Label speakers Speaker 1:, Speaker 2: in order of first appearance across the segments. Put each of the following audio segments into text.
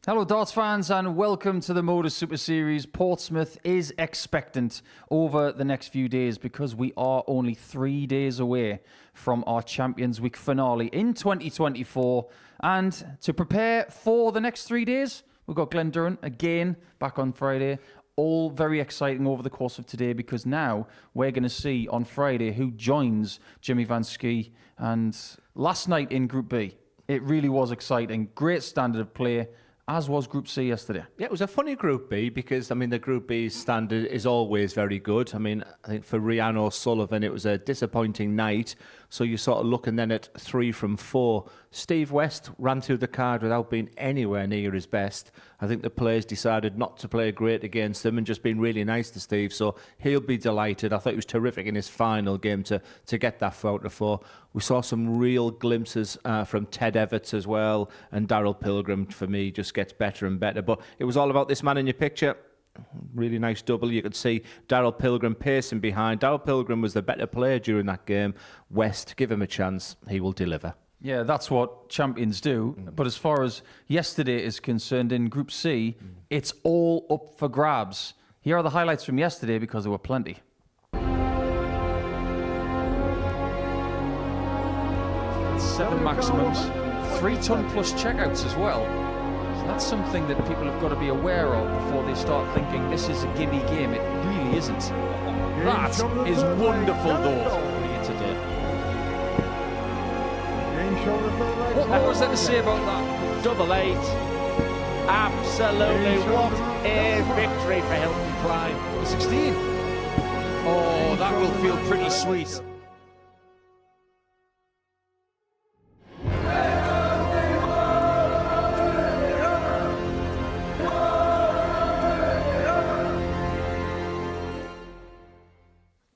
Speaker 1: Hello darts fans and welcome to the Modus Super Series. Portsmouth is expectant over the next few days because we are only 3 days away from our Champions Week finale in 2024. And to prepare for the next 3 days, we've got Glenn Durrant again back on Friday. All very exciting over the course of today because now we're going to see on Friday who joins Jimmy Van Schie. And last night in Group B, it really was exciting. Great standard of play, as was Group C yesterday.
Speaker 2: Yeah, it was a funny Group B because, the Group B standard is always very good. I think for Rhian O'Sullivan, it was a disappointing night. So you're sort of looking then at 3 from 4. Steve West ran through the card without being anywhere near his best. I think the players decided not to play great against him and just been really nice to Steve. So he'll be delighted. I thought he was terrific in his final game to get that 4 out of 4. We saw some real glimpses from Ted Everts as well. And Daryl Pilgrim, for me, just gets better and better. But it was all about this man in your picture. Really nice double. You could see Daryl Pilgrim pacing behind. Daryl Pilgrim was the better player during that game. West, give him a chance. He will deliver.
Speaker 1: Yeah, that's what champions do. But as far as yesterday is concerned in Group C, it's all up for grabs. Here are the highlights from yesterday because there were plenty. 7 maximums, 3-ton plus checkouts as well. So that's something that people have got to be aware of before they start thinking this is a gimme game. It really isn't. That is wonderful though. What more was there to say about that?
Speaker 2: Double 8. Absolutely. What a victory for Hilton Klein.
Speaker 1: 16. Oh, that will feel pretty sweet.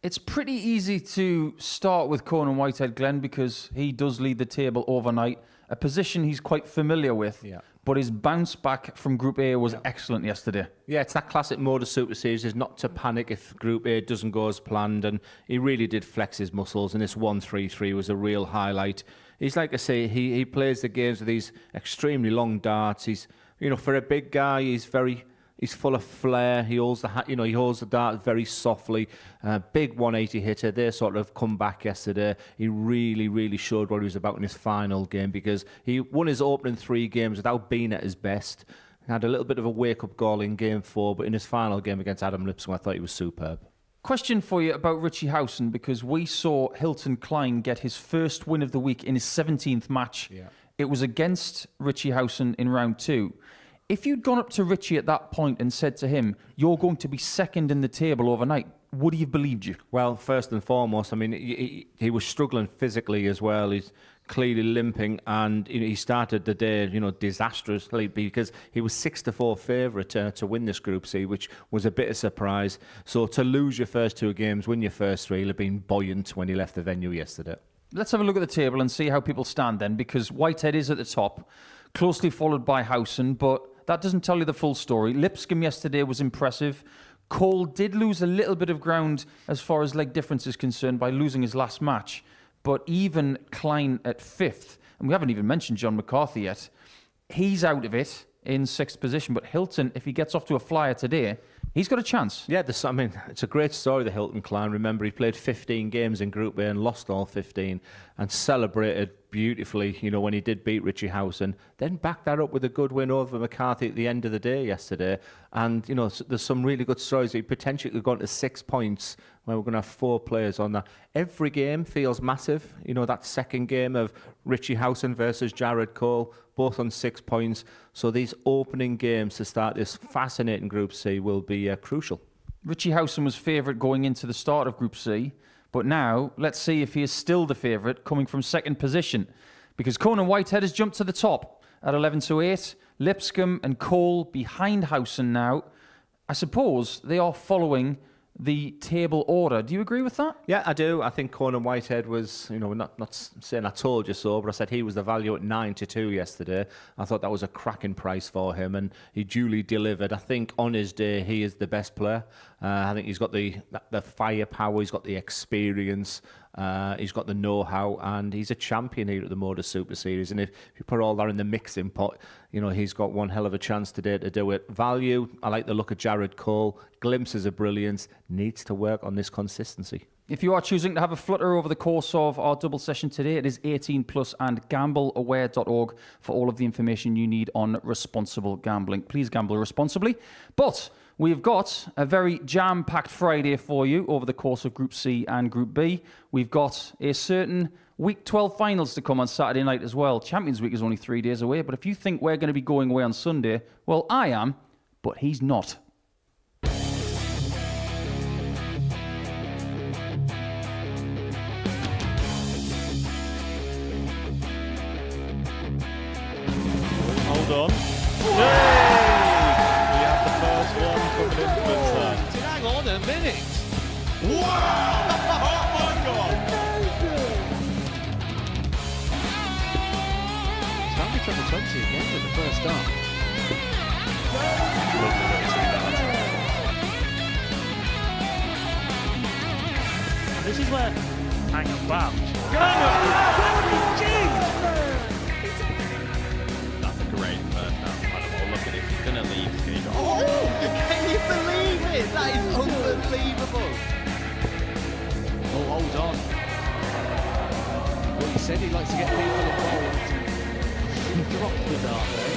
Speaker 1: It's pretty easy to start with Conan Whitehead, Glenn, because he does lead the table overnight, a position he's quite familiar with.
Speaker 2: Yeah.
Speaker 1: But his bounce back from Group A was excellent yesterday.
Speaker 2: Yeah, it's that classic Modus Super Series, is not to panic if Group A doesn't go as planned, and he really did flex his muscles, and this 1-3-3 was a real highlight. He's, like I say, he plays the games with these extremely long darts. He's, for a big guy, he's full of flair. He holds the dart very softly. Big 180 hitter. They sort of come back yesterday. He really, really showed what he was about in his final game because he won his opening 3 games without being at his best. He had a little bit of a wake-up call in Game 4, but in his final game against Adam Lipscombe, I thought he was superb.
Speaker 1: Question for you about Richie Howson, because we saw Hilton Klein get his first win of the week in his 17th match.
Speaker 2: Yeah.
Speaker 1: It was against Richie Howson in round 2. If you'd gone up to Richie at that point and said to him, you're going to be second in the table overnight, would he have believed you?
Speaker 2: Well, first and foremost, he was struggling physically as well. He's clearly limping, and he started the day, disastrously because he was 6-4 favourite to win this Group C, which was a bit of surprise. So to lose your first 2 games, win your first 3, he'll have been buoyant when he left the venue yesterday.
Speaker 1: Let's have a look at the table and see how people stand then, because Whitehead is at the top, closely followed by Howson, but that doesn't tell you the full story. Lipscombe yesterday was impressive. Cole did lose a little bit of ground as far as leg difference is concerned by losing his last match. But even Klein at 5th, and we haven't even mentioned John McCarthy yet, he's out of it in 6th position. But Hilton, if he gets off to a flyer today, he's got a chance.
Speaker 2: Yeah, it's a great story, the Hilton Klein. Remember, he played 15 games in Group A and lost all 15 and celebrated beautifully, when he did beat Richie Howson. Then backed that up with a good win over McCarthy at the end of the day yesterday. And, there's some really good stories. He potentially gone to 6 points where we're going to have 4 players on that. Every game feels massive. That second game of Richie Howson versus Jared Cole, both on 6 points. So these opening games to start this fascinating Group C will be crucial.
Speaker 1: Richie Howson was favourite going into the start of Group C. But now, let's see if he is still the favourite coming from 2nd position. Because Conan Whitehead has jumped to the top at 11-8. Lipscombe and Cole behind Howson now. I suppose they are following the table order. Do you agree with that?
Speaker 2: Yeah, I do. I think Conan Whitehead was, not saying I told you so, but I said he was the value at 9-2 yesterday. I thought that was a cracking price for him, and he duly delivered. I think on his day, he is the best player. I think he's got the firepower, he's got the experience, He's got the know-how, and he's a champion here at the Modus Super Series. And if you put all that in the mixing pot, he's got one hell of a chance today to do it. Value, I like the look of Jared Cole. Glimpses of brilliance. Needs to work on this consistency.
Speaker 1: If you are choosing to have a flutter over the course of our double session today, it is 18 plus and gambleaware.org for all of the information you need on responsible gambling. Please gamble responsibly. But we've got a very jam-packed Friday for you over the course of Group C and Group B. We've got a certain Week 12 finals to come on Saturday night as well. Champions Week is only 3 days away, but if you think we're going to be going away on Sunday, well, I am, but he's not.
Speaker 3: Hold on. Yay! We have the first one coming in for that.
Speaker 4: Hang on a minute.
Speaker 3: Wow! Oh my God!
Speaker 4: It's going to be triple 20 again with the first start.
Speaker 5: This is where... Hang on, wow.
Speaker 3: That's a great first half. Incredible. Look at it. He's going to leave.
Speaker 4: Oh, can you believe it? That is unbelievable. Oh, hold on. Well, he said he likes to get people involved. He dropped the dart there.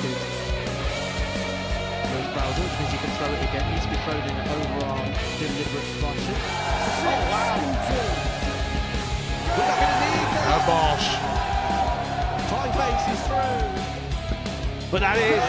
Speaker 4: Goes Bowser, which means he can throw it again. Needs to be thrown in overarm, deliberate fashion. Oh, wow. We're not going to need that.
Speaker 3: Oh, Bosch.
Speaker 4: Time base is through.
Speaker 3: But that is...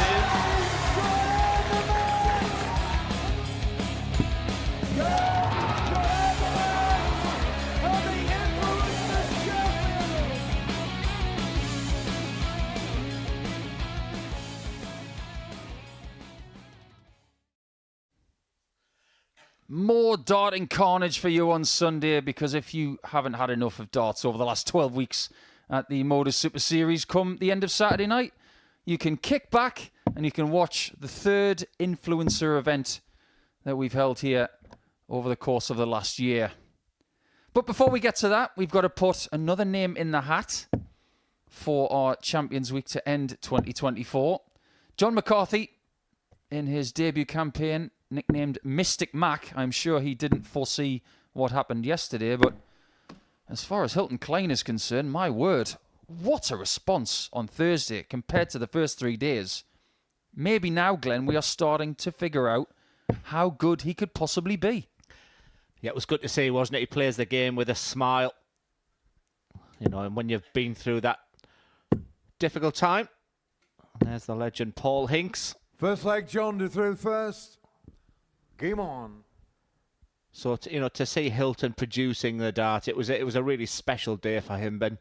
Speaker 1: More darting carnage for you on Sunday, because if you haven't had enough of darts over the last 12 weeks at the Modus Super Series, come the end of Saturday night, you can kick back and you can watch the third influencer event that we've held here over the course of the last year. But before we get to that, we've got to put another name in the hat for our Champions Week to end 2024. John McCarthy, in his debut campaign, nicknamed Mystic Mac. I'm sure he didn't foresee what happened yesterday, but as far as Hilton Klein is concerned, my word, what a response on Thursday compared to the first 3 days. Maybe now, Glenn, we are starting to figure out how good he could possibly be.
Speaker 2: Yeah, it was good to see, wasn't it? He plays the game with a smile. And when you've been through that difficult time, there's the legend Paul Hinks.
Speaker 6: First leg, John to throw first. Game on.
Speaker 2: So, to see Hilton producing the dart, it was a really special day for him. But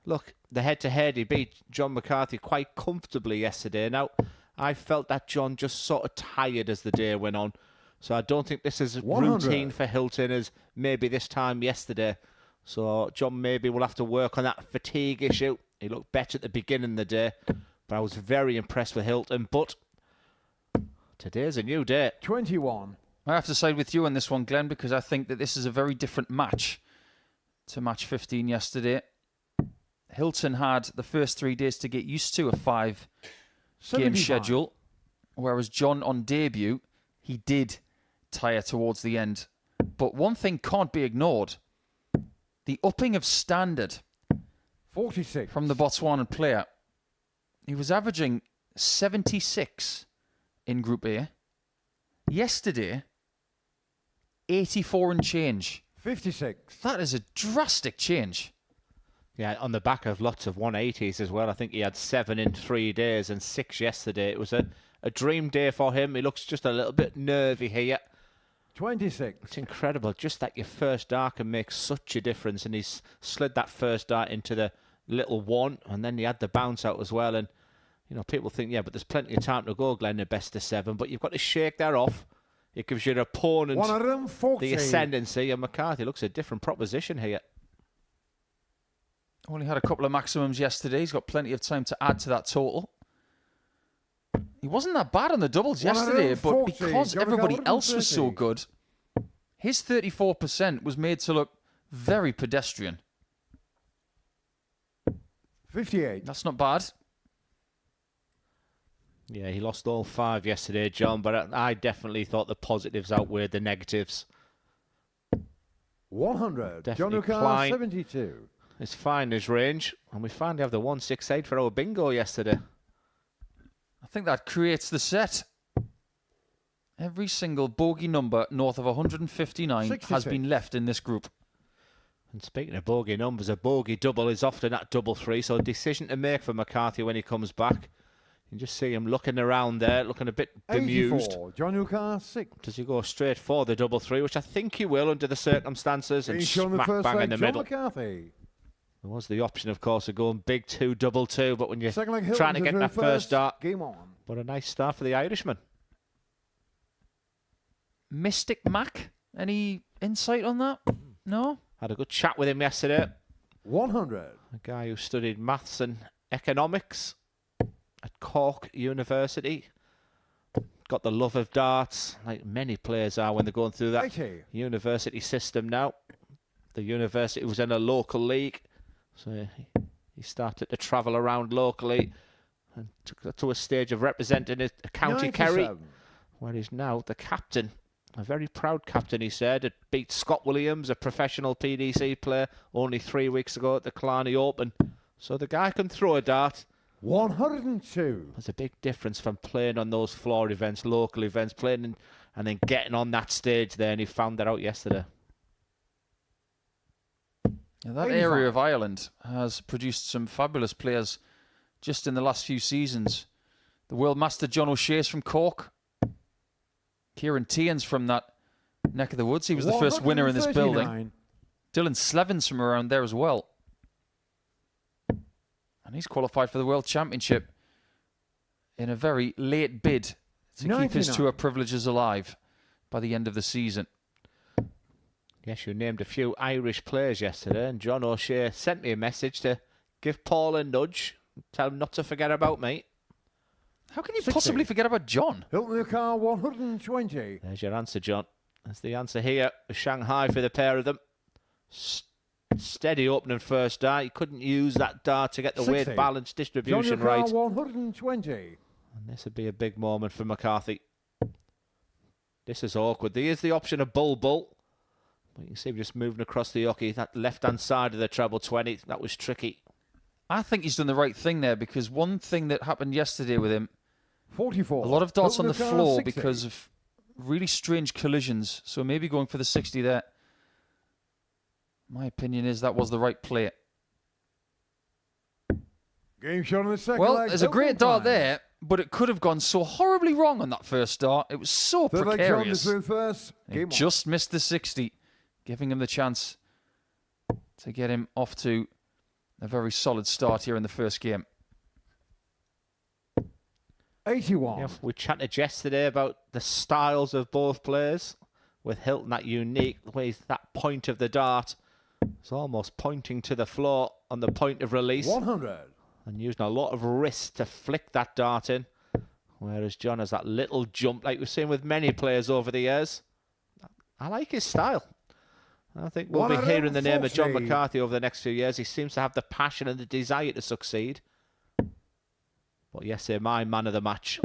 Speaker 2: look, the head-to-head, he beat John McCarthy quite comfortably yesterday. Now, I felt that John just sort of tired as the day went on. So I don't think this is
Speaker 6: 100.
Speaker 2: routine for Hilton as maybe this time yesterday. So John maybe will have to work on that fatigue issue. He looked better at the beginning of the day. But I was very impressed with Hilton. But today's a new day.
Speaker 6: 21.
Speaker 1: I have to side with you on this one, Glenn, because I think that this is a very different match to match 15 yesterday. Hilton had the first 3 days to get used to a 5-game schedule, whereas John on debut, he did tire towards the end. But one thing can't be ignored. The upping of standard
Speaker 6: 46.
Speaker 1: from the Botswanan player. He was averaging 76 in Group A. Yesterday, 84 and change.
Speaker 6: 56.
Speaker 1: That is a drastic change.
Speaker 2: Yeah, on the back of lots of 180s as well. I think he had 7 in 3 days and 6 yesterday. It was a dream day for him. He looks just a little bit nervy here.
Speaker 6: 26.
Speaker 2: It's incredible just that your first dart can make such a difference. And he's slid that first dart into the little one. And then he had the bounce out as well. And, people think, yeah, but there's plenty of time to go, Glenn, the best of 7. But you've got to shake that off. It gives your opponent
Speaker 6: 140.
Speaker 2: the ascendancy. And McCarthy looks a different proposition here.
Speaker 1: Only had a couple of maximums yesterday. He's got plenty of time to add to that total. He wasn't that bad on the doubles yesterday, but
Speaker 6: 140.
Speaker 1: because
Speaker 6: Gotta go
Speaker 1: everybody else was so
Speaker 6: 130.
Speaker 1: good, his 34% was made to look very pedestrian.
Speaker 6: 58.
Speaker 1: That's not bad.
Speaker 2: Yeah, he lost all 5 yesterday, John, but I definitely thought the positives outweighed the negatives.
Speaker 6: 100. John
Speaker 2: Definitely
Speaker 6: O'Carr,
Speaker 2: Klein.
Speaker 6: 72.
Speaker 2: It's fine, his range, and we finally have the 168 for our bingo yesterday.
Speaker 1: I think that creates the set. Every single bogey number north of 159 has
Speaker 6: 66.
Speaker 1: been left in this group.
Speaker 2: And speaking of bogey numbers, a bogey double is often at double 3, so a decision to make for McCarthy when he comes back. You can just see him looking around there, looking a bit bemused.
Speaker 6: 84. John O'Carr, 6.
Speaker 2: Does he go straight for the double 3, which I think he will under the circumstances, and
Speaker 6: He's shown the
Speaker 2: smack
Speaker 6: first
Speaker 2: bang
Speaker 6: leg,
Speaker 2: in the
Speaker 6: John
Speaker 2: middle.
Speaker 6: McCarthy.
Speaker 2: There was the option, of course, of going big 2, double 2, but when you're
Speaker 6: Second leg, Hilton
Speaker 2: trying to get
Speaker 6: through
Speaker 2: that first start,
Speaker 6: Game on.
Speaker 2: but a nice start for the Irishman.
Speaker 1: Mystic Mac, any insight on that? No?
Speaker 2: Had a good chat with him yesterday.
Speaker 6: 100.
Speaker 2: A guy who studied maths and economics at Cork University. Got the love of darts, like many players are when they're going through that
Speaker 6: 80.
Speaker 2: university system now. The university was in a local league, so he started to travel around locally and took that to a stage of representing a County Kerry,
Speaker 6: 97.
Speaker 2: where he's now the captain. A very proud captain, he said. It beat Scott Williams, a professional PDC player, only 3 weeks ago at the Klein Open. So the guy can throw a dart.
Speaker 6: 102.
Speaker 2: There's a big difference from playing on those floor events, local events, playing and then getting on that stage there, and he found that out yesterday.
Speaker 1: Yeah, that
Speaker 6: 85.
Speaker 1: area of Ireland has produced some fabulous players just in the last few seasons. The World Master John O'Shea's from Cork. Kieran Tian's from that neck of the woods. He was the first winner in this building.
Speaker 6: 139.
Speaker 1: Dylan Slevin's from around there as well. And he's qualified for the World Championship in a very late bid to keep his
Speaker 6: 99.
Speaker 1: tour privileges alive by the end of the season.
Speaker 2: Yes, you named a few Irish players yesterday, and John O'Shea sent me a message to give Paul a nudge, tell him not to forget about me.
Speaker 1: How can you
Speaker 6: 60.
Speaker 1: possibly forget about John?
Speaker 6: Hilton O'Carr, 120.
Speaker 2: There's your answer, John. That's the answer here. Shanghai for the pair of them. Steady opening first dart. He couldn't use that dart to get the
Speaker 6: 60.
Speaker 2: weight balance
Speaker 6: John
Speaker 2: distribution
Speaker 6: O'Carr,
Speaker 2: right.
Speaker 6: 120.
Speaker 2: And this would be a big moment for McCarthy. This is awkward. There is the option of bull. But you can see him just moving across the hockey. That left-hand side of the treble 20, that was tricky.
Speaker 1: I think he's done the right thing there, because one thing that happened yesterday with him,
Speaker 6: 44.
Speaker 1: a lot of darts on
Speaker 6: Hilton
Speaker 1: the
Speaker 6: O'Carr,
Speaker 1: floor
Speaker 6: 60.
Speaker 1: because of really strange collisions. So maybe going for the 60 there. My opinion is that was the right play.
Speaker 6: Game shot on the second
Speaker 1: Well,
Speaker 6: leg.
Speaker 1: there's a great
Speaker 6: Hilton
Speaker 1: dart
Speaker 6: Klein.
Speaker 1: there, but it could have gone so horribly wrong on that first dart. It was so
Speaker 6: Third leg, John
Speaker 1: precarious.
Speaker 6: through first.
Speaker 1: He
Speaker 6: Game on.
Speaker 1: just missed the 60, giving him the chance to get him off to a very solid start here in the first game.
Speaker 6: 81.
Speaker 2: Yeah, we chatted yesterday about the styles of both players. With Hilton, that unique way, that point of the dart is almost pointing to the floor on the point of release.
Speaker 6: 100.
Speaker 2: And using a lot of wrist to flick that dart in. Whereas John has that little jump like we've seen with many players over the years. I like his style. I think we'll be hearing the name of John
Speaker 6: 140.
Speaker 2: McCarthy over the next few years. He seems to have the passion and the desire to succeed. But yesterday, my man of the match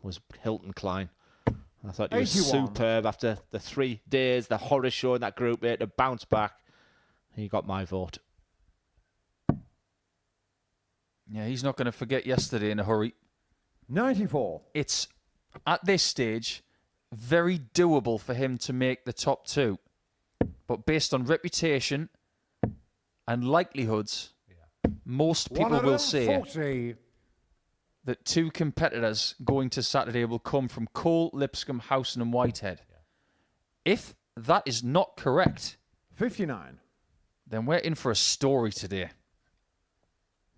Speaker 2: was Hilton Klein. I thought he was
Speaker 6: 81.
Speaker 2: superb after the 3 days, the horror show in that group here, to bounce back. He got my vote.
Speaker 1: Yeah, he's not going to forget yesterday in a hurry.
Speaker 6: 94.
Speaker 1: It's, at this stage, very doable for him to make the top 2. But based on reputation and likelihoods, most people will say
Speaker 6: 140.
Speaker 1: that 2 competitors going to Saturday will come from Cole, Lipscombe, Howson and Whitehead. If that is not correct,
Speaker 6: 59.
Speaker 1: then we're in for a story today.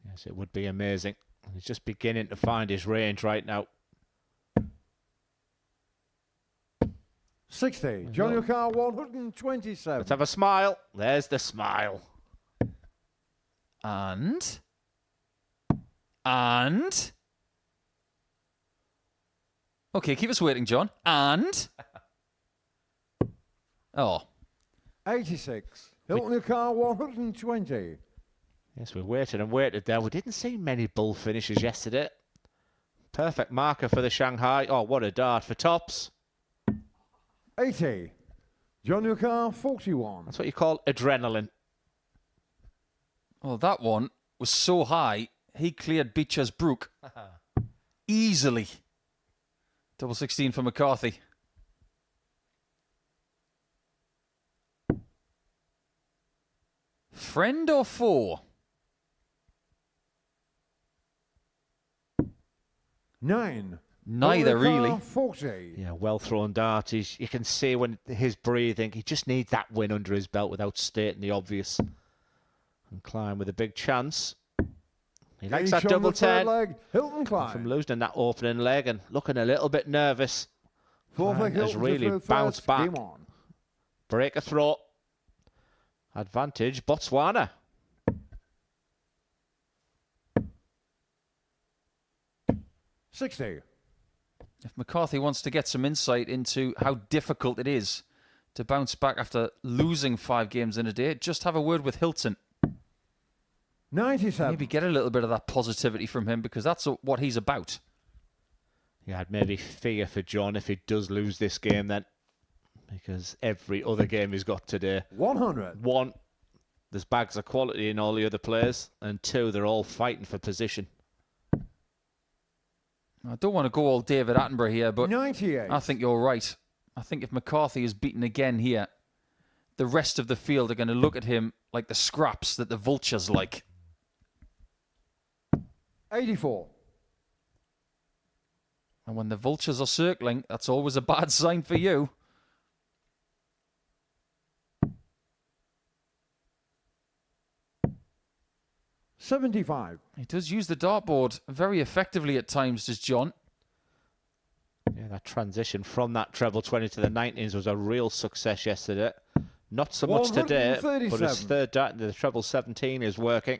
Speaker 2: Yes, it would be amazing. He's just beginning to find his range right now.
Speaker 6: 60. John O'Carr, 127.
Speaker 2: Let's have a smile. There's the smile.
Speaker 1: And... Okay, keep us waiting, John. And... Oh.
Speaker 6: 86. Hilton O'Carr, 120.
Speaker 2: Yes, we waited and waited there. We didn't see many bull finishes yesterday. Perfect marker for the Shanghai. Oh, what a dart for tops.
Speaker 6: 80. John Lucar, 41.
Speaker 2: That's what you call adrenaline.
Speaker 1: Well, that one was so high, he cleared Beecher's Brook easily. Double 16 for McCarthy. Friend or foe?
Speaker 6: 9.
Speaker 1: Neither,
Speaker 6: John
Speaker 1: really.
Speaker 6: Lucar, 40.
Speaker 2: Yeah, well thrown dart. You can see when his breathing, he just needs that win under his belt without stating the obvious. And Klein with a big chance. He likes that
Speaker 6: Each on
Speaker 2: double
Speaker 6: the third
Speaker 2: 10
Speaker 6: leg, Hilton Klein.
Speaker 2: from losing in that opening leg and looking a little bit nervous.
Speaker 6: Fourth leg,
Speaker 2: Klein has
Speaker 6: Hilton to
Speaker 2: really
Speaker 6: throw
Speaker 2: bounced
Speaker 6: first.
Speaker 2: back.
Speaker 6: Game on.
Speaker 2: Break a throw. Advantage, Botswana.
Speaker 6: $60.
Speaker 1: If McCarthy wants to get some insight into how difficult it is to bounce back after losing 5 games in a day, just have a word with Hilton.
Speaker 6: 97.
Speaker 1: Maybe get a little bit of that positivity from him, because that's what he's about.
Speaker 2: Yeah, I'd maybe fear for John if he does lose this game then. Because every other game he's got today.
Speaker 6: 100.
Speaker 2: 1, there's bags of quality in all the other players. And 2, they're all fighting for position.
Speaker 1: I don't want to go all David Attenborough here, but
Speaker 6: 98.
Speaker 1: I think you're right. I think if McCarthy is beaten again here, the rest of the field are going to look at him like the scraps that the vultures like.
Speaker 6: 84.
Speaker 1: And when the vultures are circling, that's always a bad sign for you.
Speaker 6: $75.
Speaker 1: He does use the dartboard very effectively at times, does John.
Speaker 2: Yeah, that transition from that treble 20 to the 19s was a real success yesterday. Not so much today, but his
Speaker 6: 137.
Speaker 2: third dart into the treble 17 is working.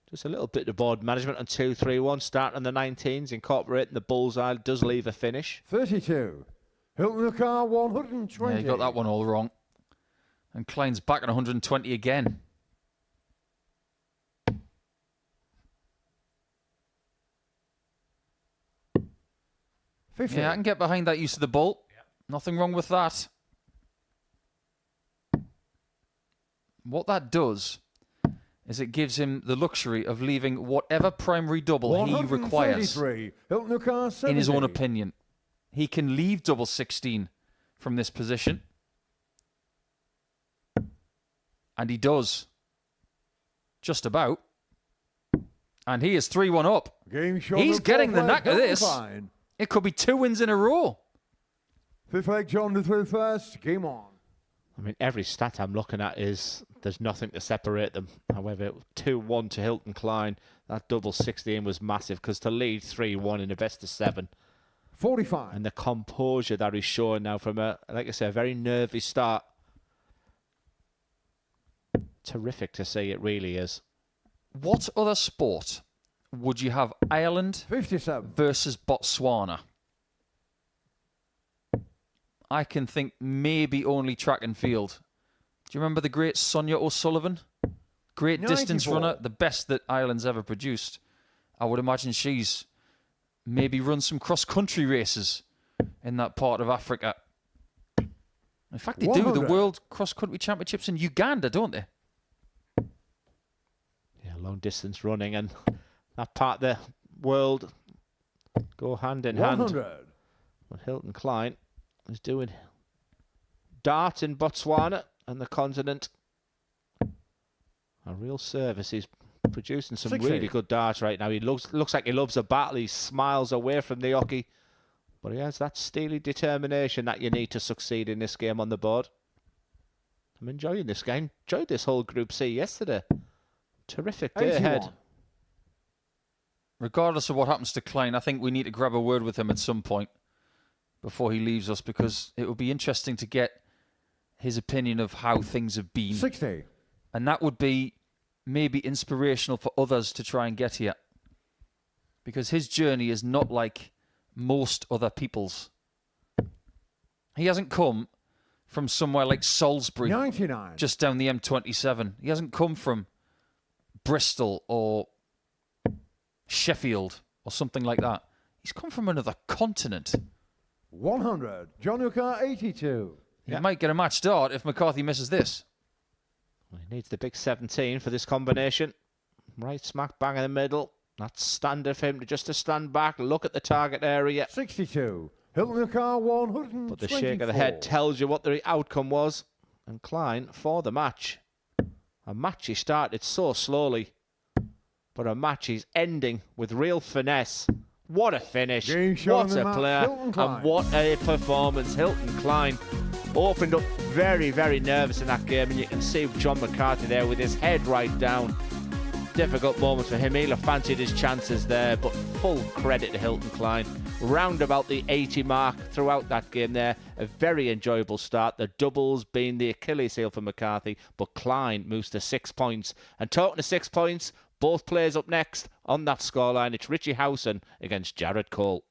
Speaker 2: Just a little bit of board management on 2-3-1, starting on the 19s, incorporating the bullseye, does leave a finish.
Speaker 6: 32. Hilton Lucar, 120.
Speaker 1: Yeah, you got that one all wrong. And Klein's back on 120 again.
Speaker 6: $50.
Speaker 1: Yeah, I can get behind that use of the bull. Nothing wrong with that. What that does is it gives him the luxury of leaving whatever primary double he requires
Speaker 6: 133. Hilton Lucar, 70.
Speaker 1: in his own opinion. He can leave double 16 from this position. And he does. Just about. And he is 3-1 up.
Speaker 6: Game shot
Speaker 1: He's
Speaker 6: of
Speaker 1: getting the
Speaker 6: fourth
Speaker 1: knack
Speaker 6: leg,
Speaker 1: of
Speaker 6: Hilton
Speaker 1: this.
Speaker 6: Klein.
Speaker 1: It could be 2 wins in a row.
Speaker 6: Fifth leg, John to throw first. Game on.
Speaker 2: I mean, every stat I'm looking at is there's nothing to separate them. However, 2-1 to Hilton Klein, that double 16 was massive because to lead 3-1 in the best of 7
Speaker 6: $45.
Speaker 2: and the composure that he's showing now from a, like I say, a very nervy start. Terrific to see, it really is.
Speaker 1: What other sport would you have Ireland
Speaker 6: 57.
Speaker 1: versus Botswana? I can think maybe only track and field. Do you remember the great Sonia O'Sullivan? Great distance
Speaker 6: 94.
Speaker 1: runner, the best that Ireland's ever produced. I would imagine she's maybe run some cross-country races in that part of Africa. In fact, they do. The
Speaker 6: 100.
Speaker 1: World Cross-Country Championships in Uganda, don't they?
Speaker 2: Yeah, long distance running and that part of the world go hand in hand.
Speaker 6: 100.
Speaker 2: But Hilton Klein is doing dart in Botswana and the continent. A real service. He's producing some
Speaker 6: 60.
Speaker 2: really good darts right now. He looks like he loves a battle. He smiles away from the hockey. But he has that steely determination that you need to succeed in this game on the board. I'm enjoying this game. Enjoyed this whole Group C yesterday. Terrific day
Speaker 6: 81.
Speaker 2: ahead.
Speaker 1: Regardless of what happens to Klein, I think we need to grab a word with him at some point before he leaves us, because it would be interesting to get his opinion of how things have been.
Speaker 6: 60.
Speaker 1: And that would be maybe inspirational for others to try and get here. Because his journey is not like most other people's. He hasn't come from somewhere like Salisbury,
Speaker 6: 99.
Speaker 1: just down the M27. He hasn't come from Bristol or Sheffield or something like that. He's come from another continent.
Speaker 6: 100. John your car 82.
Speaker 1: He might get a match start if McCarthy misses this.
Speaker 2: He needs the big 17 for this combination. Right smack bang in the middle. That's standard for him to stand back, look at the target area.
Speaker 6: 62. Hilton your car 124.
Speaker 2: But the shake of the head tells you what the outcome was. And Klein for the match. A match he started so slowly, but a match he's ending with real finesse. What a finish. What a player. And what a performance. Hilton Klein opened up very, very nervous in that game. And you can see John McCarthy there with his head right down. Difficult moments for him. He'll have fancied his chances there, but full credit to Hilton Klein. Round about the 80 mark throughout that game there. A very enjoyable start. The doubles being the Achilles heel for McCarthy, but Klein moves to 6 points. And talking to 6 points, both players up next on that scoreline. It's Richie Howson against Jared Cole.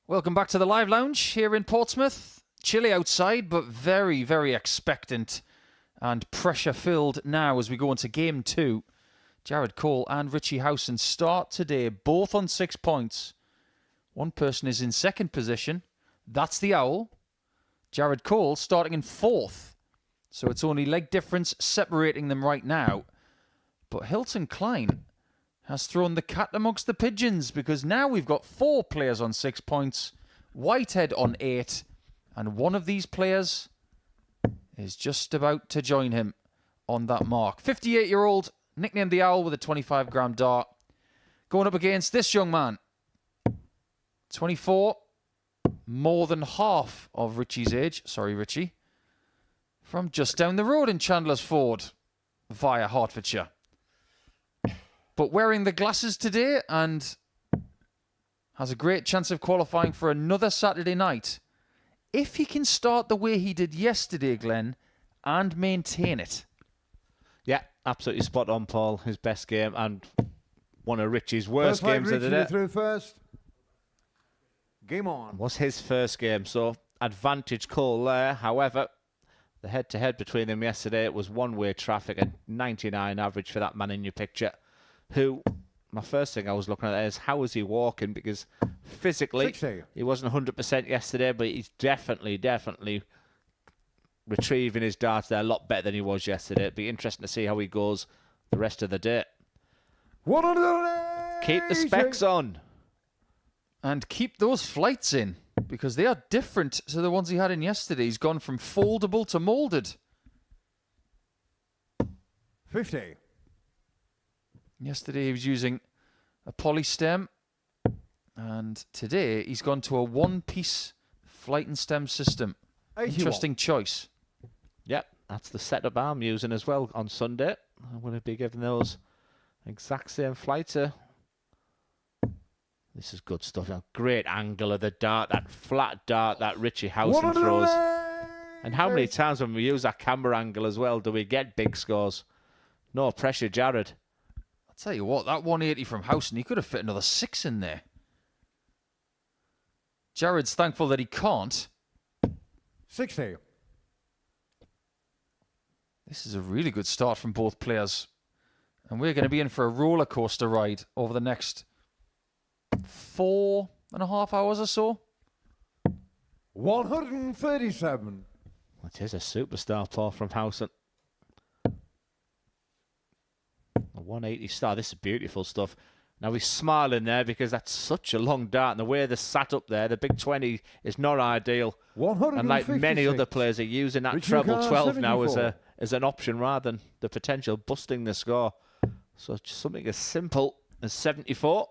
Speaker 1: Welcome back to the Live Lounge here in Portsmouth. Chilly outside, but very, very expectant and pressure-filled now as we go into Game 2. Jared Cole and Richie Howson start today, both on 6 points. One person is in second position. That's the Owl. Jared Cole starting in fourth. So it's only leg difference separating them right now. But Hilton Klein has thrown the cat amongst the pigeons because now we've got 4 players on 6 points, Whitehead on 8, And one of these players is just about to join him on that mark. 58-year-old, nicknamed the Owl with a 25-gram dart, going up against this young man. 24, more than half of Richie's age. Sorry, Richie. From just down the road in Chandler's Ford via Hertfordshire. But wearing the glasses today and has a great chance of qualifying for another Saturday night. If he can start the way he did yesterday, Glenn, and maintain it.
Speaker 2: Yeah, absolutely spot on, Paul. His best game and one of Richie's worst
Speaker 6: First leg,
Speaker 2: games of the
Speaker 6: Richie
Speaker 2: day.
Speaker 6: through first. Game on.
Speaker 2: Was his first game, so advantage call there. However, the head-to-head between them yesterday, it was one-way traffic at 99 average for that man in your picture, who, my first thing I was looking at is how was he walking, because physically
Speaker 6: 60.
Speaker 2: he wasn't 100% yesterday, but he's definitely retrieving his darts there a lot better than he was yesterday. It'd be interesting to see how he goes the rest of the day.
Speaker 6: 180.
Speaker 2: Keep the specs on.
Speaker 1: And keep those flights in, because they are different to the ones he had in yesterday. He's gone from foldable to molded.
Speaker 6: 50.
Speaker 1: Yesterday he was using a poly stem, and today he's gone to a one-piece flight and stem system.
Speaker 6: 81.
Speaker 1: Interesting choice.
Speaker 2: Yep, that's the setup I'm using as well on Sunday. I'm going to be giving those exact same flights. This is good stuff. A great angle of the dart, that flat dart that Richie Howson throws. And how many times when we use that camera angle as well do we get big scores? No pressure, Jared.
Speaker 1: I'll tell you what, that 180 from Howson, he could have fit another 6 in there. Jared's thankful that he can't.
Speaker 6: 60.
Speaker 1: This is a really good start from both players. And we're going to be in for a roller coaster ride over the next 4.5 hours or so.
Speaker 6: 137.
Speaker 2: It is a superstar, Paul, from Howson. A 180 star. This is beautiful stuff. Now he's smiling there because that's such a long dart, and the way they're sat up there, the big 20 is not ideal.
Speaker 6: 156.
Speaker 2: And like many other players are using that
Speaker 6: Richie
Speaker 2: treble
Speaker 6: Carr,
Speaker 2: 12 now
Speaker 6: 74.
Speaker 2: as an option rather than the potential busting the score. So just something as simple as 74.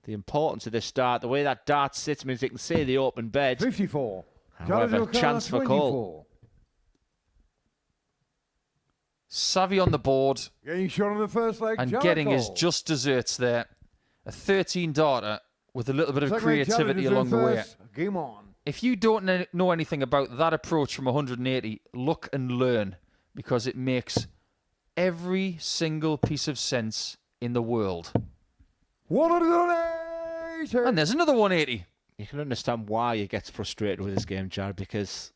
Speaker 2: The importance of this dart, the way that dart sits means you can see the open bed.
Speaker 6: 54.
Speaker 2: However,
Speaker 6: Carr,
Speaker 2: chance for call.
Speaker 6: 24.
Speaker 1: Savvy on the board
Speaker 6: Getting shot on the first leg.
Speaker 1: and
Speaker 6: Jericho.
Speaker 1: getting his just desserts there. A 13 darter with a little bit of
Speaker 6: Second leg,
Speaker 1: creativity
Speaker 6: Jericho
Speaker 1: along the way.
Speaker 6: first. Game on.
Speaker 1: If you don't know anything about that approach from 180, look and learn, because it makes every single piece of sense in the world.
Speaker 6: 180.
Speaker 1: And there's another 180.
Speaker 2: You can understand why he gets frustrated with this game, Jared, because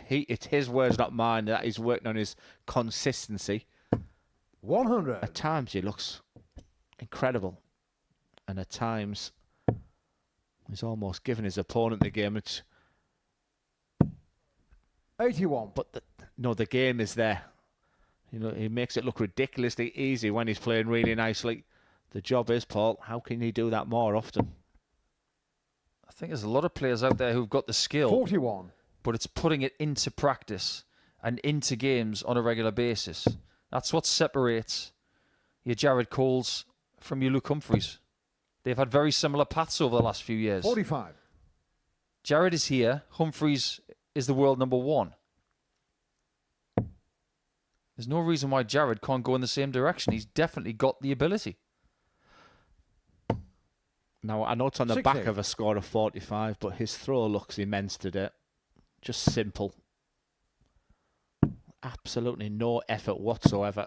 Speaker 2: it's his words, not mine, that he's working on his consistency.
Speaker 6: 100.
Speaker 2: At times he looks incredible, and at times he's almost given his opponent the game.
Speaker 6: 81.
Speaker 2: But the game is there. You know, he makes it look ridiculously easy when he's playing really nicely. The job is, Paul, how can he do that more often?
Speaker 1: I think there's a lot of players out there who've got the skill,
Speaker 6: 41.
Speaker 1: but it's putting it into practice and into games on a regular basis. That's what separates your Jared Coles from your Luke Humphreys. They've had very similar paths over the last few years.
Speaker 6: 45.
Speaker 1: Jared is here. Humphreys is the world number 1. There's no reason why Jared can't go in the same direction. He's definitely got the ability.
Speaker 2: Now, I know it's on the
Speaker 6: 60.
Speaker 2: back of a score of 45, but his throw looks immense today. Just simple. Absolutely no effort whatsoever.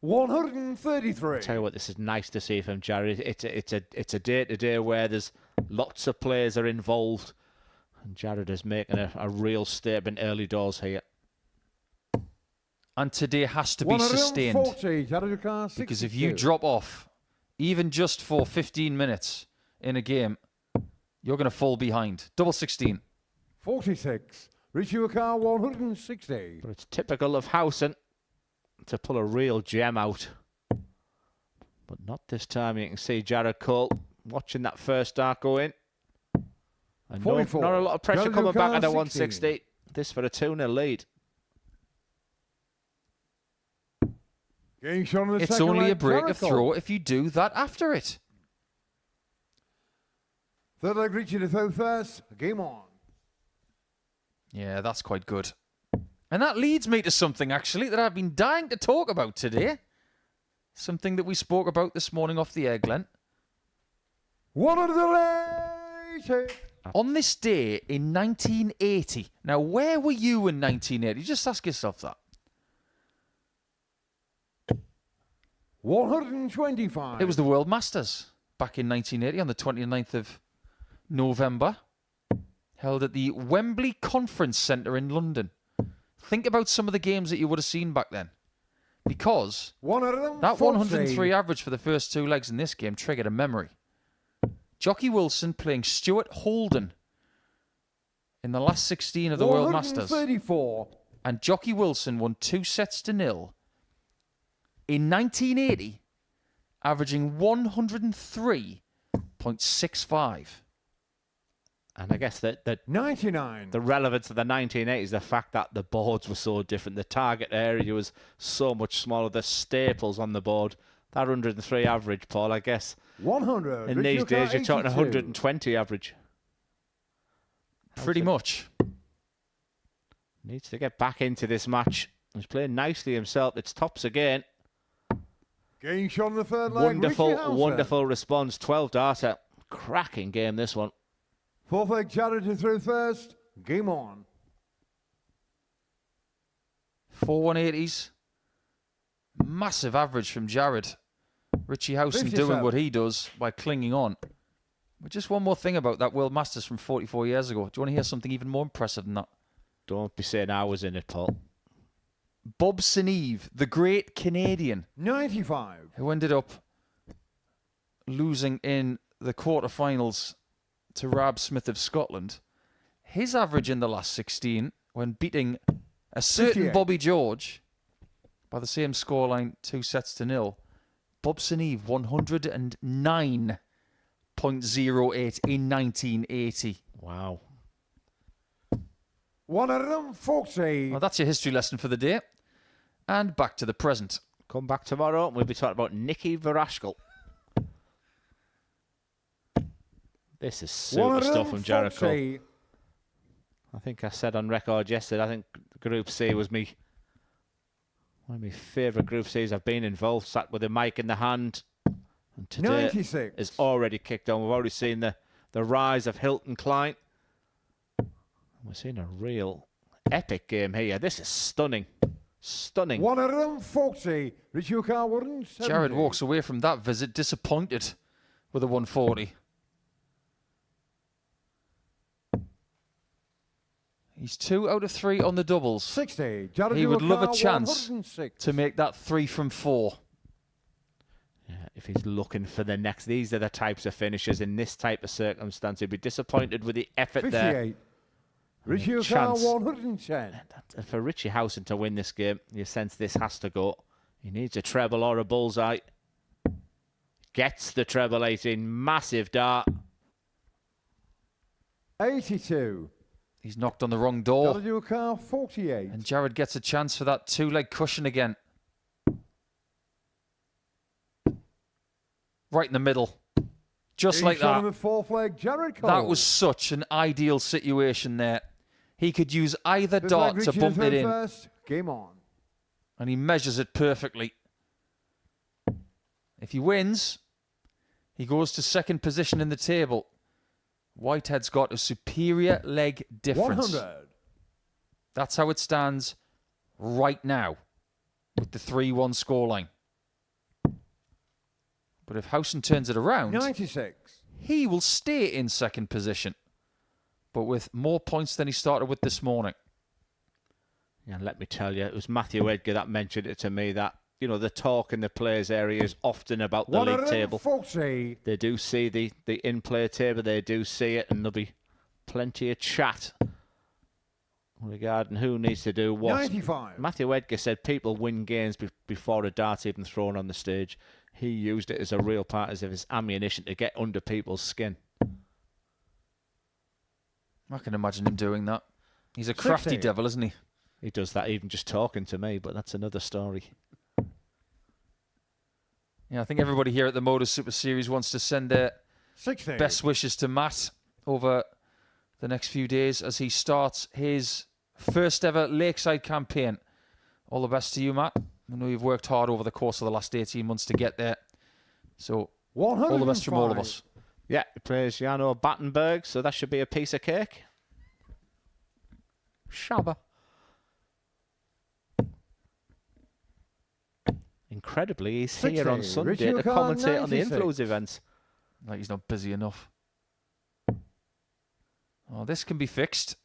Speaker 6: 133.
Speaker 2: Tell you what, this is nice to see from Jared. It's a day-to-day where there's lots of players are involved, and Jared is making a real statement early doors here.
Speaker 1: And today has to be sustained.
Speaker 6: 140. Jared Carr,
Speaker 1: Because if you
Speaker 6: 62.
Speaker 1: drop off, even just for 15 minutes in a game, you're going to fall behind. Double 16.
Speaker 6: 46. Richie Carr, 160.
Speaker 2: But it's typical of Howson to pull a real gem out. But not this time. You can see Jared Cole watching that first dart go in. And
Speaker 6: 44.
Speaker 2: not a lot of pressure
Speaker 6: Gotta
Speaker 2: coming
Speaker 6: do
Speaker 2: back
Speaker 6: car
Speaker 2: at a
Speaker 6: 16.
Speaker 2: 160. This for a 2-0 lead.
Speaker 6: Getting shot on the
Speaker 1: It's
Speaker 6: second
Speaker 1: only a
Speaker 6: leg,
Speaker 1: break of
Speaker 6: Jericho.
Speaker 1: throw if you do that after it.
Speaker 6: Third leg reaching the third first. Game on.
Speaker 1: Yeah, that's quite good. And that leads me to something, actually, that I've been dying to talk about today. Something that we spoke about this morning off the air, Glenn.
Speaker 6: One of the ladies.
Speaker 1: On this day in 1980. Now, where were you in 1980? Just ask yourself that.
Speaker 6: 125.
Speaker 1: It was the World Masters back in 1980 on the 29th of November. Held at the Wembley Conference Centre in London. Think about some of the games that you would have seen back then. Because
Speaker 6: One of them.
Speaker 1: that
Speaker 6: 40.
Speaker 1: 103 average for the first two legs in this game triggered a memory. Jockey Wilson playing Stuart Holden in the last 16 of the World Masters.
Speaker 6: 134.
Speaker 1: And Jockey Wilson won 2-0 in 1980, averaging 103.65.
Speaker 2: And I guess that
Speaker 6: 99.
Speaker 2: the relevance of the 1980s, the fact that the boards were so different, the target area was so much smaller, the staples on the board, that 103 average, Paul, I guess.
Speaker 6: 100.
Speaker 2: In these days, you're talking 120 average.
Speaker 1: Pretty much.
Speaker 2: Needs to get back into this match. He's playing nicely himself. It's tops again.
Speaker 6: Getting shot on the third leg. Richie
Speaker 2: Wonderful,
Speaker 6: Howson.
Speaker 2: wonderful response. 12 data. Cracking game, this one.
Speaker 6: Fourth leg, Jared to through first. Game on.
Speaker 1: 4 180s. Massive average from Jared. Richie Howson
Speaker 6: 57.
Speaker 1: doing what he does by clinging on. But just one more thing about that World Masters from 44 years ago. Do you want to hear something even more impressive than that?
Speaker 2: Don't be saying I was in it, Paul.
Speaker 1: Bob Seneve, the great Canadian,
Speaker 6: 95.
Speaker 1: who ended up losing in the quarterfinals to Rab Smith of Scotland. His average in the last 16, when beating a certain
Speaker 6: 58.
Speaker 1: Bobby George by the same scoreline, 2-0, Bob Seneve 109.08 in 1980.
Speaker 2: Wow.
Speaker 6: 140.
Speaker 1: Well, that's your history lesson for the day. And back to the present.
Speaker 2: Come back tomorrow and we'll be talking about Nicky Verashkel. This is super stuff from Jericho.
Speaker 6: 140.
Speaker 2: I think I said on record yesterday, I think Group C was one of my favourite Group Cs I've been involved. Sat with a mic in the hand. And today
Speaker 6: 96.
Speaker 2: is already kicked on. We've already seen the rise of Hilton Klein. We're seeing a real epic game here. This is stunning. Stunning.
Speaker 6: 140. Richie O'Carr 170.
Speaker 1: Jared walks away from that visit disappointed with a 140. He's 2 out of 3 on the doubles.
Speaker 6: 60. Jared
Speaker 1: He would love a
Speaker 6: O'Carr,
Speaker 1: chance
Speaker 6: 106.
Speaker 1: to make that 3 from 4.
Speaker 2: Yeah, if he's looking for the next, these are the types of finishes in this type of circumstance. He'd be disappointed with the effort
Speaker 6: 58.
Speaker 2: there.
Speaker 6: Richie O'Carr
Speaker 2: Chance.
Speaker 6: 110.
Speaker 2: And for Richie Howson to win this game, you sense this has to go. He needs a treble or a bullseye. Gets the treble 18. Massive dart.
Speaker 6: 82.
Speaker 1: He's knocked on the wrong door.
Speaker 6: Jared O'Carr 48.
Speaker 1: And Jared gets a chance for that 2-leg cushion again. Right in the middle. Just like
Speaker 6: Shot on
Speaker 1: that.
Speaker 6: the fourth leg, Jared Cole.
Speaker 1: That was such an ideal situation there. He could use either
Speaker 6: Fifth
Speaker 1: dart
Speaker 6: leg
Speaker 1: to
Speaker 6: reaching
Speaker 1: bump
Speaker 6: the
Speaker 1: it
Speaker 6: third
Speaker 1: in.
Speaker 6: First. Game on.
Speaker 1: And he measures it perfectly. If he wins, he goes to second position in the table. Whitehead's got a superior leg difference.
Speaker 6: 100.
Speaker 1: That's how it stands right now with the 3-1 scoreline. But if Howson turns it around,
Speaker 6: 96.
Speaker 1: he will stay in second position, but with more points than he started with this morning.
Speaker 2: Yeah, let me tell you, it was Matthew Edgar that mentioned it to me that, you know, the talk in the players area is often about the league table.
Speaker 6: 140.
Speaker 2: They do see the in-play table, they do see it, and there'll be plenty of chat regarding who needs to do what.
Speaker 6: 95.
Speaker 2: Matthew Edgar said people win games before a dart's even thrown on the stage. He used it as a real part of his ammunition to get under people's skin.
Speaker 1: I can imagine him doing that. He's a crafty
Speaker 6: 60.
Speaker 1: devil, isn't he?
Speaker 2: He does that even just talking to me, but that's another story.
Speaker 1: Yeah, I think everybody here at the Modus Super Series wants to send their
Speaker 6: 60.
Speaker 1: best wishes to Matt over the next few days as he starts his first ever Lakeside campaign. All the best to you, Matt. I know you've worked hard over the course of the last 18 months to get there. So, all the best from all of us.
Speaker 2: Yeah, he plays Jano Battenberg, so that should be a piece of cake. Shabba. Incredibly, he's
Speaker 6: 60.
Speaker 2: here on Sunday
Speaker 6: Richie
Speaker 2: to
Speaker 6: O'Connor,
Speaker 2: commentate on the
Speaker 6: 96.
Speaker 2: inflows events.
Speaker 1: Like he's not busy enough. Oh, this can be fixed.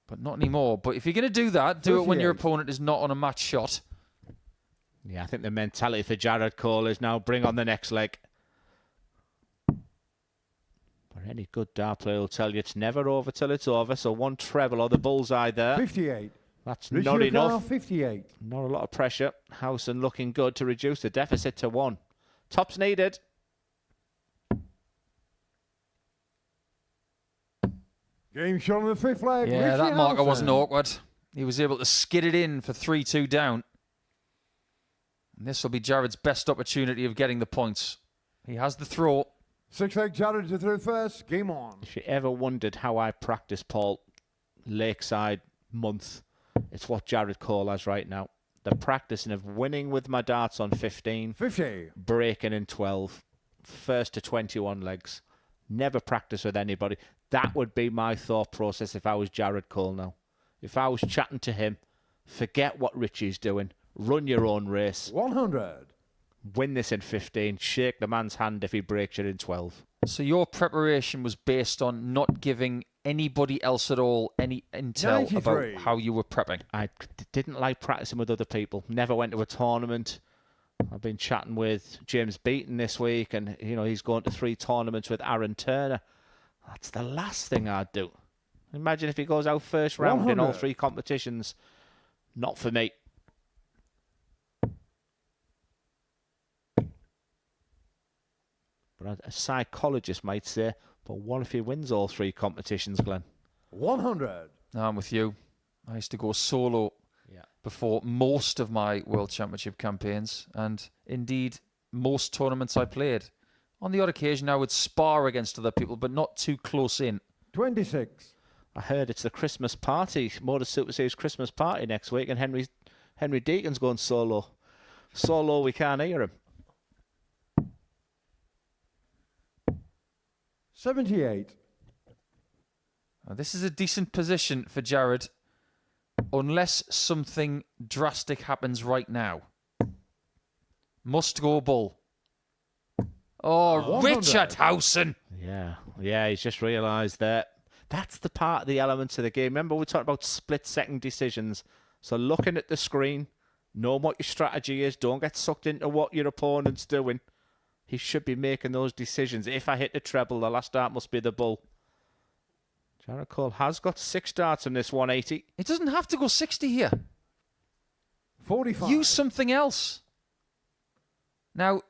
Speaker 1: But not anymore. But if you're going to do that, do it when your
Speaker 6: 38.
Speaker 1: opponent is not on a match shot.
Speaker 2: Yeah, I think the mentality for Jared Cole is now bring on the next leg. But any good dart player will tell you it's never over till it's over. So one treble or the bullseye there.
Speaker 6: 58.
Speaker 2: That's
Speaker 6: Richie
Speaker 2: not
Speaker 6: O'Connor,
Speaker 2: enough.
Speaker 6: 58.
Speaker 2: Not a lot of pressure. Howson looking good to reduce the deficit to 1. Tops needed.
Speaker 6: Game shot on the 5th leg.
Speaker 1: Yeah,
Speaker 6: Richie
Speaker 1: that marker
Speaker 6: Howson.
Speaker 1: wasn't awkward. He was able to skid it in for 3-2 down. And this will be Jared's best opportunity of getting the points. He has the throw.
Speaker 6: 6th leg, Jared to throw first. Game on.
Speaker 2: If you ever wondered how I practice, Paul, Lakeside month, it's what Jared Cole has right now. The practicing of winning with my darts on 15,
Speaker 6: 50.
Speaker 2: breaking in 12, first to 21 legs. Never practice with anybody. That would be my thought process if I was Jared Cole now. If I was chatting to him, forget what Richie's doing. Run your own race.
Speaker 6: 100.
Speaker 2: Win this in 15. Shake the man's hand if he breaks you in 12.
Speaker 1: So your preparation was based on not giving anybody else at all any intel
Speaker 6: 93.
Speaker 1: about how you were prepping.
Speaker 2: I didn't like practicing with other people. Never went to a tournament. I've been chatting with James Beaton this week, and he's going to 3 tournaments with Aaron Turner. That's the last thing I'd do. Imagine if he goes out first round in all
Speaker 6: 100.
Speaker 2: 3 competitions. Not for me. But a psychologist might say, but what if he wins all 3 competitions, Glenn?
Speaker 6: 100.
Speaker 1: No, I'm with you. I used to go solo before most of my World Championship campaigns, and indeed most tournaments I played. On the odd occasion, I would spar against other people, but not too close in.
Speaker 6: 26.
Speaker 2: I heard it's the Christmas party, Modus Super Series Christmas party next week, and Henry Deacon's going solo. Solo, we can't hear him.
Speaker 6: 78.
Speaker 1: Now, this is a decent position for Jared, unless something drastic happens right now. Must go bull. Oh,
Speaker 6: 100.
Speaker 1: Richard Howson.
Speaker 2: Yeah, he's just realised that. That's the part of the elements of the game. Remember, we talked about split-second decisions. So looking at the screen, know what your strategy is. Don't get sucked into what your opponent's doing. He should be making those decisions. If I hit the treble, the last dart must be the bull. Jared Cole has got 6 darts in this 180.
Speaker 1: He doesn't have to go 60 here.
Speaker 6: 45.
Speaker 1: Use something else. Now,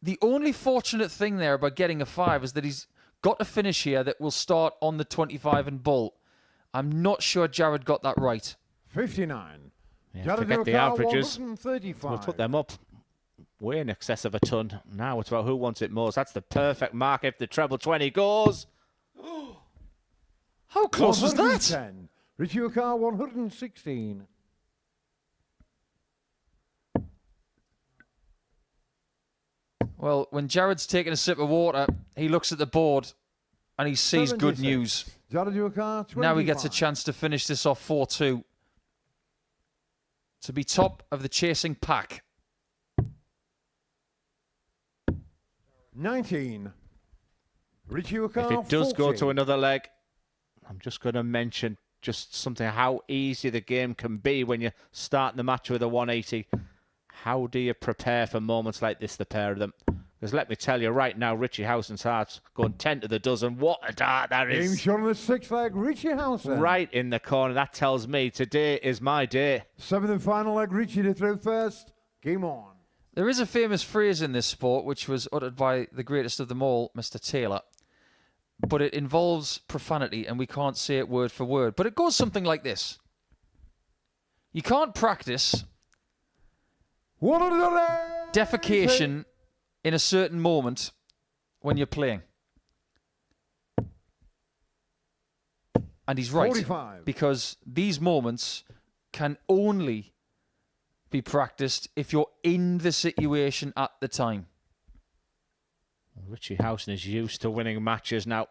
Speaker 1: the only fortunate thing there about getting a 5 is that he's got a finish here that will start on the 25 and bull. I'm not sure Jared got that right.
Speaker 6: 59.
Speaker 2: Yeah,
Speaker 6: Jared
Speaker 2: forget the
Speaker 6: O'Connor,
Speaker 2: averages.
Speaker 6: 135.
Speaker 2: We'll put them up way in excess of a ton. Now it's about who wants it most. That's the perfect mark if the treble 20 goes.
Speaker 1: How close was that?
Speaker 6: 110. Richie O'Connor, 116.
Speaker 1: Well, when Jared's taking a sip of water, he looks at the board and he sees good
Speaker 6: 76.
Speaker 1: news.
Speaker 6: Jared O'Connor, 25.
Speaker 1: Now he gets a chance to finish this off 4-2. To be top of the chasing pack.
Speaker 6: 19. Richie
Speaker 2: If
Speaker 6: O'Connor,
Speaker 2: it does
Speaker 6: 40.
Speaker 2: go to another leg, I'm just going to mention just something, how easy the game can be when you start the match with a 180. How do you prepare for moments like this, the pair of them? Because let me tell you right now, Richie Howson's heart's going 10 to the dozen. What a dart that
Speaker 6: Game
Speaker 2: is.
Speaker 6: shot on the 6th leg, Richie Howson.
Speaker 2: Right in the corner. That tells me today is my day.
Speaker 6: 7th and final leg, Richie to throw first. Game on.
Speaker 1: There is a famous phrase in this sport which was uttered by the greatest of them all, Mr. Taylor. but it involves profanity and we can't say it word for word. But it goes something like this. You can't practice defecation in a certain moment when you're playing. And he's right,
Speaker 6: 45.
Speaker 1: because these moments can only be practiced if you're in the situation at the time.
Speaker 2: Richie Howson is used to winning matches now.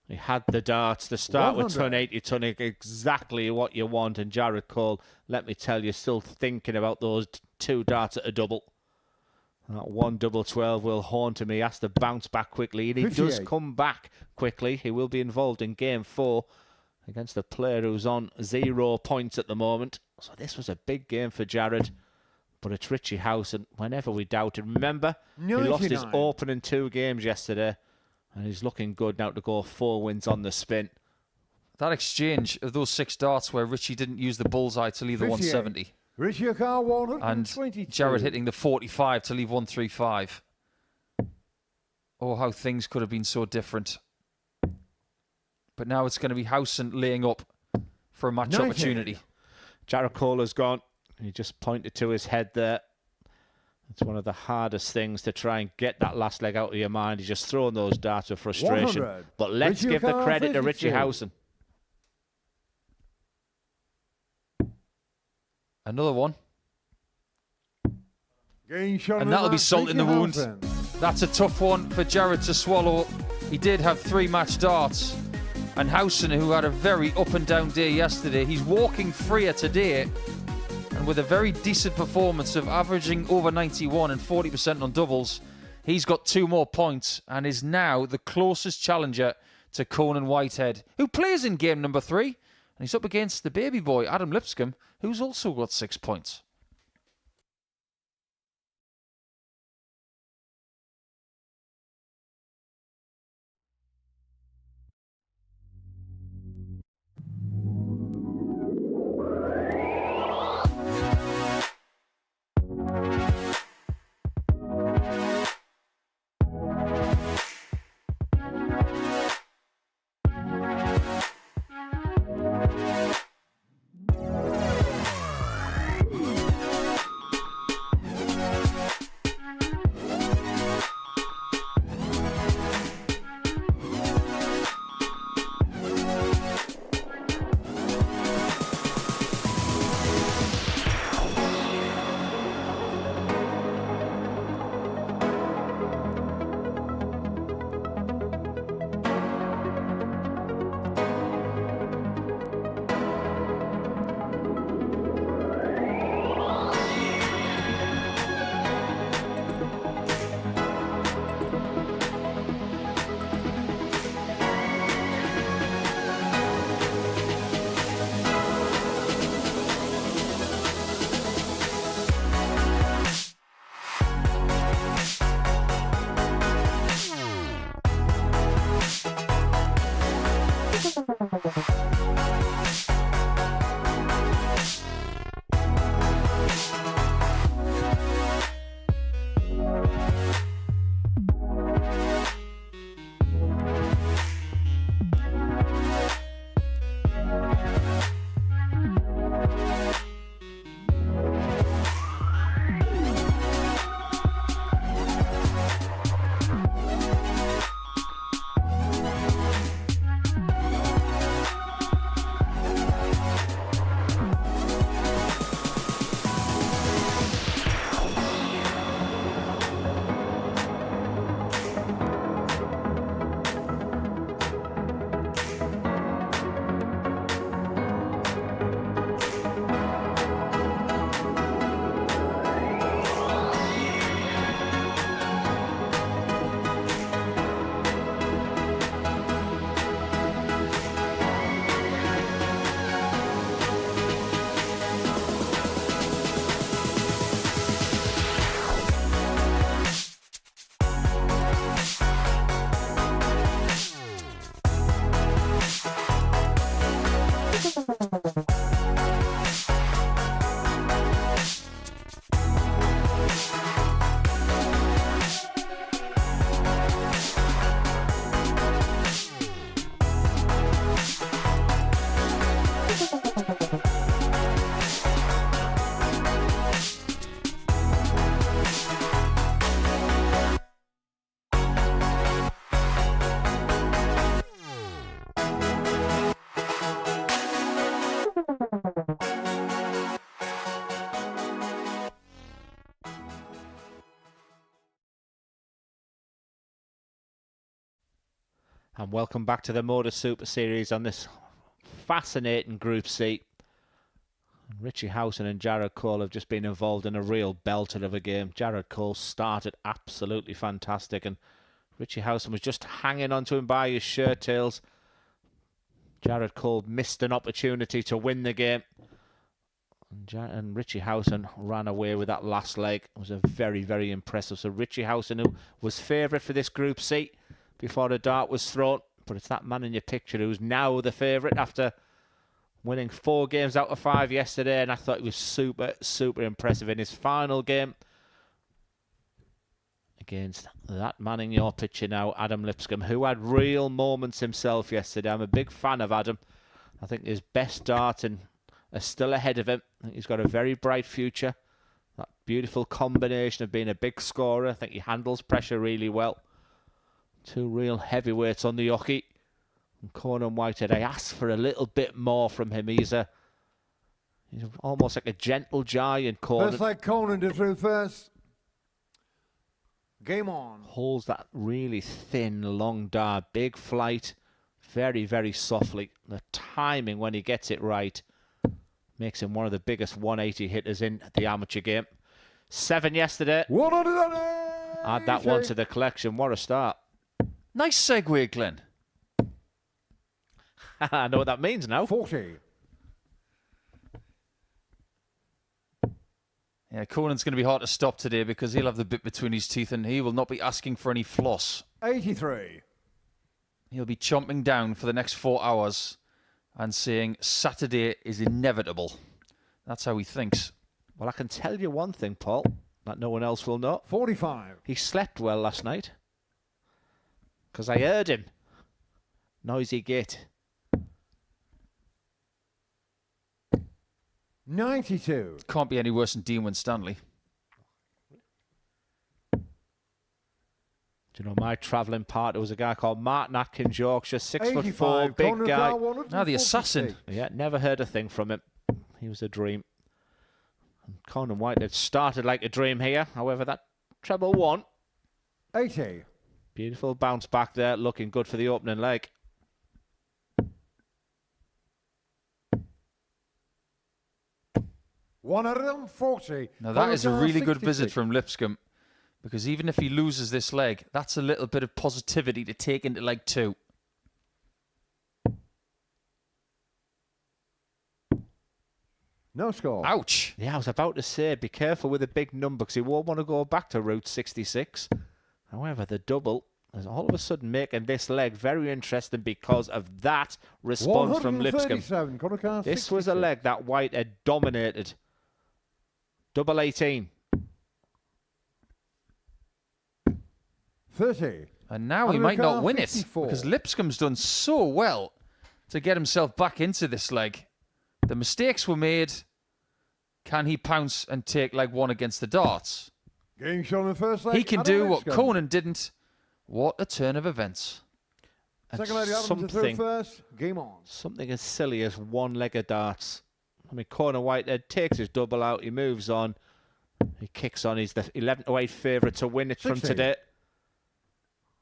Speaker 2: He had the darts. The start with 180 ton, exactly what you want. And Jared Cole, let me tell you, still thinking about those 2 darts at a double. That 1 double 12 will haunt him. He has to bounce back quickly. And he does come back quickly. He will be involved in game 4 against a player who's on 0 points at the moment. So this was a big game for Jared. But it's Richie Howson. Whenever we doubted, remember, he lost his opening 2 games yesterday. And he's looking good now to go 4 wins on the spin.
Speaker 1: That exchange of those 6 darts where Richie didn't use the bullseye to leave the 170.
Speaker 6: Richie Carr 122.
Speaker 1: And Jared hitting the 45 to leave 135. Oh, how things could have been so different. But now it's going to be Howson laying up for a match opportunity.
Speaker 2: Jared Cole has gone. He just pointed to his head there. It's one of the hardest things to try and get that last leg out of your mind. He's just throwing those darts with frustration.
Speaker 6: 100.
Speaker 2: But let's give the credit to Richie Howson.
Speaker 1: Another one.
Speaker 6: And
Speaker 1: that'll be salt in the wound. That's a tough one for Jared to swallow. He did have 3 match darts. And Howson, who had a very up and down day yesterday, he's walking freer today. And with a very decent performance of averaging over 91 and 40% on doubles, he's got 2 more points and is now the closest challenger to Conan Whitehead, who plays in game number 3. And he's up against the baby boy, Adam Lipscombe, who's also got 6 points.
Speaker 2: And welcome back to the Modus Super Series on this fascinating Group C. Richie Howson and Jared Cole have just been involved in a real belter of a game. Jared Cole started absolutely fantastic, and Richie Howson was just hanging on to him by his shirt tails. Jared Cole missed an opportunity to win the game. And Richie Howson ran away with that last leg. It was a very, very impressive. So Richie Howson, who was favourite for this Group C before the dart was thrown, but it's that man in your picture who's now the favourite after winning 4 games out of 5 yesterday, and I thought he was super, super impressive in his final game against that man in your picture now, Adam Lipscombe, who had real moments himself yesterday. I'm a big fan of Adam. I think his best darting are still ahead of him. I think he's got a very bright future. That beautiful combination of being a big scorer. I think he handles pressure really well. 2 real heavyweights on the hockey. And Conan Whitehead, I asked for a little bit more from him. He's almost like a gentle giant, Conan.
Speaker 6: First leg, Conan to through first. Game on.
Speaker 2: Holds that really thin, long dart, big flight, very, very softly. The timing when he gets it right makes him one of the biggest 180 hitters in the amateur game. 7 yesterday.
Speaker 6: 180.
Speaker 2: Add that one to the collection. What a start.
Speaker 1: Nice segue, Glenn.
Speaker 2: I know what that means now.
Speaker 6: 40.
Speaker 1: Yeah, Conan's going to be hard to stop today because he'll have the bit between his teeth and he will not be asking for any floss.
Speaker 6: 83.
Speaker 1: He'll be chomping down for the next 4 hours and saying Saturday is inevitable. That's how he thinks.
Speaker 2: Well, I can tell you one thing, Paul, that no one else will know.
Speaker 6: 45.
Speaker 2: He slept well last night because I heard him. Noisy git.
Speaker 6: 92.
Speaker 1: Can't be any worse than Dean Winstanley.
Speaker 2: Do you know my travelling partner was a guy called Martin Atkins, Yorkshire, 6'4", big guy.
Speaker 1: Now the assassin.
Speaker 2: Yeah, never heard a thing from him. He was a dream. And Conan Whitehead started like a dream here. However, that treble won.
Speaker 6: 80.
Speaker 2: Beautiful bounce back there, looking good for the opening leg.
Speaker 6: $140.
Speaker 1: Now that is a really good visit from Lipscombe, because even if he loses this leg, that's a little bit of positivity to take into leg 2.
Speaker 6: No score.
Speaker 1: Ouch.
Speaker 2: Yeah, I was about to say, be careful with a big number because he won't want to go back to Route 66. However, the double is all of a sudden making this leg very interesting because of that response from Lipscombe. This was a leg that Whitehead dominated. Double 18.
Speaker 6: 30.
Speaker 1: And now he might not win it because Lipscombe's done so well to get himself back into this leg. The mistakes were made. Can he pounce and take leg 1 against the darts?
Speaker 6: Game shot in the first leg.
Speaker 1: He can do what Conan didn't. What a turn of events.
Speaker 6: Second lady Adam to through first. Game on.
Speaker 2: Something as silly as 1 leg of darts. I mean, Conan Whitehead takes his double out. He moves on. He kicks on. He's the 11-8 favourite to win it
Speaker 6: 60.
Speaker 2: from today.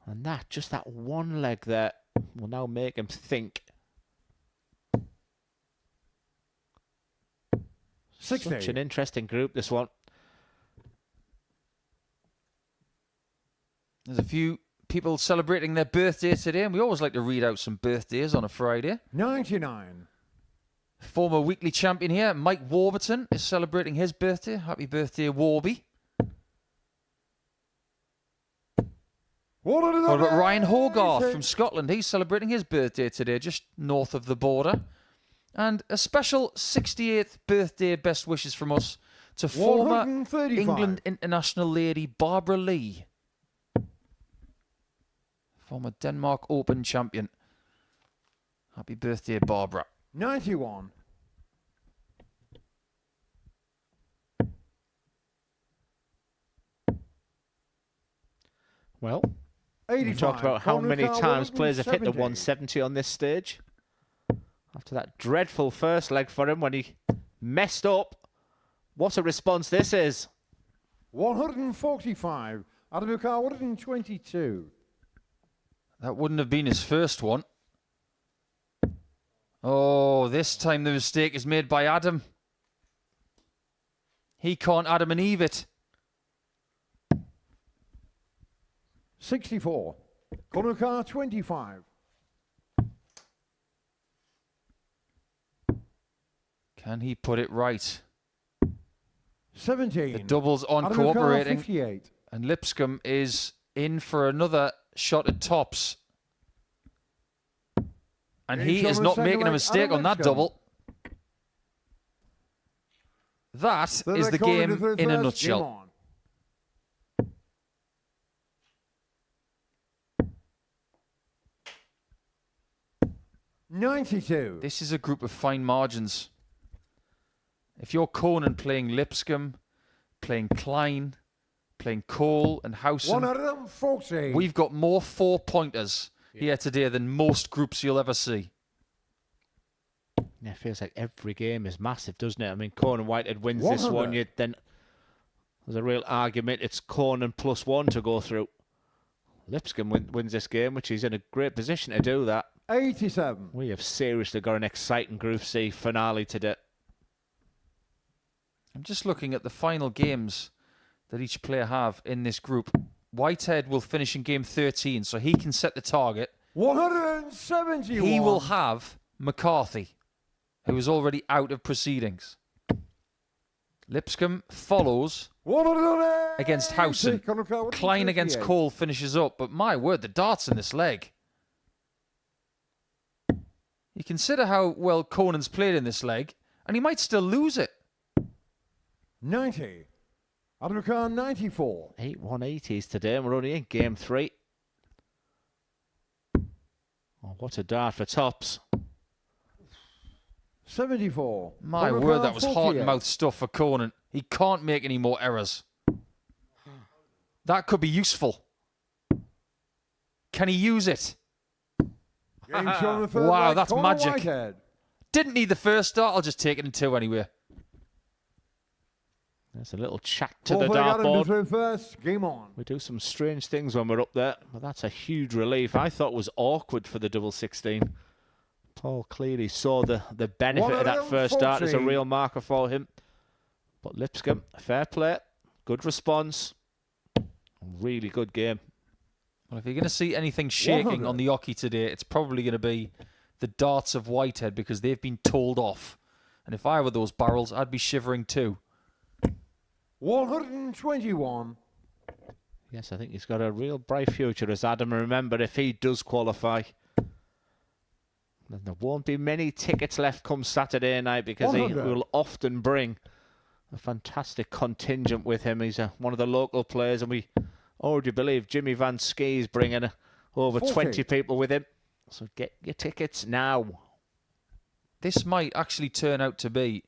Speaker 2: And just that 1 leg there will now make him think.
Speaker 6: 60.
Speaker 2: Such an interesting group, this one.
Speaker 1: There's a few people celebrating their birthday today, and we always like to read out some birthdays on a Friday.
Speaker 6: 99.
Speaker 1: Former weekly champion here, Mike Warburton, is celebrating his birthday. Happy birthday, Warby. What about Ryan Hogarth from Scotland? He's celebrating his birthday today, just north of the border. And a special 68th birthday best wishes from us to former England international lady Barbara Lee. Former Denmark Open champion. Happy birthday, Barbara.
Speaker 6: 91.
Speaker 2: Well,
Speaker 6: 85.
Speaker 2: we talked about how many times players have hit the 170 on this stage. After that dreadful first leg for him when he messed up. What a response this is.
Speaker 6: 145. Adam McCarthy, 122.
Speaker 1: That wouldn't have been his first one. Oh, this time the mistake is made by Adam. He can't Adam and Eve it.
Speaker 6: 64. Corner car 25.
Speaker 1: Can he put it right?
Speaker 6: 17.
Speaker 1: The doubles on
Speaker 6: Adam car
Speaker 1: cooperating.
Speaker 6: 58.
Speaker 1: And Lipscombe is in for another shot at tops. And he is not making a mistake on that double. That is the game in a nutshell.
Speaker 6: 92.
Speaker 1: This is a group of fine margins. If you're Conan playing Lipscombe, playing Klein, playing Cole and Howson,
Speaker 6: 140.
Speaker 1: we've got more 4-pointers here today than most groups you'll ever see.
Speaker 2: Yeah, it feels like every game is massive, doesn't it? I mean, Conan Whitehead wins this
Speaker 6: 100.
Speaker 2: one, then there's a real argument. It's Conan +1 to go through. Lipscombe wins this game, which he's in a great position to do that.
Speaker 6: 87.
Speaker 2: We have seriously got an exciting Group C finale today.
Speaker 1: I'm just looking at the final games that each player have in this group. Whitehead will finish in game 13, so he can set the target.
Speaker 6: 171.
Speaker 1: He will have McCarthy, who is already out of proceedings. Lipscombe follows
Speaker 6: 180.
Speaker 1: against Howson.
Speaker 6: Corner car
Speaker 1: Klein against
Speaker 6: 58.
Speaker 1: Cole finishes up, but my word, the darts in this leg. You consider how well Conan's played in this leg, and he might still lose it.
Speaker 6: 90. Adam car 94.
Speaker 2: 8 180s today, and we're only in game 3. Oh, what a dart for tops.
Speaker 6: 74.
Speaker 1: My
Speaker 6: Corner
Speaker 1: word,
Speaker 6: car
Speaker 1: that was
Speaker 6: 48.
Speaker 1: heart-and-mouth stuff for Conan. He can't make any more errors. That could be useful. Can he use it?
Speaker 6: Game show on the third
Speaker 1: Wow,
Speaker 6: leg,
Speaker 1: that's
Speaker 6: Corner
Speaker 1: magic.
Speaker 6: Whitehead.
Speaker 1: Didn't need the first dart. I'll just take it in 2 anyway.
Speaker 2: There's a little chat to
Speaker 6: Ball
Speaker 2: the
Speaker 6: for Adam to
Speaker 2: dartboard.
Speaker 6: throw first. Game on.
Speaker 2: We do some strange things when we're up there, but that's a huge relief. I thought it was awkward for the double 16. Paul clearly saw the benefit of that first dart as a real marker for him. But Lipscombe, fair play, good response, really good game.
Speaker 1: Well, if you're going to see anything shaking
Speaker 6: 100.
Speaker 1: on the hockey today, it's probably going to be the darts of Whitehead because they've been told off. And if I were those barrels, I'd be shivering too.
Speaker 6: 121.
Speaker 2: Yes, I think he's got a real bright future as Adam. Remember, if he does qualify, then there won't be many tickets left come Saturday night because he
Speaker 6: 100.
Speaker 2: will often bring a fantastic contingent with him. He's one of the local players, and we already believe Jimmy Van Ski is bringing over
Speaker 6: 40.
Speaker 2: 20 people with him. So get your tickets now.
Speaker 1: This might actually turn out to be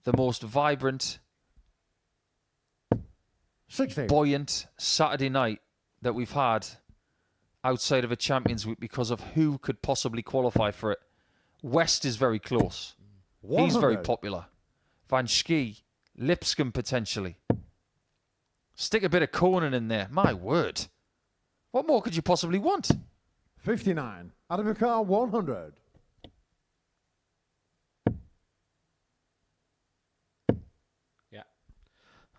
Speaker 1: the most vibrant,
Speaker 6: 60.
Speaker 1: buoyant Saturday night that we've had outside of a Champions Week because of who could possibly qualify for it. West is very close. He's very
Speaker 6: 100.
Speaker 1: popular. Van Schie, Lipscombe potentially. Stick a bit of Conan in there. My word. What more could you possibly want?
Speaker 6: 59. Adam car 100.
Speaker 2: Yeah,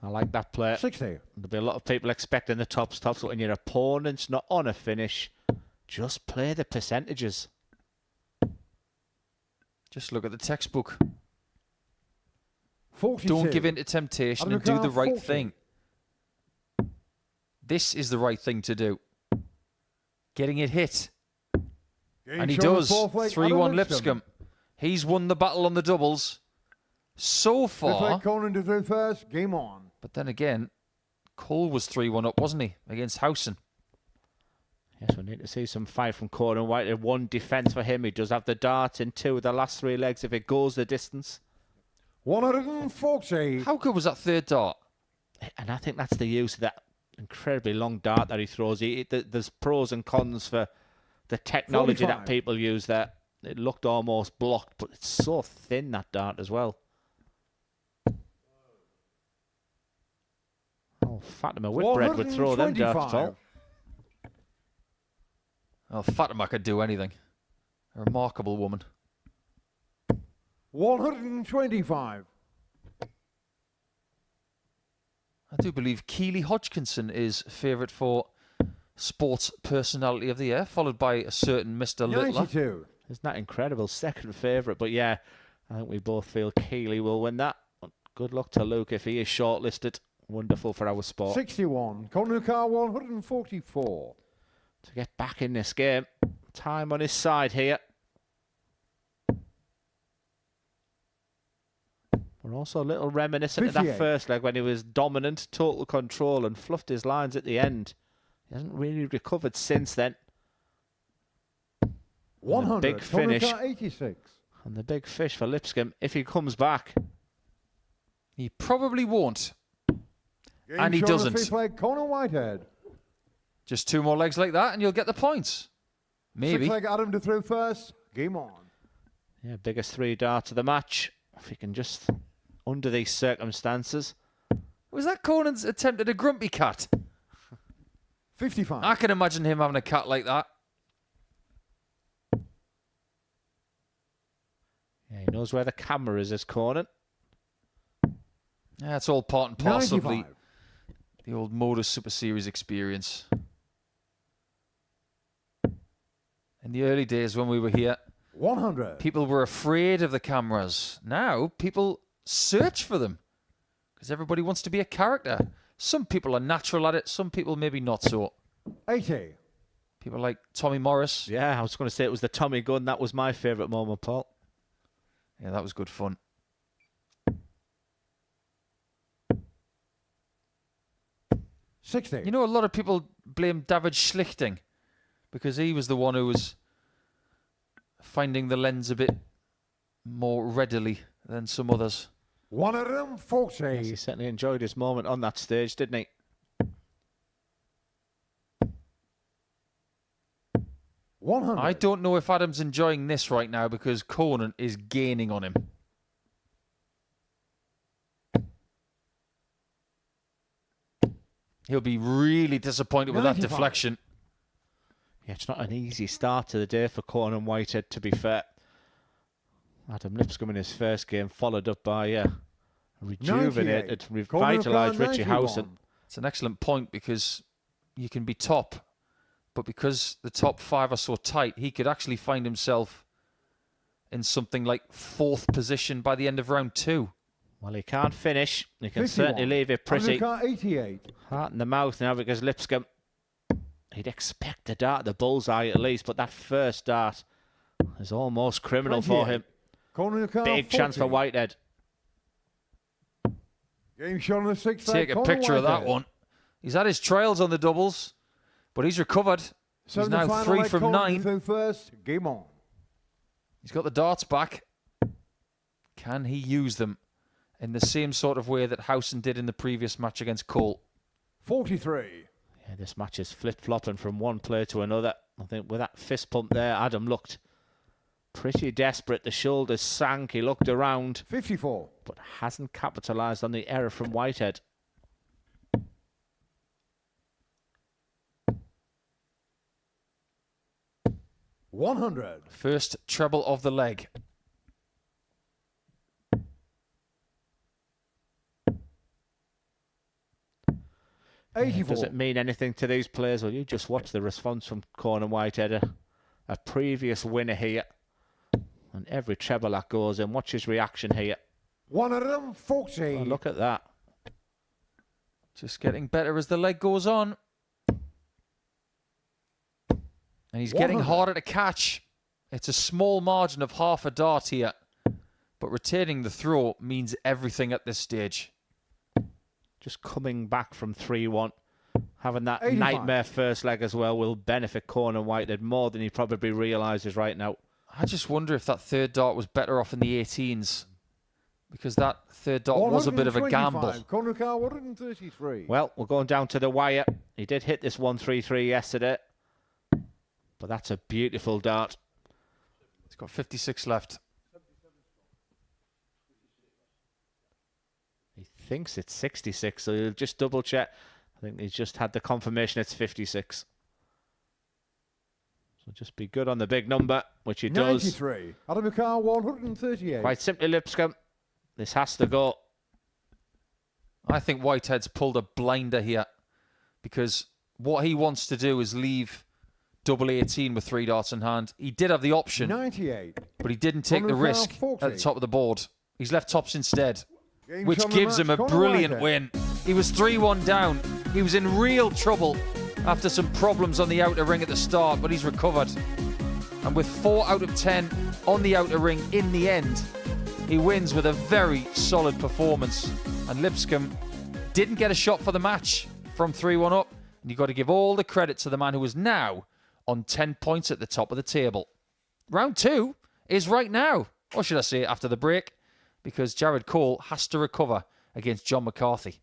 Speaker 2: I like that play.
Speaker 6: 60.
Speaker 2: There'll be a lot of people expecting the tops, but when your opponent's not on a finish, just play the percentages.
Speaker 1: Just look at the textbook.
Speaker 6: 42.
Speaker 1: Don't give in to temptation
Speaker 6: Adam
Speaker 1: and do the
Speaker 6: car
Speaker 1: right
Speaker 6: 40.
Speaker 1: thing. This is the right thing to do. Getting it hit.
Speaker 6: Game
Speaker 1: And he
Speaker 6: show on the
Speaker 1: does.
Speaker 6: fourth leg,
Speaker 1: 3-1
Speaker 6: Adam
Speaker 1: Lipscombe. He's won the battle on the doubles so
Speaker 6: Fifth
Speaker 1: far.
Speaker 6: leg, Conan to throw first. Game on.
Speaker 1: But then again, Cole was 3-1 up, wasn't he, against Howson?
Speaker 2: Yes, we need to see some fight from Conan Whitehead. 1 defence for him. He does have the dart in 2 of the last 3 legs if it goes the distance.
Speaker 6: 140.
Speaker 1: How good was that third dart?
Speaker 2: And I think that's the use of that incredibly long dart that he throws. There's pros and cons for the technology
Speaker 6: 45.
Speaker 2: that people use there. It looked almost blocked, but it's so thin, that dart as well. Oh, Fatima Whitbread would throw them darts, Paul.
Speaker 6: 125.
Speaker 1: Well, Fatima could do anything. A remarkable woman.
Speaker 6: 125.
Speaker 1: I do believe Keely Hodgkinson is favourite for Sports Personality of the Year, followed by a certain Mr. Littler.
Speaker 6: 92.
Speaker 2: Isn't that incredible? Second favourite, but yeah, I think we both feel Keely will win that. Good luck to Luke if he is shortlisted. Wonderful for our sport.
Speaker 6: 61. Konukar 144.
Speaker 2: To get back in this game. Time on his side here. We're also a little reminiscent of that
Speaker 6: 58.
Speaker 2: first leg when he was dominant, total control, and fluffed his lines at the end. He hasn't really recovered since then.
Speaker 6: 100.
Speaker 2: Big finish.
Speaker 6: Konukar 86.
Speaker 2: And the big fish for Lipscombe if he comes back.
Speaker 1: He probably won't.
Speaker 6: Game
Speaker 1: And he
Speaker 6: shot on the
Speaker 1: doesn't.
Speaker 6: fifth leg, Conor Whitehead.
Speaker 1: Just 2 more legs like that and you'll get the points. Maybe.
Speaker 6: Sixth leg, Adam to throw first. Game on.
Speaker 2: Yeah, biggest 3 darts of the match. If he can just, under these circumstances.
Speaker 1: Was that Conan's attempt at a grumpy cat?
Speaker 6: 55.
Speaker 1: I can imagine him having a cat like that.
Speaker 2: Yeah, he knows where the camera is Conan.
Speaker 1: Yeah, it's all part and parcel of
Speaker 6: 95.
Speaker 1: the old Modus Super Series experience. In the early days when we were here,
Speaker 6: 100.
Speaker 1: people were afraid of the cameras. Now, people search for them because everybody wants to be a character. Some people are natural at it, some people maybe not so.
Speaker 6: 80.
Speaker 1: People like Tommy Morris.
Speaker 2: Yeah, I was going to say it was the Tommy gun. That was my favourite moment, Paul.
Speaker 1: Yeah, that was good fun.
Speaker 6: $60.
Speaker 1: You know, a lot of people blame David Schlichting because he was the one who was finding the lens a bit more readily than some others.
Speaker 6: 140.
Speaker 2: Yes, he certainly enjoyed his moment on that stage, didn't he?
Speaker 6: 100.
Speaker 1: I don't know if Adam's enjoying this right now because Conan is gaining on him. He'll be really disappointed with that
Speaker 6: 95.
Speaker 1: deflection.
Speaker 2: Yeah, it's not an easy start to the day for Conan Whitehead, to be fair. Adam Lipscombe in his first game, followed up by a rejuvenated,
Speaker 6: 98.
Speaker 2: revitalised
Speaker 6: Conor
Speaker 2: Richie
Speaker 6: 91.
Speaker 2: Howson.
Speaker 1: It's an excellent point because you can be top, but because the top 5 are so tight, he could actually find himself in something like 4th position by the end of round 2.
Speaker 2: Well, he can't finish. He can
Speaker 6: 51.
Speaker 2: certainly leave it pretty.
Speaker 6: Konukar 88.
Speaker 2: Heart in the mouth now because Lipscombe, he'd expect a dart, the bullseye at least, but that first dart is almost criminal for
Speaker 6: 28.
Speaker 2: him.
Speaker 6: Konukar
Speaker 2: Big
Speaker 6: 40.
Speaker 2: chance for Whitehead.
Speaker 6: Game shot on the sixth leg,
Speaker 1: Take a
Speaker 6: Conor
Speaker 1: picture of that
Speaker 6: Whitehead.
Speaker 1: one. He's had his trials on the doubles, but he's recovered.
Speaker 6: So
Speaker 1: He's
Speaker 6: the
Speaker 1: now
Speaker 6: final
Speaker 1: 3
Speaker 6: leg,
Speaker 1: from
Speaker 6: Conor to
Speaker 1: 9.
Speaker 6: throw first. Game on.
Speaker 1: He's got the darts back. Can he use them in the same sort of way that Howson did in the previous match against Cole?
Speaker 6: 43.
Speaker 2: Yeah, this match is flip-flopping from one player to another. I think with that fist pump there, Adam looked pretty desperate. The shoulders sank. He looked around,
Speaker 6: 54.
Speaker 2: but hasn't capitalised on the error from Whitehead.
Speaker 6: $100.
Speaker 1: First treble of the leg.
Speaker 2: Does it mean anything to these players? Well, you just watch the response from Conan Whitehead, a previous winner here. And every treble that goes in, watch his reaction here.
Speaker 6: 140.
Speaker 2: Oh, look at that.
Speaker 1: Just getting better as the leg goes on. And he's getting
Speaker 6: 100.
Speaker 1: harder to catch. It's a small margin of half a dart here. But retaining the throw means everything at this stage.
Speaker 2: Just coming back from 3-1. Having that
Speaker 6: 85.
Speaker 2: nightmare first leg as well will benefit Conan Whitehead more than he probably realises right now.
Speaker 1: I just wonder if that third dart was better off in the 18s. Because that third dart was a bit of a gamble.
Speaker 6: 125. Konukar 133.
Speaker 2: Well, we're going down to the wire. He did hit this 133 yesterday. But that's a beautiful dart.
Speaker 1: He's got 56 left.
Speaker 2: He thinks it's 66, so he'll just double check. I think he's just had the confirmation it's 56. So just be good on the big number, which he does.
Speaker 6: 93. Adam McCarthy, 138.
Speaker 2: Quite simply, Lipscombe, this has to go.
Speaker 1: I think Whitehead's pulled a blinder here because what he wants to do is leave double 18 with 3 darts in hand. He did have the option,
Speaker 6: 98.
Speaker 1: but he didn't take the risk at the top of the board. He's left tops instead, which gives him a brilliant win. He was 3-1 down. He was in real trouble after some problems on the outer ring at the start, but he's recovered. And with 4 out of 10 on the outer ring in the end, he wins with a very solid performance. And Lipscombe didn't get a shot for the match from 3-1 up. And you've got to give all the credit to the man who is now on 10 points at the top of the table. Round 2 is right now, or should I say after the break, because Jared Cole has to recover against John McCarthy.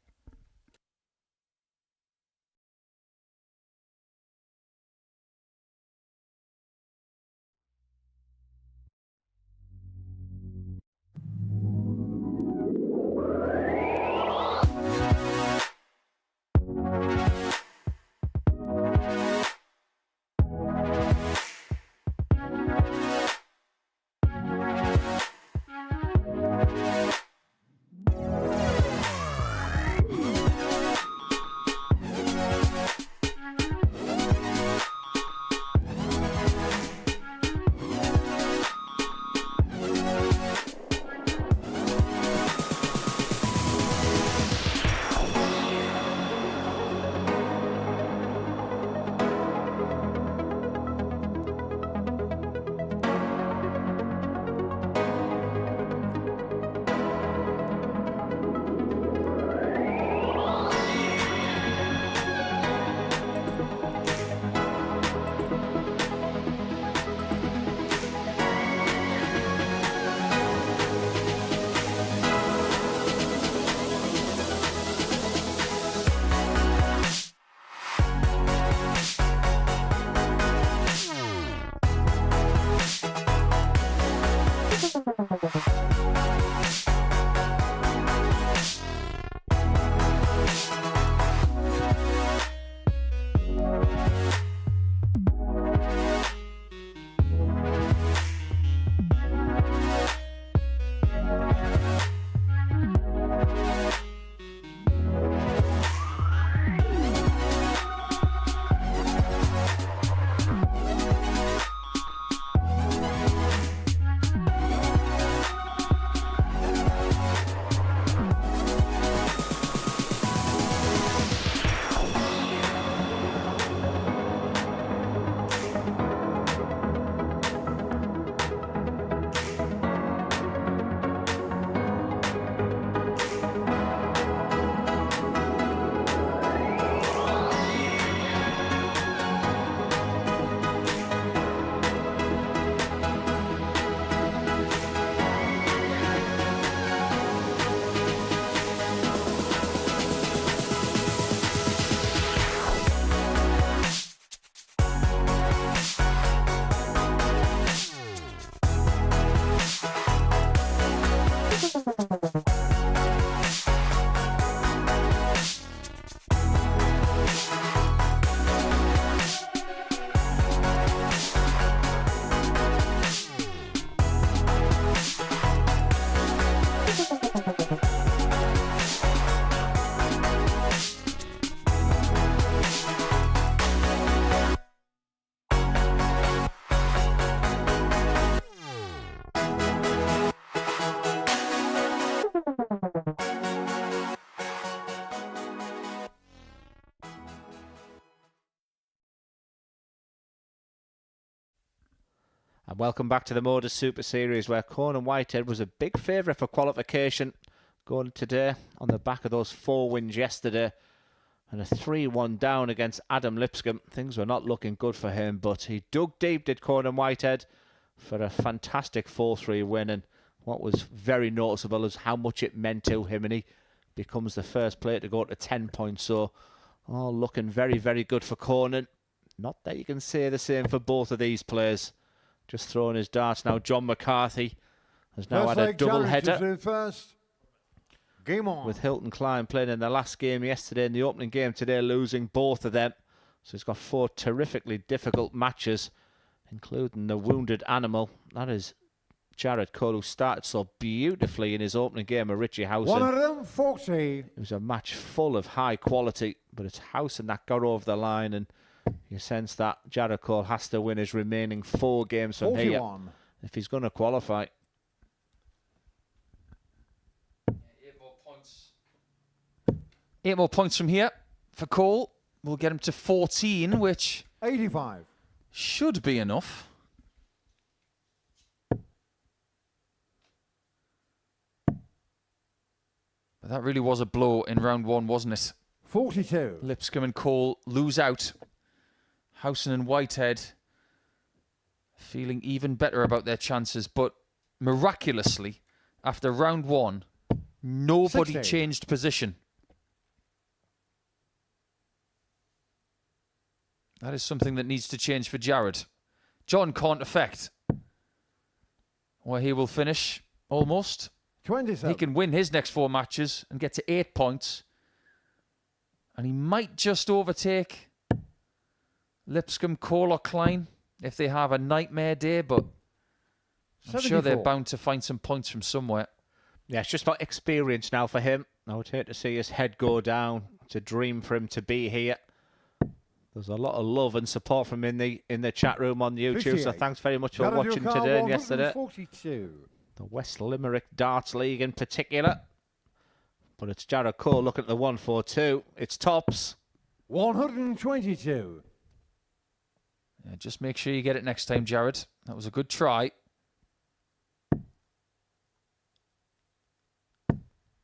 Speaker 2: And welcome back to the Modus Super Series, where Conan Whitehead was a big favourite for qualification going today on the back of those 4 wins yesterday and a 3-1 down against Adam Lipscombe. Things were not looking good for him, but he dug deep, did Conan Whitehead, for a fantastic 4-3 win. And what was very noticeable is how much it meant to him, and he becomes the first player to go to 10 points. So, looking very, very good for Conan. Not that you can say the same for both of these players. Just throwing his darts now. John McCarthy has now had a double header.
Speaker 6: First. Game on.
Speaker 2: With Hilton Klein playing in the last game yesterday, in the opening game today, losing both of them. So he's got 4 terrifically difficult matches including the wounded animal. That is Jared Cole, who started so beautifully in his opening game of Richie Howson.
Speaker 6: 140.
Speaker 2: It was a match full of high quality, but it's Howson that got over the line, and you sense that Jared Cole has to win his remaining 4 games from
Speaker 6: 41.
Speaker 2: here if he's going to qualify.
Speaker 1: 8 more points from here for Cole. We'll get him to 14, which
Speaker 6: 85.
Speaker 1: should be enough. But that really was a blow in round 1, wasn't it?
Speaker 6: 42.
Speaker 1: Lipscombe and Cole lose out. Howson and Whitehead feeling even better about their chances, but miraculously, after round 1, nobody
Speaker 6: 60.
Speaker 1: changed position. That is something that needs to change for Jared. John can't affect where he will finish almost.
Speaker 6: 27.
Speaker 1: He can win his next 4 matches and get to 8 points. And he might just overtake Lipscombe, Cole or Klein if they have a nightmare day, but I'm sure they're
Speaker 6: 74.
Speaker 1: bound to find some points from somewhere.
Speaker 2: Yeah, it's just about experience now for him. I would hate to see his head go down. It's a dream for him to be here. There's a lot of love and support from in the chat room on YouTube, so
Speaker 6: 58.
Speaker 2: thanks very much for
Speaker 6: Jared
Speaker 2: watching
Speaker 6: Cole,
Speaker 2: today and yesterday.
Speaker 6: 142.
Speaker 2: The West Limerick Darts League in particular. But it's Jared Cole looking at the 142. It's tops.
Speaker 6: 122.
Speaker 1: Yeah, just make sure you get it next time, Jared. That was a good try.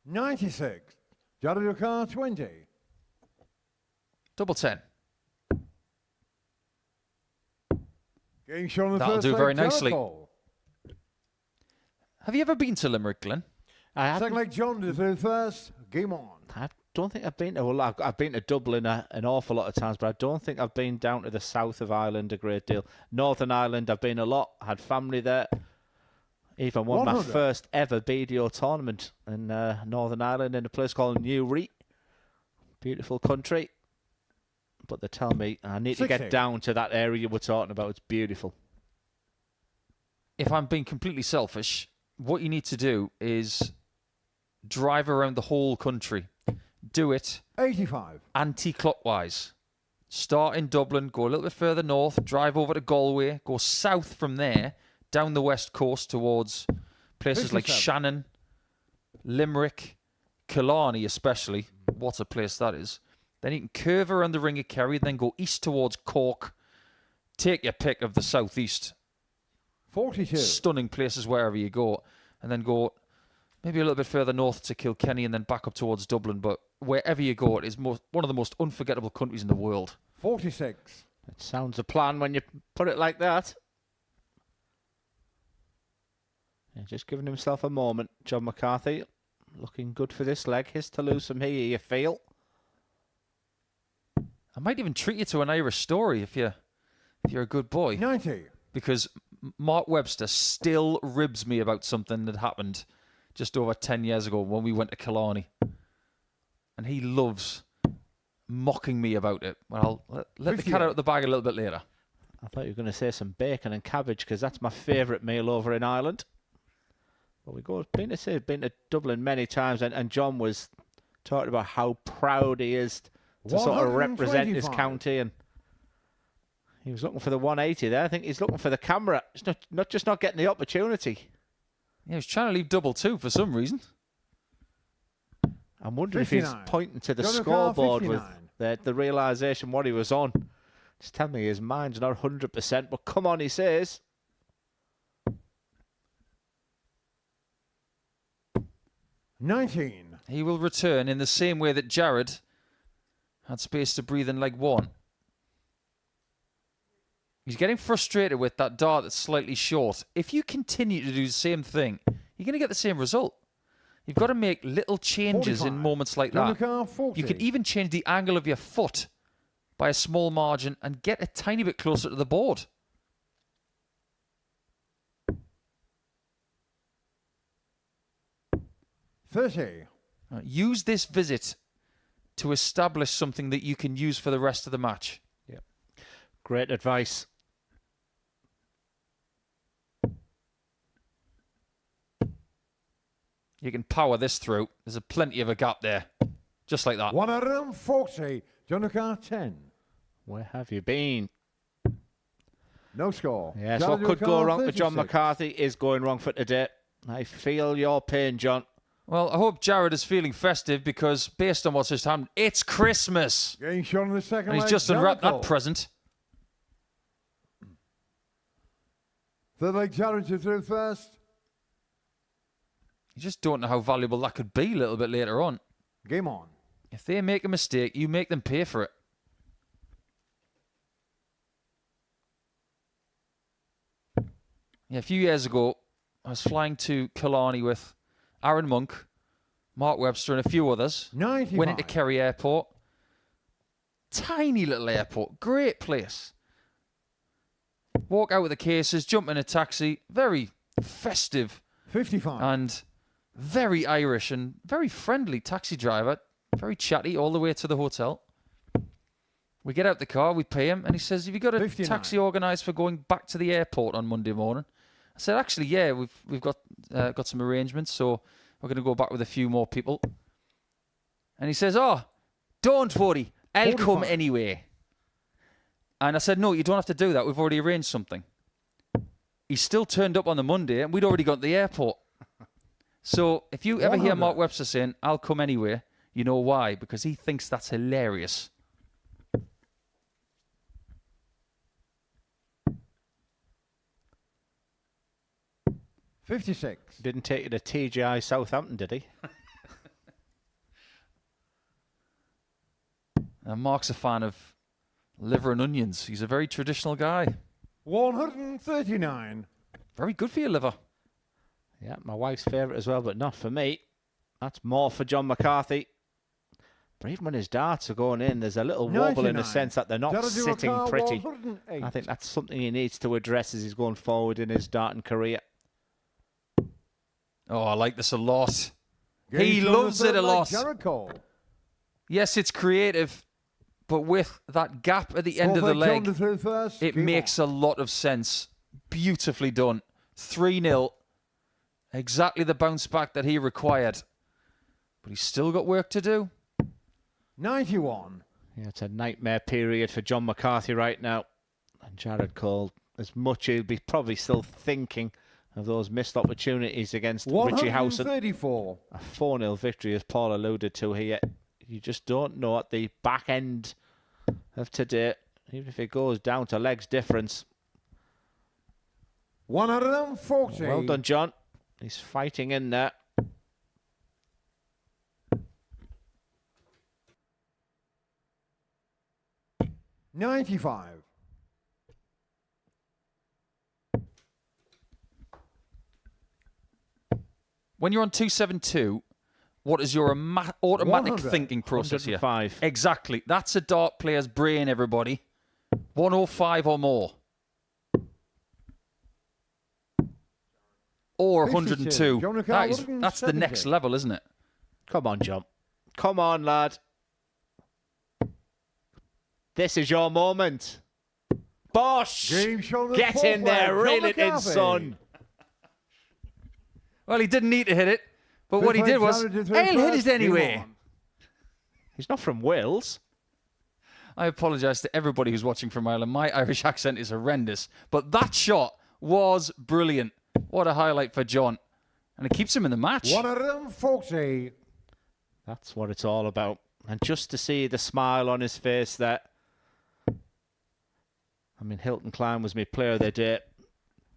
Speaker 6: 96. Jared Cole, 20.
Speaker 1: Double 10.
Speaker 6: Getting shown the
Speaker 1: That'll
Speaker 6: first
Speaker 1: do
Speaker 6: leg,
Speaker 1: very
Speaker 6: Jared
Speaker 1: nicely.
Speaker 6: Cole.
Speaker 1: Have you ever been to Limerick, Glenn?
Speaker 2: I haven't-
Speaker 6: Second leg, John to the first. Game on.
Speaker 2: I don't think I've been to. Well, I've been to Dublin an awful lot of times, but I don't think I've been down to the south of Ireland a great deal. Northern Ireland, I've been a lot. I had family there. Even won my
Speaker 6: 100.
Speaker 2: first ever BDO tournament in Northern Ireland in a place called Newry. Beautiful country. But they tell me I need to
Speaker 6: 60.
Speaker 2: get down to that area we're talking about. It's beautiful.
Speaker 1: If I'm being completely selfish, what you need to do is drive around the whole country. Do it
Speaker 6: 85.
Speaker 1: anti-clockwise. Start in Dublin, go a little bit further north, drive over to Galway, go south from there, down the west coast towards places like
Speaker 6: 57.
Speaker 1: Shannon, Limerick, Killarney especially. What a place that is. Then you can curve around the Ring of Kerry, then go east towards Cork. Take your pick of the southeast.
Speaker 6: 42.
Speaker 1: Stunning places wherever you go. And then go maybe a little bit further north to Kilkenny and then back up towards Dublin. But wherever you go, it is one of the most unforgettable countries in the world.
Speaker 6: 46.
Speaker 2: It sounds a plan when you put it like that. Yeah, just giving himself a moment. John McCarthy looking good for this leg. His to lose from here, you feel.
Speaker 1: I might even treat you to an Irish story if you're a good boy.
Speaker 6: 90.
Speaker 1: Because Mark Webster still ribs me about something that happened just over 10 years ago when we went to Killarney. And he loves mocking me about it. Well, let the cat out of the bag a little bit later.
Speaker 2: I thought you were going to say some bacon and cabbage because that's my favourite meal over in Ireland. But been to Dublin many times, and John was talking about how proud he is to sort of represent his
Speaker 6: 125.
Speaker 2: county, and he was looking for the 180 there. I think he's looking for the camera. He's not getting the opportunity.
Speaker 1: Yeah, he was trying to leave double 2 for some reason.
Speaker 2: I'm wondering if he's
Speaker 6: 59.
Speaker 2: pointing to the
Speaker 6: John O'Carr,
Speaker 2: scoreboard with
Speaker 6: 59.
Speaker 2: the realisation what he was on. Just tell me his mind's not 100%, but come on, he says.
Speaker 6: 19.
Speaker 1: He will return in the same way that Jared had space to breathe in leg 1. He's getting frustrated with that dart that's slightly short. If you continue to do the same thing, you're going to get the same result. You've got to make little changes
Speaker 6: 45.
Speaker 1: in moments like
Speaker 6: John
Speaker 1: that.
Speaker 6: O'Carr, 40.
Speaker 1: You can even change the angle of your foot by a small margin and get a tiny bit closer to the board. Use this visit to establish something that you can use for the rest of the match.
Speaker 2: Great advice.
Speaker 1: You can power this through. There's plenty of a gap there. Just like that.
Speaker 6: 140. John McCarthy 10.
Speaker 2: Where have you been?
Speaker 6: No score.
Speaker 2: Yes,
Speaker 6: John
Speaker 2: what could go wrong for John
Speaker 6: 36.
Speaker 2: McCarthy is going wrong for today. I feel your pain, John.
Speaker 1: Well, I hope Jared is feeling festive because based on what's just happened, it's Christmas.
Speaker 6: Getting shown in the second
Speaker 1: And he's
Speaker 6: leg,
Speaker 1: just unwrapped
Speaker 6: Jericho.
Speaker 1: that present.
Speaker 6: Third leg, Jared to through first.
Speaker 1: You just don't know how valuable that could be a little bit later on.
Speaker 6: Game on.
Speaker 1: If they make a mistake, you make them pay for it. Yeah, a few years ago, I was flying to Killarney with Aaron Monk, Mark Webster, and a few others.
Speaker 6: 95.
Speaker 1: Went into Kerry Airport. Tiny little airport. Great place. Walk out with the cases, jump in a taxi. Very festive
Speaker 6: 55.
Speaker 1: and very Irish and very friendly taxi driver. Very chatty all the way to the hotel. We get out the car, we pay him, and he says, have you got a
Speaker 6: 59.
Speaker 1: taxi organised for going back to the airport on Monday morning? I said, actually, yeah, we've got some arrangements, so we're going to go back with a few more people. And he says, oh, don't worry, I'll
Speaker 6: 45.
Speaker 1: come anyway. And I said, no, you don't have to do that. We've already arranged something. He still turned up on the Monday, and we'd already got to the airport. So if you ever hear
Speaker 6: 100.
Speaker 1: Mark Webster saying, I'll come anyway, you know why? Because he thinks that's hilarious.
Speaker 6: $56.
Speaker 2: Didn't take you to TGI Southampton, did he?
Speaker 1: And Mark's a fan of liver and onions. He's a very traditional guy.
Speaker 6: 139.
Speaker 1: Very good for your liver.
Speaker 2: Yeah, my wife's favourite as well, but not for me. That's more for John McCarthy. But even when his darts are going in, there's a little wobble in the
Speaker 6: 99.
Speaker 2: sense that they're not
Speaker 6: Jared
Speaker 2: sitting
Speaker 6: Jericho,
Speaker 2: pretty.
Speaker 6: 108.
Speaker 2: I think that's something he needs to address as he's going forward in his darting career.
Speaker 1: Oh, I like this a lot.
Speaker 6: Getting
Speaker 1: He
Speaker 6: shown the
Speaker 1: loves
Speaker 6: third
Speaker 1: it a
Speaker 6: leg,
Speaker 1: lot.
Speaker 6: Jericho.
Speaker 1: Yes, it's creative, but with that gap at the end of the
Speaker 6: Fourth leg, John to
Speaker 1: leg,
Speaker 6: through first.
Speaker 1: it
Speaker 6: Game
Speaker 1: makes
Speaker 6: on.
Speaker 1: a lot of sense. Beautifully done. 3-0. Exactly the bounce back that he required. But he's still got work to do.
Speaker 6: 91.
Speaker 2: Yeah, it's a nightmare period for John McCarthy right now. And Jared Cole, as much he'll be probably still thinking of those missed opportunities against Richie Howson.
Speaker 6: 134.
Speaker 2: A 4-0 victory, as Paul alluded to here. You just don't know at the back end of today, even if it goes down to legs difference.
Speaker 6: 140.
Speaker 2: Well done, John. He's fighting in there.
Speaker 6: $95.
Speaker 1: When you're on 272, what is your automatic
Speaker 6: 100.
Speaker 1: thinking process here?
Speaker 2: 105.
Speaker 1: Exactly. That's a dart player's brain, everybody. 105 or more. Or
Speaker 6: 52.
Speaker 1: 102.
Speaker 6: John McCarthy,
Speaker 1: That's the
Speaker 6: 170.
Speaker 1: next level, isn't it?
Speaker 2: Come on, John. Come on, lad. This is your moment. Bosh!
Speaker 6: Game shown the
Speaker 2: Get
Speaker 6: fourth
Speaker 2: in there,
Speaker 6: leg,
Speaker 2: reel
Speaker 6: John
Speaker 2: it in,
Speaker 6: McCarthy.
Speaker 2: son.
Speaker 1: Well, he didn't need to hit it. But what he
Speaker 6: Fifth
Speaker 1: did
Speaker 6: leg,
Speaker 1: was,
Speaker 6: Jared to through
Speaker 1: I'll hit
Speaker 6: first.
Speaker 1: it
Speaker 6: Game
Speaker 1: anyway.
Speaker 6: on.
Speaker 2: He's not from Wales.
Speaker 1: I apologise to everybody who's watching from Ireland. My Irish accent is horrendous. But that shot was brilliant. What a highlight for John. And it keeps him in the match.
Speaker 6: 140.
Speaker 2: That's what it's all about. And just to see the smile on his face there. I mean, Hilton Klein was my player of the day.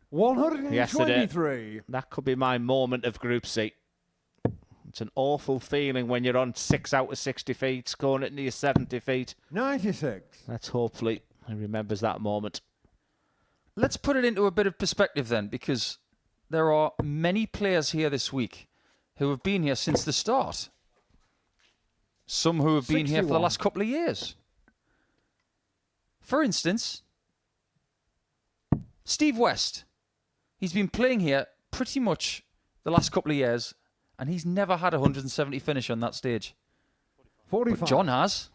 Speaker 6: 123.
Speaker 2: That could be my moment of Group C. It's an awful feeling when you're on 6 out of 60 feet, scoring it into your 70 feet.
Speaker 6: 96.
Speaker 2: Let's hopefully he remembers that moment.
Speaker 1: Let's put it into a bit of perspective then, because there are many players here this week who have been here since the start. Some who have been here for the
Speaker 6: 61.
Speaker 1: last couple of years. For instance, Steve West. He's been playing here pretty much the last couple of years, and he's never had a 170 finish on that stage.
Speaker 6: 45.
Speaker 1: But John has.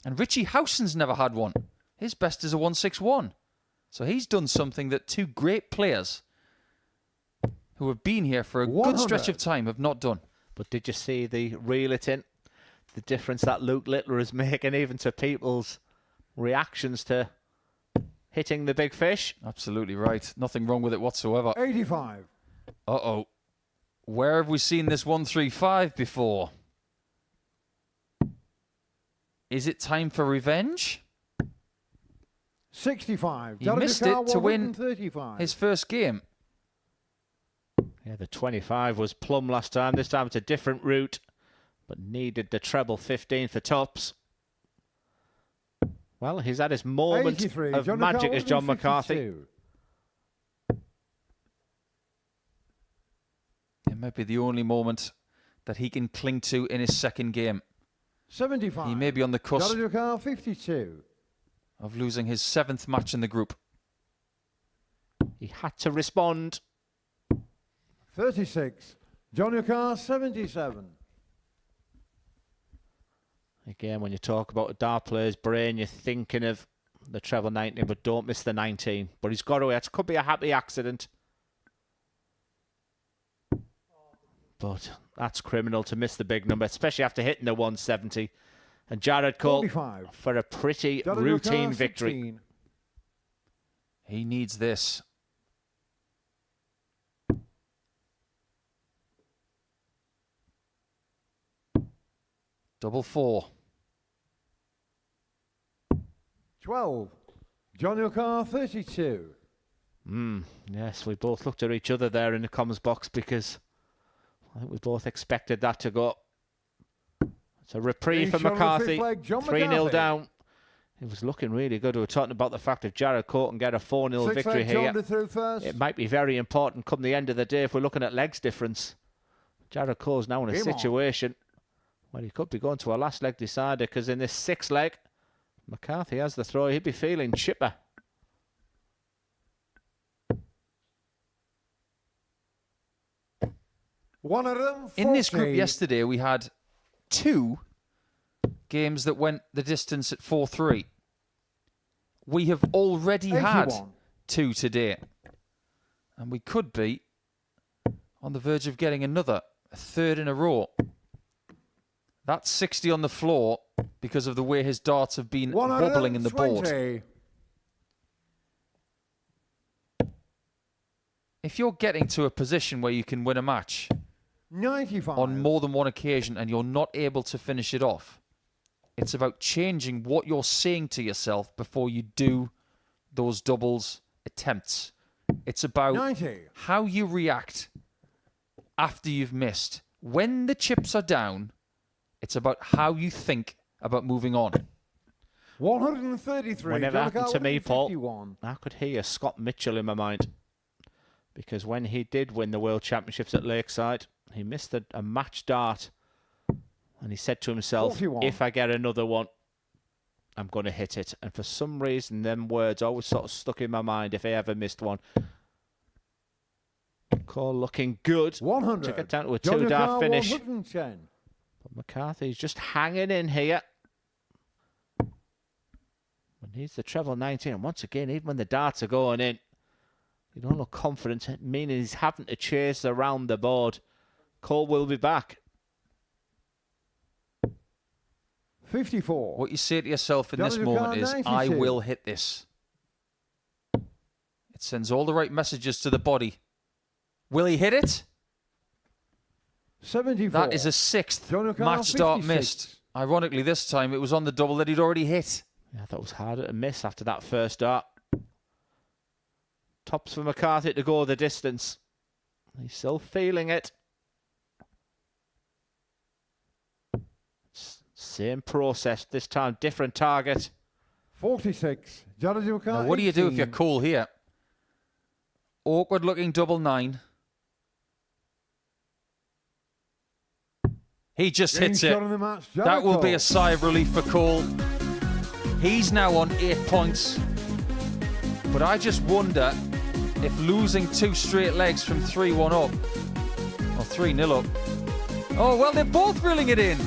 Speaker 1: And Richie Howson's never had one. His best is a 161. So he's done something that two great players who have been here for a good stretch of time, have not done.
Speaker 2: But did you see the reel it in? The difference that Luke Littler is making even to people's reactions to hitting the big fish.
Speaker 1: Absolutely right. Nothing wrong with it whatsoever.
Speaker 6: 85.
Speaker 1: Uh-oh. Where have we seen this 135 before? Is it time for revenge?
Speaker 6: 65.
Speaker 1: He missed it to win his first game.
Speaker 2: Yeah, the 25 was plumb last time. This time it's a different route, but needed the treble 15 for tops. Well, he's had his moment of magic as John McCarthy.
Speaker 1: It might be the only moment that he can cling to in his second game.
Speaker 6: 75.
Speaker 1: He may be on the cusp
Speaker 6: 52.
Speaker 1: of losing his 7th match in the group.
Speaker 2: He had to respond.
Speaker 6: 36. Johnny Carr, 77.
Speaker 2: Again, when you talk about a dart player's brain, you're thinking of the treble 19, but don't miss the 19. But he's got away. It could be a happy accident. But that's criminal to miss the big number, especially after hitting the 170. And Jared Cole
Speaker 6: 45.
Speaker 2: for a pretty
Speaker 6: Johnny
Speaker 2: routine
Speaker 6: Carr,
Speaker 2: victory.
Speaker 6: 16.
Speaker 1: He needs this. Double 4.
Speaker 6: 12. Johnny Carr, 32.
Speaker 2: Yes, we both looked at each other there in the comms box because I think we both expected that to go. It's a reprieve for McCarthy. 3-0 down. It was looking really good. We were talking about the fact if Jared Cole can get a 4-0 victory here, it might be very important come the end of the day if we're looking at legs difference. Jared Cole's now in a situation where he could be going to a last leg decider because in this 6th leg, McCarthy has the throw. He'd be feeling chipper.
Speaker 6: One of them, 40.
Speaker 1: In this group yesterday, we had 2 games that went the distance at 4-3. We have already
Speaker 6: 81.
Speaker 1: had 2 today. And we could be on the verge of getting another, a 3rd in a row. That's 60 on the floor because of the way his darts have been wobbling in the board. If you're getting to a position where you can win a match
Speaker 6: 95.
Speaker 1: on more than one occasion and you're not able to finish it off, it's about changing what you're saying to yourself before you do those doubles attempts. It's about
Speaker 6: 90.
Speaker 1: how you react after you've missed. When the chips are down, it's about how you think about moving on.
Speaker 6: 133.
Speaker 2: Whenever it happened to me, Paul,
Speaker 6: 51.
Speaker 2: I could hear Scott Mitchell in my mind. Because when he did win the World Championships at Lakeside, he missed a match dart. And he said to himself,
Speaker 6: 41.
Speaker 2: if I get another one, I'm going to hit it. And for some reason, them words always sort of stuck in my mind if I ever missed one. Cole looking good
Speaker 6: 100.
Speaker 2: to get down to a
Speaker 6: Johnny
Speaker 2: 2-dart
Speaker 6: Carr,
Speaker 2: finish.
Speaker 6: 110.
Speaker 2: But McCarthy's just hanging in here. But needs the treble 19. And once again, even when the darts are going in, you don't look confident, meaning he's having to chase around the board. Cole will be back.
Speaker 6: 54.
Speaker 1: What you say to yourself in this moment is, I will hit this. It sends all the right messages to the body. Will he hit it?
Speaker 6: 74.
Speaker 1: That is a 6th
Speaker 6: Johnny Carr,
Speaker 1: match start
Speaker 6: 56.
Speaker 1: missed. Ironically, this time it was on the double that he'd already hit.
Speaker 2: Yeah, I thought it was harder to miss after that first dart. Tops for McCarthy to go the distance. He's still feeling it. Same process, this time different target.
Speaker 6: 46. Johnny Carr,
Speaker 1: Now, what do you do if
Speaker 6: 18.
Speaker 1: you're cool here? Awkward looking double 9. He just hits
Speaker 6: Game
Speaker 1: it.
Speaker 6: shot in the match,
Speaker 1: That will be
Speaker 6: Jericho.
Speaker 1: a sigh of relief for Cole. He's now on 8 points. But I just wonder if losing 2 straight legs from 3-1 up, or 3-0 up. Oh, well, they're both reeling it in.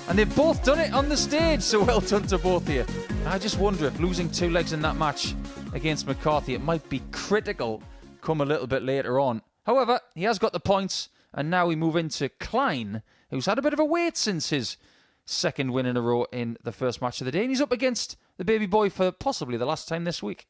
Speaker 1: And they've both done it on the stage, so well done to both here. I just wonder if losing 2 legs in that match against McCarthy, it might be critical come a little bit later on However, he has got the points, and now we move into Klein, who's had a bit of a wait since his second win in a row in the first match of the day, and he's up against the baby boy for possibly the last time this week.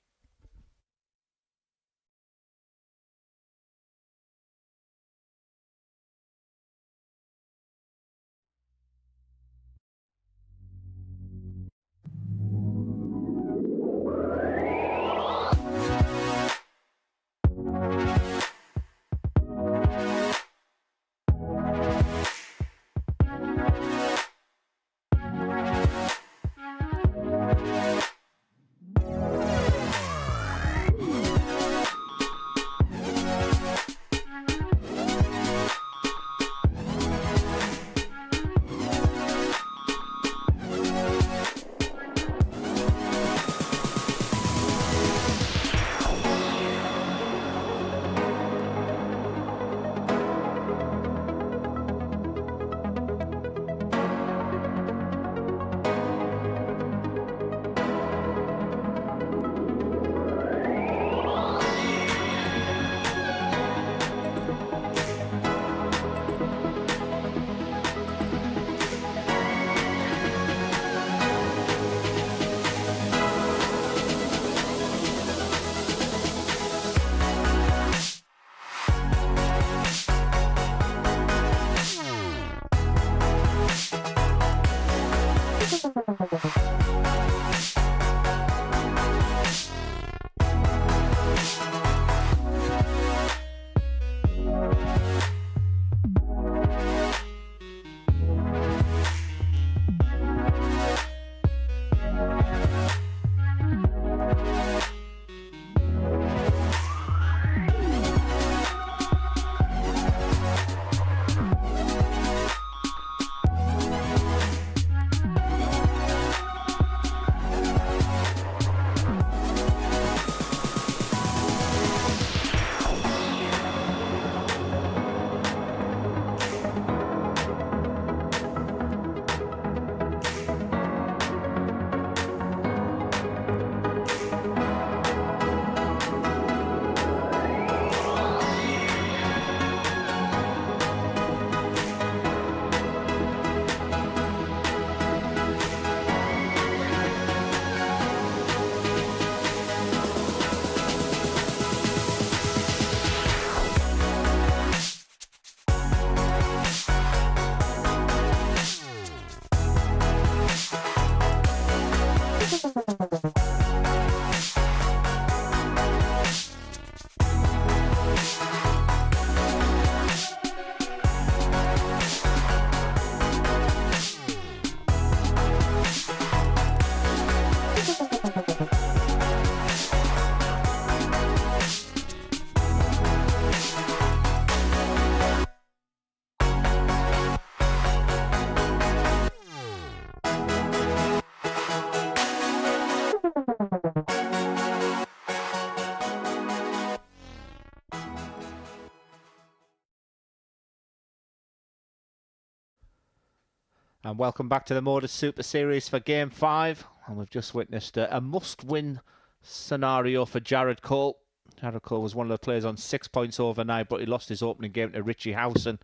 Speaker 2: And welcome back to the Modus Super Series for Game 5. And we've just witnessed a must-win scenario for Jared Cole. Jared Cole was one of the players on 6 points overnight, but he lost his opening game to Richie Howson.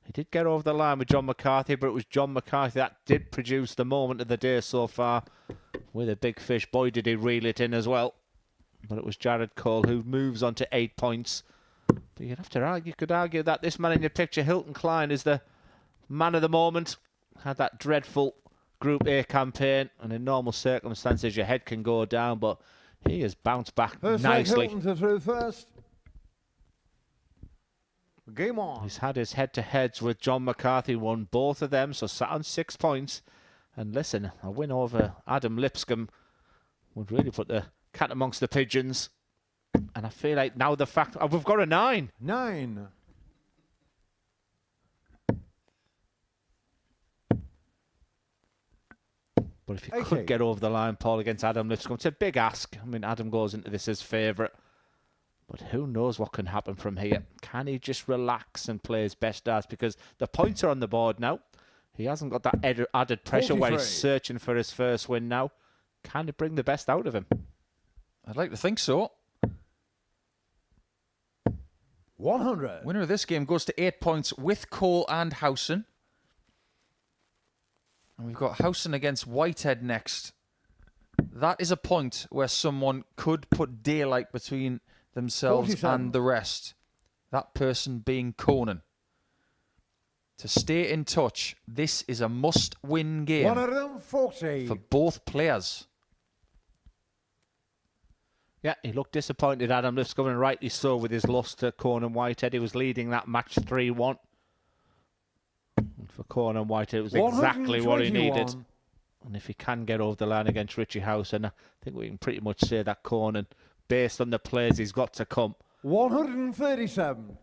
Speaker 2: He did get over the line with John McCarthy, but it was John McCarthy that did produce the moment of the day so far. With a big fish, boy did he reel it in as well. But it was Jared Cole who moves on to 8 points. But you'd have to argue, you could argue that this man in your picture, Hilton Klein, is the man of the moment. Had that dreadful Group A campaign, and in normal circumstances your head can go down, but he has bounced back nicely.
Speaker 6: Hilton to throw first. Game on.
Speaker 2: He's had his head-to-heads with John McCarthy, won both of them, so sat on 6 points. And listen, a win over Adam Lipscombe would really put the cat amongst the pigeons. And I feel like now the fact... Oh, we've got a 9.
Speaker 6: 9.
Speaker 2: But if you could get over the line, Paul, against Adam Lipscombe, it's a big ask. I mean, Adam goes into this as favourite. But who knows what can happen from here? Can he just relax and play his best darts? Because the points are on the board now. He hasn't got that added pressure
Speaker 6: 43.
Speaker 2: where he's searching for his first win now. Can he bring the best out of him?
Speaker 1: I'd like to think so.
Speaker 6: 100.
Speaker 1: Winner of this game goes to 8 points with Cole and Howson. And we've got Howson against Whitehead next. That is a point where someone could put daylight between themselves
Speaker 6: 47.
Speaker 1: and the rest. That person being Conan. To stay in touch, this is a must-win game
Speaker 6: 140.
Speaker 1: for both players.
Speaker 2: Yeah, he looked disappointed, Adam Lipscombe, and rightly so with his loss to Conan Whitehead. He was leading that match 3-1. And for Conan Whitehead, it was exactly what he needed.
Speaker 6: 121.
Speaker 2: And if he can get over the line against Richie Howson, I think we can pretty much say that Conan, based on the players he's got to come,
Speaker 6: 137.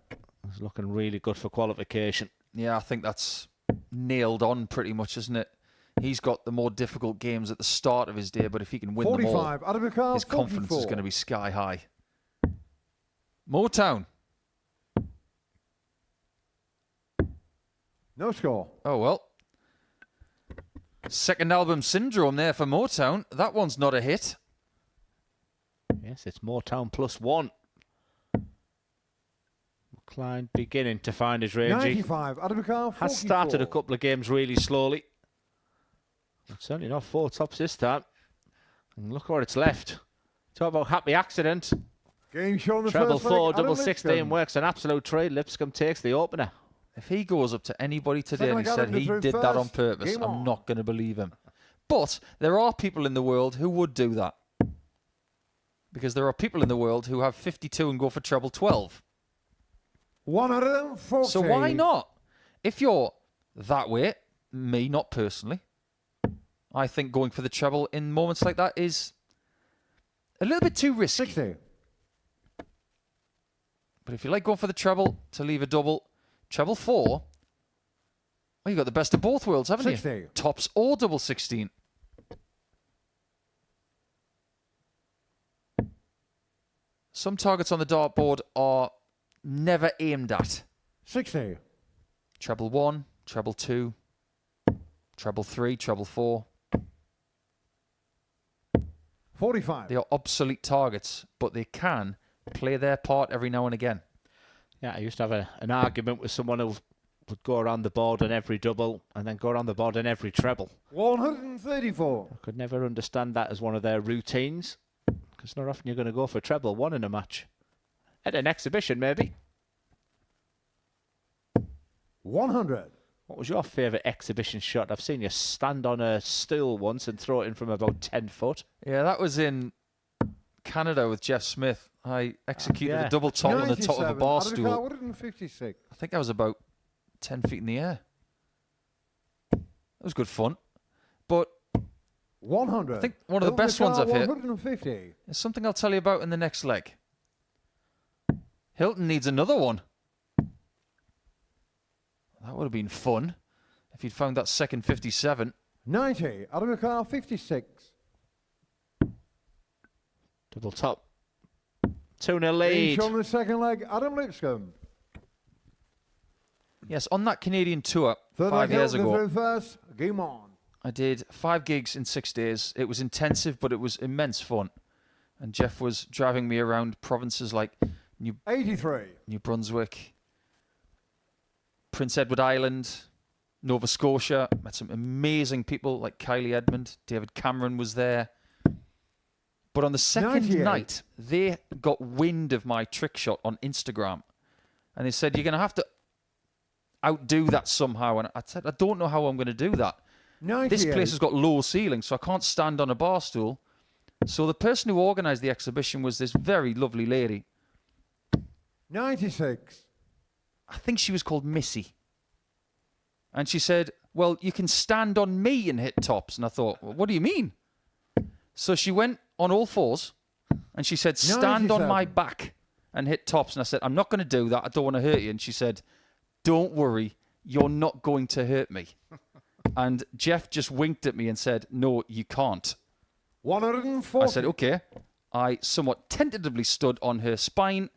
Speaker 2: is looking really good for qualification.
Speaker 1: Yeah, I think that's nailed on pretty much, isn't it? He's got the more difficult games at the start of his day, but if he can win
Speaker 6: 45.
Speaker 1: them all,
Speaker 6: Adam
Speaker 1: his confidence is going to be sky high. Motown.
Speaker 6: No score.
Speaker 1: Oh, well. Second album syndrome there for Motown. That one's not a hit.
Speaker 2: Yes, it's Motown +1. Klein beginning to find his range.
Speaker 6: 95. Adam McCarthy.
Speaker 2: Has started a couple of games really slowly. But certainly not 4 tops this time. And look where it's left. Talk about happy accident.
Speaker 6: Game shown the
Speaker 2: Treble
Speaker 6: first
Speaker 2: 4,
Speaker 6: leg,
Speaker 2: double
Speaker 6: Adam
Speaker 2: 16
Speaker 6: Lipscombe.
Speaker 2: works an absolute trade. Lipscombe takes the opener.
Speaker 1: If he goes up to anybody today
Speaker 6: Second
Speaker 1: and he
Speaker 6: leg,
Speaker 1: said
Speaker 6: Adam
Speaker 1: he
Speaker 6: through
Speaker 1: did that on
Speaker 6: first.
Speaker 1: purpose,
Speaker 6: Game
Speaker 1: I'm
Speaker 6: on.
Speaker 1: not going to believe him. But there are people in the world who would do that. Because there are people in the world who have 52 and go for treble 12.
Speaker 6: 140.
Speaker 1: So why not? If you're that way, me, not personally, I think going for the treble in moments like that is a little bit too risky.
Speaker 6: 60.
Speaker 1: But if you like going for the treble to leave a double, treble 4, well, you've got the best of both worlds, haven't
Speaker 6: 60.
Speaker 1: you? Tops or double 16. Some targets on the dartboard are never aimed at.
Speaker 6: 60.
Speaker 1: Treble 1, treble 2, treble 3, treble 4.
Speaker 6: 45.
Speaker 1: They are obsolete targets, but they can play their part every now and again.
Speaker 2: Yeah, I used to have an argument with someone who would go around the board on every double and then go around the board on every treble.
Speaker 6: 134.
Speaker 2: I could never understand that as one of their routines, because not often you're going to go for treble 1 in a match. At an exhibition, maybe.
Speaker 6: 100.
Speaker 2: What was your favourite exhibition shot? I've seen you stand on a stool once and throw it in from about 10 foot.
Speaker 1: Yeah, that was in Canada with Jeff Smith. I executed
Speaker 2: yeah.
Speaker 1: a double top on the top of a
Speaker 6: 97.
Speaker 1: bar
Speaker 6: Adam
Speaker 1: stool.
Speaker 6: McCarthy, 156.
Speaker 1: I think I was about 10 feet in the air. It was good fun. But
Speaker 6: 100.
Speaker 1: I think one of the best ones I've hit
Speaker 6: 150.
Speaker 1: is something I'll tell you about in the next leg. Hilton needs another one. That would have been fun if he'd found that second 57.
Speaker 6: 90. Adam McCarthy, 56.
Speaker 2: Double top. 2-0
Speaker 6: Game
Speaker 2: lead.
Speaker 6: shown the second leg, Adam Lipscombe.
Speaker 1: Yes, on that Canadian tour
Speaker 6: Third
Speaker 1: 5
Speaker 6: leg,
Speaker 1: years
Speaker 6: Hilton
Speaker 1: ago,
Speaker 6: through first. Game on.
Speaker 1: I did 5 gigs in 6 days. It was intensive, but it was immense fun. And Jeff was driving me around provinces like
Speaker 6: 83.
Speaker 1: New Brunswick, Prince Edward Island, Nova Scotia. Met some amazing people like Kylie Edmond. David Cameron was there. But on the second
Speaker 6: 98.
Speaker 1: night, they got wind of my trick shot on Instagram. And they said, you're going to have to outdo that somehow. And I said, I don't know how I'm going to do that.
Speaker 6: 98.
Speaker 1: This place has got low ceilings, so I can't stand on a bar stool. So the person who organised the exhibition was this very lovely lady.
Speaker 6: 96.
Speaker 1: I think she was called Missy. And she said, well, you can stand on me and hit tops. And I thought, well, what do you mean? So she went on all fours and she said, stand on my
Speaker 6: 97.
Speaker 1: back and hit tops. And I said, I'm not going to do that. I don't want to hurt you. And she said, don't worry, you're not going to hurt me. And Jeff just winked at me and said, no, you can't.
Speaker 6: 140.
Speaker 1: I said, okay. I somewhat tentatively stood on her spine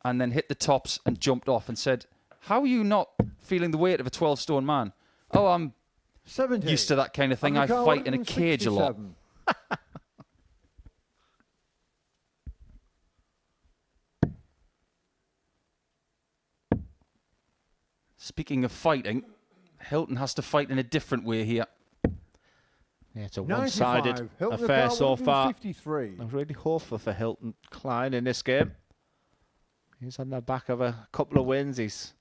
Speaker 1: and then hit the tops and jumped off and said, how are you not feeling the weight of a 12-stone man? Oh, I'm
Speaker 6: 70.
Speaker 1: used to that kind of thing. I
Speaker 6: Adam
Speaker 1: fight in a cage a lot.
Speaker 6: 167.
Speaker 1: Speaking of fighting, Hilton has to fight in a different way here.
Speaker 2: Yeah, it's a
Speaker 6: 95.
Speaker 2: one-sided
Speaker 6: Hilton
Speaker 2: affair
Speaker 6: Car,
Speaker 2: so far.
Speaker 6: 153.
Speaker 2: I'm really hopeful for Hilton Klein in this game. He's on the back of a couple of wins. He's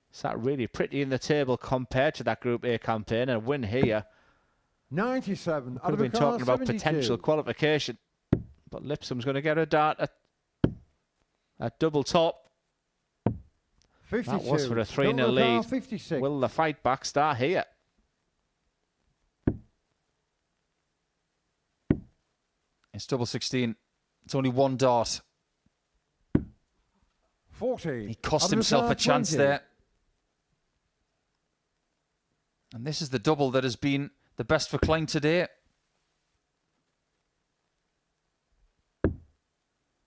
Speaker 2: sat really pretty in the table compared to that Group A campaign. A win here
Speaker 6: 97.
Speaker 2: could have been talking about potential qualification. But Lipscombe's going to get a dart at double top.
Speaker 6: 52.
Speaker 2: That was for a 3-0
Speaker 6: Hilton Car,
Speaker 2: lead.
Speaker 6: 56.
Speaker 2: Will the fight back start here?
Speaker 1: It's double 16. It's only one dart.
Speaker 6: 40.
Speaker 1: He cost
Speaker 6: Adam
Speaker 1: himself
Speaker 6: Car,
Speaker 1: a chance
Speaker 6: 20.
Speaker 1: there. And this is the double that has been the best for Klein today.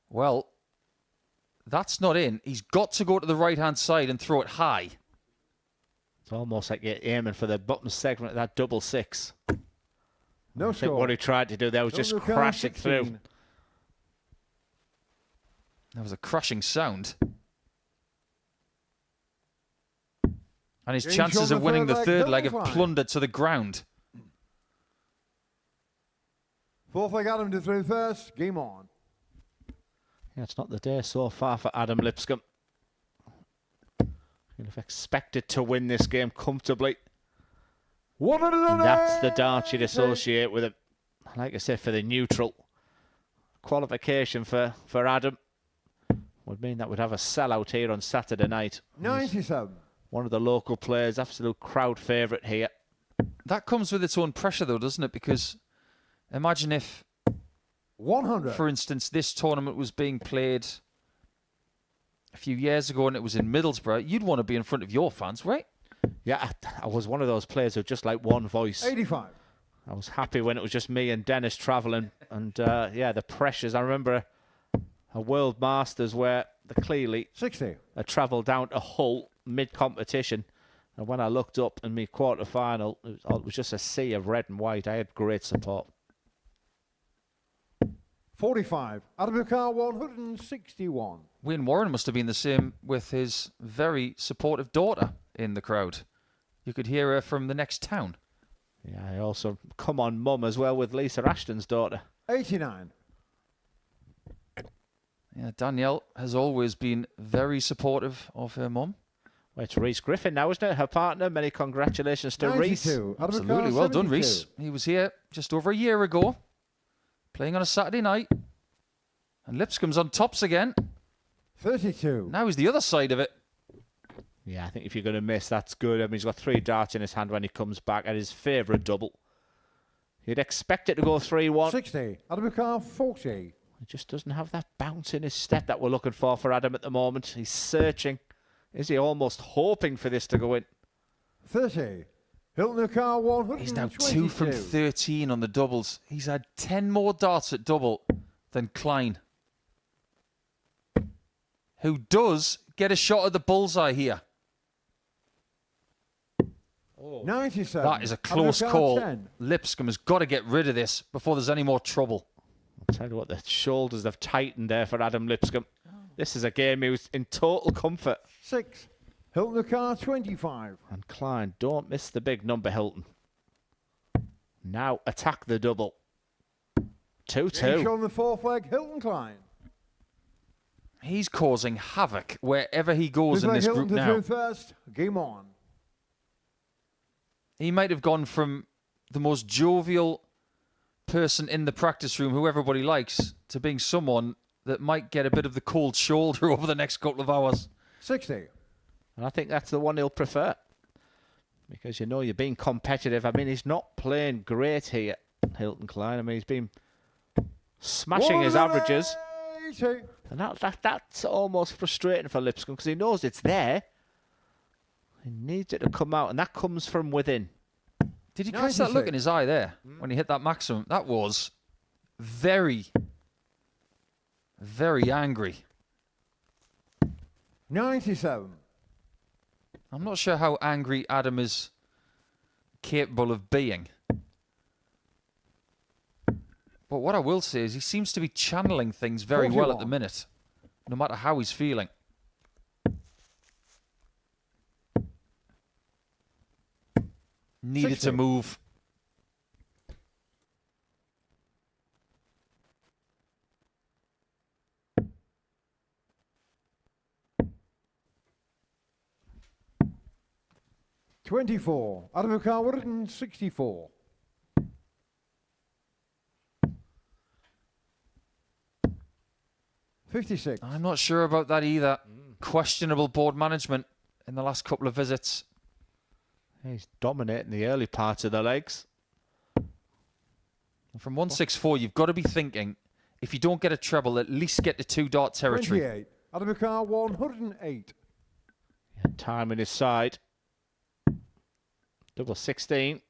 Speaker 1: Well, that's not in. He's got to go to the right-hand side and throw it high.
Speaker 2: It's almost like you're aiming for the bottom segment of that double 6.
Speaker 6: No
Speaker 2: I think
Speaker 6: score.
Speaker 2: what he tried to do there was just
Speaker 6: Hilton Car,
Speaker 2: crash it
Speaker 6: 16.
Speaker 2: through.
Speaker 1: That was a crashing sound. And his
Speaker 6: James
Speaker 1: chances
Speaker 6: on
Speaker 1: of
Speaker 6: the
Speaker 1: winning the
Speaker 6: third leg,
Speaker 1: third leg
Speaker 6: Hilton
Speaker 1: have
Speaker 6: Klein.
Speaker 1: plundered to the ground.
Speaker 6: Fourth leg, Adam to through first. Game on.
Speaker 2: Yeah, it's not the day so far for Adam Lipscombe. You'd have expected to win this game comfortably. And that's the dart you'd associate with him. Like I said, for the neutral. Qualification for Adam would mean that we'd have a sellout here on Saturday night.
Speaker 6: 97.
Speaker 2: One of the local players, absolute crowd favourite here.
Speaker 1: That comes with its own pressure, though, doesn't it? Because imagine if,
Speaker 6: 100.
Speaker 1: for instance, this tournament was being played a few years ago and it was in Middlesbrough. You'd want to be in front of your fans, right?
Speaker 2: Yeah, I was one of those players who just like one voice.
Speaker 6: 85.
Speaker 2: I was happy when it was just me and Dennis travelling. And yeah, the pressures. I remember a World Masters where the Clearly
Speaker 6: 60.
Speaker 2: I travelled down to Hull mid-competition. And when I looked up in my quarter-final, it was just a sea of red and white. I had great support.
Speaker 6: 45. Adam Car, 161.
Speaker 1: Wayne Warren must have been the same with his very supportive daughter in the crowd. You could hear her from the next town.
Speaker 2: Yeah, I also come on mum as well with Lisa Ashton's daughter.
Speaker 6: 89.
Speaker 1: Yeah, Danielle has always been very supportive of her mum.
Speaker 2: Well, it's Rhys Griffin now, isn't it? Her partner. Many congratulations to Rhys.
Speaker 6: 92. Adam
Speaker 1: Absolutely,
Speaker 6: Car,
Speaker 1: well done,
Speaker 6: 72.
Speaker 1: Rhys. He was here just over a year ago, playing on a Saturday night. And Lipscombe's on tops again.
Speaker 6: 32.
Speaker 1: Now he's the other side of it.
Speaker 2: Yeah, I think if you're going to miss, that's good. I mean, he's got 3 darts in his hand when he comes back at his favourite double. You'd expect it to go 3-1.
Speaker 6: 60. Adam Car, 40.
Speaker 2: He just doesn't have that bounce in his step that we're looking for Adam at the moment. He's searching. Is he almost hoping for this to go in?
Speaker 6: 30. Hilton Car, 122.
Speaker 1: He's now 2 from 13 on the doubles. He's had 10 more darts at double than Klein, who does get a shot at the bullseye here.
Speaker 6: 97.
Speaker 1: That is a close
Speaker 6: Adam Car,
Speaker 1: call.
Speaker 6: 10.
Speaker 1: Lipscombe has got to get rid of this before there's any more trouble.
Speaker 2: I'll tell you what, the shoulders have tightened there for Adam Lipscombe. This is a game he was in total comfort.
Speaker 6: 6. Hilton Car, 25.
Speaker 2: And Klein, don't miss the big number, Hilton. Now attack the double.
Speaker 6: Finish
Speaker 2: 2-2.
Speaker 6: on the fourth leg, Hilton Klein.
Speaker 1: He's causing havoc wherever he goes
Speaker 6: Fifth
Speaker 1: in
Speaker 6: leg,
Speaker 1: this
Speaker 6: Hilton
Speaker 1: group
Speaker 6: to
Speaker 1: now.
Speaker 6: through first. Game on.
Speaker 1: He might have gone from the most jovial person in the practice room who everybody likes to being someone that might get a bit of the cold shoulder over the next couple of hours.
Speaker 6: 60.
Speaker 2: And I think that's the one he'll prefer. Because, you know, you're being competitive. I mean, he's not playing great here, Hilton Klein. I mean, he's been smashing his averages.
Speaker 6: 180.
Speaker 2: And that's almost frustrating for Lipscombe because he knows it's there. He needs it to come out, and that comes from within.
Speaker 1: Did you catch that look
Speaker 6: 96.
Speaker 1: in his eye there when he hit that maximum? That was very, very angry.
Speaker 6: 97.
Speaker 1: I'm not sure how angry Adam is capable of being. But what I will say is he seems to be channeling things very well at the
Speaker 6: 41.
Speaker 1: minute, no matter how he's feeling.
Speaker 7: needed
Speaker 6: 60.
Speaker 7: to move.
Speaker 6: $24. Adam McCarthy, 64. $56.
Speaker 1: I'm not sure about that either. Questionable board management in the last couple of visits.
Speaker 2: He's dominating the early parts of the legs.
Speaker 1: From 164, you've got to be thinking, if you don't get a treble, at least get to 2-dart territory.
Speaker 6: 28. Adam McCarthy, 108.
Speaker 2: Time in his side. Double 16.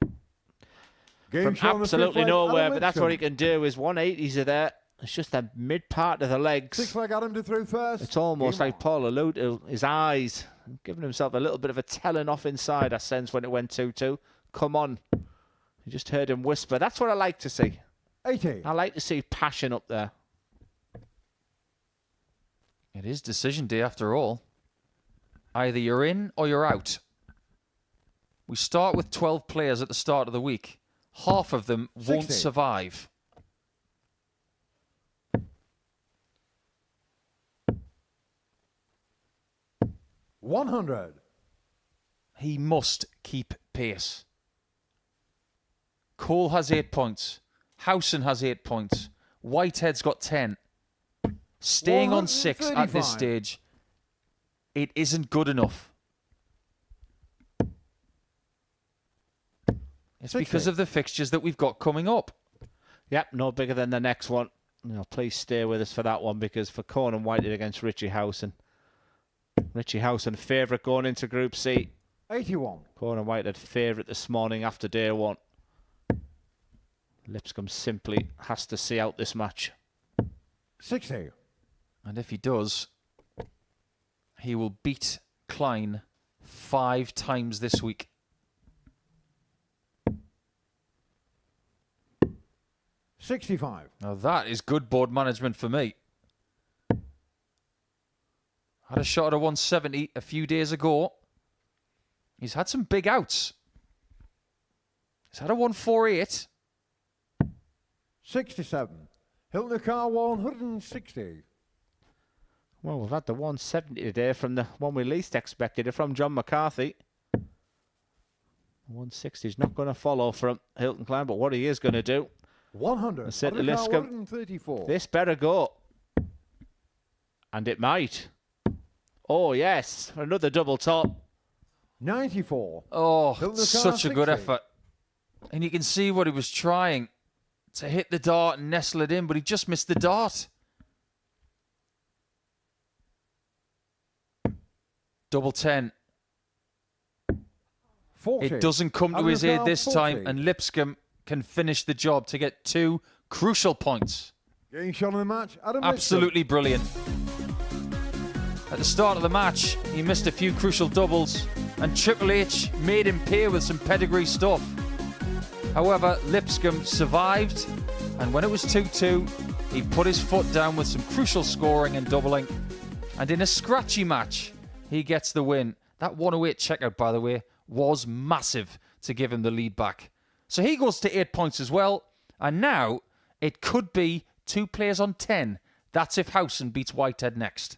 Speaker 6: Game
Speaker 2: From
Speaker 6: show on the fifth
Speaker 2: absolutely
Speaker 6: leg,
Speaker 2: nowhere,
Speaker 6: Adam
Speaker 2: but that's what he
Speaker 6: Lipscombe.
Speaker 2: can do. His 180s are there. It's just the mid part of the legs.
Speaker 6: Sixth leg, Adam to through first.
Speaker 2: It's almost
Speaker 6: Game
Speaker 2: like
Speaker 6: on.
Speaker 2: Paul alluded to, his eyes, giving himself a little bit of a telling off inside, I sense, when it went 2-2. Come on. You just heard him whisper. That's what I like to see.
Speaker 6: 80.
Speaker 2: I like to see passion up there.
Speaker 1: It is decision day after all. Either you're in or you're out. We start with 12 players at the start of the week. Half of them won't
Speaker 6: 60.
Speaker 1: survive.
Speaker 6: $100.
Speaker 1: He must keep pace. Cole has 8 points. Howson has 8 points. Whitehead's got 10. Staying on 6 at this
Speaker 6: 135.
Speaker 1: stage, it isn't good enough. It's
Speaker 6: 60.
Speaker 1: because of the fixtures that we've got coming up.
Speaker 2: Yep, no bigger than the next one. Please stay with us for that one, because for Conan Whitehead against Richie Howson. Richie Howson favourite going into Group C.
Speaker 6: 81.
Speaker 2: Conan Whitehead favourite this morning after day one. Lipscombe simply has to see out this match.
Speaker 6: 60.
Speaker 1: And if he does, he will beat Klein 5 times this week.
Speaker 6: $65.
Speaker 1: Now that is good board management for me. Had a shot at a 170 a few days ago. He's had some big outs. He's had a 148.
Speaker 6: 67. Hilton Car 160.
Speaker 2: Well, we've had the 170 today from the one we least expected it from, John McCarthy. 160 is not going to follow from Hilton Klein, but what he is going to do,
Speaker 6: 100.
Speaker 2: I said to
Speaker 6: Hilton Car
Speaker 2: Lipscombe,
Speaker 6: 134.
Speaker 2: this better go. And it might. Oh, yes. Another double top.
Speaker 6: 94.
Speaker 1: Oh,
Speaker 6: Hilton Car
Speaker 1: such a good
Speaker 6: 60.
Speaker 1: effort. And you can see what he was trying to hit the dart and nestle it in, but he just missed the dart. Double 10.
Speaker 6: 40.
Speaker 1: It doesn't come to
Speaker 6: Adam
Speaker 1: his aid
Speaker 6: Car
Speaker 1: this
Speaker 6: 40.
Speaker 1: time, and Lipscombe can finish the job to get 2 crucial points.
Speaker 6: Getting shot in the match, Adam
Speaker 1: Absolutely brilliant. At the start of the match, he missed a few crucial doubles, and Triple H made him pay with some pedigree stuff. However, Lipscombe survived, and when it was 2-2, he put his foot down with some crucial scoring and doubling. And in a scratchy match, he gets the win. That 108 checkout, by the way, was massive to give him the lead back. So he goes to 8 points as well, and now it could be 2 players on 10. That's if Howson beats Whitehead next.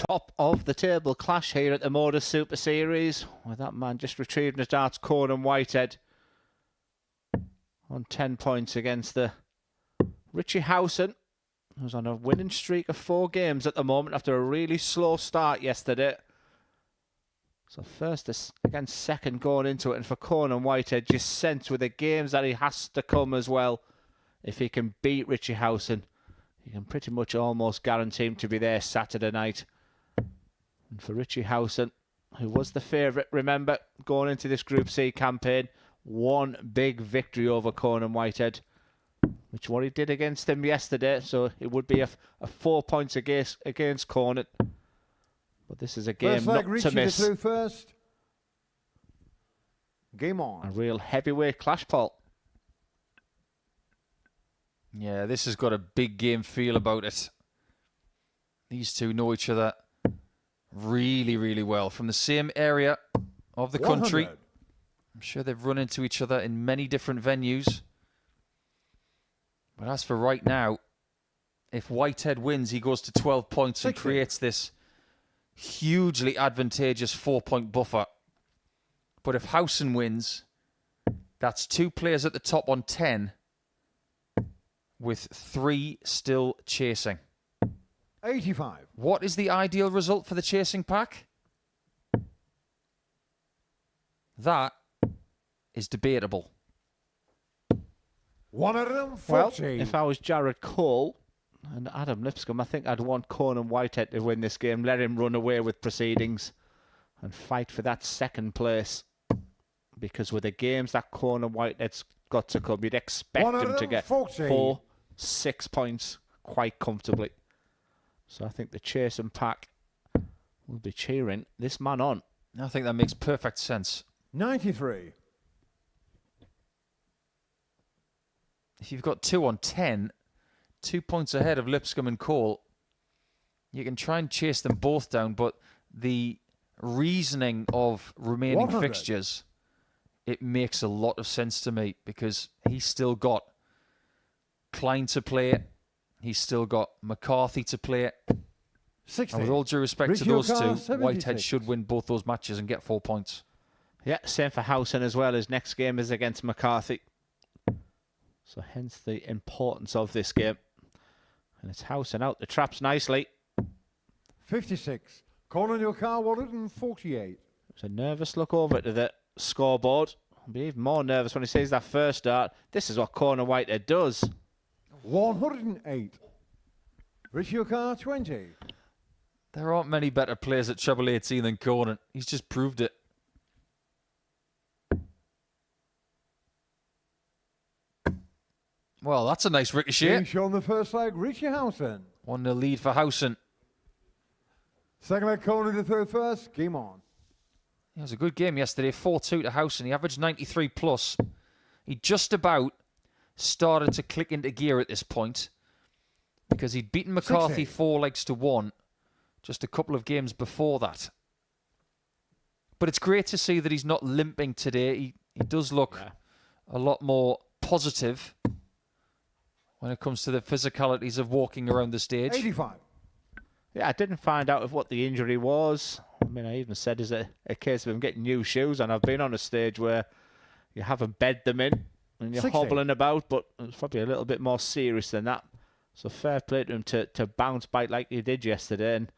Speaker 2: top of the table clash here at the Modus Super Series, with that man just retrieving his darts, Conan Whitehead, on 10 points against the Richie Howson, who's on a winning streak of 4 games at the moment after a really slow start yesterday. So first against second going into it, and for Conan Whitehead, just sense with the games that he has to come as well. If he can beat Richie Howson, you can pretty much almost guarantee him to be there Saturday night. And for Richie Howson, who was the favourite, remember, going into this Group C campaign, one big victory over Conan Whitehead, which what he did against him yesterday. So it would be a 4 points against Conan. But this is a game not to miss.
Speaker 6: Through first. Game on.
Speaker 2: A real heavyweight clash, Paul.
Speaker 1: Yeah, this has got a big game feel about it. These two know each other really, really well. From the same area of the country.
Speaker 6: 100.
Speaker 1: I'm sure they've run into each other in many different venues. But as for right now, if Whitehead wins, he goes to 12 points and creates this hugely advantageous 4-point buffer. But if Howson wins, that's 2 players at the top on 10, with 3 still chasing.
Speaker 6: 85.
Speaker 1: What is the ideal result for the chasing pack? That is debatable.
Speaker 6: 140.
Speaker 2: Well, if I was Jared Cole and Adam Lipscombe, I think I'd want Conan Whitehead to win this game. Let him run away with proceedings and fight for that second place. Because with the games that Conan Whitehead's got to come, you'd expect him to get 4-6 points quite comfortably. So I think the chasing pack will be cheering this man on.
Speaker 1: I think that makes perfect sense.
Speaker 6: 93.
Speaker 1: If you've got 2 on 10, 2 points ahead of Lipscombe and Cole, you can try and chase them both down, but the reasoning of remaining
Speaker 6: 100.
Speaker 1: fixtures, it makes a lot of sense to me, because he's still got Klein to play, he's still got McCarthy to play.
Speaker 6: 60.
Speaker 1: And with all due respect to
Speaker 6: Richie
Speaker 1: those two,
Speaker 6: O'Connor, 76.
Speaker 1: Whitehead should win both those matches and get 4 points.
Speaker 2: Yeah, same for Howson as well. His next game is against McCarthy. So hence the importance of this game. And it's Howson out the traps nicely.
Speaker 6: 56. Conan your car 148.
Speaker 2: It's a nervous look over to the scoreboard. I'll be even more nervous when he sees that first start. This is what Conan Whitehead does.
Speaker 6: 108. Richie O'Connor 20.
Speaker 1: There aren't many better players at treble 18 than Conan. He's just proved it. Well, that's a nice ricochet.
Speaker 6: Game shown the first leg, Richie Howson.
Speaker 1: 1-0 lead for Howson.
Speaker 6: Second leg, Conan the third first. Game on.
Speaker 1: It was a good game yesterday, 4-2 to Howson. He averaged 93 plus. He just about started to click into gear at this point, because he'd beaten McCarthy 4-1 just a couple of games before that. But it's great to see that he's not limping today. He does look a lot more positive when it comes to the physicalities of walking around the stage.
Speaker 6: 85.
Speaker 2: Yeah, I didn't find out what the injury was. I mean, I even said, is it a case of him getting new shoes? And I've been on a stage where you haven't bed them in and you're
Speaker 6: 60.
Speaker 2: hobbling about, but it's probably a little bit more serious than that. So fair play to him to bounce back like he did yesterday. And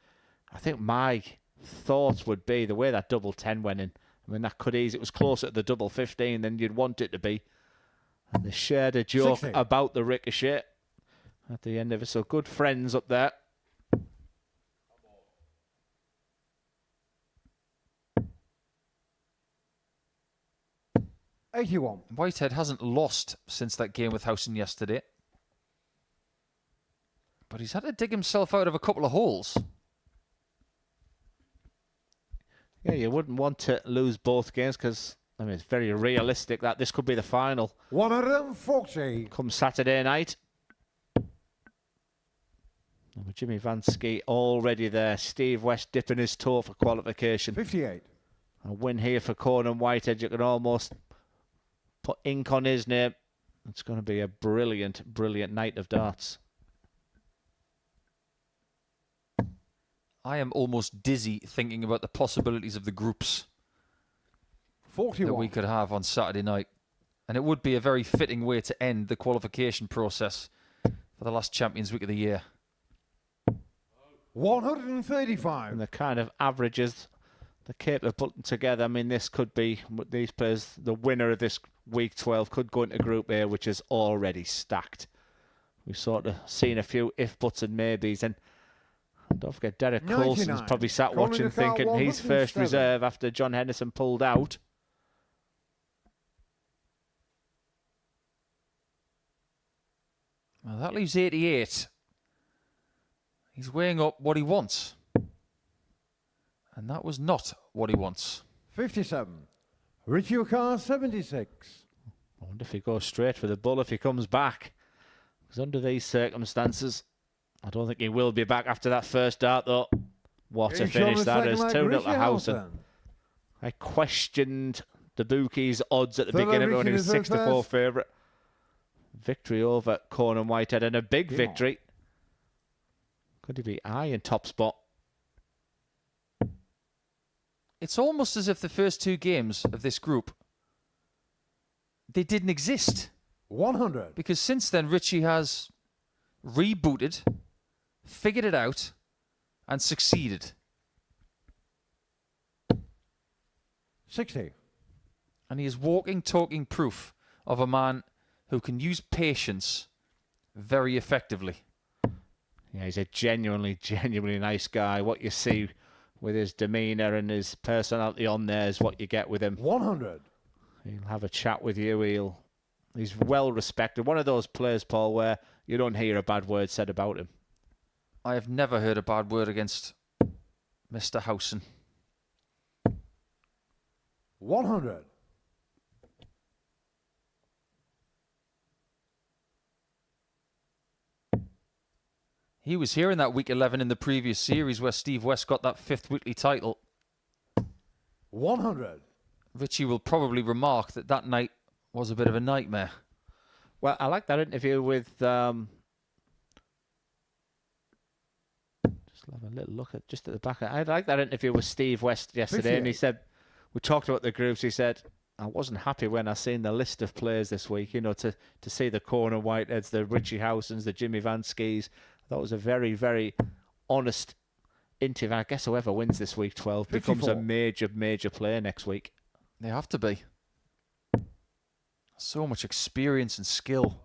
Speaker 2: I think my thoughts would be the way that double 10 went in. I mean, that could easily, it was closer to the double 15 than you'd want it to be. And they shared a joke
Speaker 6: 60.
Speaker 2: about the ricochet at the end of it. So good friends up there.
Speaker 6: $81.
Speaker 1: Whitehead hasn't lost since that game with Howson yesterday. But he's had to dig himself out of a couple of holes.
Speaker 2: Yeah, you wouldn't want to lose both games because, I mean, it's very realistic that this could be the final
Speaker 6: 140.
Speaker 2: come Saturday night. And with Jimmy Vansky already there, Steve West dipping his toe for qualification.
Speaker 6: 58.
Speaker 2: A win here for Conan Whitehead. You can almost put ink on his name. It's going to be a brilliant, brilliant night of darts.
Speaker 1: I am almost dizzy thinking about the possibilities of the groups that
Speaker 6: 41.
Speaker 1: we could have on Saturday night. And it would be a very fitting way to end the qualification process for the last Champions Week of the year.
Speaker 6: 135.
Speaker 2: And the kind of averages the Cape are putting together. I mean, this could be, these players, the winner of this Week 12 could go into Group A, which is already stacked. We've sort of seen a few if, buts and maybes. And don't forget, Derek
Speaker 6: 99.
Speaker 2: Coulson's probably sat
Speaker 6: Calling
Speaker 2: watching
Speaker 6: the car
Speaker 2: thinking he's first
Speaker 6: 107.
Speaker 2: reserve after John Henderson pulled out.
Speaker 1: Well, that leaves 88. He's weighing up what he wants. And that was not what he wants.
Speaker 6: 57. Richie O'Carr, 76.
Speaker 2: I wonder if he goes straight for the bull if he comes back. Because under these circumstances, I don't think he will be back after that first dart, though. What a
Speaker 6: He's shown
Speaker 2: finish
Speaker 6: the
Speaker 2: that
Speaker 6: second
Speaker 2: is.
Speaker 6: leg,
Speaker 2: 2-0
Speaker 6: Richie
Speaker 2: to Howson.
Speaker 6: Howson.
Speaker 2: I questioned the bookies' odds at the
Speaker 6: Third
Speaker 2: beginning
Speaker 6: leg,
Speaker 2: when he was
Speaker 6: Richie
Speaker 2: 6 to 4
Speaker 6: reserve.
Speaker 2: favourite. Victory over Corn and Whitehead, and a big
Speaker 6: Yeah.
Speaker 2: victory. Could he be high in top spot?
Speaker 1: It's almost as if the first two games of this group, they didn't exist.
Speaker 6: 100.
Speaker 1: Because since then, Richie has rebooted, figured it out, and succeeded.
Speaker 6: 60.
Speaker 1: And he is walking, talking proof of a man who can use patience very effectively.
Speaker 2: Yeah, he's a genuinely he's guy. What you see with his demeanour and his personality on there is what you get with him.
Speaker 6: 100.
Speaker 2: He'll have a chat with you. He's well respected. One of those players, Paul, where you don't hear a bad word said about him.
Speaker 1: I have never heard a bad word against Mr. Howson.
Speaker 6: 100.
Speaker 1: He was here in that week 11 in the previous series where Steve West got that 5th weekly title.
Speaker 6: 100.
Speaker 1: Richie will probably remark that that night was a bit of a nightmare.
Speaker 2: Well, I like that interview with... just have a little look at just at the back. I like that interview with Steve West yesterday, and he
Speaker 6: 58.
Speaker 2: said, we talked about the groups, he said, I wasn't happy when I seen the list of players this week, you know, to see the Corner Whiteheads, the Richie Howsons, the Jimmy Van Skis. That was a very, very honest interview. I guess whoever wins this week 12 becomes a
Speaker 6: 54.
Speaker 2: major player next week.
Speaker 1: They have to be. So much experience and skill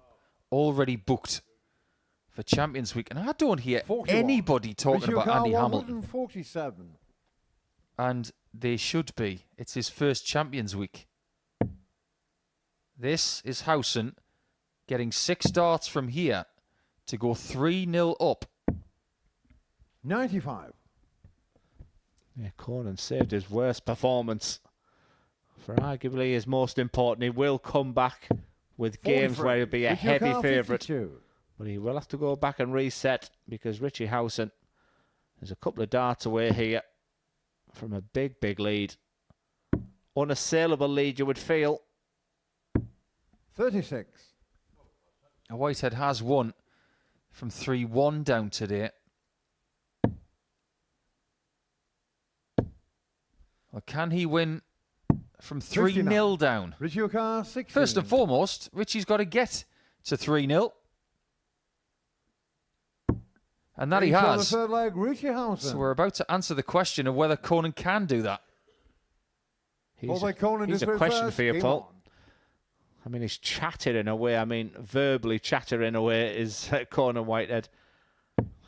Speaker 1: already booked for Champions Week. And I don't hear
Speaker 6: 41.
Speaker 1: anybody talking
Speaker 6: Richie
Speaker 1: about
Speaker 6: O'Carr,
Speaker 1: Andy Hamilton.
Speaker 6: 147.
Speaker 1: And they should be. It's his first Champions Week. This is Howson getting 6 darts from here to go 3-0 up.
Speaker 6: 95.
Speaker 2: Yeah, Conan saved his worst performance for arguably his most important. He will come back with games
Speaker 6: 43.
Speaker 2: where he'll be a
Speaker 6: Richie
Speaker 2: heavy
Speaker 6: O'Carr,
Speaker 2: favourite.
Speaker 6: 52.
Speaker 2: But he will have to go back and reset because Richie Howson is a couple of darts away here from a big lead. Unassailable lead, you would feel.
Speaker 6: 36.
Speaker 1: Whitehead has won from 3-1 down today. Well, can he win from 3-0
Speaker 6: 59.
Speaker 1: down?
Speaker 6: Richie O'Carr, 16.
Speaker 1: First and foremost, Richie's got to get to 3-0. And that he
Speaker 6: On the
Speaker 1: has.
Speaker 6: third leg, Richie Howson.
Speaker 1: So we're about to answer the question of whether Conan can do that.
Speaker 2: He's
Speaker 6: He's
Speaker 2: a question for you, Paul. I mean, he's chattering away. I mean, verbally chattering away is Conan Whitehead.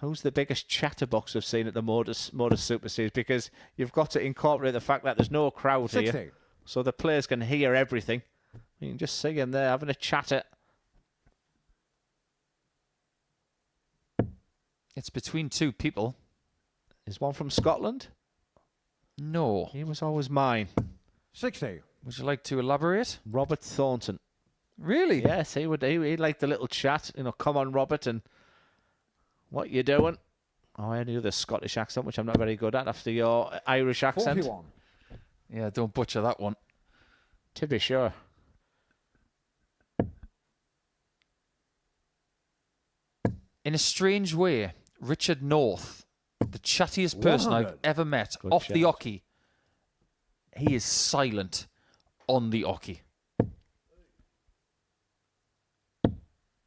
Speaker 2: Who's the biggest chatterbox we've seen at the Modus Super Series? Because you've got to incorporate the fact that there's no crowd
Speaker 6: 60.
Speaker 2: here. So the players can hear everything. You can just see him there having a chatter.
Speaker 1: It's between two people.
Speaker 2: Is one from Scotland?
Speaker 1: No.
Speaker 2: He was always mine.
Speaker 6: 60.
Speaker 1: Would you like to elaborate?
Speaker 2: Robert Thornton.
Speaker 1: Really?
Speaker 2: Yes, he would. He liked the little chat. You know, come on, Robert, and what you doing? Oh, I knew the Scottish accent, which I'm not very good at after your Irish accent.
Speaker 6: 41.
Speaker 1: Yeah, don't butcher that one.
Speaker 2: To be sure.
Speaker 1: In a strange way, Richard North The chattiest person I've
Speaker 6: 100.
Speaker 1: ever met
Speaker 2: Good
Speaker 1: off the
Speaker 2: shout.
Speaker 1: ocky. He is silent on the ocky.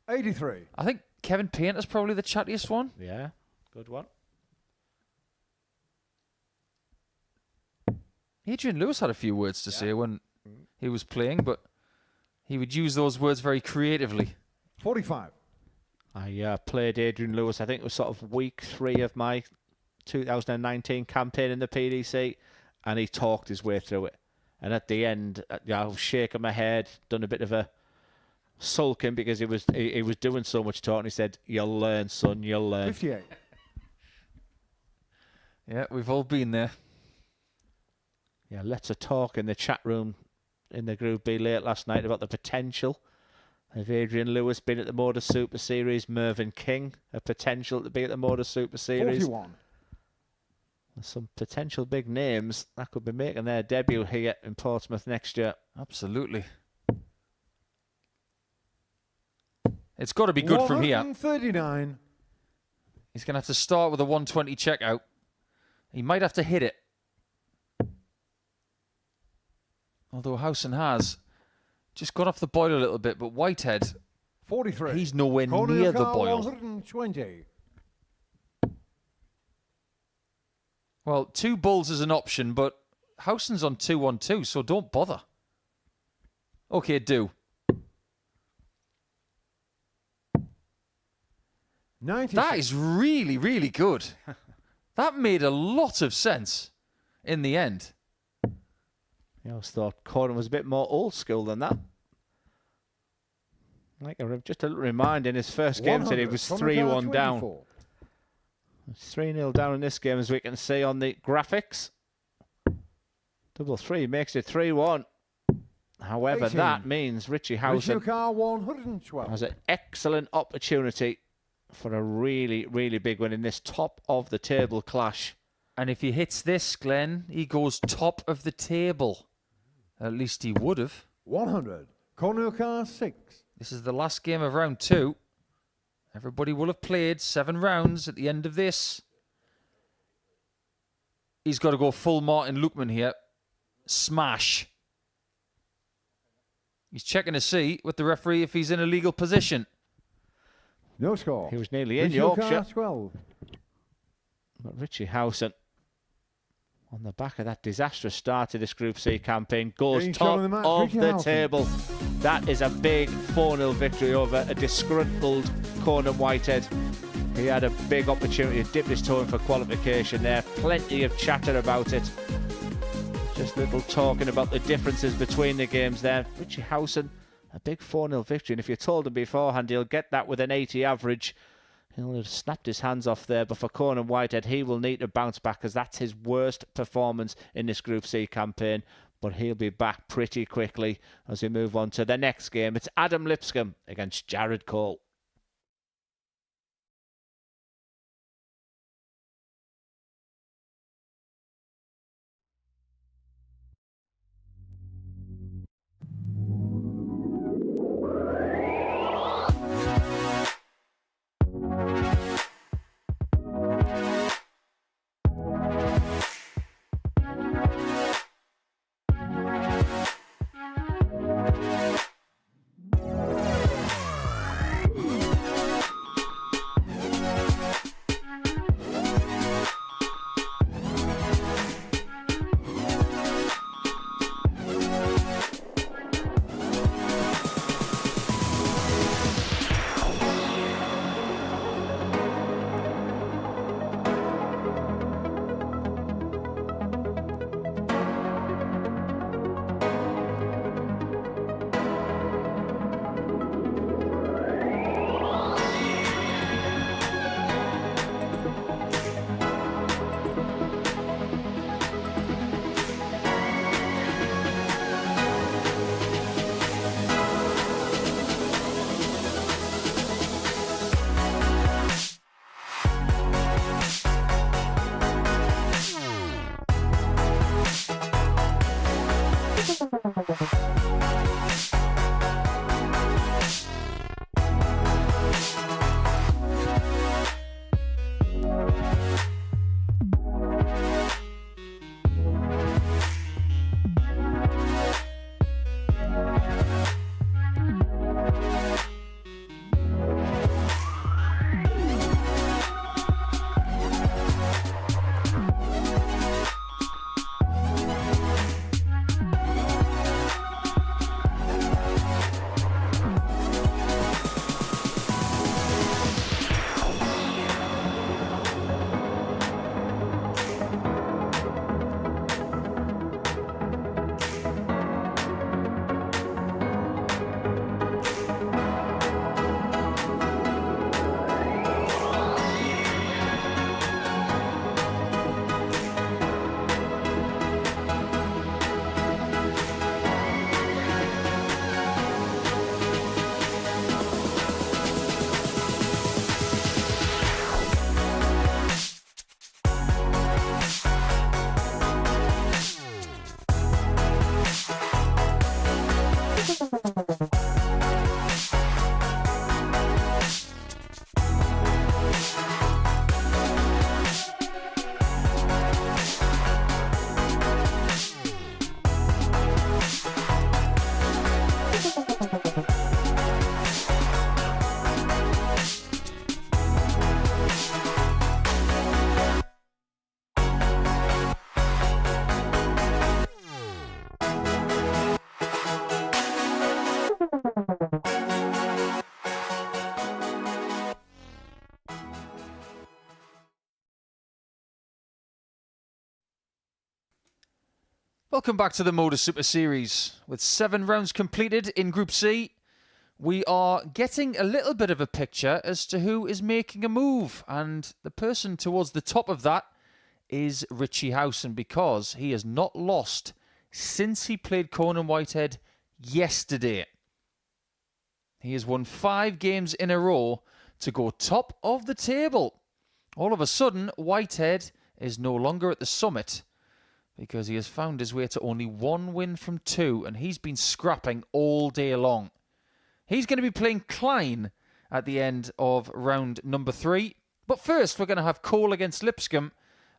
Speaker 6: 83.
Speaker 1: I think Kevin Painter's probably the chattiest one.
Speaker 2: Yeah, good one.
Speaker 1: Adrian Lewis had a few words to say when he was playing, but he would use those words very creatively.
Speaker 6: 45.
Speaker 2: I played Adrian Lewis, I think it was sort of week 3 of my 2019 campaign in the PDC, and he talked his way through it. And at the end, I was shaking my head, done a bit of a sulking because he was doing so much talking. He said, "You'll learn, son, you'll learn."
Speaker 6: 58.
Speaker 1: Yeah, we've all been there.
Speaker 2: Yeah, let's talk in the chat room in the Group B late last night about the potential of Adrian Lewis being at the Modus Super Series, Mervyn King, a potential to be at the Modus Super Series.
Speaker 6: 41.
Speaker 2: There's some potential big names that could be making their debut here in Portsmouth next year.
Speaker 1: Absolutely. It's got to be good from here.
Speaker 6: 139.
Speaker 1: He's going to have to start with a 120 checkout. He might have to hit it. Although Howson has just got off the boil a little bit, but Whitehead,
Speaker 6: 43.
Speaker 1: he's nowhere
Speaker 6: Corner
Speaker 1: near
Speaker 6: your
Speaker 1: the
Speaker 6: car,
Speaker 1: boil.
Speaker 6: 120.
Speaker 1: Well, 2 bulls is an option, but Howson's on 2-1-2, so don't bother. Okay, do.
Speaker 6: 96.
Speaker 1: That is really, really good. That made a lot of sense in the end.
Speaker 2: I always thought Conan was a bit more old school than that. Like just a little reminder, in his first game today, he was 3-1 down.
Speaker 6: 24.
Speaker 2: It's 3-0 down in this game, as we can see on the graphics. 3-3 makes it 3-1. However,
Speaker 6: 18.
Speaker 2: that means Richie Howson
Speaker 6: car 112.
Speaker 2: has an excellent opportunity for a really, really big one in this top of the table clash.
Speaker 1: And if he hits this, Glenn, he goes top of the table. At least he would have.
Speaker 6: 100. Corner car 6.
Speaker 1: This is the last game of round 2. Everybody will have played 7 rounds at the end of this. He's got to go full Martin Lukeman here. Smash. He's checking to see with the referee if he's in a legal position.
Speaker 6: No score.
Speaker 2: He was nearly in
Speaker 6: Original car
Speaker 2: Yorkshire.
Speaker 6: 12.
Speaker 2: But Richie Howson, on the back of that disastrous start to this Group C campaign, goes
Speaker 6: Getting
Speaker 2: top
Speaker 6: shown the match,
Speaker 2: of
Speaker 6: Richie
Speaker 2: the
Speaker 6: Howson.
Speaker 2: table. That is a big 4-0 victory over a disgruntled Conan Whitehead. He had a big opportunity to dip his toe in for qualification there. Plenty of chatter about it. Just little talking about the differences between the games there. Richie Howson, a big 4-0 victory. And if you told him beforehand he'll get that with an 80 average, he'll have snapped his hands off there. But for Conan Whitehead, he will need to bounce back, because that's his worst performance in this Group C campaign. But he'll be back pretty quickly as we move on to the next game. It's Adam Lipscombe against Jared Cole.
Speaker 1: Welcome back to the Modus Super Series. With 7 rounds completed in Group C, we are getting a little bit of a picture as to who is making a move. And the person towards the top of that is Richie Howson, because he has not lost since he played Conan Whitehead yesterday. He has won 5 games in a row to go top of the table. All of a sudden, Whitehead is no longer at the summit, because he has found his way to only 1 win from 2, and he's been scrapping all day long. He's going to be playing Klein at the end of round number 3. But first, we're going to have Cole against Lipscombe,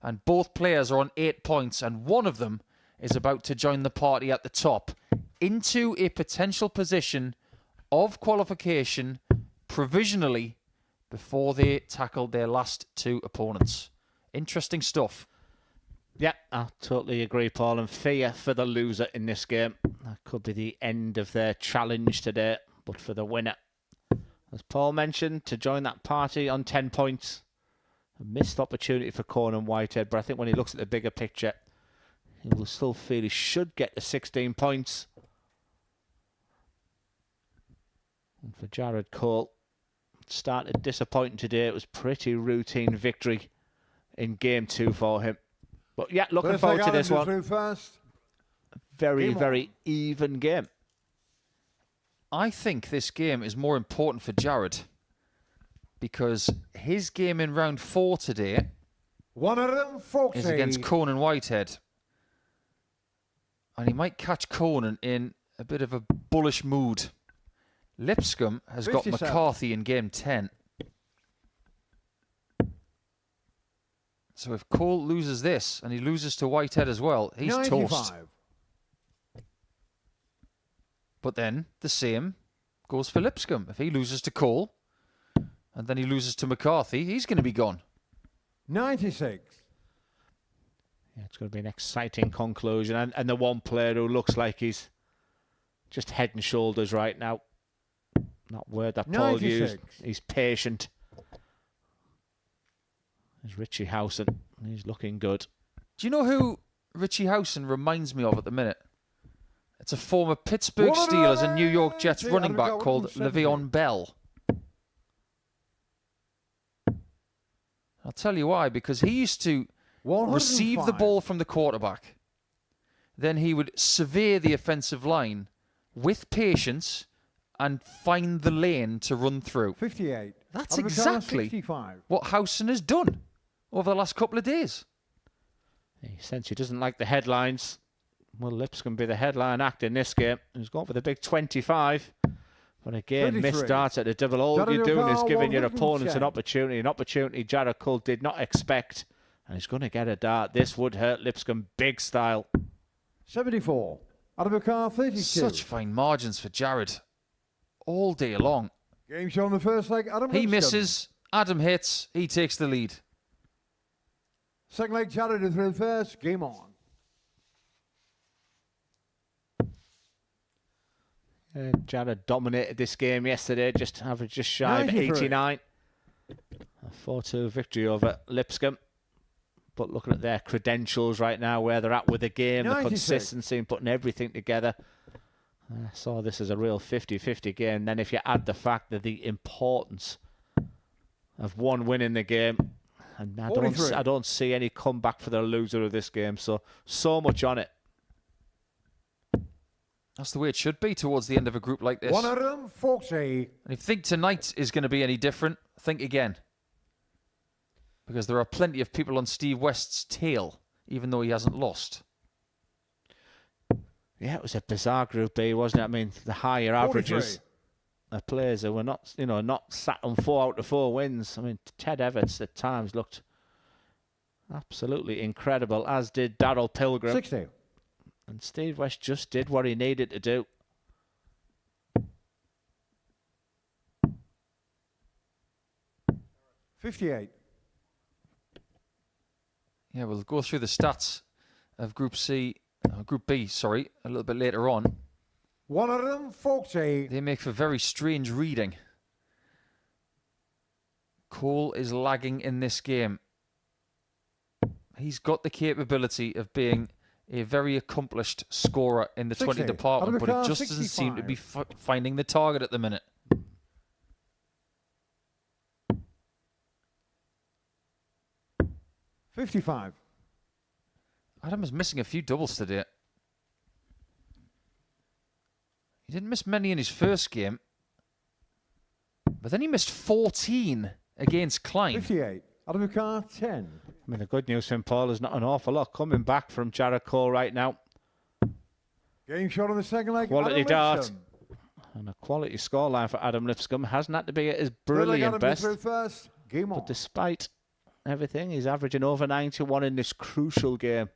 Speaker 1: and both players are on 8 points, and one of them is about to join the party at the top into a potential position of qualification provisionally before they tackle their last 2 opponents. Interesting stuff.
Speaker 2: Yeah, I totally agree, Paul. And fear for the loser in this game. That could be the end of their challenge today, but for the winner, as Paul mentioned, to join that party on 10 points. A missed opportunity for Conan Whitehead, but I think when he looks at the bigger picture, he will still feel he should get to 16 points. And for Jared Cole, it started disappointing today. It was pretty routine victory in game 2 for him. But yeah, looking forward to this one. Very even game.
Speaker 1: I think this game is more important for Jared, because his game in round 4 today is against Conan Whitehead. And he might catch Conan in a bit of a bullish mood. Lipscombe has got McCarthy in game 10. So if Cole loses this, and he loses to Whitehead as well, he's
Speaker 6: 95.
Speaker 1: toast. But then the same goes for Lipscombe. If he loses to Cole, and then he loses to McCarthy, he's going to be gone.
Speaker 6: 96.
Speaker 2: Yeah, it's going to be an exciting conclusion. And the one player who looks like he's just head and shoulders right now. Not word that Paul
Speaker 6: 96.
Speaker 2: used. He's patient. There's Richie Howson. He's looking good.
Speaker 1: Do you know who Richie Howson reminds me of at the minute? It's a former Pittsburgh Steelers and New York Jets running back called Le'Veon Bell. I'll tell you why, because he used to receive the ball from the quarterback. Then he would survey the offensive line with patience and find the lane to run through.
Speaker 6: 58.
Speaker 1: That's exactly what Howson has done over the last couple of days.
Speaker 2: He says he doesn't like the headlines. Well, Lipscombe be the headline actor in this game. He's gone for the big 25. But again,
Speaker 6: 33.
Speaker 2: missed darts at the double. All you're doing is giving your opponents an opportunity Jared Cole did not expect. And he's going to get a dart. This would hurt Lipscombe big style.
Speaker 6: 74. Adam McCarthy, 32.
Speaker 1: Such fine margins for Jared all day long.
Speaker 6: Game show on the first leg. Adam
Speaker 1: He
Speaker 6: Lipscombe.
Speaker 1: misses, Adam hits, he takes the lead.
Speaker 6: Second leg, Jared through first. Game on.
Speaker 2: Jared dominated this game yesterday, just averaged just shy of
Speaker 6: 93.
Speaker 2: 89. A 4-2 victory over Lipscombe. But looking at their credentials right now, where they're at with the game,
Speaker 6: 96.
Speaker 2: the consistency and putting everything together, I saw this as a real 50-50 game. Then if you add the fact that the importance of 1 win in the game, and I don't see any comeback for the loser of this game. So much on it.
Speaker 1: That's the way it should be towards the end of a group like this.
Speaker 6: 140.
Speaker 1: And if you think tonight is going to be any different, think again. Because there are plenty of people on Steve West's tail, even though he hasn't lost.
Speaker 2: Yeah, it was a bizarre Group B, wasn't it? I mean, the higher averages of players who were not sat on 4 out of 4 wins. I mean, Ted Everts at times looked absolutely incredible, as did Darryl Pilgrim.
Speaker 6: 60.
Speaker 2: And Steve West just did what he needed to do.
Speaker 6: $58.
Speaker 1: Yeah, we'll go through the stats of Group B, sorry, a little bit later on.
Speaker 6: 140.
Speaker 1: They make for very strange reading. Cole is lagging in this game. He's got the capability of being a very accomplished scorer in the 20
Speaker 6: 60.
Speaker 1: department, but it
Speaker 6: Adamaka,
Speaker 1: just doesn't seem to be
Speaker 6: 65.
Speaker 1: finding the target at the minute.
Speaker 6: $55.
Speaker 1: Adam is missing a few doubles today. He didn't miss many in his first game, but then he missed 14 against Klein.
Speaker 6: 58. Adamaka, 10.
Speaker 2: I mean, the good news for him, Paul, is not an awful lot coming back from Jared Cole right now.
Speaker 6: Game shot on the second leg.
Speaker 2: Quality
Speaker 6: Adam
Speaker 2: dart.
Speaker 6: Lipscombe.
Speaker 2: And a quality scoreline for Adam Lipscombe. Hasn't had to be at his
Speaker 6: Third leg,
Speaker 2: brilliant
Speaker 6: Adam
Speaker 2: best.
Speaker 6: through first. Game on.
Speaker 2: But despite everything, he's averaging over 91 in this crucial game.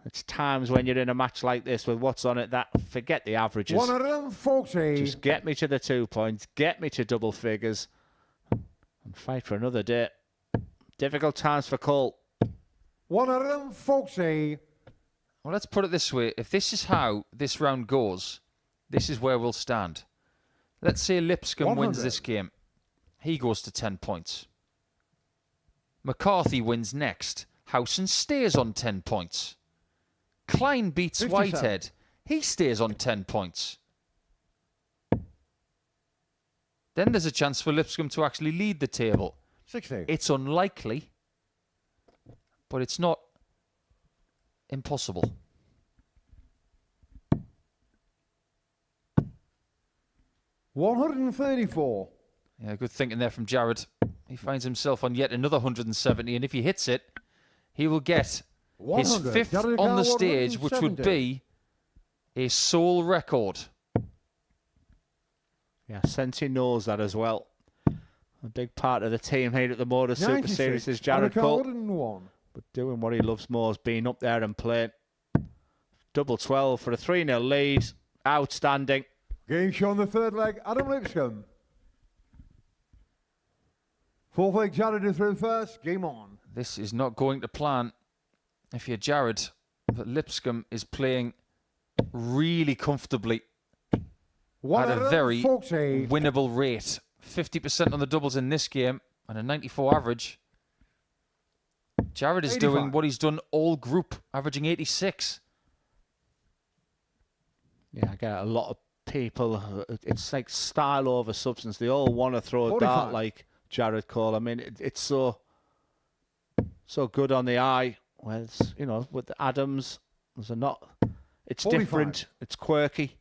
Speaker 2: It's times when you're in a match like this with what's on it that forget the averages.
Speaker 6: 140.
Speaker 2: Just get me to the 2 points, get me to double figures, and fight for another day. Difficult times for Cole.
Speaker 6: 140.
Speaker 1: Well, let's put it this way. If this is how this round goes, this is where we'll stand. Let's say Lipscombe wins
Speaker 6: 100.
Speaker 1: this game. He goes to 10 points. McCarthy wins next. Howson stays on 10 points. Klein beats
Speaker 6: 57.
Speaker 1: Whitehead. He stays on 10 points. Then there's a chance for Lipscombe to actually lead the table.
Speaker 6: 60.
Speaker 1: It's unlikely, but it's not impossible.
Speaker 6: $134.
Speaker 1: Yeah, good thinking there from Jared. He finds himself on yet another 170, and if he hits it, he will get his
Speaker 6: 100.
Speaker 1: fifth
Speaker 6: Jared
Speaker 1: on the
Speaker 6: Carr,
Speaker 1: stage, which would
Speaker 6: 170.
Speaker 1: be a sole record.
Speaker 2: Yeah, Sensi knows that as well. A big part of the team here at the Modus Super
Speaker 6: 96.
Speaker 2: Series is Jared
Speaker 6: Adamaka,
Speaker 2: Cole.
Speaker 6: 101.
Speaker 2: But doing what he loves more is being up there and playing. Double 12 for a 3-0 lead. Outstanding.
Speaker 6: Game shot on the third leg. Adam Lipscombe. Fourth leg, Jared is through first. Game on.
Speaker 1: This is not going to plan if you're Jared, but Lipscombe is playing really comfortably at a very
Speaker 6: 140.
Speaker 1: winnable rate. 50% on the doubles in this game and a 94 average. Jared is
Speaker 6: 85.
Speaker 1: doing what he's done all group, averaging 86.
Speaker 2: Yeah, I get a lot of people. It's like style over substance. They all want to throw a
Speaker 6: 45.
Speaker 2: dart like Jared Cole. I mean, it's so good on the eye. Whereas, you know, with the Adams, there's a not. It's
Speaker 6: 45.
Speaker 2: different. It's quirky.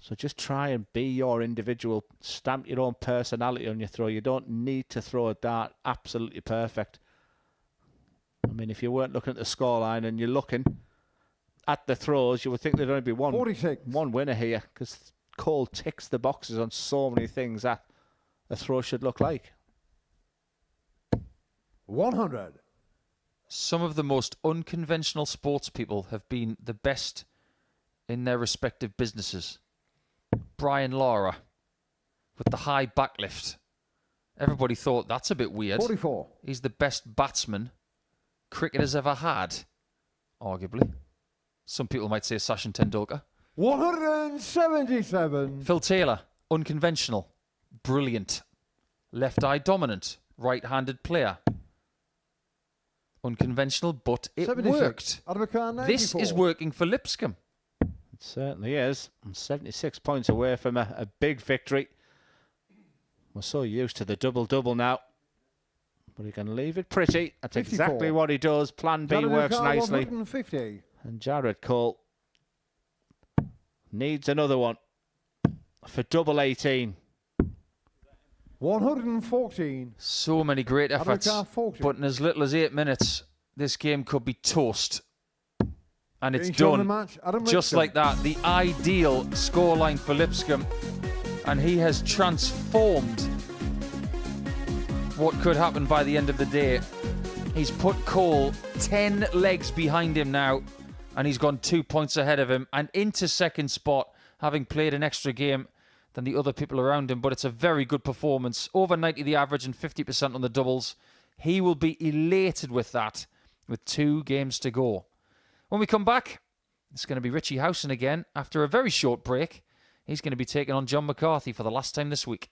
Speaker 2: So just try and be your individual. Stamp your own personality on your throw. You don't need to throw a dart absolutely perfect. I mean, if you weren't looking at the scoreline and you're looking at the throws, you would think there'd only be
Speaker 6: 46.
Speaker 2: one winner here, because Cole ticks the boxes on so many things that a throw should look like.
Speaker 6: 100.
Speaker 1: Some of the most unconventional sports people have been the best in their respective businesses. Brian Lara with the high backlift. Everybody thought that's a bit weird.
Speaker 6: 44.
Speaker 1: He's the best batsman cricket has ever had, arguably. Some people might say Sachin Tendulkar.
Speaker 6: 177.
Speaker 1: Phil Taylor, unconventional, brilliant. Left eye dominant, right-handed player. Unconventional, but it
Speaker 6: 76.
Speaker 1: worked.
Speaker 6: Adamaka, 94.
Speaker 1: This is working for Lipscombe.
Speaker 2: It certainly is. And 76 points away from a big victory. We're so used to the double-double now. But he can leave it pretty. That's
Speaker 6: 54.
Speaker 2: exactly what he does. Plan B
Speaker 6: Jared
Speaker 2: works
Speaker 6: Carr,
Speaker 2: nicely.
Speaker 6: 150.
Speaker 2: And Jared Cole needs another one for double 18.
Speaker 6: 114.
Speaker 1: So many great efforts.
Speaker 6: Adamaka, 40.
Speaker 1: But in as little as 8 minutes, this game could be toast. And it's
Speaker 6: Game shot on the
Speaker 1: done.
Speaker 6: match, Adam
Speaker 1: Just
Speaker 6: Lipscombe.
Speaker 1: like that. The ideal scoreline for Lipscombe. And he has transformed what could happen by the end of the day. He's put Cole 10 legs behind him now. And he's gone 2 points ahead of him. And into second spot, having played an extra game than the other people around him. But it's a very good performance. Over 90 the average and 50% on the doubles. He will be elated with that with 2 games to go. When we come back, it's going to be Richie Howson again. After a very short break, he's going to be taking on John McCarthy for the last time this week.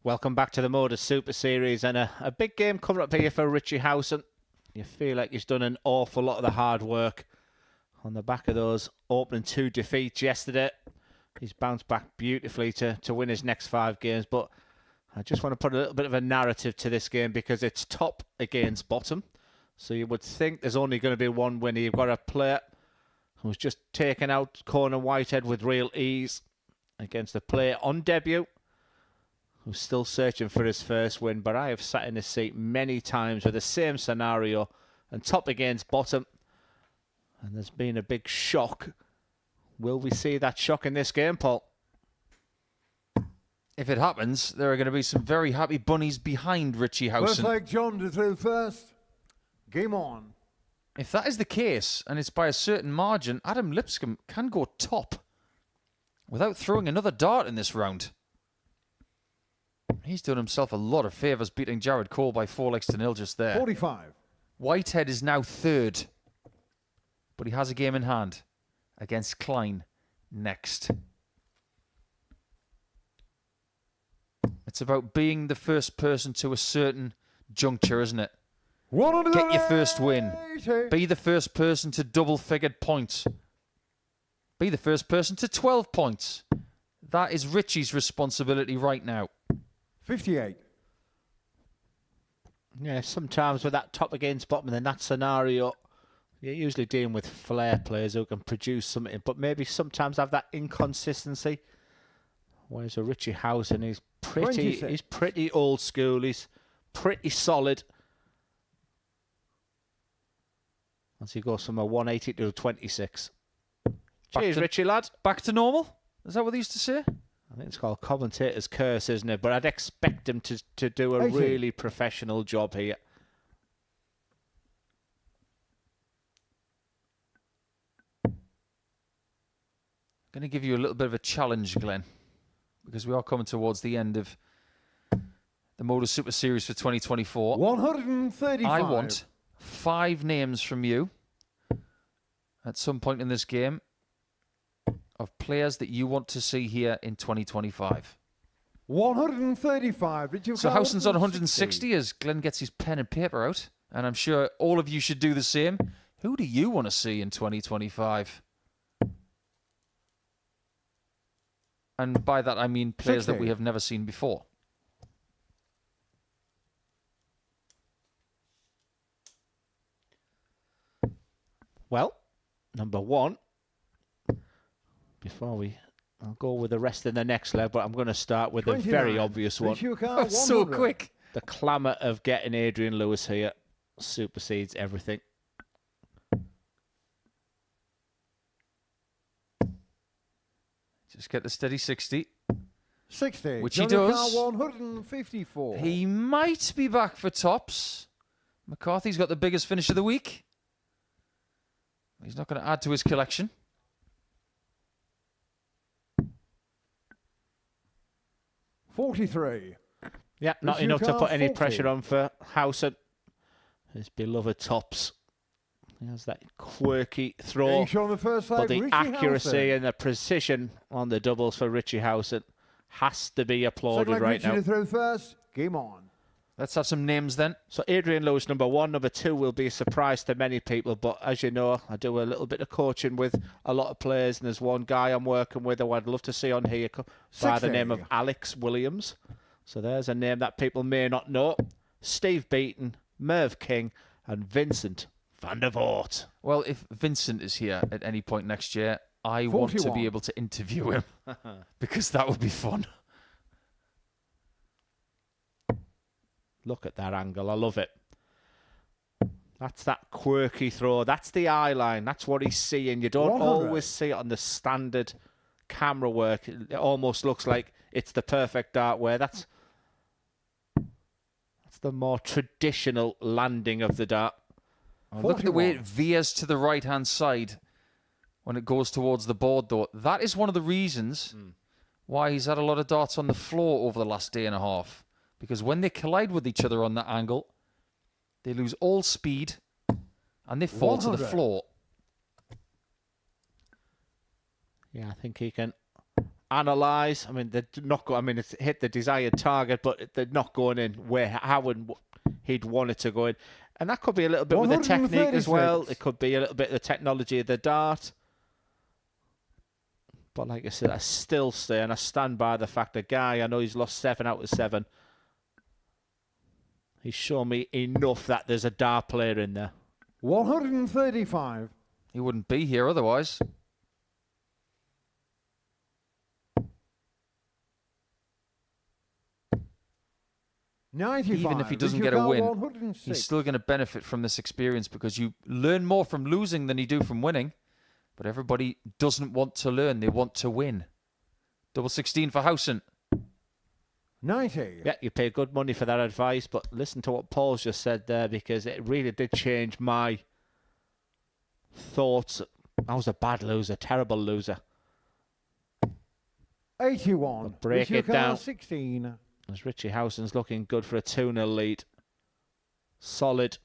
Speaker 2: Welcome back to the Modus Super Series, and a big game coming up here for Richie Howson. You feel like he's done an awful lot of the hard work on the back of those opening 2 defeats yesterday. He's bounced back beautifully to win his next 5 games, but I just want to put a little bit of a narrative to this game because it's top against bottom. So you would think there's only going to be one winner. You've got a player who's just taken out corner Whitehead with real ease against a player on debut who's still searching for his first win. But I have sat in this seat many times with the same scenario and top against bottom. And there's been a big shock. Will we see that shock in this game, Paul?
Speaker 1: If it happens, there are going to be some very happy bunnies behind Richie
Speaker 6: Looks
Speaker 1: Howson.
Speaker 6: like John to throw first. Game on.
Speaker 1: If that is the case, and it's by a certain margin, Adam Lipscombe can go top without throwing another dart in this round. He's done himself a lot of favours beating Jared Cole by 4-0 just there.
Speaker 6: 45.
Speaker 1: Whitehead is now third, but he has a game in hand against Klein next. It's about being the first person to a certain juncture, isn't it? Get your first win. Be the first person to double-figured points. Be the first person to 12 points. That is Richie's responsibility right now.
Speaker 6: 58.
Speaker 2: Yeah, sometimes with that top against bottom in that scenario, you're usually dealing with flair players who can produce something, but maybe sometimes have that inconsistency. Whereas a Richie Howson, he's pretty old school. He's pretty solid. Once he goes from a 180 to a 26. Cheers, Richie, lad.
Speaker 1: Back to normal? Is that what they used to say?
Speaker 2: I think it's called commentator's curse, isn't it? But I'd expect him to do a really professional job here.
Speaker 1: Going to give you a little bit of a challenge, Glenn, because we are coming towards the end of the Modus Super Series for 2024.
Speaker 6: 135.
Speaker 1: I want 5 names from you at some point in this game of players that you want to see here in 2025.
Speaker 6: 135.
Speaker 1: So Howson's on 160 as Glenn gets his pen and paper out, and I'm sure all of you should do the same. Who do you want to see in 2025? And by that I mean players that we have never seen before.
Speaker 2: Well, number 1, before we I'll go with the rest in the next leg, but I'm going to start with a
Speaker 6: 29.
Speaker 2: very obvious one.
Speaker 6: Richie O'Connor,
Speaker 1: So
Speaker 6: 100.
Speaker 1: quick.
Speaker 2: The clamour of getting Adrian Lewis here supersedes everything.
Speaker 1: Just get the steady 60.
Speaker 6: 60.
Speaker 1: Which he
Speaker 6: Johnny
Speaker 1: does.
Speaker 6: Carr, 154.
Speaker 1: He might be back for tops. McCarthy's got the biggest finish of the week. He's not going to add to his collection.
Speaker 6: 43.
Speaker 2: Yeah, not
Speaker 6: Richie
Speaker 2: enough to
Speaker 6: O'Connor,
Speaker 2: put any
Speaker 6: 40.
Speaker 2: pressure on for Howson. His beloved tops. He has that quirky throw,
Speaker 6: Getting shot on the first leg,
Speaker 2: but the
Speaker 6: Richie
Speaker 2: accuracy
Speaker 6: Howson.
Speaker 2: and the precision on the doubles for Richie Howson has to be
Speaker 6: Second
Speaker 2: applauded
Speaker 6: leg,
Speaker 2: right
Speaker 6: Richie
Speaker 2: now.
Speaker 6: to throw first. Game on.
Speaker 1: Let's have some names then.
Speaker 2: So Adrian Lewis, number 1. Number 2 will be a surprise to many people, but as you know, I do a little bit of coaching with a lot of players, and there's one guy I'm working with who I'd love to see on here by the
Speaker 6: 60.
Speaker 2: name of Alex Williams. So there's a name that people may not know. Steve Beaton, Merv King, and Vincent van der Voort.
Speaker 1: Well, if Vincent is here at any point next year, I want to
Speaker 6: 41.
Speaker 1: be able to interview him because that would be fun.
Speaker 2: Look at that angle. I love it. That's that quirky throw. That's the eye line. That's what he's seeing. You don't
Speaker 6: 100.
Speaker 2: always see it on the standard camera work. It almost looks like it's the perfect dart where that's the more traditional landing of the dart.
Speaker 1: Oh, look at the way it
Speaker 6: 41.
Speaker 1: veers to the right-hand side when it goes towards the board, though. That is one of the reasons why he's had a lot of darts on the floor over the last day and a half. Because when they collide with each other on that angle, they lose all speed and they fall to the
Speaker 6: 100.
Speaker 1: floor.
Speaker 2: Yeah, I think he can analyse. I mean, they're not go. I mean, it's hit the desired target, but they're not going in where how and he'd want it to go in. And that could be a little bit with the technique as well.
Speaker 6: 136.
Speaker 2: It could be a little bit of the technology of the dart. But like I said, I still stay and I stand by the fact that Guy, I know he's lost 7 out of 7. He's shown me enough that there's a dart player in there.
Speaker 6: 135.
Speaker 1: He wouldn't be here otherwise. Even if he doesn't get a win, he's still going to benefit from this experience because you learn more from losing than you do from winning. But everybody doesn't want to learn. They want to win. Double 16 for Howson.
Speaker 6: 90.
Speaker 2: Yeah, you paid good money for that advice, but listen to what Paul's just said there because it really did change my thoughts. I was a bad loser, terrible loser.
Speaker 6: 81.
Speaker 2: Break
Speaker 6: Richie
Speaker 2: it
Speaker 6: O'Connor,
Speaker 2: down.
Speaker 6: 16.
Speaker 2: As Richie Howson's looking good for a 2-0 lead. Solid.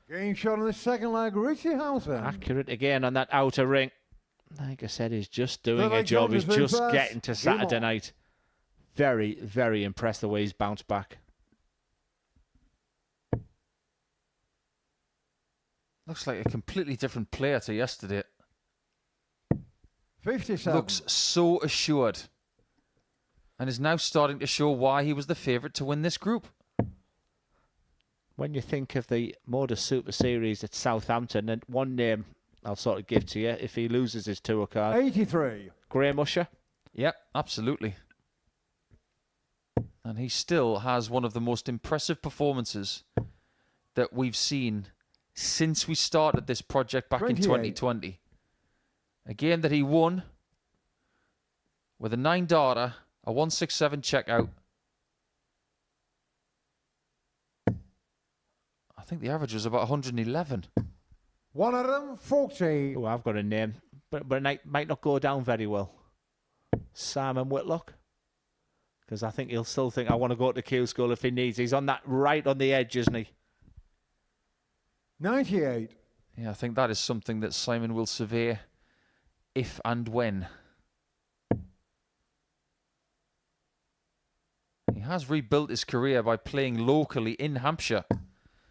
Speaker 6: Getting shot on the second leg, Richie Howson.
Speaker 2: Accurate again on that outer ring. Like I said, he's just doing
Speaker 6: Third
Speaker 2: a
Speaker 6: leg
Speaker 2: job. He's
Speaker 6: Jones is
Speaker 2: just
Speaker 6: first.
Speaker 2: getting to
Speaker 6: Game
Speaker 2: Saturday
Speaker 6: on.
Speaker 2: night. Very, very impressed the way he's bounced back.
Speaker 1: Looks like a completely different player to yesterday.
Speaker 6: 57.
Speaker 1: Looks so assured. And is now starting to show why he was the favourite to win this group.
Speaker 2: When you think of the Modus Super Series at Southampton, and one name I'll sort of give to you if he loses his tour card.
Speaker 6: 83.
Speaker 2: Graham Usher.
Speaker 1: Yep, absolutely. And he still has one of the most impressive performances that we've seen since we started this project back in
Speaker 6: 28.
Speaker 1: 2020. A game that he won with a 9-darter, a 167 checkout. I think the average was about 111.
Speaker 6: 140.
Speaker 2: Oh, I've got a name, but it might not go down very well. Simon Whitlock. Because I think he'll still think I want to go to Q School if he needs. He's on that right on the edge, isn't he?
Speaker 6: 98.
Speaker 1: Yeah, I think that is something that Simon will survey if and when. He has rebuilt his career by playing locally in Hampshire,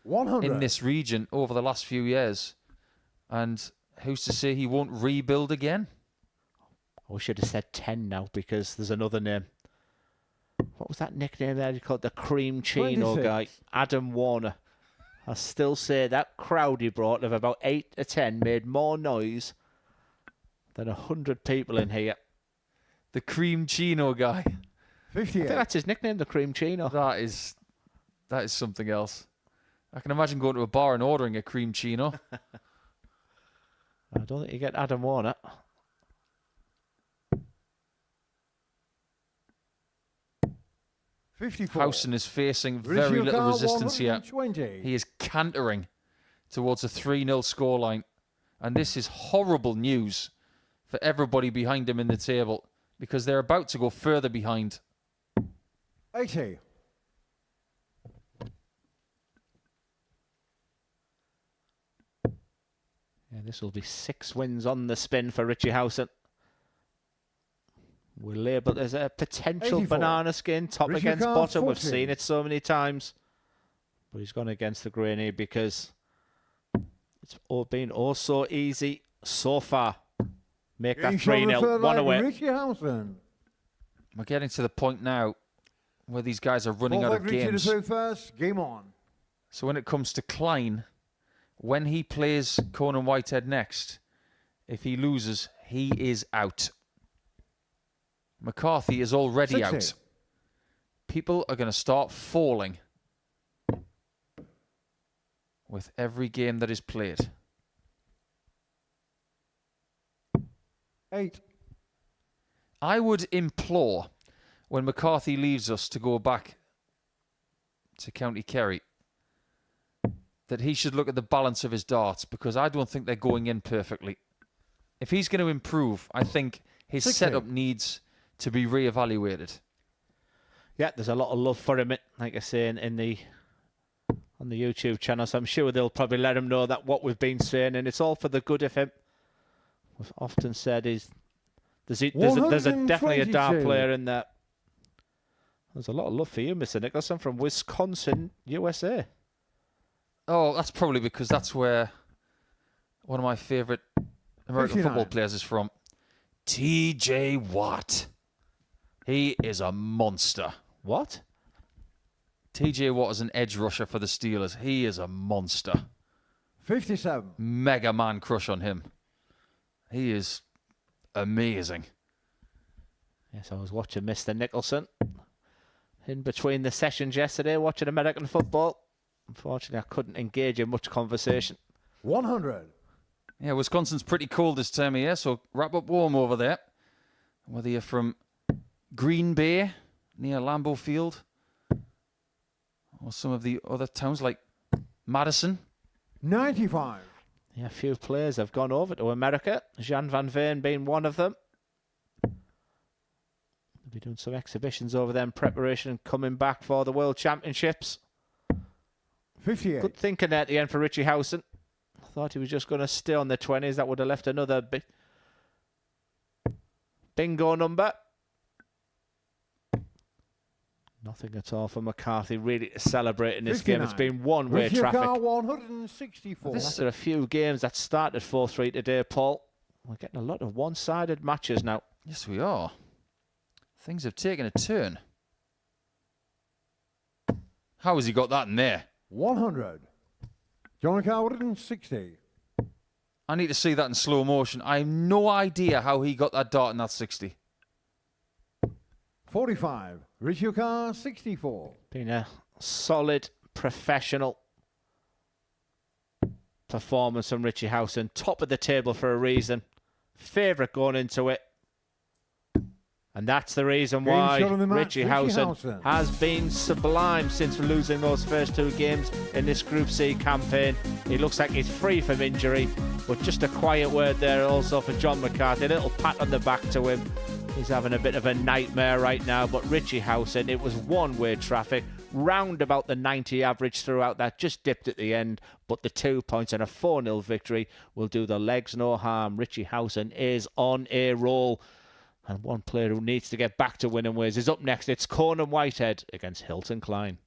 Speaker 6: 100.
Speaker 1: in this region over the last few years. And who's to say he won't rebuild again?
Speaker 2: I should have said 10 now because there's another name. What was that nickname there? He called the Cream Chino
Speaker 6: 26.
Speaker 2: guy, Adam Warner. I still say that crowd he brought of about 8 to 10 made more noise than 100 people in here.
Speaker 1: The Cream Chino guy.
Speaker 2: I
Speaker 6: 58.
Speaker 2: think that's his nickname, the Cream Chino.
Speaker 1: That is something else. I can imagine going to a bar and ordering a Cream Chino.
Speaker 2: I don't think you get Adam Warner.
Speaker 6: 54.
Speaker 1: Howson is facing very little resistance here.
Speaker 6: 120.
Speaker 1: He is cantering towards a 3-0 scoreline. And this is horrible news for everybody behind him in the table because they're about to go further behind.
Speaker 6: 80.
Speaker 2: Yeah, this will be 6 wins on the spin for Richie Howson. We're labelled as a potential
Speaker 6: 84.
Speaker 2: banana skin, top
Speaker 6: Richie
Speaker 2: against
Speaker 6: Carr,
Speaker 2: bottom. We've
Speaker 6: 40.
Speaker 2: seen it so many times. But he's gone against the grain here because it's all been oh so easy so far. Make that 3-0, one away.
Speaker 6: Richie Howson.
Speaker 1: We're getting to the point now where these guys are running out of games.
Speaker 6: Richie to first. Game on.
Speaker 1: So when it comes to Klein, when he plays Conan Whitehead next, if he loses, he is out. McCarthy is already
Speaker 6: 60.
Speaker 1: out. People are going to start falling with every game that is played.
Speaker 6: 8.
Speaker 1: I would implore, when McCarthy leaves us to go back to County Kerry, that he should look at the balance of his darts because I don't think they're going in perfectly. If he's going to improve, I think his
Speaker 6: 60.
Speaker 1: setup needs to be re-evaluated.
Speaker 2: Yeah, there's a lot of love for him, like I say, on the YouTube channel. So I'm sure they'll probably let him know that what we've been saying, and it's all for the good of him. We've often said there's definitely a dart
Speaker 6: 122.
Speaker 2: player in there. There's a lot of love for you, Mr. Nicholson, from Wisconsin, USA.
Speaker 1: Oh, that's probably because that's where one of my favourite American
Speaker 6: 59.
Speaker 1: football players is from. T.J. Watt. He is a monster.
Speaker 2: What?
Speaker 1: T.J. Watt is an edge rusher for the Steelers. He is a monster.
Speaker 6: 57.
Speaker 1: Mega man crush on him. He is amazing.
Speaker 2: Yes, I was watching Mr. Nicholson in between the sessions yesterday, watching American football. Unfortunately, I couldn't engage in much conversation.
Speaker 6: 100.
Speaker 1: Yeah, Wisconsin's pretty cold this time of year, so wrap up warm over there. Whether you're from Green Bay, near Lambeau Field, or some of the other towns like Madison.
Speaker 6: 95.
Speaker 2: Yeah, a few players have gone over to America. Jan van Veen being one of them. They'll be doing some exhibitions over there in preparation and coming back for the World Championships.
Speaker 6: 58.
Speaker 2: Good thinking at the end for Richie Howson. I thought he was just going to stay on the 20s. That would have left another bingo number. Nothing at all for McCarthy really to celebrate in this game. It's been one-way
Speaker 6: Richie
Speaker 2: traffic.
Speaker 6: Carr, 164.
Speaker 2: After a few games that started 4-3 today, Paul, we're getting a lot of one-sided matches now.
Speaker 1: Yes, we are. Things have taken a turn. How has he got that in there?
Speaker 6: 100. John Carr, 160.
Speaker 1: I need to see that in slow motion. I have no idea how he got that dart in that 60.
Speaker 6: 45. Richie Carr, 64.
Speaker 2: Been a solid, professional performance from Richie Howson. Top of the table for a reason. Favourite going into it. And that's the reason
Speaker 6: Game
Speaker 2: why
Speaker 6: shot on the match,
Speaker 2: Richie
Speaker 6: Richie
Speaker 2: Howson
Speaker 6: Howson.
Speaker 2: has been sublime since losing those first 2 games in this Group C campaign. He looks like he's free from injury, but just a quiet word there also for John McCarthy. A little pat on the back to him. He's having a bit of a nightmare right now, but Richie Howson, it was one-way traffic, round about the 90 average throughout that, just dipped at the end, but the 2 points and a 4-0 victory will do the legs no harm. Richie Howson is on a roll. And one player who needs to get back to winning ways is up next. It's Conan Whitehead against Hilton Klein.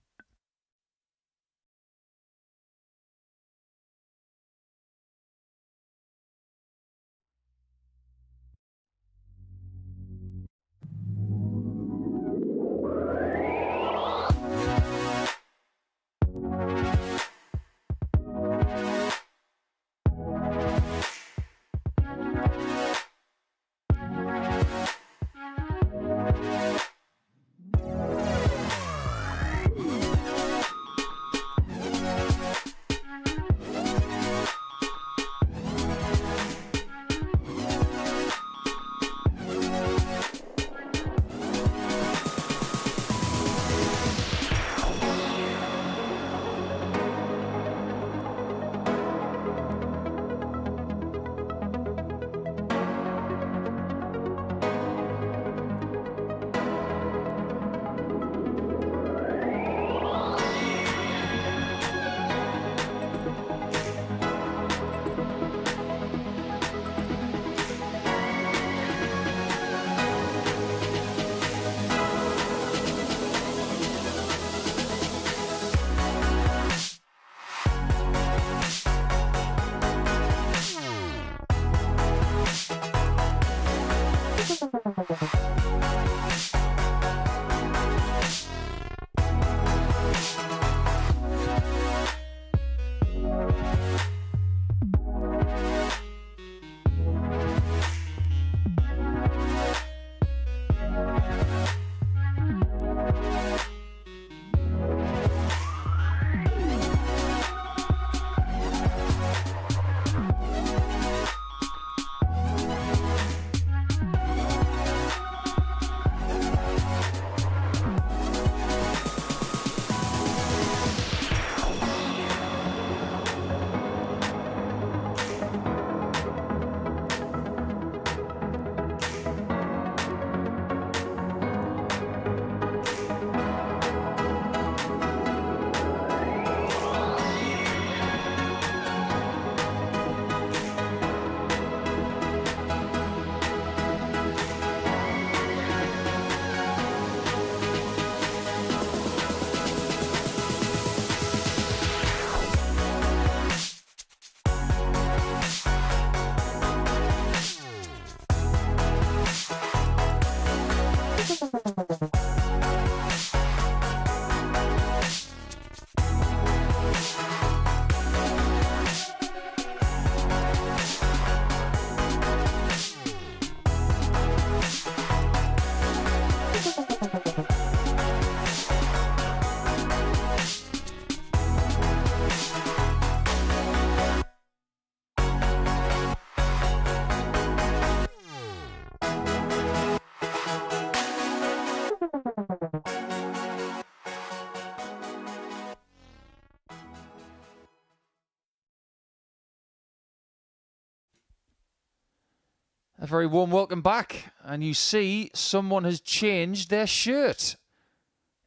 Speaker 1: A very warm welcome back. And you see someone has changed their shirt.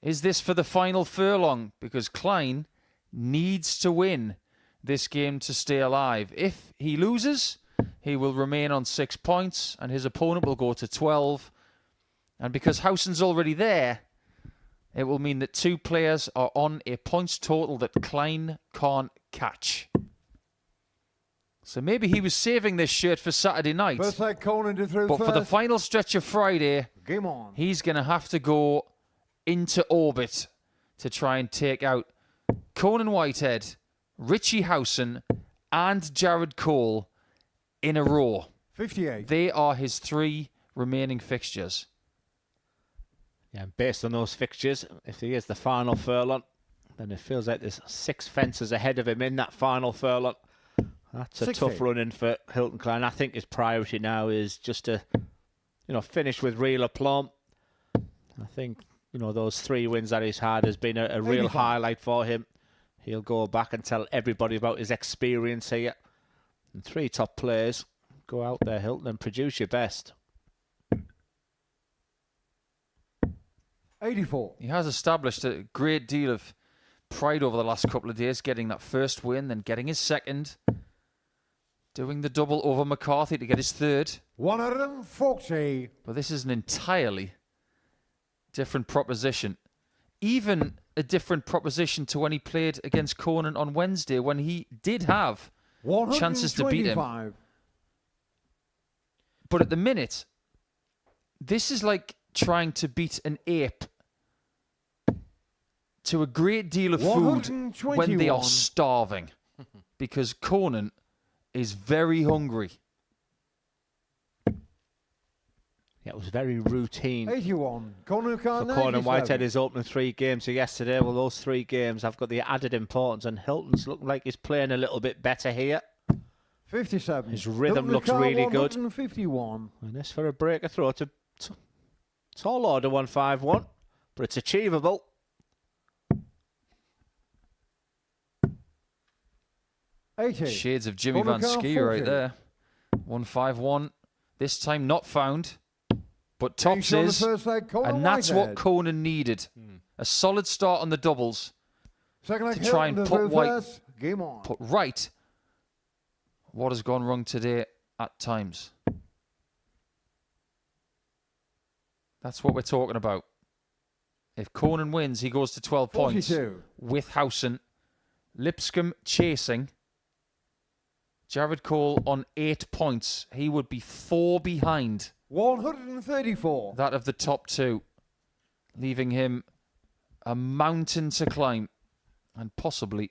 Speaker 1: Is this for the final furlong? Because Klein needs to win this game to stay alive. If he loses, he will remain on 6 points and his opponent will go to 12. And because Howson's already there, it will mean that 2 players are on a points total that Klein can't catch. So maybe he was saving this shirt for Saturday night.
Speaker 6: First leg, Conan to through
Speaker 1: But
Speaker 6: first.
Speaker 1: for the final stretch of Friday,
Speaker 6: Game on.
Speaker 1: he's going to have to go into orbit to try and take out Conan Whitehead, Richie Howson, and Jared Cole in a row.
Speaker 6: 58.
Speaker 1: They are his 3 remaining fixtures.
Speaker 2: Yeah, and based on those fixtures, if he is the final furlong, then it feels like there's 6 fences ahead of him in that final furlong. That's a
Speaker 6: 60.
Speaker 2: tough run in for Hilton Klein. I think his priority now is just to, finish with real aplomb. I think, those 3 wins that he's had has been a real
Speaker 6: 85.
Speaker 2: highlight for him. He'll go back and tell everybody about his experience here. And 3 top players. Go out there, Hilton, and produce your best.
Speaker 6: 84.
Speaker 1: He has established a great deal of pride over the last couple of days, getting that first win, then getting his second, doing the double over McCarthy to get his 3rd.
Speaker 6: 140.
Speaker 1: But this is an entirely different proposition. Even a different proposition to when he played against Conan on Wednesday, when he did have chances to beat him.
Speaker 6: 125.
Speaker 1: But at the minute, this is like trying to beat an ape to a great deal of food when they are
Speaker 6: 121.
Speaker 1: starving. Because Conan is very hungry.
Speaker 2: Yeah, it was very routine
Speaker 6: 81. Conan
Speaker 2: for
Speaker 6: Carter.
Speaker 2: Conan Whitehead. His opening 3 games yesterday. Well, those 3 games have got the added importance, and Hilton's looking like he's playing a little bit better here.
Speaker 6: 57.
Speaker 2: His rhythm
Speaker 6: Hilton
Speaker 2: looks
Speaker 6: Carter,
Speaker 2: really good.
Speaker 6: 151.
Speaker 2: And this for a breaker throw. It's a tall order 151, but it's achievable.
Speaker 1: Shades of Jimmy
Speaker 6: Conan
Speaker 1: Van
Speaker 6: Carter,
Speaker 1: Ski right
Speaker 6: 40.
Speaker 1: there. 151. This time not found. But tops
Speaker 6: Finish on the
Speaker 1: is.
Speaker 6: first leg, Conan
Speaker 1: And that's what
Speaker 6: Whitehead.
Speaker 1: Conan needed. A solid start on the doubles.
Speaker 6: Second leg,
Speaker 1: to try and
Speaker 6: Hilton
Speaker 1: put
Speaker 6: to
Speaker 1: White-
Speaker 6: first. Game on.
Speaker 1: Put right what has gone wrong today at times. That's what we're talking about. If Conan wins, he goes to 12 points
Speaker 6: 42.
Speaker 1: with Howson. Lipscombe chasing. Jared Cole on 8 points. He would be 4 behind
Speaker 6: 134.
Speaker 1: that of the top 2, leaving him a mountain to climb and possibly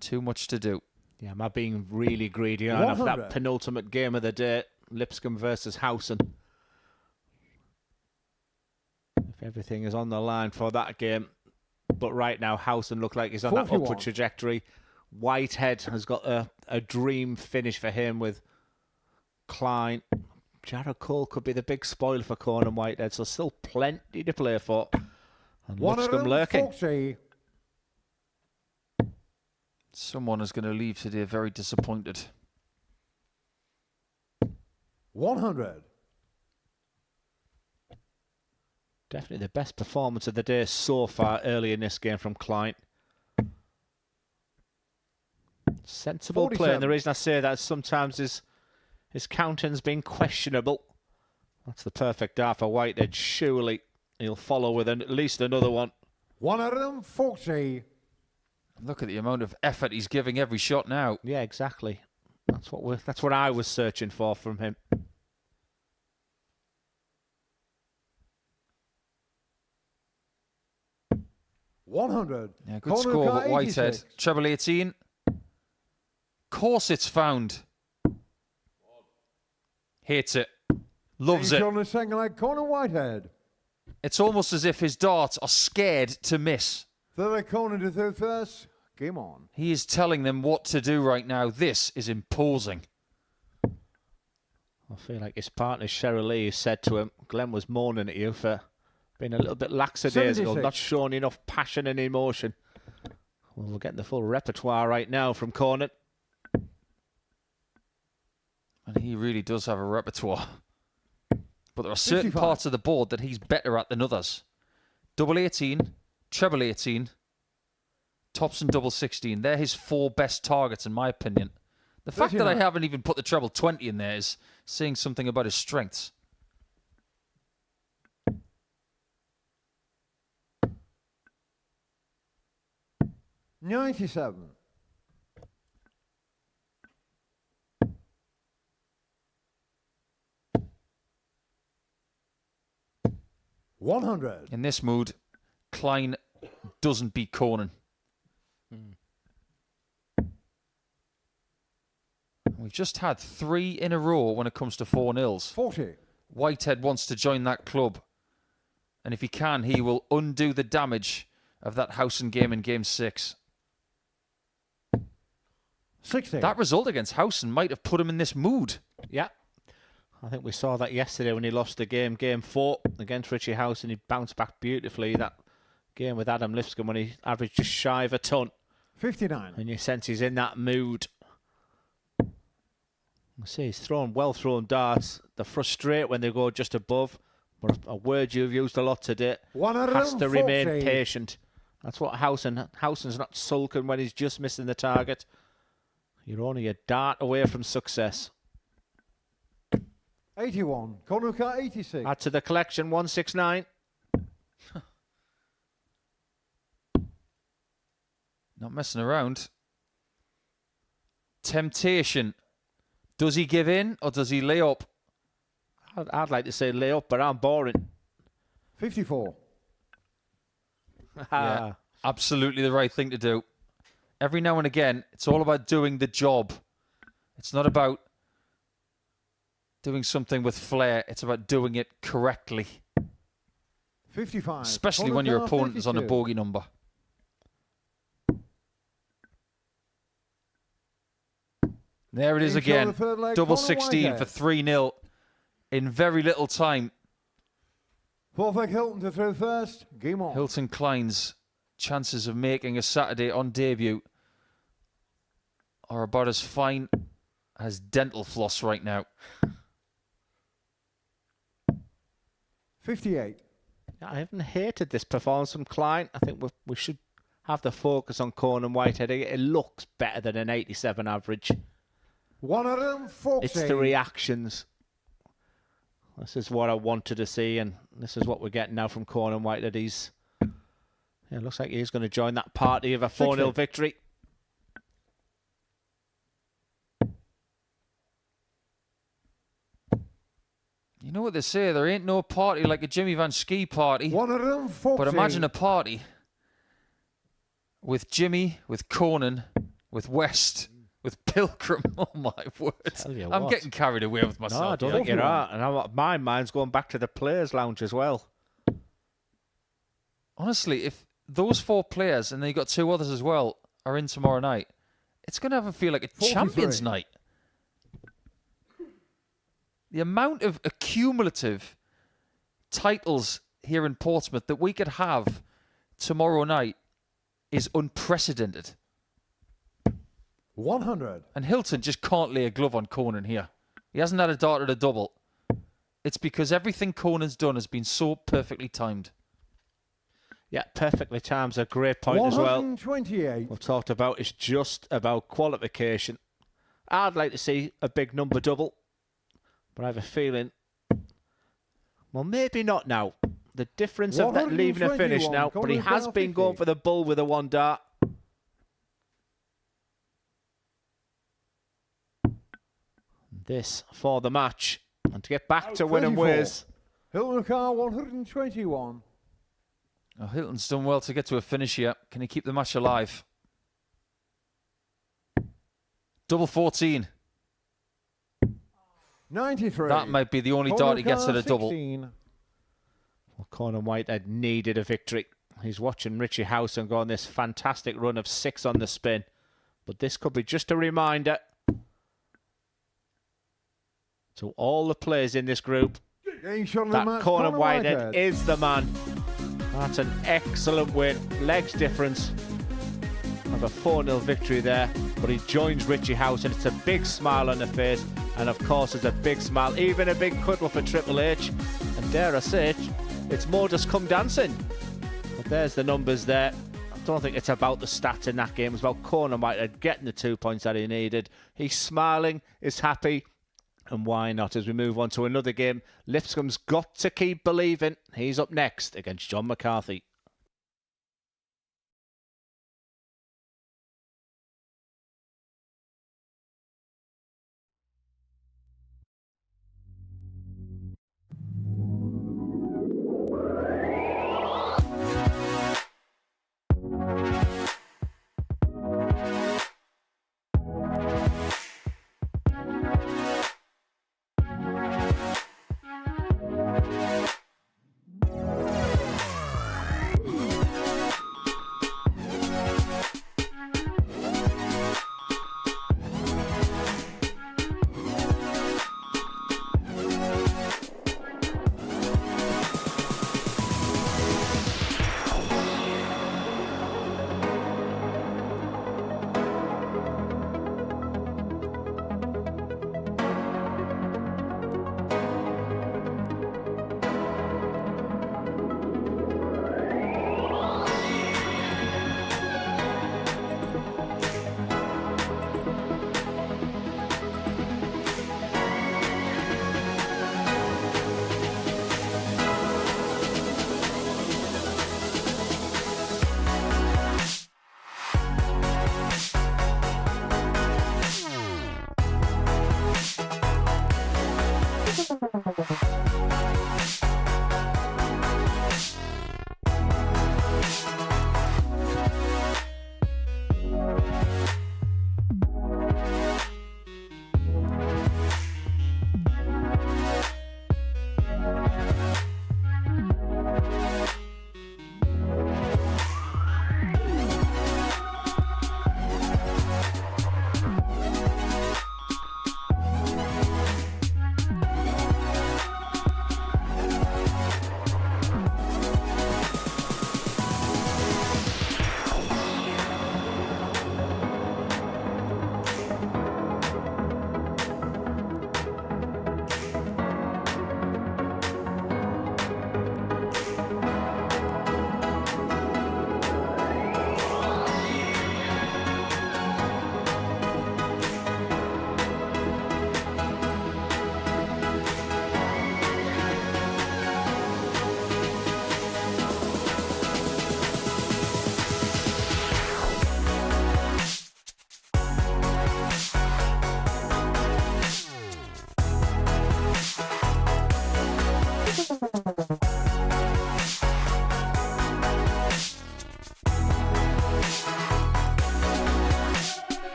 Speaker 1: too much to do.
Speaker 2: Yeah, am I being really greedy on that
Speaker 6: 100.
Speaker 2: penultimate game of the day, Lipscombe versus Howson? If everything is on the line for that game. But right now, Howson looks like he's on that
Speaker 6: 41.
Speaker 2: upward trajectory. Whitehead has got a dream finish for him with Klein. Jared Cole could be the big spoiler for Conan Whitehead, so still plenty to play for. And Lipscombe lurking.
Speaker 6: 140.
Speaker 1: Someone is going to leave today very disappointed.
Speaker 6: 100.
Speaker 2: Definitely the best performance of the day so far early in this game from Klein. Sensible play, and the
Speaker 6: 47.
Speaker 2: reason I say that is sometimes his counting's been questionable. That's the perfect dart for Whitehead. Surely he'll follow with at least another one.
Speaker 6: 140.
Speaker 1: Look at the amount of effort he's giving every shot now.
Speaker 2: Yeah, exactly. That's what I was searching for from him.
Speaker 6: $100.
Speaker 1: Yeah, good score, but Whitehead. Treble 18. Course it's found. Hates it. Loves it.
Speaker 6: On the second leg, Conan Whitehead.
Speaker 1: It's almost as if his darts are scared to miss.
Speaker 6: Third leg, Conan to third first. Game on.
Speaker 1: He is telling them what to do right now. This is imposing.
Speaker 2: I feel like his partner Cheryl Lee said to him, Glenn was moaning at you for being a little bit lackadaisical,
Speaker 6: 76.
Speaker 2: not showing enough passion and emotion. Well, we're getting the full repertoire right now from Conan.
Speaker 1: And he really does have a repertoire. But there are certain
Speaker 6: 55.
Speaker 1: parts of the board that he's better at than others. Double 18, treble 18, tops and double 16. They're his 4 best targets, in my opinion. The fact that I
Speaker 6: 39.
Speaker 1: haven't even put the treble 20 in there is saying something about his strengths.
Speaker 6: $97. $100.
Speaker 1: In this mood, Klein doesn't beat Conan. We've just had 3 in a row when it comes to 4-0s.
Speaker 6: 40.
Speaker 1: Whitehead wants to join that club. And if he can, he will undo the damage of that Howson game in Game 6.
Speaker 6: 60.
Speaker 1: That result against Howson might have put him in this mood.
Speaker 2: Yeah. I think we saw that yesterday when he lost the game 4 against Richie Howson. He bounced back beautifully. That game with Adam Lipscombe when he averaged just shy of a ton.
Speaker 6: 59.
Speaker 2: And you sense he's in that mood. I see he's well thrown darts. They frustrate when they go just above. But a word you've used a lot today, has to remain
Speaker 6: 140.
Speaker 2: patient. That's what Howson's not sulking when he's just missing the target. You're only a dart away from success.
Speaker 6: 81. Konuka 86.
Speaker 2: Add to the collection, 169.
Speaker 1: Not messing around. Temptation. Does he give in or does he lay up?
Speaker 2: I'd like to say lay up, but I'm boring.
Speaker 6: 54.
Speaker 1: Yeah, absolutely the right thing to do. Every now and again, it's all about doing the job. It's not about doing something with flair. It's about doing it correctly.
Speaker 6: 55.
Speaker 1: Especially when your
Speaker 6: Konuka
Speaker 1: opponent is on a
Speaker 6: 52.
Speaker 1: bogey number. There it is
Speaker 6: Game show
Speaker 1: again.
Speaker 6: the third leg,
Speaker 1: Double
Speaker 6: Conor
Speaker 1: 16 for
Speaker 6: Whitehead.
Speaker 1: 3-0 in very little time.
Speaker 6: Fourth leg Hilton to throw first. Game on.
Speaker 1: Hilton Klein's chances of making a Saturday on debut are about as fine as dental floss right now.
Speaker 6: 58.
Speaker 2: I haven't hated this performance from Klein. I think we should have the focus on Conan Whitehead. It looks better than an 87 average.
Speaker 6: 140.
Speaker 2: It's the reactions. This is what I wanted to see, and this is what we're getting now from Conan Whitehead. It looks like he's going to join that party of a 4-0 victory.
Speaker 1: You know what they say, there ain't no party like a Jimmy Van Ski party.
Speaker 6: 140.
Speaker 1: But imagine a party with Jimmy, with Conan, with West, with Pilgrim. Oh my word.
Speaker 2: Tell you
Speaker 1: I'm
Speaker 2: what.
Speaker 1: getting carried away with myself.
Speaker 2: No, I don't
Speaker 1: here.
Speaker 2: think you're right. And my mind's going back to the Players' Lounge as well.
Speaker 1: Honestly, if those 4 players, and then you got 2 others as well, are in tomorrow night, it's going to have a feel like a
Speaker 6: 43.
Speaker 1: champions night. The amount of accumulative titles here in Portsmouth that we could have tomorrow night is unprecedented.
Speaker 6: 100.
Speaker 1: And Hilton just can't lay a glove on Conan here. He hasn't had a dart at a double. It's because everything Conan's done has been so perfectly timed.
Speaker 2: Yeah, perfectly timed. A great point as well.
Speaker 6: 128.
Speaker 2: We've talked about it's just about qualification. I'd like to see a big number double, but I have a feeling, well, maybe not now. The difference of that leaving a finish
Speaker 6: 121,
Speaker 2: now, but he
Speaker 6: Conor
Speaker 2: has been
Speaker 6: 50.
Speaker 2: going for the bull with a 1 dart. This for the match, and to get back to winning
Speaker 6: 34.
Speaker 2: ways.
Speaker 6: Hilton Car 121.
Speaker 1: Oh, Hilton's done well to get to a finish here. Can he keep the match alive? Double 14.
Speaker 6: 93.
Speaker 1: That might be the only dart he gets at a double.
Speaker 6: 16.
Speaker 2: Well, Conan Whitehead needed a victory. He's watching Richie Howson go on this fantastic run of 6 on the spin. But this could be just a reminder to all the players in this group
Speaker 6: Game shot of the
Speaker 2: that
Speaker 6: match,
Speaker 2: Conan
Speaker 6: Conor
Speaker 2: Whitehead is the man. That's an excellent win. Legs difference of a 4-0 victory there. But he joins Richie Howson. It's a big smile on the face. And of course, it's a big smile, even a big cuddle for Triple H. And dare I say it, it's Modus come dancing. But there's the numbers there. I don't think it's about the stats in that game. It's about Conor Whitehead getting the 2 points that he needed. He's smiling, is happy. And why not? As we move on to another game, Lipscombe's got to keep believing. He's up next against John McCarthy.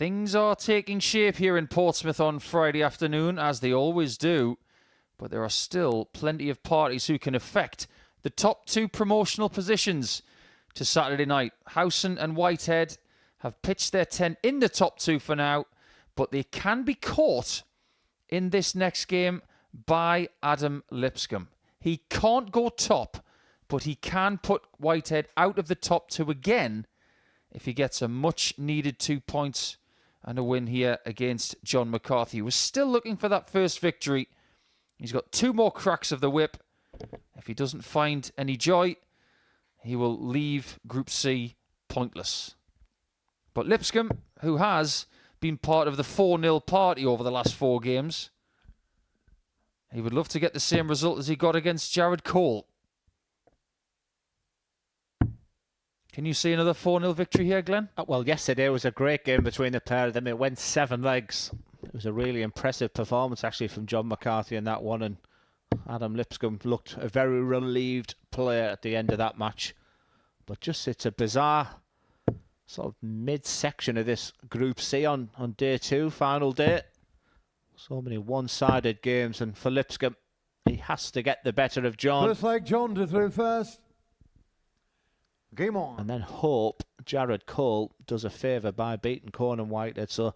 Speaker 1: Things are taking shape here in Portsmouth on Friday afternoon, as they always do. But there are still plenty of parties who can affect the top two promotional positions to Saturday night. Howson and Whitehead have pitched their tent in the top two for now, but they can be caught in this next game by Adam Lipscombe. He can't go top, but he can put Whitehead out of the top two again if he gets a much-needed 2 points and a win here against John McCarthy. We're still looking for that first victory. He's got 2 more cracks of the whip. If he doesn't find any joy, he will leave Group C pointless. But Lipscombe, who has been part of the 4-0 party over the last 4 games, he would love to get the same result as he got against Jared Cole. Can you see another 4-0 victory here, Glenn?
Speaker 2: Well, yesterday was a great game between the pair of them. It went 7 legs. It was a really impressive performance, actually, from John McCarthy in that one. And Adam Lipscombe looked a very relieved player at the end of that match. But just, it's a bizarre sort of mid-section of this Group C on day 2, final day. So many one-sided games, and for Lipscombe, he has to get the better of John.
Speaker 6: First leg, John to throw first. Game on.
Speaker 2: And then hope Jared Cole does a favour by beating Corn and Whitehead. So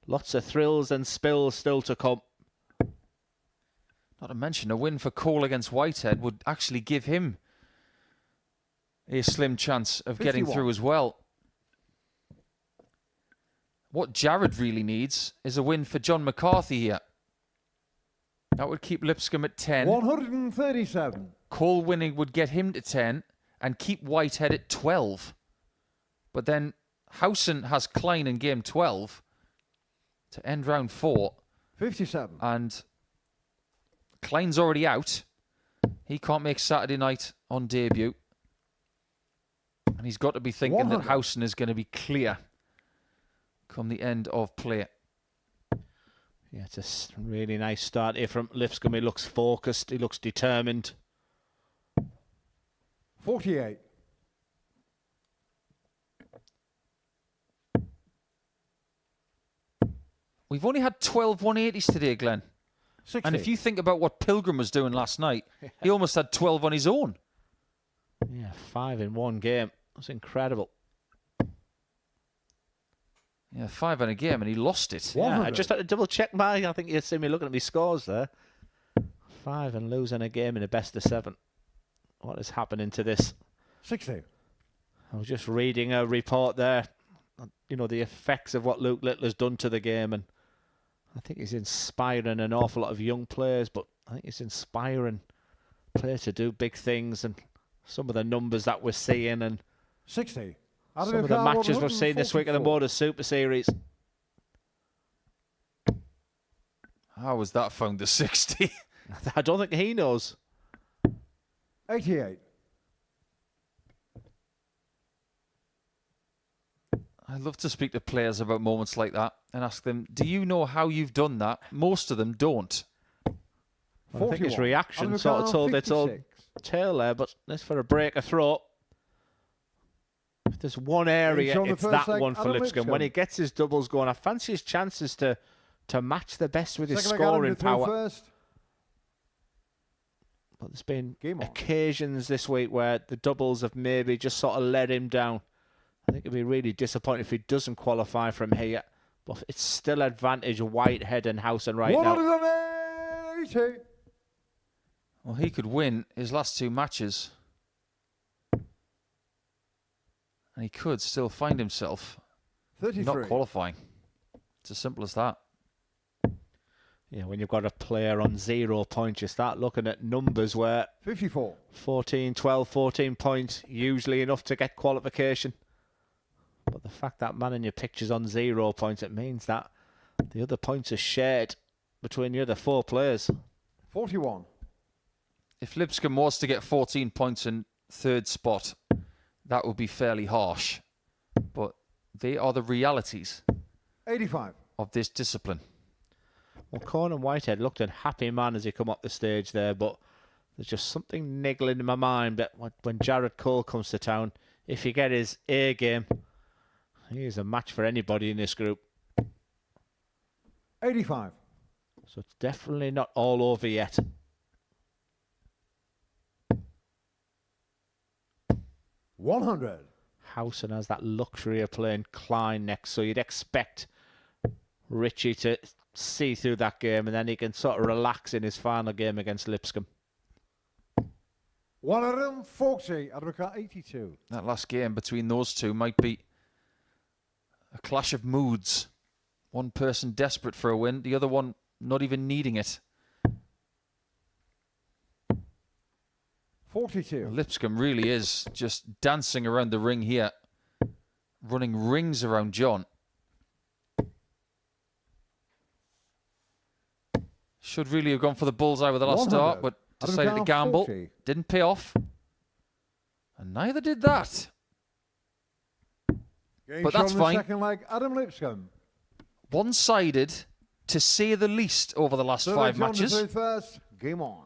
Speaker 2: lots of thrills and spills still to come.
Speaker 1: Not to mention, a win for Cole against Whitehead would actually give him a slim chance of getting
Speaker 6: 51.
Speaker 1: through as well. What Jared really needs is a win for John McCarthy here. That would keep Lipscombe at 10.
Speaker 6: 137.
Speaker 1: Cole winning would get him to 10 and keep Whitehead at 12. But then Howson has Klein in game 12 to end round 4.
Speaker 6: 57.
Speaker 1: And Klein's already out. He can't make Saturday night on debut. And he's got to be thinking that
Speaker 6: 100.
Speaker 1: Howson is going to be clear come the end of play.
Speaker 2: Yeah, it's a really nice start here from Lipscombe. He looks focused. He looks determined.
Speaker 6: 48.
Speaker 1: We've only had 12 180s today, Glenn.
Speaker 6: 60.
Speaker 1: And if you think about what Pilgrim was doing last night, he almost had 12 on his own.
Speaker 2: Yeah, 5 in one game. That's incredible.
Speaker 1: Yeah, 5 in a game, and he lost it.
Speaker 2: Yeah, I
Speaker 6: 100.
Speaker 2: just had to double check I think you'd see me looking at my scores there. 5 and losing a game in a best of 7. What is happening to this?
Speaker 6: 60.
Speaker 2: I was just reading a report there. You know, the effects of what Luke Little has done to the game, and I think he's inspiring an awful lot of young players, but I think he's inspiring players to do big things, and some of the numbers that we're seeing and
Speaker 6: 60.
Speaker 2: some of the matches we've seen this week in the Modus Super Series.
Speaker 1: How was that found to 60?
Speaker 2: I don't think he knows.
Speaker 6: 88.
Speaker 1: I'd love to speak to players about moments like that and ask them, do you know how you've done that? Most of them don't.
Speaker 2: Well, I think his
Speaker 6: 41.
Speaker 2: reaction sort of told its own
Speaker 6: 56.
Speaker 2: tale there, but this for a break of throat. If there's one area,
Speaker 6: He's on the
Speaker 2: it's
Speaker 6: first
Speaker 2: that
Speaker 6: leg,
Speaker 2: one for
Speaker 6: Adam
Speaker 2: Lipscombe. When he
Speaker 6: Lipscombe.
Speaker 2: gets his doubles going, I fancy his chances to match the best with his
Speaker 6: Second leg, Adam
Speaker 2: scoring
Speaker 6: to throw
Speaker 2: power.
Speaker 6: first.
Speaker 2: But there's been
Speaker 6: Game on.
Speaker 2: occasions this week where the doubles have maybe just sort of let him down. I think it'd be really disappointing if he doesn't qualify from here. But it's still advantage Whitehead and Howson right now.
Speaker 6: 180.
Speaker 1: Well, he could win his last 2 matches. And he could still find himself
Speaker 6: 33.
Speaker 1: not qualifying. It's as simple as that.
Speaker 2: Yeah, when you've got a player on 0 points, you start looking at numbers where
Speaker 6: 54.
Speaker 2: 14, 12, 14 points, usually enough to get qualification. But the fact that man in your picture's on 0 points, it means that the other points are shared between the other 4 players.
Speaker 6: 41.
Speaker 1: If Lipscombe was to get 14 points in 3rd spot, that would be fairly harsh. But they are the realities
Speaker 6: 85.
Speaker 1: of this discipline.
Speaker 2: Well, Corn and Whitehead looked a happy man as he come up the stage there, but there's just something niggling in my mind that when Jared Cole comes to town, if he get his A game, he is a match for anybody in this group.
Speaker 6: 85.
Speaker 2: So it's definitely not all over yet.
Speaker 6: 100.
Speaker 2: Howson has that luxury of playing Klein next, so you'd expect Richie to see through that game, and then he can sort of relax in his final game against Lipscombe.
Speaker 6: 140. Advocate 82.
Speaker 1: That last game between those two might be a clash of moods. One person desperate for a win, the other one not even needing it.
Speaker 6: 42.
Speaker 1: Lipscombe really is just dancing around the ring here, running rings around John. Should really have gone for the bullseye with the last
Speaker 6: 100.
Speaker 1: start, but decided to gamble.
Speaker 6: 40.
Speaker 1: Didn't pay off. And neither did that.
Speaker 6: Game
Speaker 1: But
Speaker 6: shown
Speaker 1: that's
Speaker 6: in the
Speaker 1: fine.
Speaker 6: second leg, Adam Lipscombe.
Speaker 1: One-sided, to say the least, over the last
Speaker 6: Third
Speaker 1: 5
Speaker 6: leg, John to
Speaker 1: matches.
Speaker 6: throw first. Game on.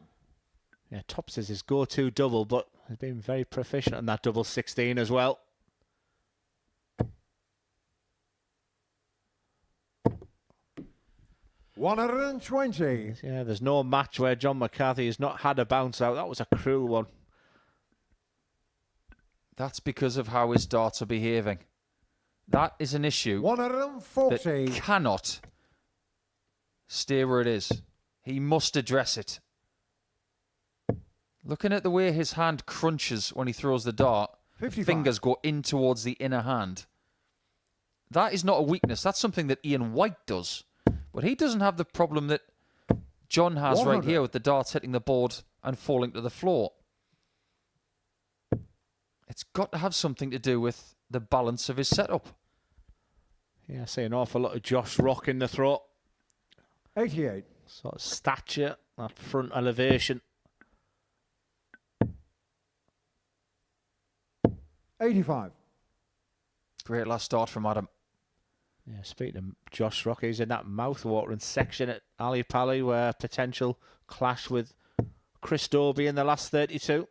Speaker 2: Yeah, Tops is his go-to double, but he's been very proficient on that double 16 as well.
Speaker 6: 120.
Speaker 2: Yeah, there's no match where John McCarthy has not had a bounce out. That was a cruel one.
Speaker 1: That's because of how his darts are behaving. That is an issue
Speaker 6: 140.
Speaker 1: that cannot stay where it is. He must address it. Looking at the way his hand crunches when he throws the dart,
Speaker 6: 55.
Speaker 1: fingers go in towards the inner hand. That is not a weakness. That's something that Ian White does. But he doesn't have the problem that John has
Speaker 6: 100.
Speaker 1: right here with the darts hitting the board and falling to the floor. It's got to have something to do with the balance of his setup.
Speaker 2: Yeah, I see an awful lot of Josh Rock in the throat.
Speaker 6: 88.
Speaker 2: Sort of stature, that front elevation.
Speaker 6: 85.
Speaker 1: Great last start from Adam.
Speaker 2: Yeah, speaking of Josh Rock, he's in that mouth-watering section at Ali Pali where potential clash with Chris Dobie in the last 32.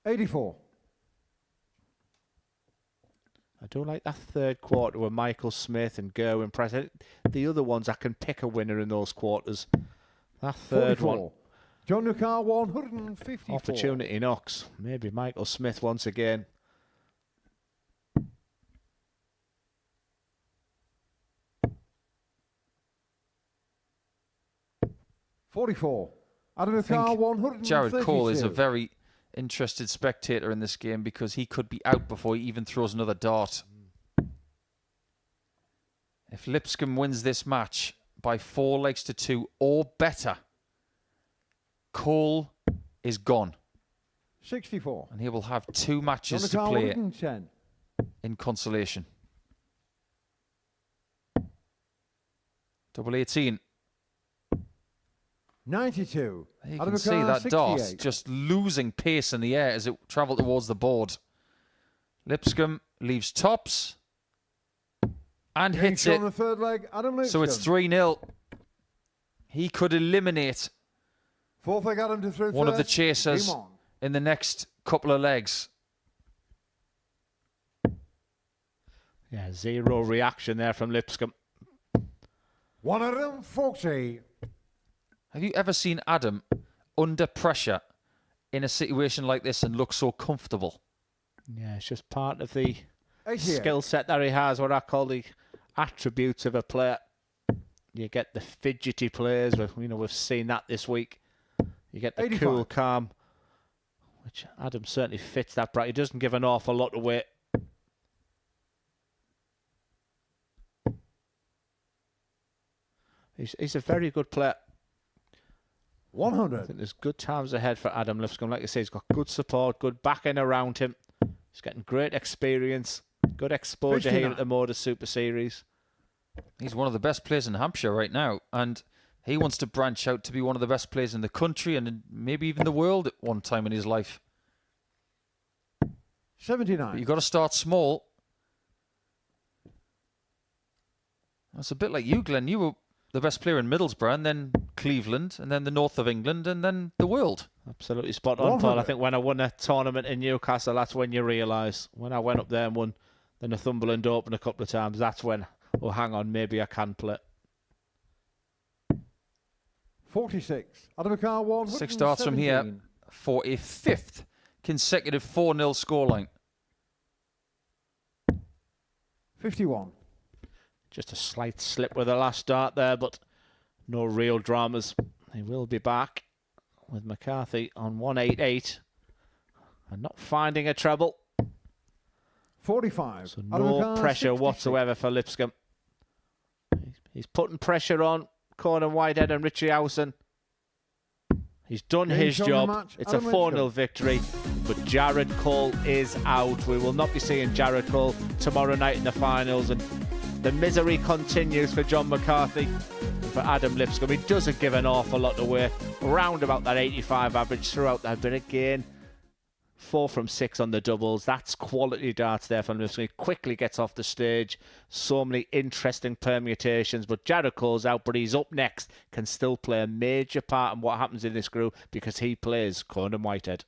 Speaker 6: 84.
Speaker 2: I do like that third quarter with Michael Smith and Gerwin Price. The other ones, I can pick a winner in those quarters. That third
Speaker 6: 44.
Speaker 2: one,
Speaker 6: John Nucar 154.
Speaker 2: opportunity knocks. Maybe Michael Smith once again.
Speaker 6: $44. Adam
Speaker 1: I
Speaker 6: Nucar
Speaker 1: think
Speaker 6: 132.
Speaker 1: Jared Cole is a very interested spectator in this game because he could be out before he even throws another dart. If Lipscombe wins this match by 4 legs to 2 or better, Cole is gone.
Speaker 6: 64.
Speaker 1: And he will have 2 matches
Speaker 6: John
Speaker 1: to
Speaker 6: Nucar
Speaker 1: play
Speaker 6: 110.
Speaker 1: in consolation. Double 18.
Speaker 6: 92.
Speaker 1: You
Speaker 6: Adam
Speaker 1: can see
Speaker 6: Nucar,
Speaker 1: that dart
Speaker 6: 68.
Speaker 1: just losing pace in the air as it travelled towards the board. Lipscombe leaves tops and
Speaker 6: Getting
Speaker 1: hits
Speaker 6: shot
Speaker 1: it.
Speaker 6: on the third leg. Adam
Speaker 1: So it's
Speaker 6: Lipscombe.
Speaker 1: 3-0. He could eliminate
Speaker 6: Fourth leg Adam to throw
Speaker 1: one of the
Speaker 6: first.
Speaker 1: chasers
Speaker 6: Game on.
Speaker 1: in the next couple of legs.
Speaker 2: Yeah, zero reaction there from Lipscombe.
Speaker 6: 140.
Speaker 1: Have you ever seen Adam under pressure in a situation like this and look so comfortable?
Speaker 2: Yeah, it's just part of the
Speaker 6: 88.
Speaker 2: skill set that he has, what I call the attributes of a player. You get the fidgety players, we've seen that this week. You get the
Speaker 6: 85.
Speaker 2: cool, calm, which Adam certainly fits that bright. He doesn't give an awful lot away. He's a very good player. I
Speaker 6: 100.
Speaker 2: think there's good times ahead for Adam Lipscombe. Like I say, he's got good support, good backing around him. He's getting great experience, good exposure here
Speaker 6: 59.
Speaker 2: at the Modus Super Series.
Speaker 1: He's one of the best players in Hampshire right now, and he wants to branch out to be one of the best players in the country and maybe even the world at one time in his life.
Speaker 6: 79.
Speaker 1: But you've got to start small. That's a bit like you, Glenn. You were the best player in Middlesbrough, and then Cleveland, and then the north of England, and then the world.
Speaker 2: Absolutely spot on,
Speaker 6: 100.
Speaker 2: Paul. I think when I won a tournament in Newcastle, that's when you realise. When I went up there and won the Northumberland Open a couple of times, that's when, oh, hang on, maybe I can play.
Speaker 6: 46. Adam Nucar 117.
Speaker 1: 6 starts from here for a 5th consecutive 4-0 scoreline.
Speaker 6: 51.
Speaker 2: Just a slight slip with the last start there, but no real dramas. He will be back with McCarthy on 188 and not finding a treble.
Speaker 6: 45.
Speaker 2: So
Speaker 6: Adam
Speaker 2: no
Speaker 6: Nucar,
Speaker 2: pressure
Speaker 6: 66.
Speaker 2: whatsoever for Lipscombe. He's putting pressure on Conan Whitehead and Richie Howson. He's done
Speaker 6: Getting
Speaker 2: his
Speaker 6: shot in the
Speaker 2: job.
Speaker 6: match,
Speaker 2: It's a
Speaker 6: Adam
Speaker 2: 4-0
Speaker 6: Lipscombe.
Speaker 2: victory, but Jared Cole is out. We will not be seeing Jared Cole tomorrow night in the finals, and the misery continues for John McCarthy and for Adam Lipscombe. He doesn't give an awful lot away, around about that 85 average throughout that, but again, 4 from 6 on the doubles. That's quality darts there from Lipscombe. He quickly gets off the stage. So many interesting permutations. But Jared Cole's out, but he's up next. Can still play a major part in what happens in this group because he plays Conan Whitehead.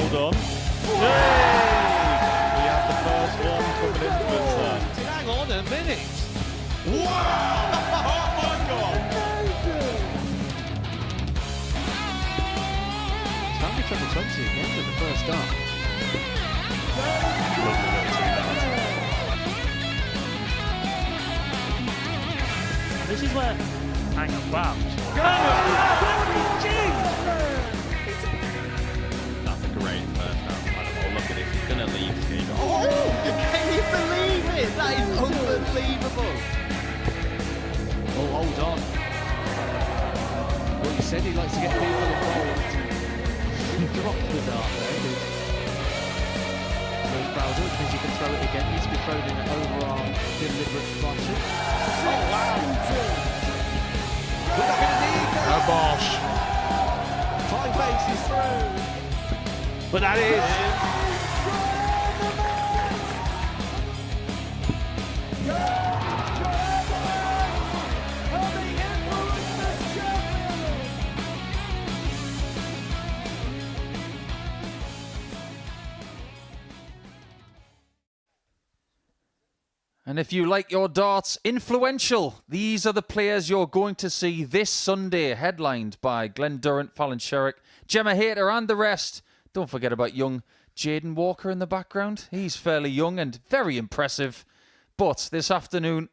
Speaker 3: Hold on. Yay! We have the first one coming in for that.
Speaker 4: Hang on a minute.
Speaker 3: Wow! Oh my God!
Speaker 4: It's going to be triple 20 again with the first dart.
Speaker 5: This is where hang about.
Speaker 3: That's a great first round. Oh, look at it. He's going to leave.
Speaker 4: Oh, can you believe it? That is unbelievable. Oh, hold on. Well, he said he likes to get people involved. He dropped the dart there. Bowser, which means you can throw it again. It needs to be thrown in an overarm, deliberate fashion. Oh, wow! We're not going to need that.
Speaker 3: A bosh.
Speaker 4: 5 bases through.
Speaker 3: But that is.
Speaker 1: And if you like your darts influential, these are the players you're going to see this Sunday, headlined by Glenn Durrant, Fallon Sherrick, Gemma Hayter and the rest. Don't forget about young Jaden Walker in the background. He's fairly young and very impressive. But this afternoon,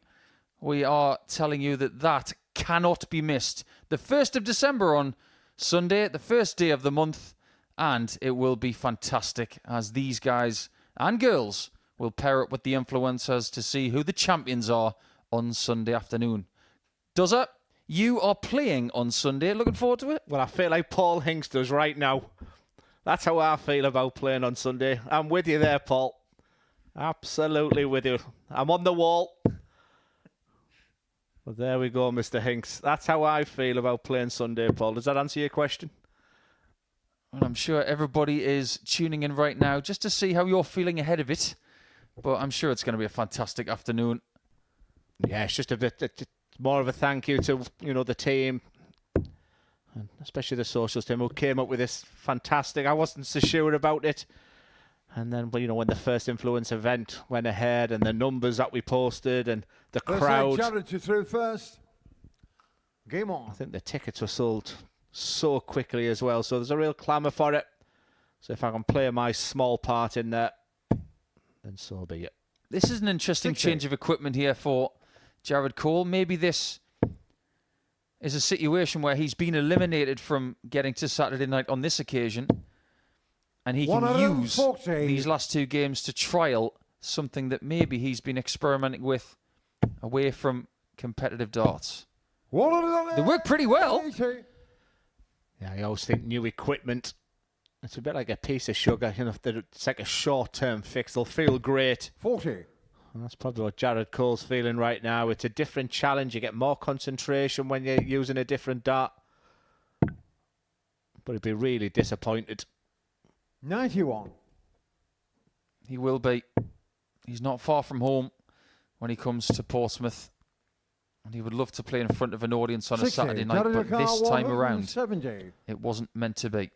Speaker 1: we are telling you that cannot be missed. The 1st of December on Sunday, the first day of the month, and it will be fantastic as these guys and girls will pair up with the influencers to see who the champions are on Sunday afternoon. Dozer, you are playing on Sunday. Looking forward to it?
Speaker 2: Well, I feel like Paul Hinks does right now. That's how I feel about playing on Sunday. I'm with you there, Paul. Absolutely with you. I'm on the wall. But there we go, Mr. Hinks. That's how I feel about playing Sunday, Paul. Does that answer your question?
Speaker 1: Well, I'm sure everybody is tuning in right now just to see how you're feeling ahead of it. But I'm sure it's going to be a fantastic afternoon.
Speaker 2: Yeah, it's just a bit more of a thank you to, the team, and especially the socials team who came up with this fantastic. I wasn't so sure about it. And then, when the first influence event went ahead and the numbers that we posted and the crowd.
Speaker 6: Jared, you through first. Game on.
Speaker 2: I think the tickets were sold so quickly as well. So there's a real clamour for it. So if I can play my small part in that, then so be it.
Speaker 1: This is an interesting change of equipment here for Jared Cole. Maybe this is a situation where he's been eliminated from getting to Saturday night on this occasion, and he can use these last 2 games to trial something that maybe he's been experimenting with away from competitive darts. They work pretty well.
Speaker 2: Yeah, I always think new equipment, it's a bit like a piece of sugar. It's like a short-term fix. They'll feel great.
Speaker 6: 40.
Speaker 2: And that's probably what Jared Cole's feeling right now. It's a different challenge. You get more concentration when you're using a different dart. But he'd be really disappointed.
Speaker 6: 91.
Speaker 1: He will be. He's not far from home when he comes to Portsmouth. And he would love to play in front of an audience on a Saturday night, but this time around, it wasn't meant to be.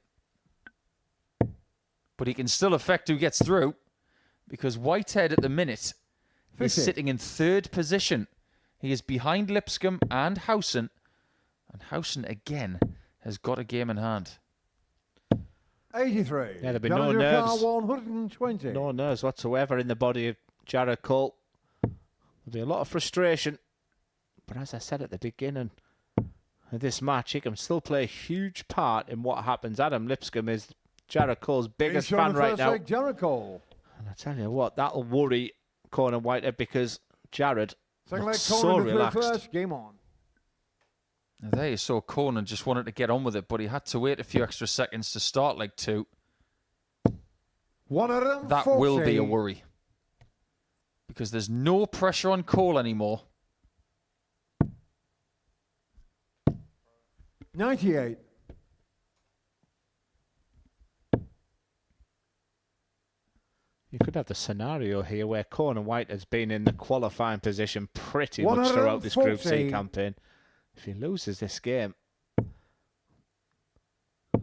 Speaker 1: But he can still affect who gets through, because Whitehead at the minute is sitting in 3rd position. He is behind Lipscombe and Howson. And Howson, again, has got a game in hand.
Speaker 6: 83.
Speaker 2: Yeah, there'll be no nerves.
Speaker 6: 120.
Speaker 2: No nerves whatsoever in the body of Jared Cole. There'll be a lot of frustration. But as I said at the beginning of this match, he can still play a huge part in what happens. Adam Lipscombe is Jared Cole's biggest fan right now.
Speaker 6: Jared Cole.
Speaker 2: And I tell you what, that'll worry Conan Whitehead, because Jared looks so relaxed.
Speaker 6: First, game on.
Speaker 1: Now there you saw Conan just wanted to get on with it, but he had to wait a few extra seconds to start leg 2.
Speaker 6: 140.
Speaker 1: That will be a worry, because there's no pressure on Cole anymore.
Speaker 6: 98.
Speaker 2: You could have the scenario here where Conan White has been in the qualifying position pretty much throughout this Group C campaign. If he loses this game,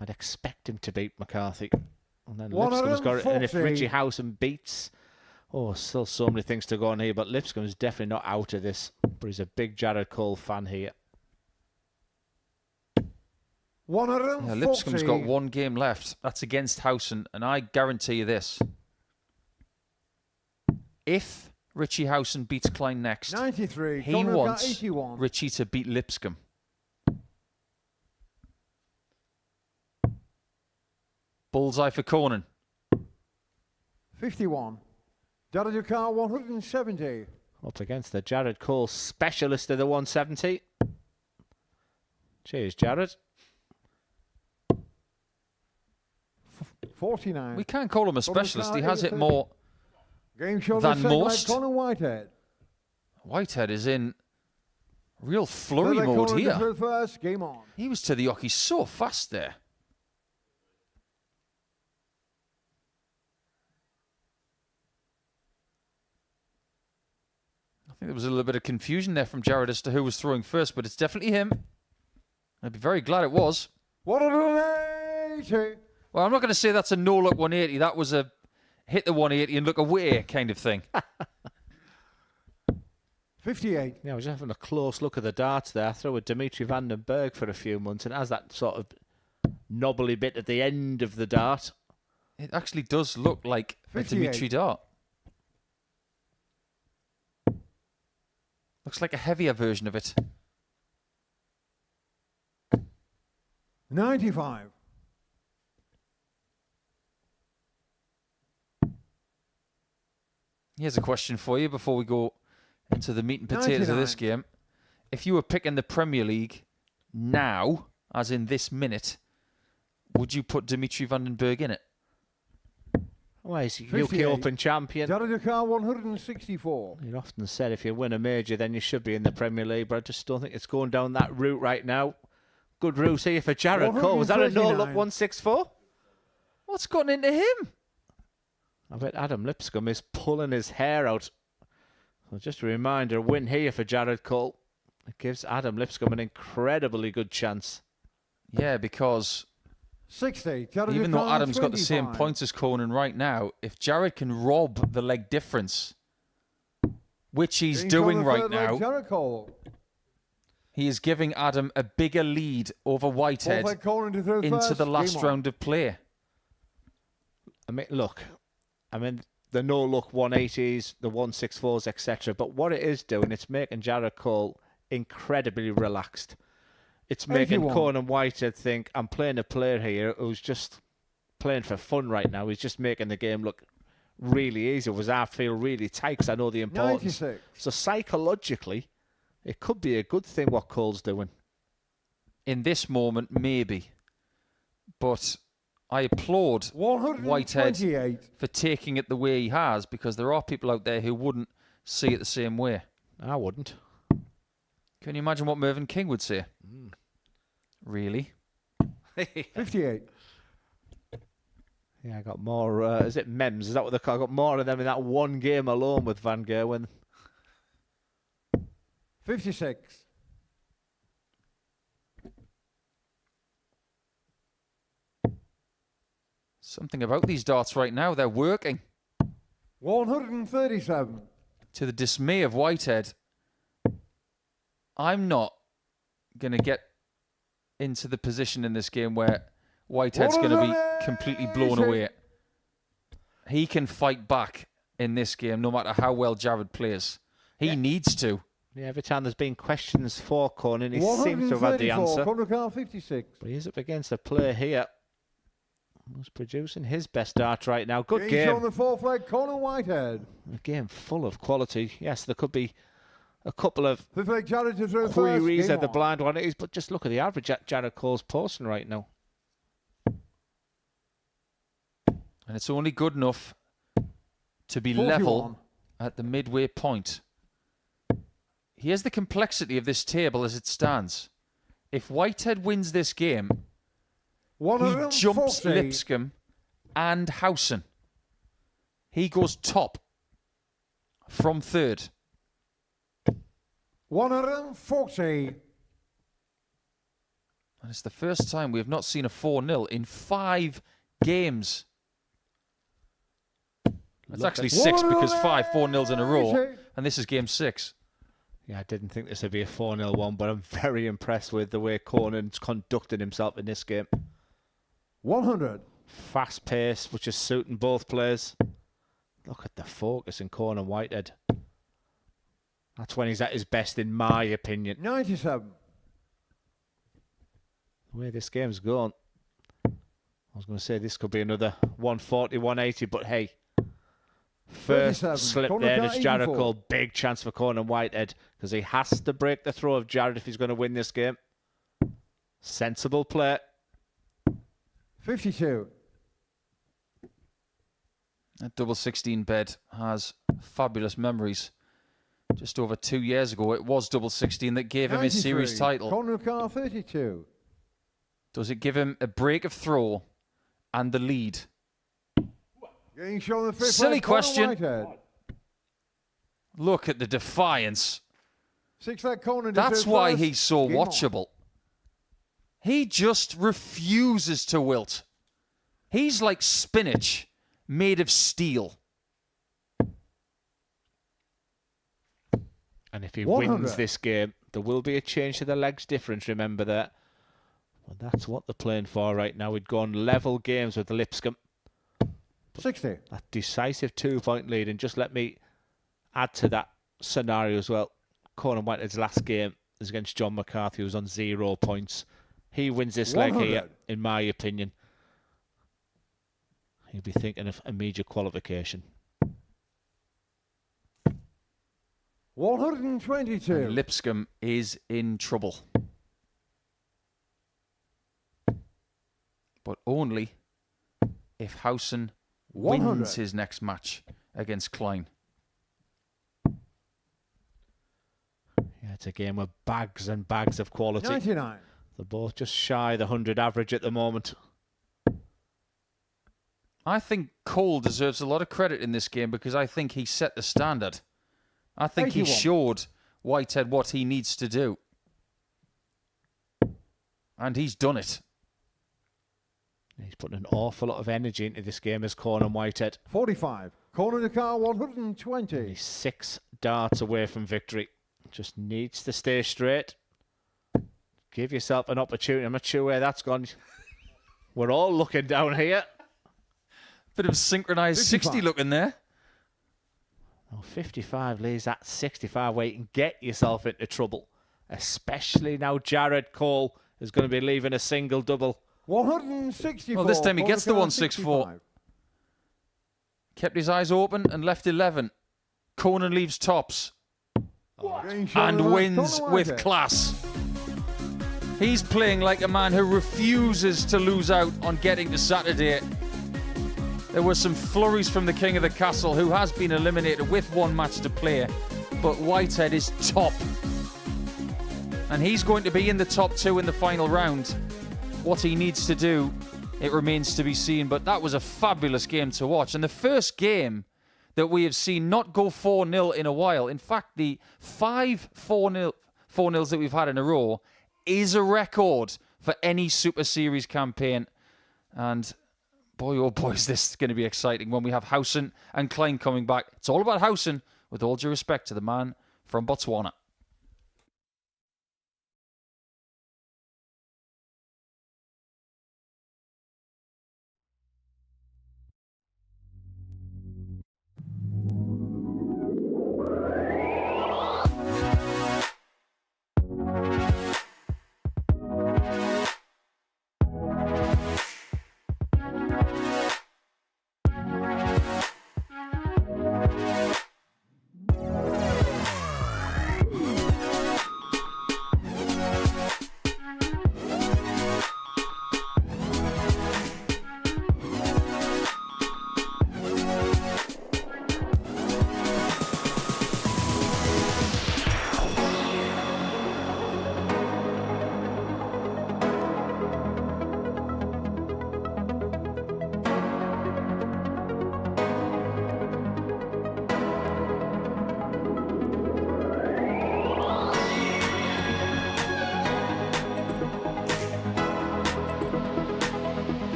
Speaker 2: I'd expect him to beat McCarthy. And then Lipscombe's got it. And if
Speaker 6: 140.
Speaker 2: Richie Howson beats... Oh, still so many things to go on here, but Lipscombe's definitely not out of this. But he's a big Jared Cole fan here.
Speaker 6: 140.
Speaker 1: Yeah, Lipscombe's got one game left. That's against Howson, and I guarantee you this. If Richie Howson beats Klein next,
Speaker 6: 93.
Speaker 1: he
Speaker 6: Conor
Speaker 1: wants
Speaker 6: 81.
Speaker 1: Richie to beat Lipscombe. Bullseye for Conan.
Speaker 6: 51. Jared Cole 170.
Speaker 2: Up against the Jared Cole specialist of the 170. Cheers, Jared.
Speaker 6: 49.
Speaker 1: We can't call him a specialist. He has it more.
Speaker 6: Game show
Speaker 1: than most.
Speaker 6: Conor Whitehead.
Speaker 1: Whitehead is in real flurry mode here.
Speaker 6: First, game on.
Speaker 1: He was to the hockey so fast there. I think there was a little bit of confusion there from Jared as to who was throwing first, but it's definitely him. I'd be very glad it was.
Speaker 6: 180.
Speaker 1: Well, I'm not going to say that's a no-look 180. That was a hit the 180 and look away kind of thing.
Speaker 6: 58.
Speaker 2: Yeah, I was having a close look at the darts there. I threw with Dimitri van den Berg for a few months, and it has that sort of knobbly bit at the end of the dart.
Speaker 1: It actually does look like a
Speaker 6: 58.
Speaker 1: Dimitri dart. Looks like a heavier version of it.
Speaker 6: 95.
Speaker 1: Here's a question for you before we go into the meat and potatoes of this
Speaker 6: 99.
Speaker 1: game. If you were picking the Premier League now, as in this minute, would you put Dimitri van den Berg in it?
Speaker 2: Why is he
Speaker 6: 58.
Speaker 2: UK Open champion?
Speaker 6: Jared Cole 164.
Speaker 2: You've often said if you win a major, then you should be in the Premier League, but I just don't think it's going down that route right now. Good route here for Jared Cole. Was that a no-look
Speaker 6: 139.
Speaker 2: 164?
Speaker 1: What's gotten into him?
Speaker 2: I bet Adam Lipscombe is pulling his hair out. So just a reminder, a win here for Jared Cole. It gives Adam Lipscombe an incredibly good chance.
Speaker 1: Yeah, because
Speaker 6: 60. Jared
Speaker 1: even though
Speaker 6: Cole,
Speaker 1: Adam's got the same
Speaker 6: 25.
Speaker 1: points as Conan right now, if Jared can rob the leg difference, which he's
Speaker 6: Game show
Speaker 1: doing
Speaker 6: the
Speaker 1: right
Speaker 6: third leg,
Speaker 1: now,
Speaker 6: Jared Cole.
Speaker 1: he is giving Adam a bigger lead over Whitehead
Speaker 6: Fourth leg, Conan to third
Speaker 1: into
Speaker 6: first,
Speaker 1: the last
Speaker 6: game on.
Speaker 1: round of play.
Speaker 2: I mean, look, the no-look 180s, the 164s, etc. But what it is doing, it's making Jared Cole incredibly relaxed. It's making
Speaker 6: 81.
Speaker 2: Conan Whitehead think, I'm playing a player here who's just playing for fun right now. He's just making the game look really easy, whereas I feel really tight because I know the importance.
Speaker 6: 96.
Speaker 2: So psychologically, it could be a good thing what Cole's doing.
Speaker 1: In this moment, maybe. But I applaud Whitehead
Speaker 6: 128.
Speaker 1: for taking it the way he has, because there are people out there who wouldn't see it the same way.
Speaker 2: I wouldn't.
Speaker 1: Can you imagine what Mervyn King would say? Really?
Speaker 6: 58.
Speaker 2: Yeah, I got more. Is it mems? Is that what they call? I got more of them in that one game alone with Van Gerwen.
Speaker 6: 56.
Speaker 1: Something about these darts right now, they're working.
Speaker 6: 137.
Speaker 1: To the dismay of Whitehead, I'm not going to get into the position in this game where Whitehead's going to be completely blown away. He can fight back in this game no matter how well Jared plays. He needs to.
Speaker 2: Yeah, every time there's been questions for Conan, he seems to have had the
Speaker 6: 134.
Speaker 2: answer.
Speaker 6: Conor Cole 56.
Speaker 2: But he's up against a player here who's producing his best dart right now. Good
Speaker 6: Game show on
Speaker 2: game.
Speaker 6: the fourth leg, Conor Whitehead.
Speaker 2: A game full of quality. Yes, there could be a couple of
Speaker 6: Fifth leg, Jared to throw
Speaker 2: queries
Speaker 6: first.
Speaker 2: at the
Speaker 6: Game
Speaker 2: blind one is, but just look at the average at Jared Cole's posting right now.
Speaker 1: And it's only good enough to be
Speaker 6: 41.
Speaker 1: level at the midway point. Here's the complexity of this table as it stands. If Whitehead wins this game, he
Speaker 6: 140.
Speaker 1: jumps Lipscombe and Howson. He goes top from third.
Speaker 6: 140.
Speaker 1: And it's the first time we have not seen a 4-0 in 5 games. It's actually 6 because 4-0s in a row, and this is game 6.
Speaker 2: Yeah, I didn't think this would be a 4-0 one, but I'm very impressed with the way Conan's conducted himself in this game.
Speaker 6: 100.
Speaker 2: Fast pace, which is suiting both players. Look at the focus in Conan Whitehead. That's when he's at his best, in my opinion.
Speaker 6: 97.
Speaker 2: The way this game's gone, I was going to say this could be another 140, 180, but hey, first
Speaker 6: 37.
Speaker 2: slip
Speaker 6: Corner
Speaker 2: there, and
Speaker 6: cut,
Speaker 2: it's Jared
Speaker 6: 84.
Speaker 2: Cole. Big chance for Conan Whitehead because he has to break the throw of Jared if he's going to win this game. Sensible play.
Speaker 6: 52.
Speaker 1: That double 16 bed has fabulous memories. Just over 2 years ago, it was double 16 that gave him his series
Speaker 6: 93.
Speaker 1: title.
Speaker 6: Corner car 32.
Speaker 1: Does it give him a break of throw and the lead?
Speaker 6: Getting shown the fifth.
Speaker 1: Silly
Speaker 6: left, Conor
Speaker 1: question.
Speaker 6: Whitehead.
Speaker 1: Look at the defiance.
Speaker 6: 6 leg corner.
Speaker 1: That's why
Speaker 6: first.
Speaker 1: he's so
Speaker 6: Game on.
Speaker 1: watchable. He just refuses to wilt. He's like spinach made of steel.
Speaker 2: And if he
Speaker 6: 100.
Speaker 2: wins this game, there will be a change to the legs difference, remember that. Well, that's what they're playing for right now. We'd gone level games with the Lipscombe.
Speaker 6: 60.
Speaker 2: That decisive 2-point lead. And just let me add to that scenario as well. Conan Whitehead's last game is against John McCarthy, who's on 0 points. He wins this leg here,
Speaker 6: 100.
Speaker 2: in my opinion. He'll be thinking of immediate qualification.
Speaker 6: 122.
Speaker 1: And Lipscombe is in trouble. But only if Howson
Speaker 6: 100.
Speaker 1: wins his next match against Klein.
Speaker 2: Yeah, it's a game with bags and bags of quality.
Speaker 6: 99.
Speaker 2: They're both just shy of the 100 average at the moment.
Speaker 1: I think Cole deserves a lot of credit in this game because I think he set the standard. I think he
Speaker 6: 81.
Speaker 1: showed Whitehead what he needs to do. And he's done it.
Speaker 2: He's putting an awful lot of energy into this game as Conan Whitehead.
Speaker 6: 45. Corner the car 120.
Speaker 2: He's 6 darts away from victory. Just needs to stay straight. Give yourself an opportunity. I'm not sure where that's gone. We're all looking down here.
Speaker 1: Bit of synchronized
Speaker 6: 55.
Speaker 1: 60 looking there.
Speaker 2: Oh, 55 leaves that 65 where you can get yourself into trouble. Especially now Jared Cole is going to be leaving a single double.
Speaker 6: 164.
Speaker 1: Well, this time he
Speaker 6: Corner
Speaker 1: gets the
Speaker 6: car
Speaker 1: 164.
Speaker 6: 65.
Speaker 1: Kept his eyes open and left 11. Conan leaves tops
Speaker 6: Getting shown
Speaker 1: and
Speaker 6: the left,
Speaker 1: wins
Speaker 6: Conor
Speaker 1: with
Speaker 6: Whitehead.
Speaker 1: class. He's playing like a man who refuses to lose out on getting to Saturday. There were some flurries from the King of the Castle, who has been eliminated with 1 match to play. But Whitehead is top. And he's going to be in the top 2 in the final round. What he needs to do, it remains to be seen. But that was a fabulous game to watch. And the first game that we have seen not go 4-0 in a while. In fact, the 5 4-0s that we've had in a row is a record for any Super Series campaign. And boy, oh boy, is this going to be exciting when we have Howson and Klein coming back. It's all about Howson, with all due respect to the man from Botswana.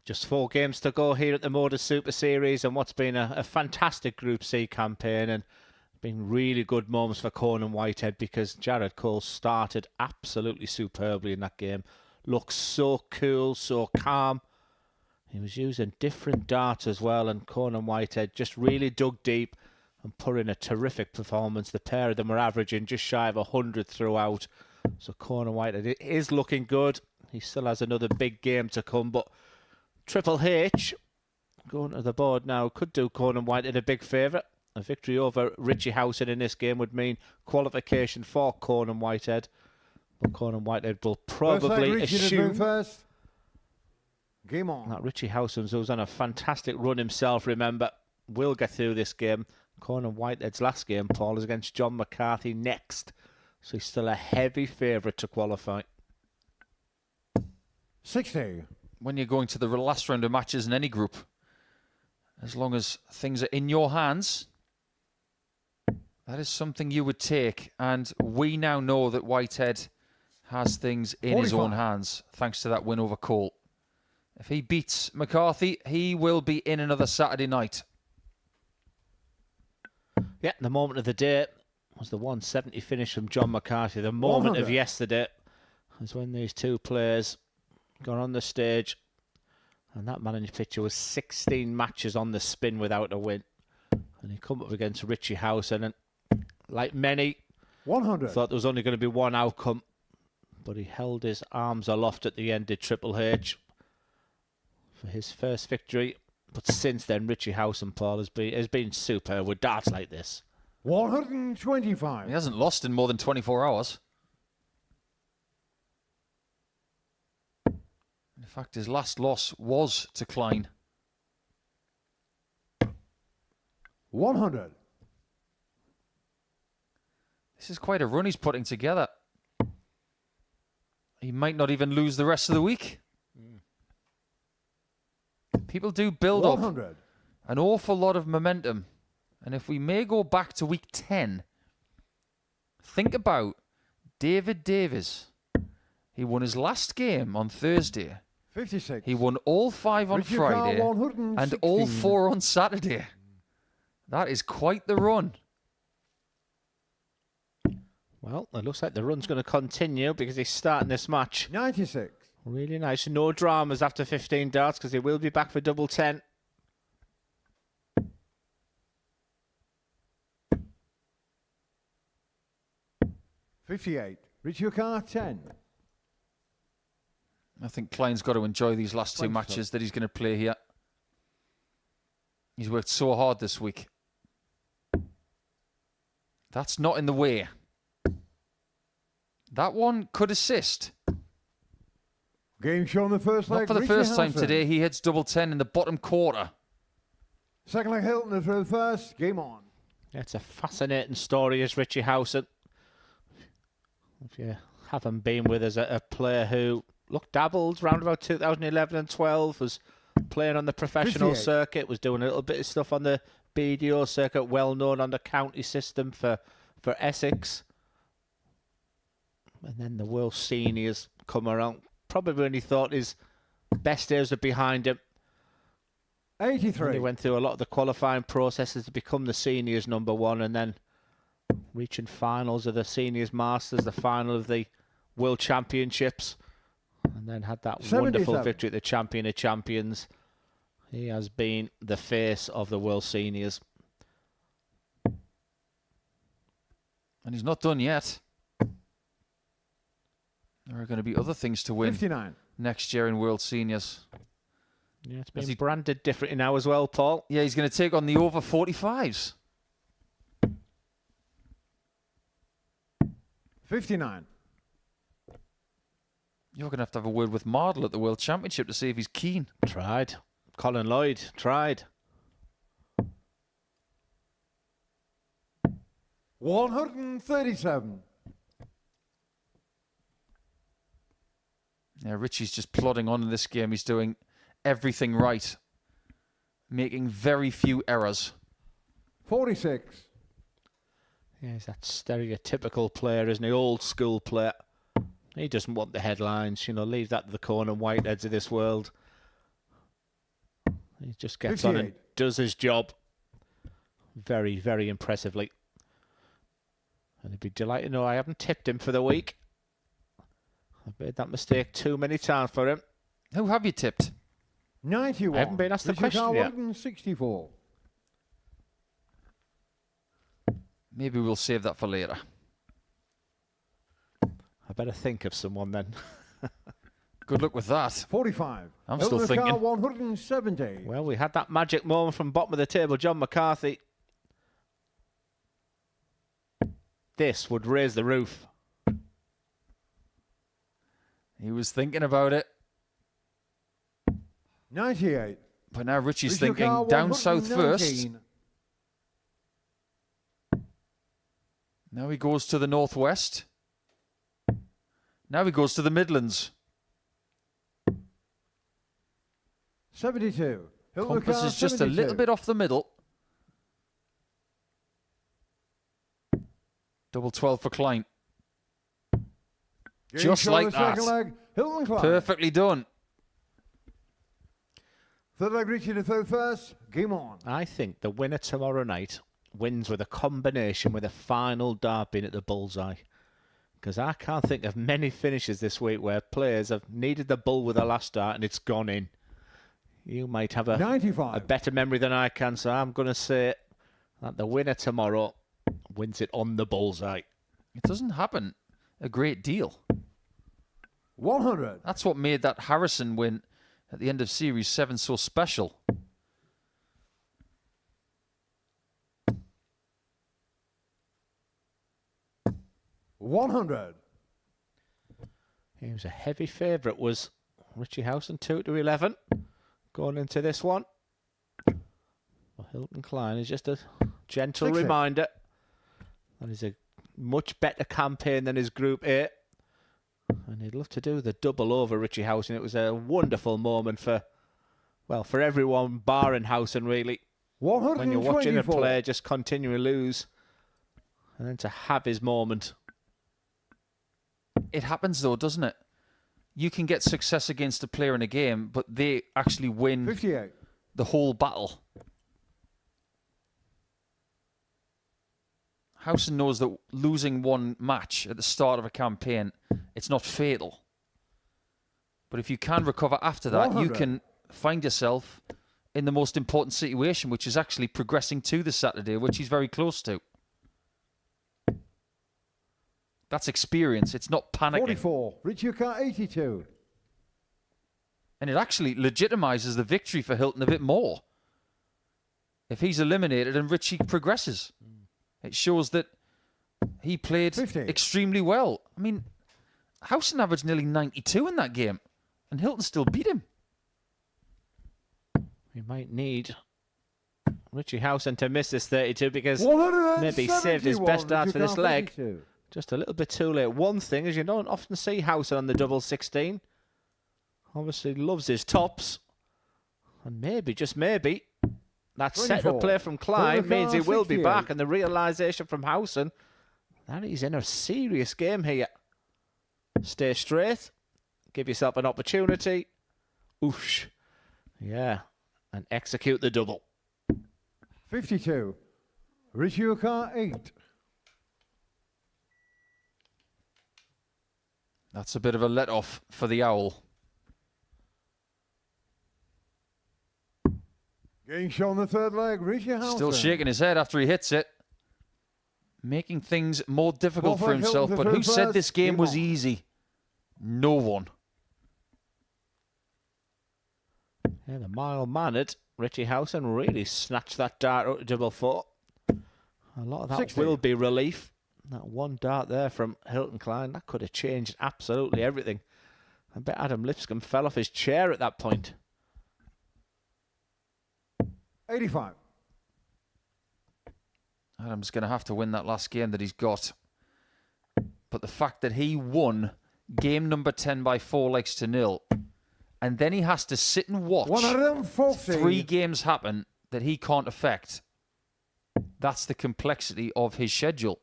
Speaker 2: Just 4 games to go here at the Modus Super Series, and what's been a fantastic Group C campaign, and been really good moments for Corn and Whitehead, because Jared Cole started absolutely superbly in that game. Looks so cool, so calm. He was using different darts as well, and Corn and Whitehead just really dug deep and put in a terrific performance. The pair of them were averaging just shy of 100 throughout. So Corn and Whitehead is looking good. He still has another big game to come, but Triple H going to the board now could do Corn and Whitehead a big favour. A victory over Richie Howson in this game would mean qualification for Corn and Whitehead. But Corn and Whitehead will probably assume
Speaker 6: first. Game on.
Speaker 2: that Richie Howson, who's on a fantastic run himself, remember, will get through this game. Corn and Whitehead's last game, Paul, is against John McCarthy next. So he's still a heavy favourite to qualify.
Speaker 6: 60.
Speaker 1: When you're going to the last round of matches in any group, as long as things are in your hands, that is something you would take. And we now know that Whitehead has things in his own hands, thanks to that win over Cole. If he beats McCarthy, he will be in another Saturday night.
Speaker 2: Yeah, the moment of the day was the 170 finish from John McCarthy. The moment
Speaker 6: 100.
Speaker 2: of yesterday was when these two players got on the stage, and that man in the picture was 16 matches on the spin without a win. And he come up against Richie Howson, and like many,
Speaker 6: 100.
Speaker 2: thought there was only going to be one outcome, but he held his arms aloft at the end, did Triple H, for his first victory. But since then, Richie Howson, Paul, has been superb with darts like this.
Speaker 6: 125.
Speaker 1: He hasn't lost in more than 24 hours. In fact, his last loss was to Klein.
Speaker 6: 100.
Speaker 1: This is quite a run he's putting together. He might not even lose the rest of the week. People do build
Speaker 6: 100.
Speaker 1: up an awful lot of momentum. And if we may go back to week 10, think about David Davies. He won his last game on Thursday.
Speaker 6: 56.
Speaker 1: He won all 5 on
Speaker 6: Richard
Speaker 1: Friday
Speaker 6: Carr,
Speaker 1: and
Speaker 6: 116.
Speaker 1: all 4 on Saturday. That is quite the run.
Speaker 2: Well, it looks like the run's going to continue because he's starting this match.
Speaker 6: 96.
Speaker 2: Really nice. No dramas after 15 darts, because he will be back for double 10.
Speaker 6: $58. Richard Carr, 10.
Speaker 1: I think Klein's got to enjoy these last two matches that he's going to play here. He's worked so hard this week. That's not in the way. That one could assist.
Speaker 6: Game shown the first leg.
Speaker 1: Not for the
Speaker 6: Richie
Speaker 1: first time
Speaker 6: Howson.
Speaker 1: today. He hits double 10 in the bottom quarter.
Speaker 6: Second leg Hilton to throw first. Game on.
Speaker 2: It's a fascinating story, as Richie Howson. If you haven't been with us, a player who dabbled around about 2011 and 12, was playing on the professional
Speaker 6: 58.
Speaker 2: circuit, was doing a little bit of stuff on the BDO circuit, well known on the county system for Essex. And then the World Seniors come around, probably when he thought his best days were behind him.
Speaker 6: 83.
Speaker 2: He went through a lot of the qualifying processes to become the seniors #1, and then reaching finals of the seniors masters, the final of the World Championships, and then had that
Speaker 6: 77.
Speaker 2: wonderful victory at the Champion of Champions. He has been the face of the World Seniors.
Speaker 1: And he's not done yet. There are going to be other things to win
Speaker 6: 59.
Speaker 1: next year in World Seniors.
Speaker 2: Yeah, it's been branded differently now as well, Paul.
Speaker 1: Yeah, he's going to take on the over 45s.
Speaker 6: 59.
Speaker 1: You're going to have a word with Mardle at the World Championship to see if he's keen.
Speaker 2: Tried. Colin Lloyd tried.
Speaker 6: 137.
Speaker 1: Yeah, Richie's just plodding on in this game. He's doing everything right. Making very few errors.
Speaker 6: 46.
Speaker 2: Yeah, he's that stereotypical player, isn't he? Old school player. He doesn't want the headlines, leave that to the corner Whiteheads of this world. He just gets on and
Speaker 6: 58.
Speaker 2: does his job very, very impressively. And he'd be delighted to know I haven't tipped him for the week. I've made that mistake too many times for him.
Speaker 1: Who have you tipped?
Speaker 6: 91.
Speaker 2: I haven't been asked the question yet.
Speaker 6: 64.
Speaker 1: Maybe we'll save that for later.
Speaker 2: I better think of someone then.
Speaker 1: Good luck with that.
Speaker 6: 45.
Speaker 1: I'm still
Speaker 6: Hilton
Speaker 1: thinking.
Speaker 6: 170.
Speaker 2: Well, we had that magic moment from bottom of the table, John McCarthy. This would raise the roof.
Speaker 1: He was thinking about it.
Speaker 6: 98.
Speaker 1: But now Richie's
Speaker 6: Richie
Speaker 1: thinking
Speaker 6: Carr,
Speaker 1: down south first.
Speaker 6: 119.
Speaker 1: Now he goes to the northwest. Now he goes to the Midlands.
Speaker 6: 72. Hilton
Speaker 1: Compass
Speaker 6: Carr,
Speaker 1: is just a little
Speaker 6: 72.
Speaker 1: bit off the middle. Double 12 for Klein.
Speaker 6: Game
Speaker 1: Just
Speaker 6: shown
Speaker 1: like
Speaker 6: the second
Speaker 1: that.
Speaker 6: leg. Hilton Klein.
Speaker 1: Perfectly done.
Speaker 6: Third leg Richie to throw first. Game on.
Speaker 2: I think the winner tomorrow night wins with a combination with a final dart being at the bullseye. Because I can't think of many finishes this week where players have needed the bull with the last dart and it's gone in. You might have a
Speaker 6: 95.
Speaker 2: better memory than I can, so I'm going to say that the winner tomorrow wins it on the bullseye.
Speaker 1: It doesn't happen a great deal.
Speaker 6: 100.
Speaker 1: That's what made that Harrison win at the end of Series 7 so special.
Speaker 6: $100.
Speaker 2: He was a heavy favourite, was Richie Howson, 2-11. Going into this one. Well, Hilton Klein is just a gentle
Speaker 6: 60.
Speaker 2: reminder that is a much better campaign than his Group A. And he'd love to do the double over Richie Howson. It was a wonderful moment for everyone, barring Howson, really.
Speaker 6: 124.
Speaker 2: When you're watching a player just continually lose, and then to have his moment.
Speaker 1: It happens though, doesn't it? You can get success against a player in a game, but they actually win
Speaker 6: 58.
Speaker 1: the whole battle. Howson knows that losing one match at the start of a campaign, it's not fatal. But if you can recover after that,
Speaker 6: 100.
Speaker 1: you can find yourself in the most important situation, which is actually progressing to the Saturday, which he's very close to. That's experience. It's not panicking.
Speaker 6: 44. Richie Carr, 82.
Speaker 1: And it actually legitimizes the victory for Hilton a bit more. If he's eliminated and Richie progresses, it shows that he played
Speaker 6: 50.
Speaker 1: extremely well. I mean, Howson averaged nearly 92 in that game, and Hilton still beat him.
Speaker 2: We might need Richie Howson to miss this 32 because
Speaker 6: 171
Speaker 2: maybe he saved his best dart for this leg.
Speaker 6: 52.
Speaker 2: Just a little bit too late. One thing is you don't often see Howson on the double 16. Obviously loves his tops. And maybe, just maybe, that set
Speaker 6: 24.
Speaker 2: of play from Klein means he will be
Speaker 6: 68.
Speaker 2: back, and the realisation from Howson that he's in a serious game here. Stay straight. Give yourself an opportunity. Oosh. Yeah. And execute the double.
Speaker 6: 52. Richie O'Carr 8.
Speaker 1: That's a bit of a let-off for the Owl.
Speaker 6: Getting shown the third leg, Richie Howson.
Speaker 1: Still shaking his head after he hits it. Making things more difficult for
Speaker 6: Hilton
Speaker 1: himself.
Speaker 6: to
Speaker 1: But
Speaker 6: throw
Speaker 1: who said
Speaker 6: first?
Speaker 1: this game was
Speaker 6: Game on.
Speaker 1: easy? No one.
Speaker 2: Yeah, the mild-mannered Richie Howson really snatched that dart out to double four. A lot of that
Speaker 6: 60.
Speaker 2: will be relief. That one dart there from Hilton Klein, that could have changed absolutely everything. I bet Adam Lipscombe fell off his chair at that point.
Speaker 6: 85.
Speaker 1: Adam's going to have to win that last game that he's got. But the fact that he won game number 10 by 4-0, and then he has to sit and watch
Speaker 6: 140.
Speaker 1: 3 games happen that he can't affect, that's the complexity of his schedule.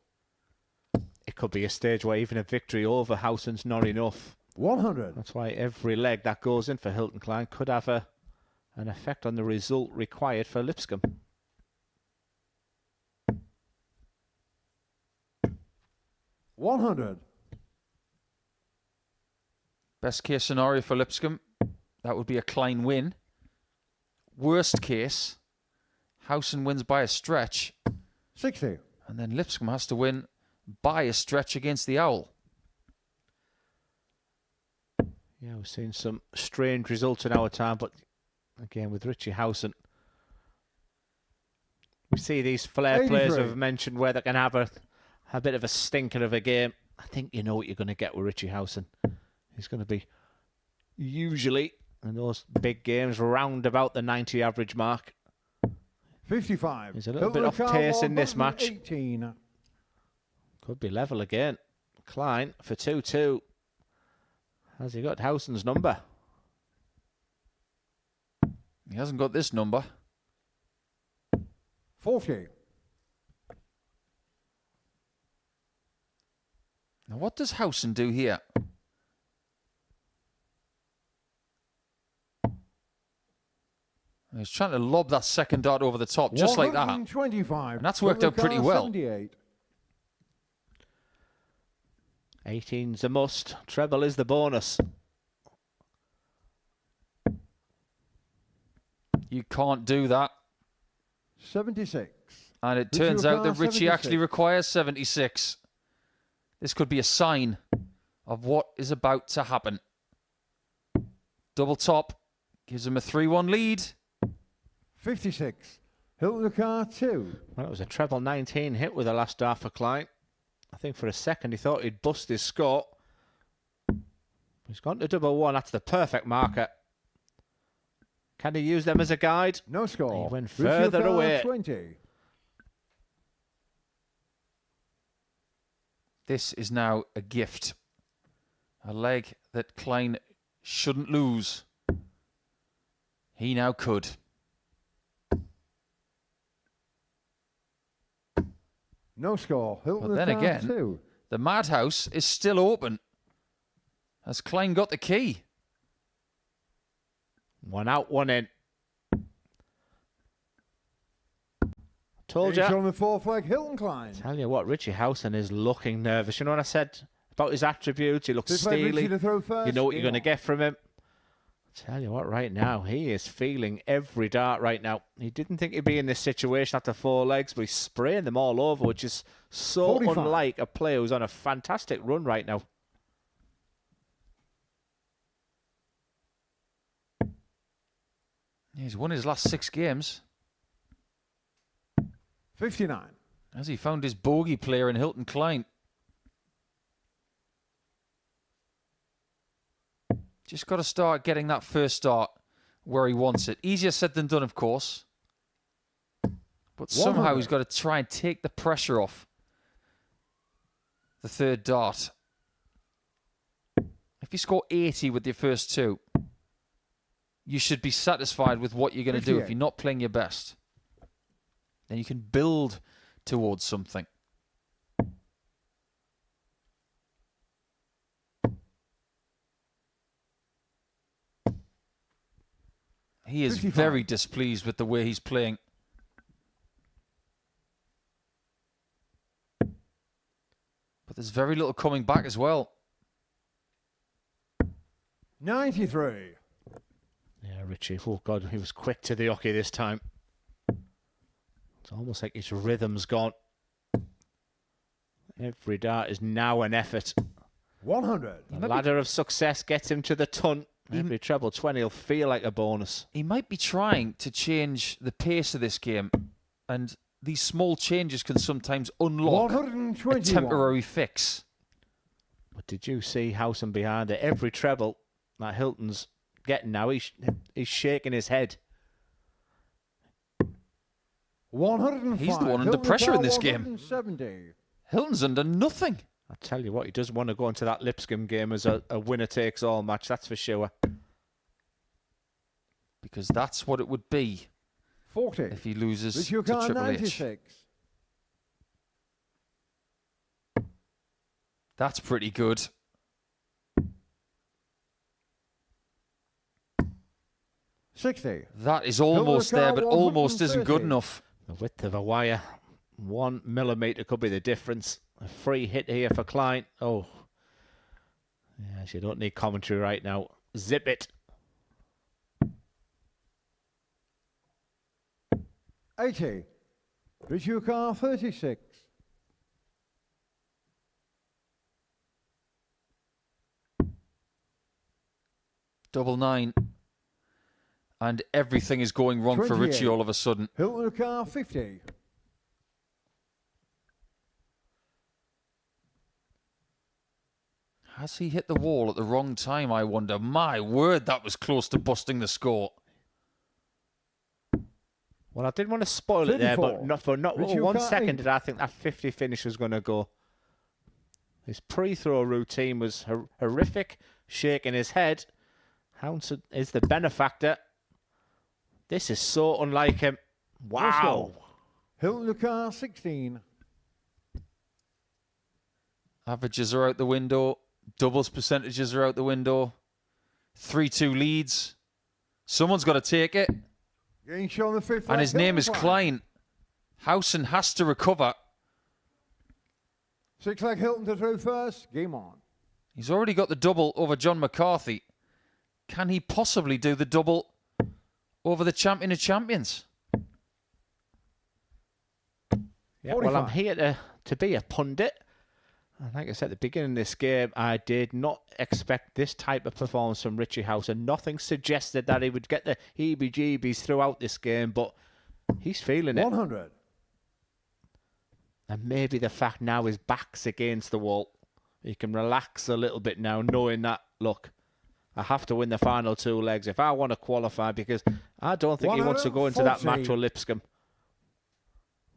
Speaker 2: It could be a stage where even a victory over Howson's not enough.
Speaker 6: 100.
Speaker 2: That's why every leg that goes in for Hilton Klein could have an effect on the result required for Lipscombe.
Speaker 6: 100.
Speaker 1: Best case scenario for Lipscombe, that would be a Klein win. Worst case, Howson wins by a stretch,
Speaker 6: 60.
Speaker 1: and then Lipscombe has to win by a stretch against the Owl.
Speaker 2: Yeah, we've seen some strange results in our time, but again, with Richie Howson, we see these flair players
Speaker 6: 83.
Speaker 2: we've mentioned where they can have a bit of a stinker of a game. I think you know what you're going to get with Richie Howson. He's going to be usually in those big games round about the 90 average mark.
Speaker 6: 55.
Speaker 2: There's a little
Speaker 6: Hilton
Speaker 2: bit off
Speaker 6: O'Carr
Speaker 2: pace in this
Speaker 6: 118.
Speaker 2: match. Could be level again. Klein for 2-2. Has he got Howson's number?
Speaker 1: He hasn't got this number.
Speaker 6: 40.
Speaker 1: Now, what does Howson do here? He's trying to lob that second dart over the top, just like that.
Speaker 6: 125.
Speaker 1: And that's worked out pretty
Speaker 6: O'Carr,
Speaker 1: well.
Speaker 6: 78.
Speaker 2: 18's a must. Treble is the bonus.
Speaker 1: You can't do that.
Speaker 6: 76.
Speaker 1: And it
Speaker 6: Richie
Speaker 1: turns out
Speaker 6: O'Carr,
Speaker 1: that Richie
Speaker 6: 76.
Speaker 1: actually requires 76. This could be a sign of what is about to happen. Double top gives him a 3-1 lead.
Speaker 6: 56. Hilton O'Carr 2.
Speaker 2: Well, it was a treble 19 hit with the last dart for Klein. I think for a second he thought he'd bust his score. He's gone to double one. That's the perfect marker. Can he use them as a guide?
Speaker 6: No score.
Speaker 2: He went
Speaker 6: Richie
Speaker 2: further
Speaker 6: O'Carr,
Speaker 2: away.
Speaker 6: 20.
Speaker 1: This is now a gift. A leg that Klein shouldn't lose. He now could.
Speaker 6: No score. Hilton
Speaker 1: But then
Speaker 6: O'Carr,
Speaker 1: again,
Speaker 6: 2.
Speaker 1: the madhouse is still open. Has Klein got the key?
Speaker 2: One out, one in. Told
Speaker 6: He's
Speaker 2: you.
Speaker 6: on the fourth leg, Hilton Klein.
Speaker 2: Tell you what, Richie Howson is looking nervous. You know what I said about his attributes? He looks
Speaker 6: This way, Richie
Speaker 2: steely.
Speaker 6: to throw first.
Speaker 2: You know what you're
Speaker 6: Game
Speaker 2: going to
Speaker 6: on.
Speaker 2: get from him. Tell you what, right now, he is feeling every dart right now. He didn't think he'd be in this situation after 4 legs, but he's spraying them all over, which is so
Speaker 6: 45.
Speaker 2: unlike a player who's on a fantastic run right now.
Speaker 1: He's won his last 6 games.
Speaker 6: 59.
Speaker 1: Has he found his bogey player in Hilton Klein? Just got to start getting that first start where he wants it. Easier said than done, of course. But somehow he's got to try and take the pressure off the third dart. If you score 80 with your first 2, you should be satisfied with what you're going to do. If you're not playing your best, then you can build towards something. He is
Speaker 6: 55.
Speaker 1: very displeased with the way he's playing. But there's very little coming back as well.
Speaker 6: 93.
Speaker 2: Yeah, Richie. Oh, God, he was quick to the hockey this time. It's almost like his rhythm's gone. Every dart is now an effort.
Speaker 6: 100.
Speaker 2: The ladder of success gets him to the ton. Every treble 20 will feel like a bonus.
Speaker 1: He might be trying to change the pace of this game, and these small changes can sometimes unlock a
Speaker 6: 121.
Speaker 1: temporary fix.
Speaker 2: But did you see Howson behind it? Every treble that Hilton's getting now, he's shaking his head.
Speaker 6: 105.
Speaker 1: He's the one under pressure in this game.
Speaker 6: 170.
Speaker 1: Hilton's under nothing.
Speaker 2: I tell you what, he doesn't want to go into that Lipscombe game as a winner-takes-all match, that's for sure.
Speaker 1: Because that's what it would be
Speaker 6: 40.
Speaker 1: if he loses
Speaker 6: Which
Speaker 1: to
Speaker 6: you got
Speaker 1: Triple H.
Speaker 6: 96.
Speaker 1: That's pretty good.
Speaker 6: $60.
Speaker 1: That is almost there, but almost isn't good
Speaker 6: 130.
Speaker 1: enough.
Speaker 2: The width of a wire, 1 millimetre could be the difference. A free hit here for Klein. Oh, yes, you don't need commentary right now. Zip it.
Speaker 6: 80. Which you got 36.
Speaker 1: Double 9. And everything is going wrong for
Speaker 6: 28.
Speaker 1: Richie all of a sudden.
Speaker 6: Hilton car 50.
Speaker 1: Has he hit the wall at the wrong time, I wonder? My word, that was close to busting the score.
Speaker 2: Well, I didn't want to spoil it there, but
Speaker 6: 34.
Speaker 2: not for not
Speaker 6: Richie, you
Speaker 2: 1
Speaker 6: got
Speaker 2: second
Speaker 6: 8.
Speaker 2: did I think that 50 finish was going to go. His pre-throw routine was horrific, shaking his head. Howson is the benefactor. This is so unlike him. Wow.
Speaker 6: Hilton car 16.
Speaker 1: Averages are out the window. Doubles percentages are out the window. 3-2 leads. Someone's got to take it.
Speaker 6: Getting shown the fifth.
Speaker 1: And his name is Klein. Howson has to recover.
Speaker 6: 6 leg Hilton to through first. Game on.
Speaker 1: He's already got the double over John McCarthy. Can he possibly do the double over the champion of champions?
Speaker 2: Yeah, well, I'm
Speaker 6: 45.
Speaker 2: here to be a pundit. And like I said at the beginning of this game, I did not expect this type of performance from Richie Howson. Nothing suggested that he would get the heebie-jeebies throughout this game, but he's feeling it.
Speaker 6: 100.
Speaker 2: And maybe the fact now his back's against the wall. He can relax a little bit now, knowing that, look, I have to win the final 2 legs if I want to qualify, because I don't think he wants to go into that
Speaker 6: 140.
Speaker 2: match with Lipscombe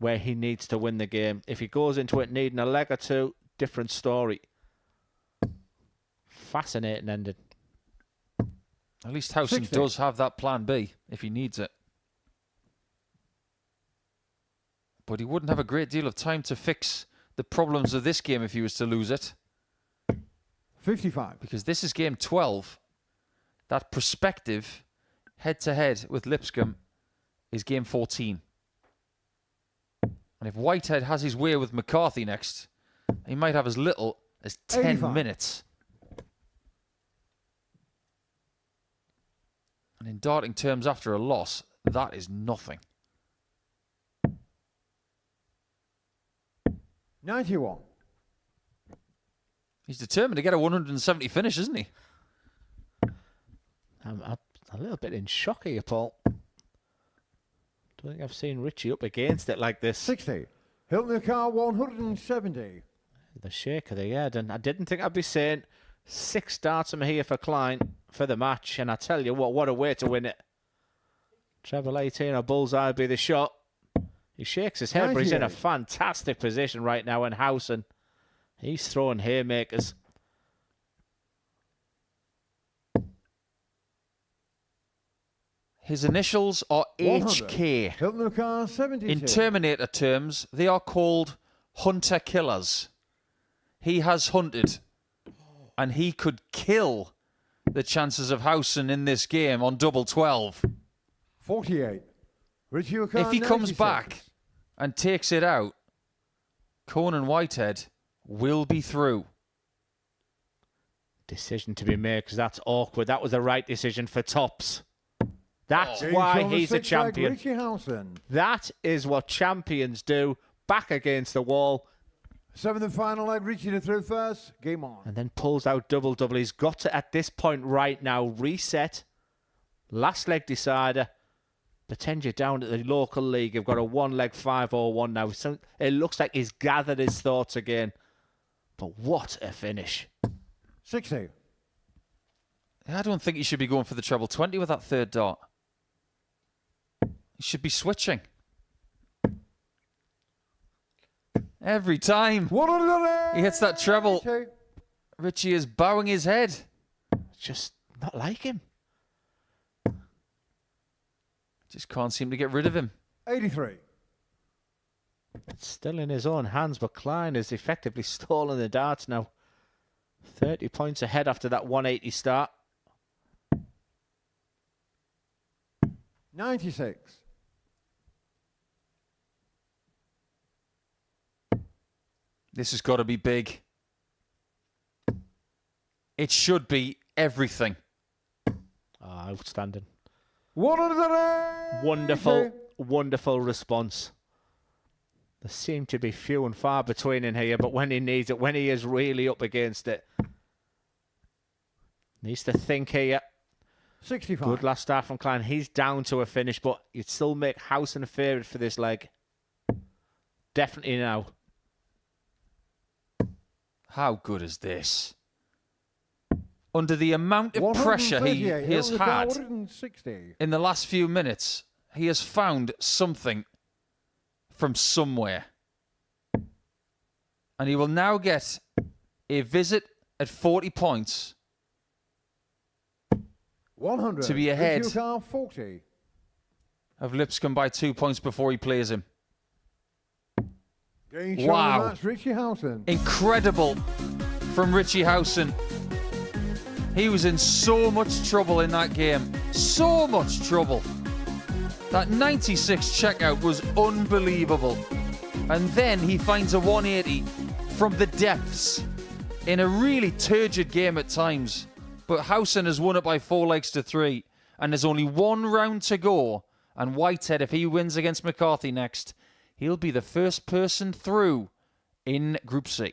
Speaker 2: where he needs to win the game. If he goes into it needing a leg or 2, different story. Fascinating ending.
Speaker 1: At least Howson
Speaker 6: 60.
Speaker 1: does have that plan B if he needs it. But he wouldn't have a great deal of time to fix the problems of this game if he was to lose it.
Speaker 6: 55.
Speaker 1: Because this is game 12. That prospective head-to-head with Lipscombe is game 14. And if Whitehead has his way with McCarthy next, he might have as little as 10
Speaker 6: 85.
Speaker 1: minutes. And in darting terms, after a loss, that is nothing.
Speaker 6: 91.
Speaker 1: He's determined to get a 170 finish, isn't he?
Speaker 2: I'm a little bit in shock here, Paul. Don't think I've seen Richie up against it like this.
Speaker 6: 60. Hilton car 170.
Speaker 2: The shake of the head, and I didn't think I'd be saying 6 starts from here for Klein for the match, and I tell you what a way to win it. Treble 18, a bullseye would be the shot. He shakes his head, but he's in a
Speaker 6: 98.
Speaker 2: fantastic position right now, and Howson, he's throwing haymakers.
Speaker 1: His initials are
Speaker 6: 100.
Speaker 1: HK.
Speaker 6: Hilton car 72.
Speaker 1: In Terminator terms, they are called hunter killers. He has hunted, and he could kill the chances of Howson in this game on double 12.
Speaker 6: 48. Richie car
Speaker 1: If he comes
Speaker 6: 96.
Speaker 1: back and takes it out, Conan Whitehead will be through.
Speaker 2: Decision to be made, because that's awkward. That was the right decision for Tops. That's
Speaker 6: James
Speaker 2: why
Speaker 6: on the
Speaker 2: he's a
Speaker 6: 6 leg,
Speaker 2: champion.
Speaker 6: Richie Howson.
Speaker 2: That is what champions do. Back against the wall,
Speaker 6: 7th and final leg, Richie to through first. Game on.
Speaker 2: and then pulls out double. He's got to, at this point right now, reset. Last leg decider. Pretend you're down at the local league. You've got a 1-leg 5-0-1 now. So it looks like he's gathered his thoughts again. But what a finish.
Speaker 6: 60.
Speaker 1: I don't think he should be going for the treble 20 with that third dart. He should be switching. Every time
Speaker 6: 100.
Speaker 1: he hits that treble, Richie is bowing his head.
Speaker 2: Just not like him.
Speaker 1: Just can't seem to get rid of him.
Speaker 6: 83.
Speaker 2: It's still in his own hands, but Klein is effectively stalling the darts now. 30 points ahead after that 180 start.
Speaker 6: 96.
Speaker 1: This has got to be big. It should be everything.
Speaker 2: Outstanding.
Speaker 6: 100.
Speaker 2: Wonderful, wonderful response. There seem to be few and far between in here, but when he needs it, when he is really up against it, needs to think here.
Speaker 6: 65.
Speaker 2: Good last start from Klein. He's down to a finish, but you'd still make Howson a favourite for this leg. Definitely now.
Speaker 1: How good is this? Under the amount of pressure he has had
Speaker 6: 160.
Speaker 1: in the last few minutes, he has found something from somewhere. And he will now get a visit at 40 points
Speaker 6: 100.
Speaker 1: to be ahead
Speaker 6: Richie car 40.
Speaker 1: of Lipscombe by 2 points before he plays him.
Speaker 6: Game show
Speaker 1: Wow.
Speaker 6: the match, Richie Howson.
Speaker 1: Incredible from Richie Howson. He was in so much trouble in that game. So much trouble. That 96 checkout was unbelievable. And then he finds a 180 from the depths in a really turgid game at times. But Howson has won it by 4 legs to 3. And there's only 1 round to go. And Whitehead, if he wins against McCarthy next, he'll be the first person through in Group C.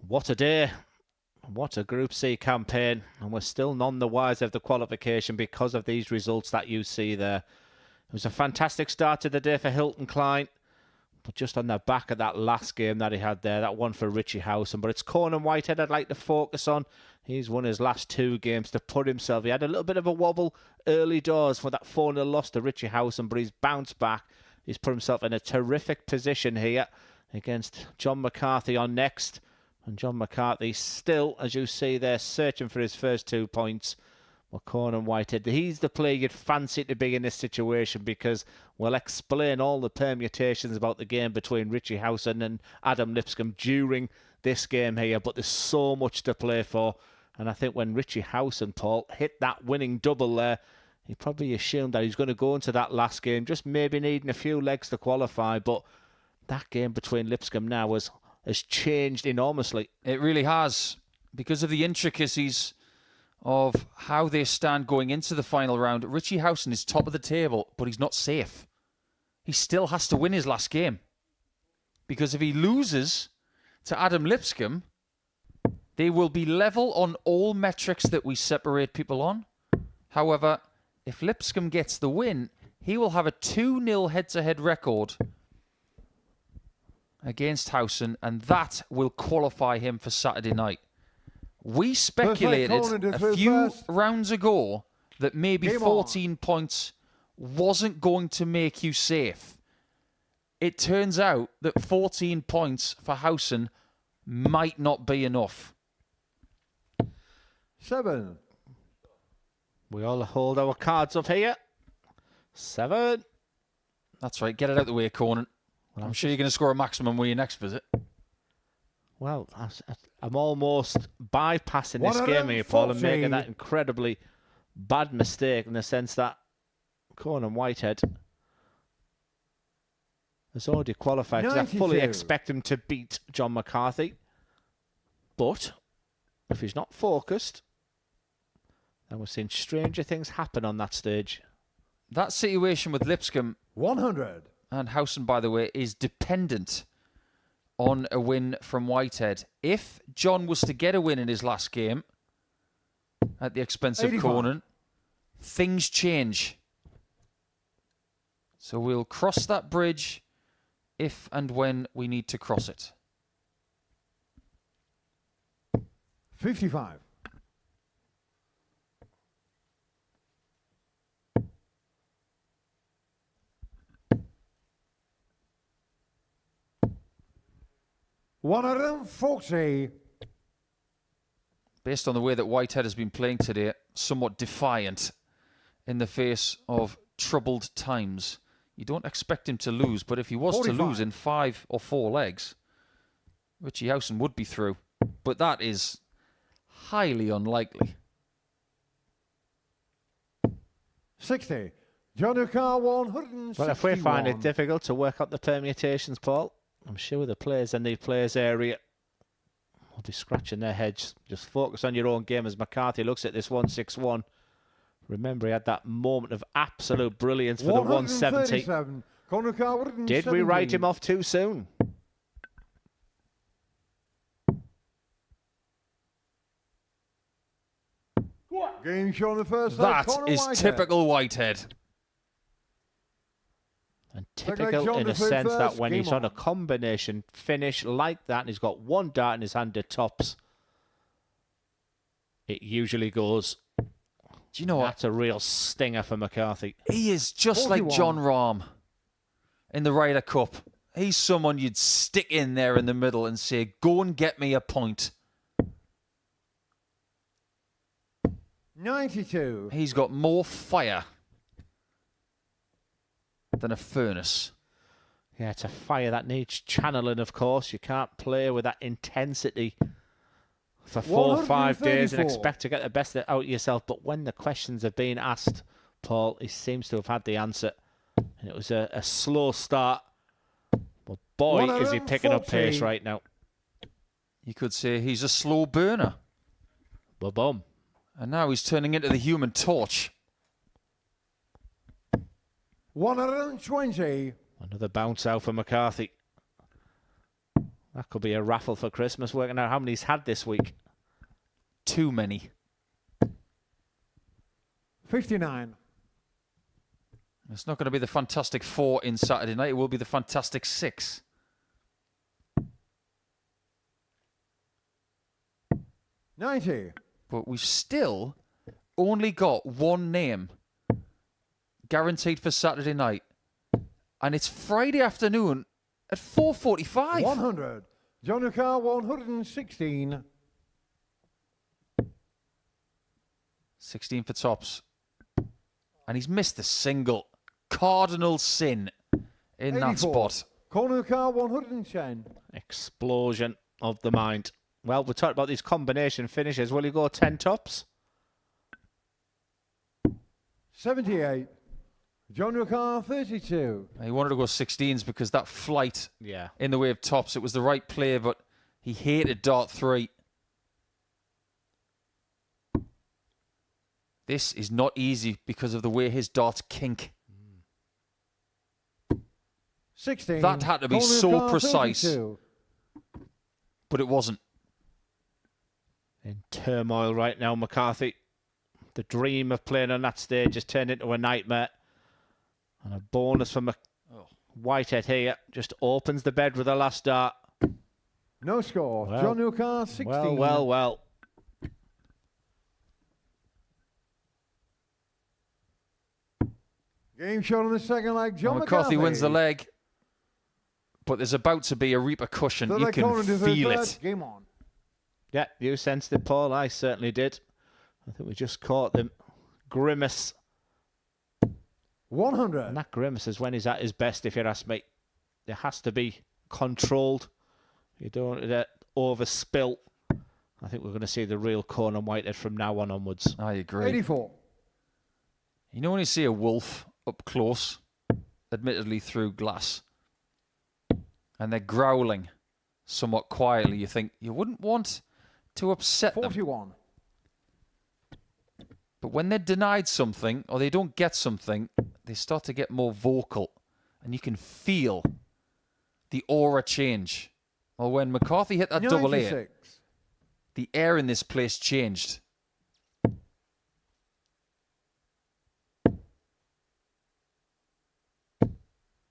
Speaker 2: What a day. What a Group C campaign. And we're still none the wiser of the qualification because of these results that you see there. It was a fantastic start to the day for Hilton Klein. But just on the back of that last game that he had there, that one for Richie Howson. But it's Conan Whitehead I'd like to focus on. He's won his last 2 games to put himself. He had a little bit of a wobble early doors for that 4-0 loss to Richie Howson, but he's bounced back. He's put himself in a terrific position here against John McCarthy on next. And John McCarthy still, as you see there, searching for his first 2 points. Well, Conan Whitehead, he's the player you'd fancy to be in this situation because we'll explain all the permutations about the game between Richie Howson and Adam Lipscombe during this game here. But there's so much to play for. And I think when Richie Howson, Paul, hit that winning double there, he probably assumed that he's going to go into that last game, just maybe needing a few legs to qualify. But that game between Lipscombe now has changed enormously.
Speaker 1: It really has, because of the intricacies of how they stand going into the final round. Richie Howson is top of the table, but he's not safe. He still has to win his last game. Because if he loses to Adam Lipscombe, they will be level on all metrics that we separate people on. However, if Lipscombe gets the win, he will have a 2-0 head-to-head record against Howson, and that will qualify him for Saturday night. We speculated a few rounds ago that maybe 14 points wasn't going to make you safe. It turns out that 14 points for Howson might not be enough.
Speaker 6: 7.
Speaker 2: We all hold our cards up here. 7.
Speaker 1: That's right. Get it out the way, Conan. I'm sure you're going to score a maximum with your next visit.
Speaker 2: Well, I'm almost bypassing this game here, Paul, and making that incredibly bad mistake in the sense that Conan Whitehead has already qualified because I fully expect him to beat John McCarthy. But if he's not focused, then we're seeing stranger things happen on that stage.
Speaker 1: That situation with Lipscombe
Speaker 6: 100
Speaker 1: and Howson, by the way, is dependent on a win from Whitehead. If John was to get a win in his last game at the expense of Conan, things change. So we'll cross that bridge if and when we need to cross it.
Speaker 6: 55. $140.
Speaker 1: Based on the way that Whitehead has been playing today, somewhat defiant in the face of troubled times. You don't expect him to lose, but if he was 45. To lose in 5 or 4 legs, Richie Howson would be through. But that is highly unlikely.
Speaker 6: 60. Johnny Carr 161.
Speaker 2: Well, if we find it difficult to work out the permutations, Paul, I'm sure the players in the players area will be scratching their heads. Just focus on your own game as McCarthy looks at this 161. Remember, he had that moment of absolute brilliance for the 170. Did we write him off too soon?
Speaker 6: Game show on the first
Speaker 1: that is typical Whitehead.
Speaker 2: And typical in a sense that when he's on a combination finish like that and he's got one dart in his hand at tops, it usually goes.
Speaker 1: Do you know what?
Speaker 2: That's a real stinger for McCarthy.
Speaker 1: He is just 41. Like John Rahm in the Ryder Cup. He's someone you'd stick in there in the middle and say, go and get me a point.
Speaker 6: 92.
Speaker 1: He's got more fire than a furnace.
Speaker 2: Yeah, it's a fire that needs channeling, of course. You can't play with that intensity for 4 or 5 days and expect to get the best out of yourself. But when the questions have been asked, Paul, he seems to have had the answer. And it was a slow start. But boy, is he picking up pace right now.
Speaker 1: You could say he's a slow burner.
Speaker 2: Ba-boom.
Speaker 1: And now he's turning into the Human Torch.
Speaker 6: 120.
Speaker 2: Another bounce out for McCarthy. That could be a raffle for Christmas, working out how many he's had this week.
Speaker 1: Too many.
Speaker 6: 59.
Speaker 1: It's not going to be the Fantastic Four in Saturday night. It will be the Fantastic Six.
Speaker 6: 90.
Speaker 1: But we've still only got one name guaranteed for Saturday night. And it's Friday afternoon at 4:45.
Speaker 6: 100. John O'Carr, 116.
Speaker 1: 16 for tops. And he's missed a single. Cardinal sin in
Speaker 6: 84.
Speaker 1: that spot.
Speaker 6: Corner O'Carr, 110.
Speaker 2: Explosion of the mind. Well, we talked about these combination finishes. Will he go 10 tops?
Speaker 6: 78. John O'Carr, 32.
Speaker 1: He wanted to go 16s because that flight
Speaker 2: Yeah.
Speaker 1: in the way of tops, it was the right play, but he hated dart 3. This is not easy because of the way his darts kink.
Speaker 6: 16.
Speaker 1: That had to be
Speaker 6: Corner
Speaker 1: so
Speaker 6: O'Carr,
Speaker 1: precise.
Speaker 6: 32.
Speaker 1: But it wasn't.
Speaker 2: In turmoil right now, McCarthy. The dream of playing on that stage has turned into a nightmare. And a bonus from Whitehead here. Just opens the bed with the last dart.
Speaker 6: No score.
Speaker 2: Well,
Speaker 6: John O'Carr, 16.
Speaker 2: Well.
Speaker 6: Game shot on the second leg. John
Speaker 1: McCarthy wins the leg. But there's about to be a repercussion. You can feel it.
Speaker 6: Game on.
Speaker 2: Yeah, you sensed it, Paul. I certainly did. I think we just caught the grimace.
Speaker 6: 100.
Speaker 2: And that grimace is when he's at his best, if you ask me. It has to be controlled. You don't overspill. I think we're going to see the real Conan Whitehead from now on onwards.
Speaker 1: I agree.
Speaker 6: 84.
Speaker 1: You know when you see a wolf up close, admittedly through glass, and they're growling somewhat quietly, you think you wouldn't want to upset
Speaker 6: 41.
Speaker 1: them. But when they're denied something or they don't get something, they start to get more vocal. And you can feel the aura change. Well, when McCarthy hit that double
Speaker 6: 96.
Speaker 1: A, the air in this place changed.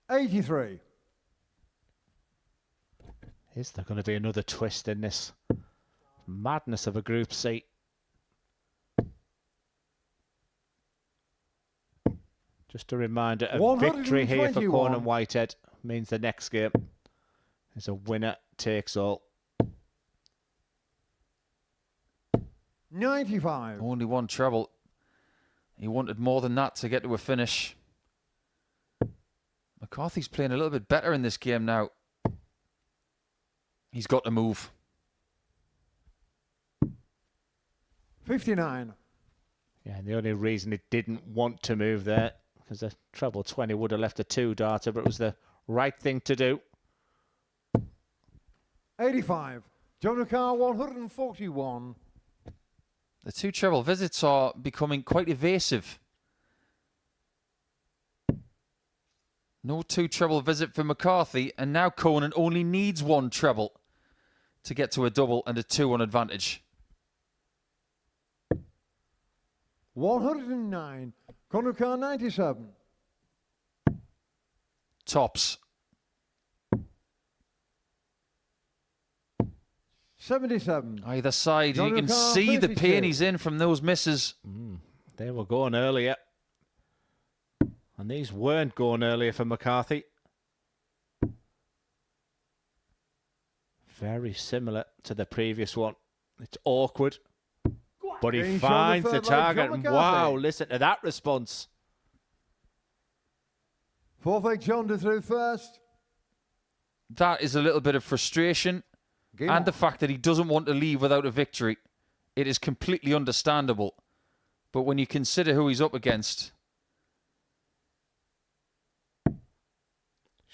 Speaker 6: $83.
Speaker 2: Is there going to be another twist in this madness of a Group C? Just a reminder, a victory here for Conan Whitehead means the next game is a winner takes all.
Speaker 6: 95.
Speaker 1: Only one treble. He wanted more than that to get to a finish. McCarthy's playing a little bit better in this game now. He's got to move.
Speaker 6: 59.
Speaker 2: Yeah, and the only reason it didn't want to move there, because the treble 20 would have left a 2-darter, but it was the right thing to do.
Speaker 6: 85. John O'Carr, 141.
Speaker 1: The two treble visits are becoming quite evasive. No two treble visit for McCarthy, and now Conan only needs one treble to get to a double and a 2 on advantage.
Speaker 6: 109. Conor O'Carr, 97.
Speaker 1: Tops.
Speaker 6: 77.
Speaker 1: Either side,
Speaker 6: John
Speaker 1: you can
Speaker 6: O'Carr,
Speaker 1: see the
Speaker 6: 32.
Speaker 1: pain he's in from those misses.
Speaker 2: They were going earlier. And these weren't going earlier for McCarthy. Very similar to the previous one. It's awkward. But he
Speaker 6: Game shot
Speaker 2: finds
Speaker 6: the
Speaker 2: the
Speaker 6: third leg,
Speaker 2: target.
Speaker 6: John
Speaker 2: And
Speaker 6: McCarthy.
Speaker 2: wow, listen to that response.
Speaker 6: Fourth leg, John to through first.
Speaker 1: That is a little bit of frustration.
Speaker 6: Game
Speaker 1: And
Speaker 6: on.
Speaker 1: the fact that he doesn't want to leave without a victory. It is completely understandable. But when you consider who he's up against...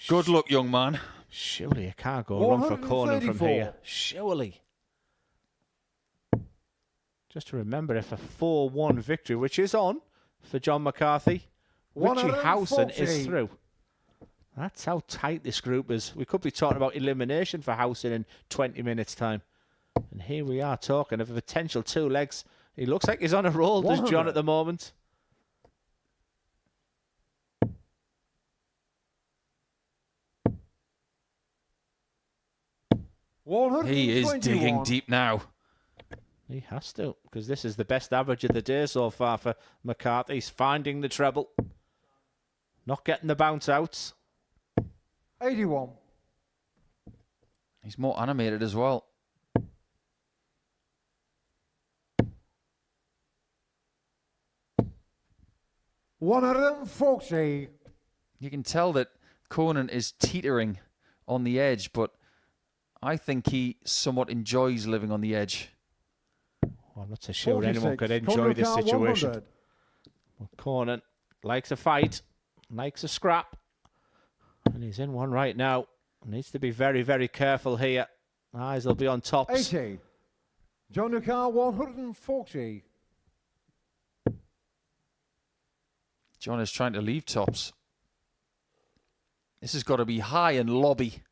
Speaker 1: Good luck, young man.
Speaker 2: Surely you can't go wrong for Conan from
Speaker 6: 134.
Speaker 2: here. Surely. Just to remember, if a 4-1 victory, which is on for John McCarthy, Richie Howson is
Speaker 6: 140.
Speaker 2: through. That's how tight this group is. We could be talking about elimination for Howson in 20 minutes' time. And here we are talking of a potential 2 legs. He looks like he's on a roll, does John, at the moment.
Speaker 1: He is digging deep now.
Speaker 2: He has to, because this is the best average of the day so far for McCarthy. He's finding the treble. Not getting the bounce outs.
Speaker 6: 81.
Speaker 1: He's more animated as well.
Speaker 6: $140.
Speaker 1: You can tell that Conan is teetering on the edge, but I think he somewhat enjoys living on the edge.
Speaker 2: Well, I'm not so sure anyone could enjoy this situation. Well, Conan likes a fight, likes a scrap, and he's in one right now. Needs to be very, very careful here. Eyes will be on tops.
Speaker 6: 80. John Lucar, 140.
Speaker 1: John is trying to leave tops. This has got to be high and lobby.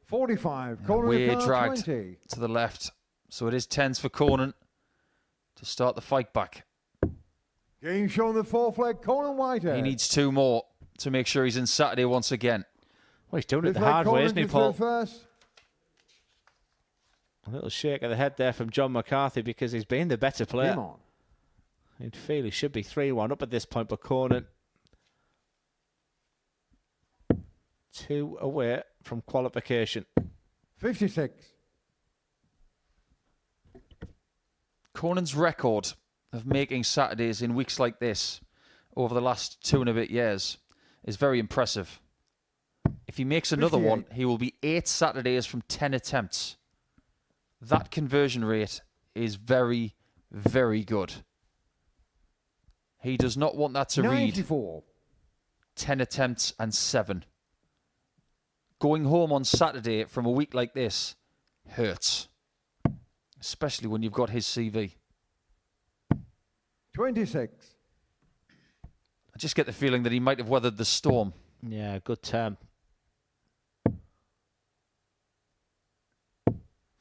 Speaker 6: 45.
Speaker 1: We're dragged
Speaker 6: 20.
Speaker 1: to the left. So it is tens for Conan to start the fight back.
Speaker 6: Game shown the 4th leg, Conan Whitehead.
Speaker 1: He needs 2 more to make sure he's in Saturday once again.
Speaker 2: Well, he's doing it the hard way, isn't he, Paul? A little shake of the head there from John McCarthy because he's been the better player. He'd feel he should be 3-1 up at this point, but Conan 2 away from qualification.
Speaker 6: 56.
Speaker 1: Conan's record of making Saturdays in weeks like this over the last 2 and a bit years is very impressive. If he makes another
Speaker 6: 58.
Speaker 1: one, he will be 8 Saturdays from 10 attempts. That conversion rate is very, very good. He does not want that to
Speaker 6: 94.
Speaker 1: read 10 attempts and 7. Going home on Saturday from a week like this hurts, especially when you've got his CV.
Speaker 6: 26.
Speaker 1: I just get the feeling that he might have weathered the storm.
Speaker 2: Yeah, good term.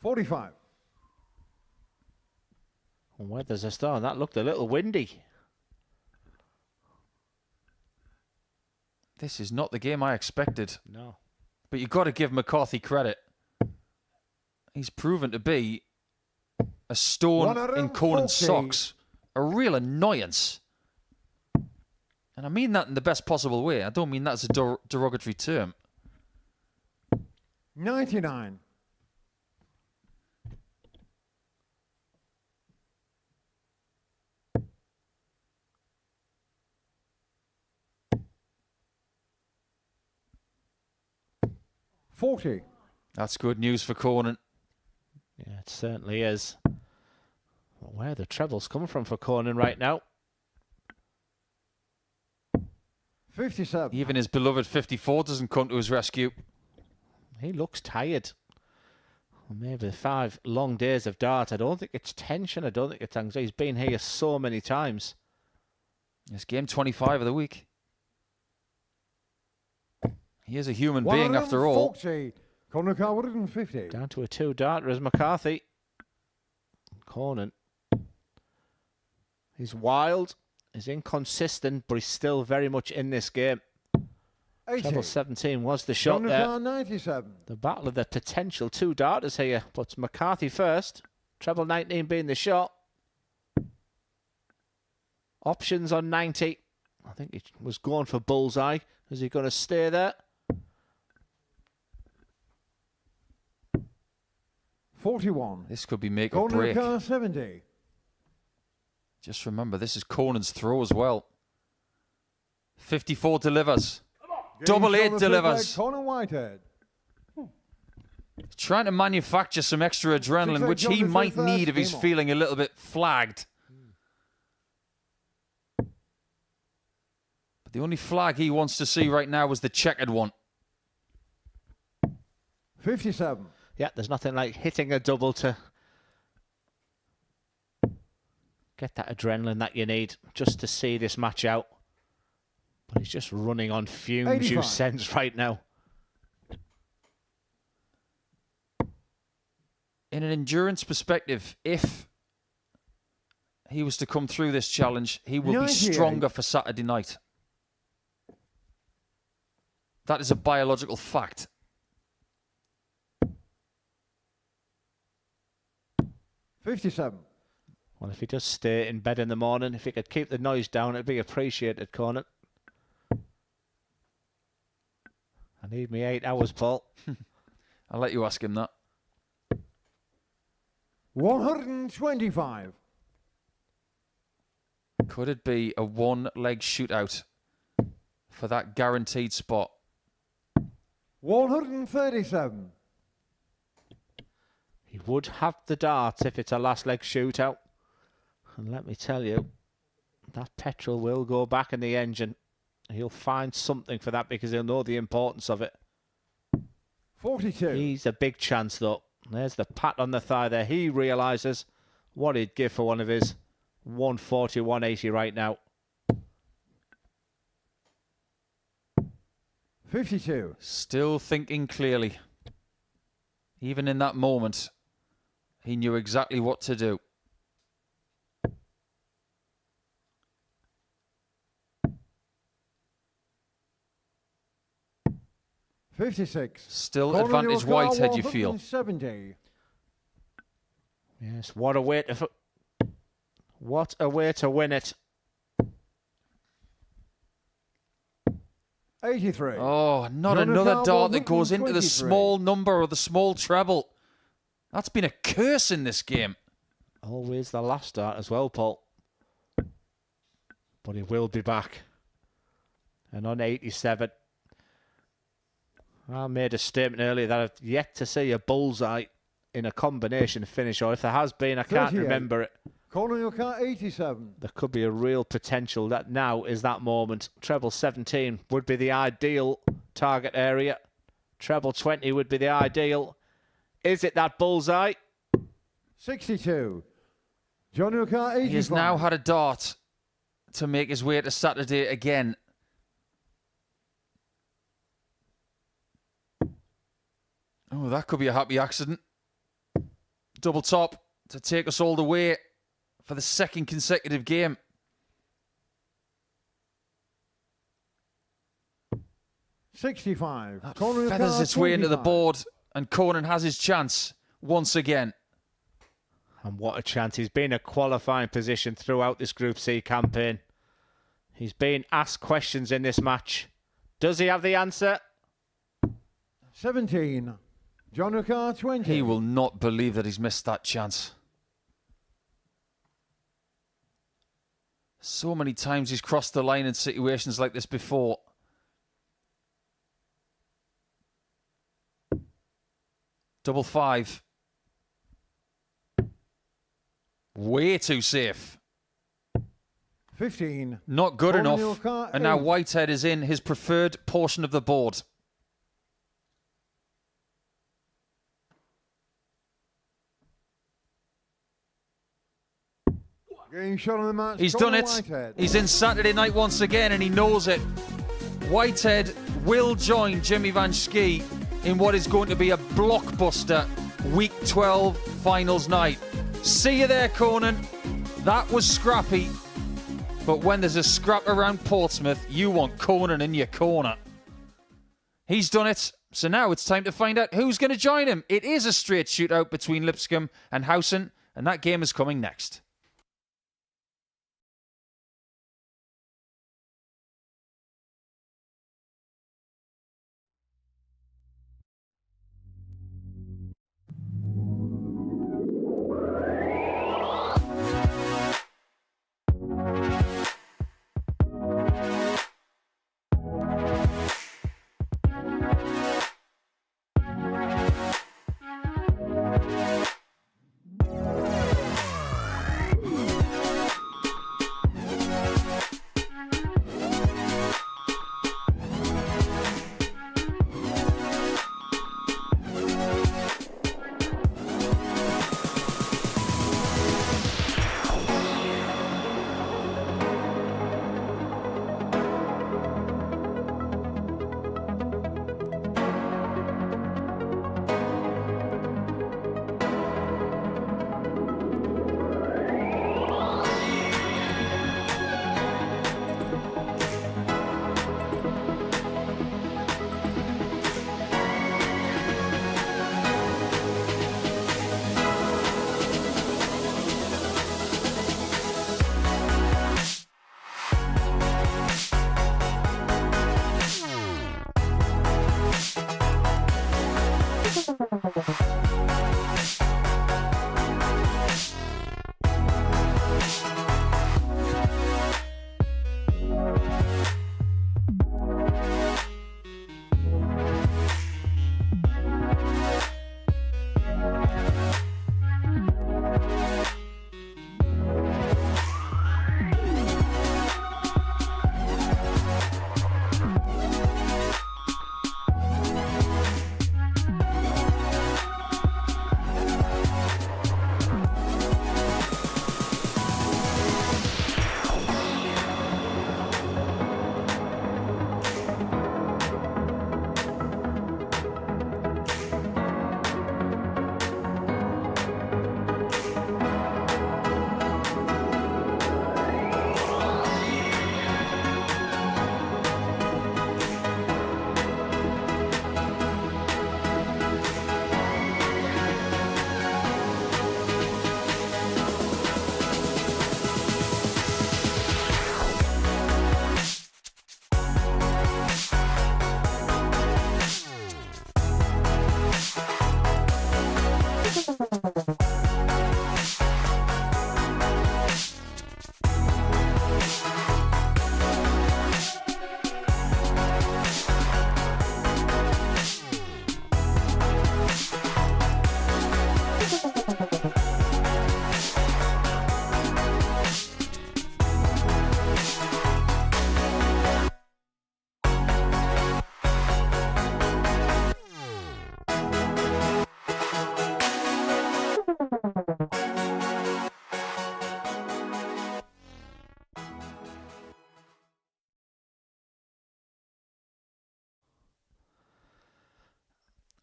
Speaker 6: 45.
Speaker 2: Weather's a storm. That looked a little windy.
Speaker 1: This is not the game I expected.
Speaker 2: No.
Speaker 1: But you've got to give McCarthy credit. He's proven to be a stone in Conan's socks. A real annoyance. And I mean that in the best possible way. I don't mean that as a derogatory term.
Speaker 6: 99. $40.
Speaker 1: That's good news for Conan.
Speaker 2: Yeah, it certainly is. Well, where are the trebles coming from for Conan right now?
Speaker 6: 57.
Speaker 1: Even his beloved 54 doesn't come to his rescue.
Speaker 2: He looks tired. Well, maybe 5 long days of dart. I don't think it's tension. I don't think it's anxiety. He's been here so many times.
Speaker 1: It's game 25 of the week. He is a human being after all.
Speaker 6: 150.
Speaker 2: Down to a 2-darter as McCarthy. Conan. He's wild. He's inconsistent, but he's still very much in this game.
Speaker 6: 80.
Speaker 2: Treble 17 was the shot there.
Speaker 6: 97.
Speaker 2: The battle of the potential 2-darters here. Puts McCarthy first. Treble 19 being the shot. Options on 90. I think he was going for bullseye. Is he going to stay there?
Speaker 6: 41.
Speaker 1: This could be make or break.
Speaker 6: 70.
Speaker 1: Just remember, this is Conan's throw as well. 54 delivers. Double 8 delivers.
Speaker 6: Conan Whitehead.
Speaker 1: Trying to manufacture some extra adrenaline, which he might need if he's feeling a little bit flagged. But the only flag he wants to see right now is the checkered one.
Speaker 6: 57.
Speaker 2: Yeah, there's nothing like hitting a double to Get that adrenaline that you need just to see this match out. But he's just running on fumes,
Speaker 6: 85.
Speaker 2: you sense right now.
Speaker 1: In an endurance perspective, if he was to come through this challenge, he will be
Speaker 6: 98.
Speaker 1: stronger for Saturday night. That is a biological fact.
Speaker 6: 57.
Speaker 2: Well, if he does stay in bed in the morning, if he could keep the noise down, it'd be appreciated, Conan. I need me 8 hours, Paul.
Speaker 1: I'll let you ask him that.
Speaker 6: 125.
Speaker 1: Could it be a one-leg shootout for that guaranteed spot?
Speaker 6: 137.
Speaker 2: He would have the darts if it's a last leg shootout. And let me tell you, that petrol will go back in the engine. He'll find something for that because he'll know the importance of it.
Speaker 6: 42.
Speaker 2: He's a big chance, though. There's the pat on the thigh there. He realises what he'd give for one of his 140, 180 right now.
Speaker 6: 52.
Speaker 1: Still thinking clearly. Even in that moment, he knew exactly what to do.
Speaker 6: $56.
Speaker 1: Still
Speaker 6: Corner
Speaker 1: advantage
Speaker 6: your car,
Speaker 1: Whitehead, you feel.
Speaker 6: 170.
Speaker 2: Yes, what a way to win it.
Speaker 6: 83.
Speaker 1: Oh, not
Speaker 6: Jonathan
Speaker 1: another dart
Speaker 6: Carwell,
Speaker 1: that goes into the
Speaker 6: 123.
Speaker 1: small number or the small treble. That's been a curse in this game.
Speaker 2: Always the last dart as well, Paul. But he will be back. And on 87. I made a statement earlier that I've yet to see a bullseye in a combination finish, or if there has been, I can't
Speaker 6: 38.
Speaker 2: remember it.
Speaker 6: Corner your car, 87.
Speaker 2: There could be a real potential that now is that moment. Treble 17 would be the ideal target area. Treble 20 would be the ideal. Is it that bullseye?
Speaker 6: 62. John your car, 85.
Speaker 1: He has now had a dart to make his way to Saturday again. Oh, that could be a happy accident. Double top to take us all the way for the second consecutive game.
Speaker 6: $65.
Speaker 1: That
Speaker 6: Corner your
Speaker 1: feathers
Speaker 6: car,
Speaker 1: its way into the
Speaker 6: 25.
Speaker 1: board, and Conan has his chance once again.
Speaker 2: And what a chance. He's been in a qualifying position throughout this Group C campaign. He's been asked questions in this match. Does he have the answer?
Speaker 6: 17. John your car, 20.
Speaker 1: He will not believe that he's missed that chance. So many times he's crossed the line in situations like this before. Double five. Way too safe.
Speaker 6: 15.
Speaker 1: Not good
Speaker 6: Corner
Speaker 1: enough.
Speaker 6: your car,
Speaker 1: And now
Speaker 6: 8.
Speaker 1: Whitehead is in his preferred portion of the board.
Speaker 6: Getting shot on the match.
Speaker 1: He's
Speaker 6: Corner
Speaker 1: done it.
Speaker 6: Whitehead.
Speaker 1: He's in Saturday night once again, and he knows it. Whitehead will join Jimmy Van Schie in what is going to be a blockbuster Week 12 finals night. See you there, Conan. That was scrappy. But when there's a scrap around Portsmouth, you want Conan in your corner. He's done it. So now it's time to find out who's going to join him. It is a straight shootout between Lipscombe and Howson, and that game is coming next.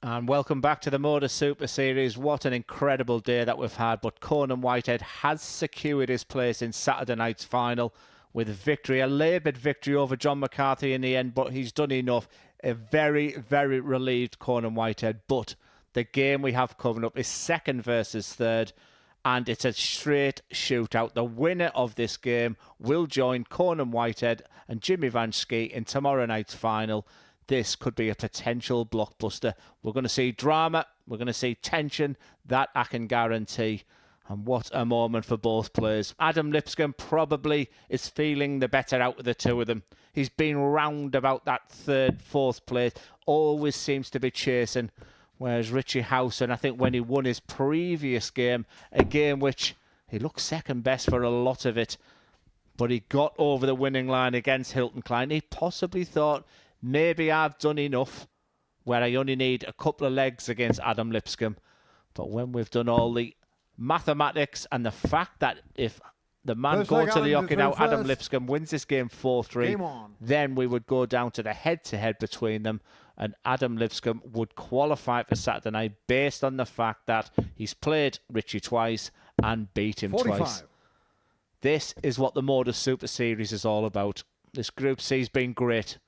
Speaker 2: And welcome back to the Modus Super Series. What an incredible day that we've had. But Conan Whitehead has secured his place in Saturday night's final with victory, a laboured victory over John McCarthy in the end, but he's done enough. A very, very relieved Conan Whitehead. But the game we have coming up is second versus third, and it's a straight shootout. The winner of this game will join Conan Whitehead and Jimmy Vanski in tomorrow night's final. This could be a potential blockbuster. We're going to see drama. We're going to see tension. That I can guarantee. And what a moment for both players. Adam Lipscombe probably is feeling the better out of the two of them. He's been round about that third, fourth place. Always seems to be chasing. Whereas Richie Howson, I think when he won his previous game, a game which he looked second best for a lot of it, but he got over the winning line against Hilton Klein. He possibly thought, maybe I've done enough where I only need a couple of legs against Adam Lipscombe. But when we've done all the mathematics and the fact that if the man going to the hockey now, Adam Lipscombe wins this game 4-3, then we would go down to the head-to-head between them, and Adam Lipscombe would qualify for Saturday night based on the fact that he's played Richie twice and beat him
Speaker 6: 45.
Speaker 2: twice. This is what the Modus Super Series is all about. This Group C's been great.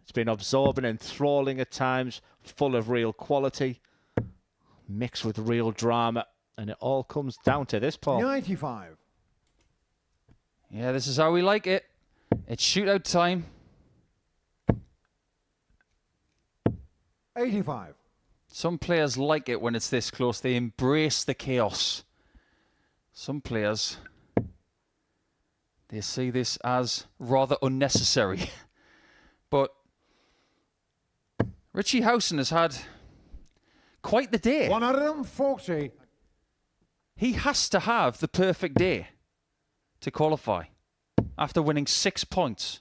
Speaker 2: It's been absorbing, enthralling at times, full of real quality, mixed with real drama, and it all comes down to this, Paul.
Speaker 6: 95.
Speaker 1: Yeah, this is how we like it. It's shootout time.
Speaker 6: 85.
Speaker 1: Some players like it when it's this close. They embrace the chaos. Some players, they see this as rather unnecessary. But Richie Howson has had quite the day.
Speaker 6: 140.
Speaker 1: He has to have the perfect day to qualify after winning 6 points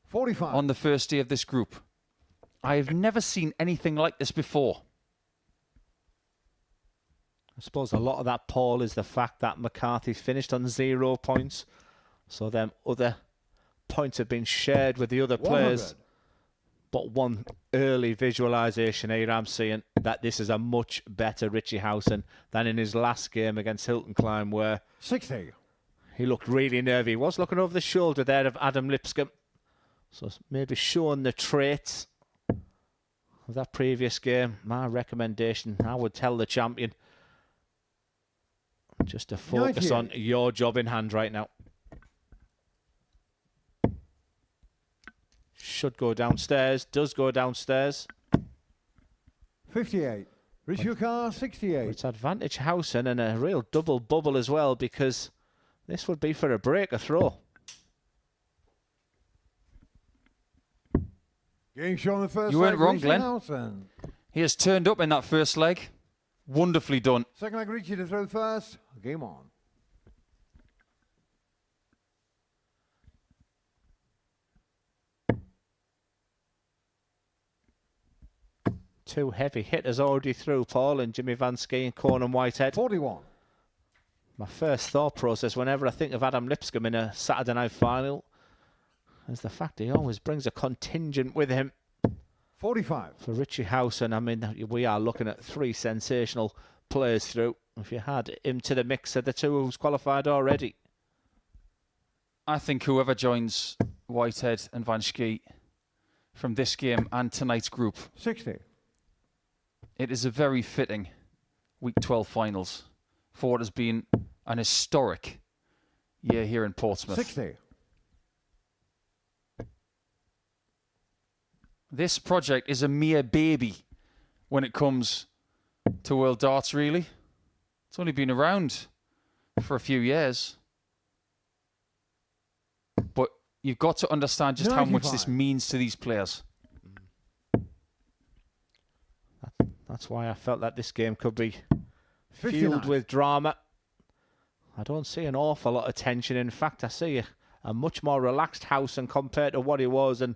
Speaker 6: 45.
Speaker 1: on the first day of this group. I have never seen anything like this before.
Speaker 2: I suppose a lot of that, Paul, is the fact that McCarthy finished on 0 points. So them other points have been shared with the other players.
Speaker 6: 100.
Speaker 2: But one early visualisation here, I'm seeing that this is a much better Richie Howson than in his last game against Hilton Klein, where
Speaker 6: 60.
Speaker 2: he looked really nervy. He was looking over the shoulder there of Adam Lipscombe. So maybe showing the traits of that previous game. My recommendation, I would tell the champion, just to focus
Speaker 6: 98.
Speaker 2: on your job in hand right now. Should go downstairs, does go downstairs.
Speaker 6: 58. Reach your car, 68.
Speaker 2: It's advantage Howson and a real double bubble as well, because this would be for a breaker throw.
Speaker 6: Game show on the first
Speaker 1: You
Speaker 6: leg.
Speaker 1: weren't wrong,
Speaker 6: Richie
Speaker 1: Glenn.
Speaker 6: Howson.
Speaker 1: He has turned up in that first leg. Wonderfully done.
Speaker 6: Second leg, Richie to throw first. Game on.
Speaker 2: Two heavy hitters already through, Paul, and Jimmy Vansky and Conan Whitehead.
Speaker 6: 41.
Speaker 2: My first thought process whenever I think of Adam Lipscombe in a Saturday night final is the fact he always brings a contingent with him.
Speaker 6: 45.
Speaker 2: For Richie Howson, I mean, we are looking at three sensational players through. If you had him to the mix of the two who's qualified already.
Speaker 1: I think whoever joins Whitehead and Vansky from this game and tonight's group,
Speaker 6: 60.
Speaker 1: it is a very fitting Week 12 finals for what has been an historic year here in Portsmouth.
Speaker 6: 60.
Speaker 1: This project is a mere baby when it comes to World Darts, really. It's only been around for a few years. But you've got to understand just how much this
Speaker 6: 95.
Speaker 1: means to these players.
Speaker 2: That's why I felt that this game could be
Speaker 6: 59.
Speaker 2: fueled with drama. I don't see an awful lot of tension. In fact, I see a much more relaxed Howson compared to what he was. And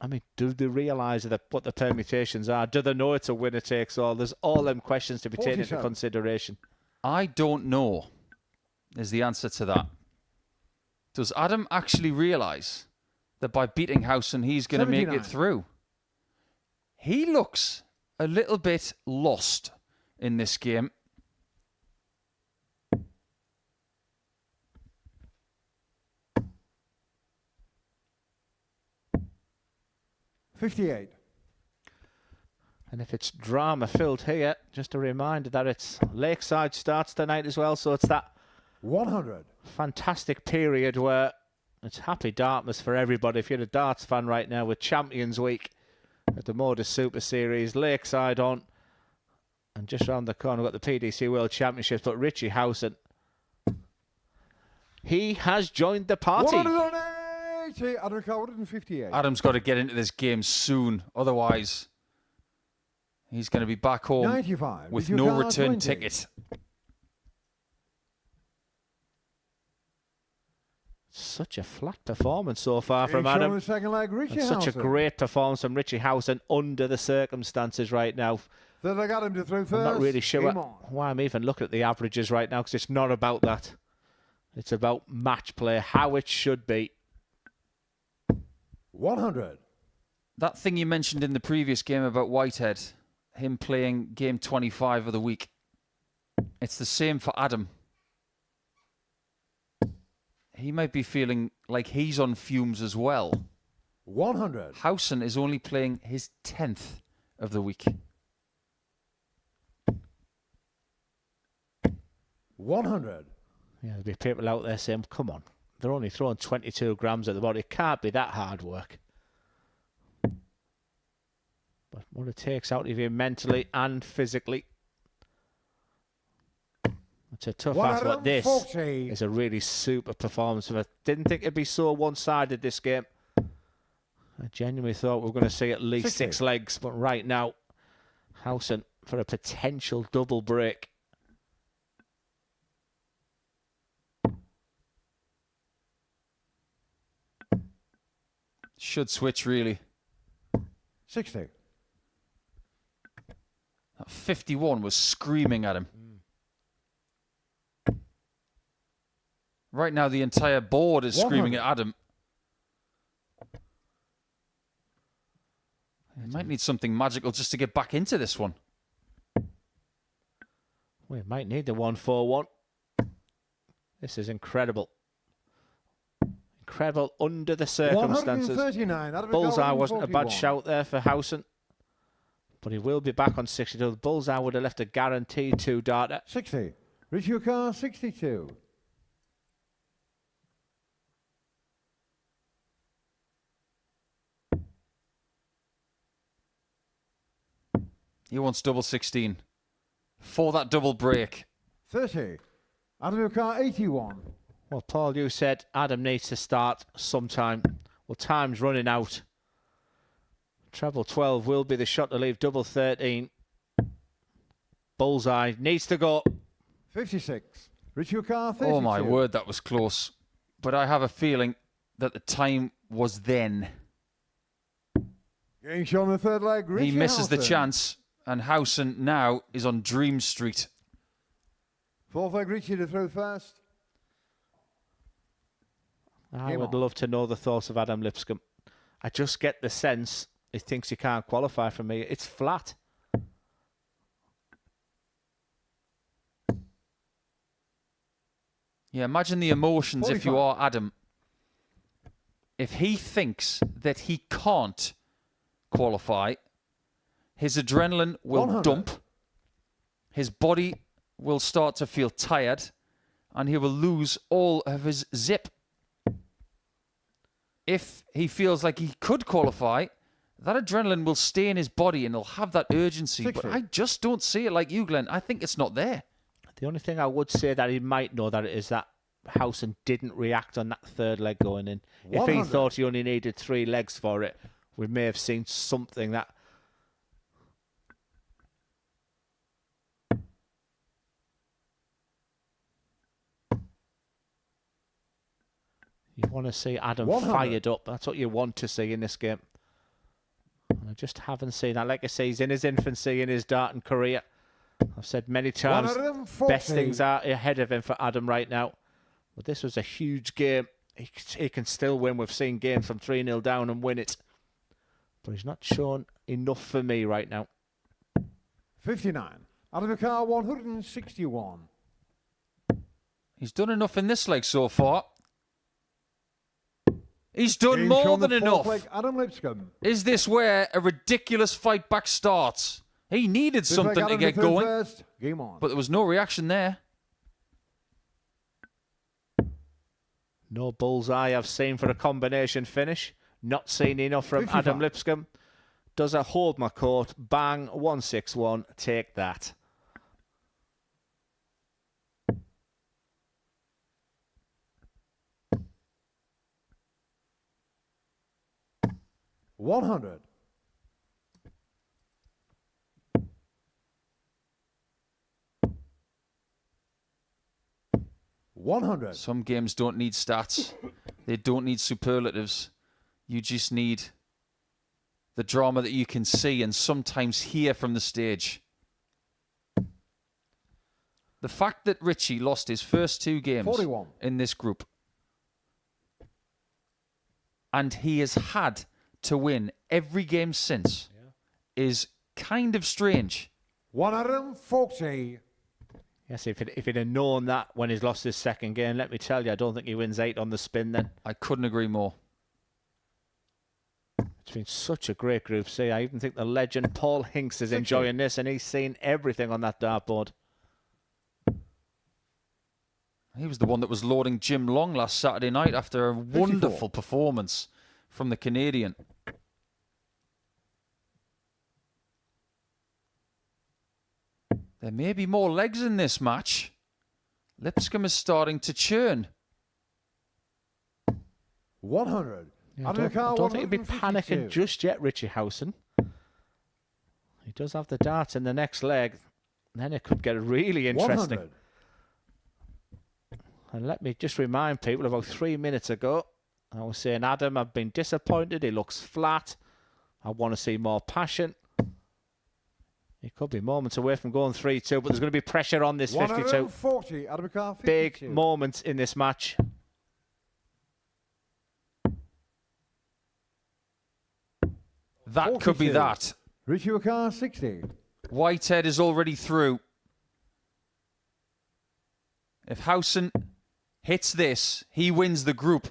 Speaker 2: I mean, do they realise what the permutations are? Do they know it's a winner takes all? There's all them questions to be taken into
Speaker 6: 47.
Speaker 2: consideration.
Speaker 1: I don't know is the answer to that. Does Adam actually realise that by beating Howson, he's going to make
Speaker 6: 79.
Speaker 1: it through? He looks a little bit lost in this game.
Speaker 6: $58.
Speaker 2: And if it's drama filled here, just a reminder that it's Lakeside starts tonight as well. So it's that
Speaker 6: 100.
Speaker 2: fantastic period where it's happy Dartmouth for everybody. If you're a darts fan right now with Champions Week at the Modus Super Series, Lakeside on, and just round the corner we've got the PDC World Championships. But Richie Howson, he has joined the party.
Speaker 6: 180. Adam McCarthy, 158.
Speaker 1: Adam's got to get into this game soon. Otherwise, he's going to be back home
Speaker 6: 95.
Speaker 1: with
Speaker 6: Did you
Speaker 1: no
Speaker 6: card
Speaker 1: return
Speaker 6: 20?
Speaker 1: ticket.
Speaker 2: Such a flat performance so far
Speaker 6: Game
Speaker 2: from
Speaker 6: show on
Speaker 2: Adam.
Speaker 6: the second leg, Richie
Speaker 2: And such a
Speaker 6: Howson.
Speaker 2: great performance from Richie Howson under the circumstances right now.
Speaker 6: Third leg, Adam to throw first.
Speaker 2: I'm not really sure
Speaker 6: Game on.
Speaker 2: why I'm even looking at the averages right now, because it's not about that. It's about match play, how it should be.
Speaker 6: 100.
Speaker 1: That thing you mentioned in the previous game about Whitehead, him playing game 25 of the week, it's the same for Adam. He might be feeling like he's on fumes as well.
Speaker 6: 100.
Speaker 1: Howson is only playing his 10th of the week.
Speaker 6: 100.
Speaker 2: Yeah, there'll be people out there saying, come on, they're only throwing 22 grams at the body. It can't be that hard work. But what it takes out of you mentally and physically. It's a tough ask, but this
Speaker 6: 140.
Speaker 2: is a really super performance. I didn't think it'd be so one-sided, this game. I genuinely thought we were going to see at least
Speaker 6: 60.
Speaker 2: 6 legs, but right now, Howson for a potential double break.
Speaker 1: Should switch, really.
Speaker 6: 60.
Speaker 1: That 51 was screaming at him. Right now, the entire board is screaming at Adam. He might need something magical just to get back into this one.
Speaker 2: We might need the 141. This is incredible. Incredible under the circumstances.
Speaker 6: 139. Adam
Speaker 2: Bullseye
Speaker 6: McCarthy,
Speaker 2: wasn't a bad
Speaker 6: 141.
Speaker 2: shout there for Howson. But he will be back on 62. The Bullseye would have left a guaranteed 2-darter.
Speaker 6: 60. Richie O'Carr, 62.
Speaker 1: He wants double 16 for that double break.
Speaker 6: 30. Adam McCarthy 81.
Speaker 2: Well, Paul, you said Adam needs to start sometime. Well, time's running out. Treble 12 will be the shot to leave double 13. Bullseye needs to go.
Speaker 6: 56. Richie McCarthy.
Speaker 1: Oh my word, that was close. But I have a feeling that the time was then.
Speaker 6: Getting shot on the third leg. Richie
Speaker 1: He misses the
Speaker 6: Howson.
Speaker 1: chance, and Howson now is on Dream Street.
Speaker 6: Fourth leg, Richie to throw first.
Speaker 2: I
Speaker 6: Game
Speaker 2: would
Speaker 6: on.
Speaker 2: love to know the thoughts of Adam Lipscombe. I just get the sense he thinks he can't qualify for me. It's flat.
Speaker 1: Yeah, imagine the emotions if you
Speaker 6: 45.
Speaker 1: are Adam. If he thinks that he can't qualify, his adrenaline will
Speaker 6: 100.
Speaker 1: dump, his body will start to feel tired, and he will lose all of his zip. If he feels like he could qualify, that adrenaline will stay in his body and he'll have that urgency.
Speaker 6: 60.
Speaker 1: But I just don't see it like you, Glenn. I think it's not there.
Speaker 2: The only thing I would say that he might know that is that Howson didn't react on that third leg going in. If he
Speaker 6: 100.
Speaker 2: thought he only needed 3 legs for it, we may have seen something that... You want to see Adam
Speaker 6: 100.
Speaker 2: fired up. That's what you want to see in this game. And I just haven't seen that. Like I say, he's in his infancy in his darting career. I've said many times,
Speaker 6: 140.
Speaker 2: best things are ahead of him for Adam right now. But this was a huge game. He can still win. We've seen games from 3-0 down and win it. But he's not shown enough for me right now.
Speaker 6: 59. Adam McCarthy 161.
Speaker 1: He's done enough in this leg so far. He's done
Speaker 6: Getting
Speaker 1: more
Speaker 6: shot on the
Speaker 1: than
Speaker 6: fourth
Speaker 1: enough.
Speaker 6: leg, Adam Lipscombe.
Speaker 1: Is this where a ridiculous fight back starts? He needed
Speaker 6: Fifth leg,
Speaker 1: something to
Speaker 6: Adam
Speaker 1: get
Speaker 6: to throw
Speaker 1: going,
Speaker 6: first. Game on.
Speaker 1: but there was no reaction there.
Speaker 2: No bullseye I've seen for a combination finish. Not seen enough from
Speaker 6: 55.
Speaker 2: Adam Lipscombe. Does a hold my court. Bang, 161. Take that.
Speaker 6: $100. $100.
Speaker 1: Some games don't need stats. They don't need superlatives. You just need the drama that you can see and sometimes hear from the stage. The fact that Richie lost his first 2 games
Speaker 6: 41.
Speaker 1: in this group, and he has had to win every game since, is kind of strange.
Speaker 6: 140.
Speaker 2: Yes, if he'd have known that when he's lost his second game, let me tell you, I don't think he wins 8 on the spin then.
Speaker 1: I couldn't agree more.
Speaker 2: It's been such a great Group C. I even think the legend Paul Hinks is enjoying this, and he's seen everything on that dartboard.
Speaker 1: He was the one that was loading Jim Long last Saturday night after a wonderful performance from the Canadian. There may be more legs in this match. Lipscombe is starting to churn.
Speaker 6: 100.
Speaker 2: Yeah, I
Speaker 6: Adam
Speaker 2: don't
Speaker 6: McCarthy,
Speaker 2: think he'd be
Speaker 6: 152.
Speaker 2: panicking just yet, Richie Howson. He does have the darts in the next leg. Then it could get really interesting.
Speaker 6: 100.
Speaker 2: And let me just remind people, about 3 minutes ago, I was saying, Adam, I've been disappointed. He looks flat. I want to see more passion. He could be moments away from going 3-2, but there's going to be pressure on this 52.
Speaker 6: 140. Adam McCarthy,
Speaker 2: Big
Speaker 6: 52.
Speaker 2: moments in this match.
Speaker 1: That could be
Speaker 6: 42.
Speaker 1: that.
Speaker 6: Richie McCarthy 60.
Speaker 1: Whitehead is already through. If Howson hits this, he wins the group.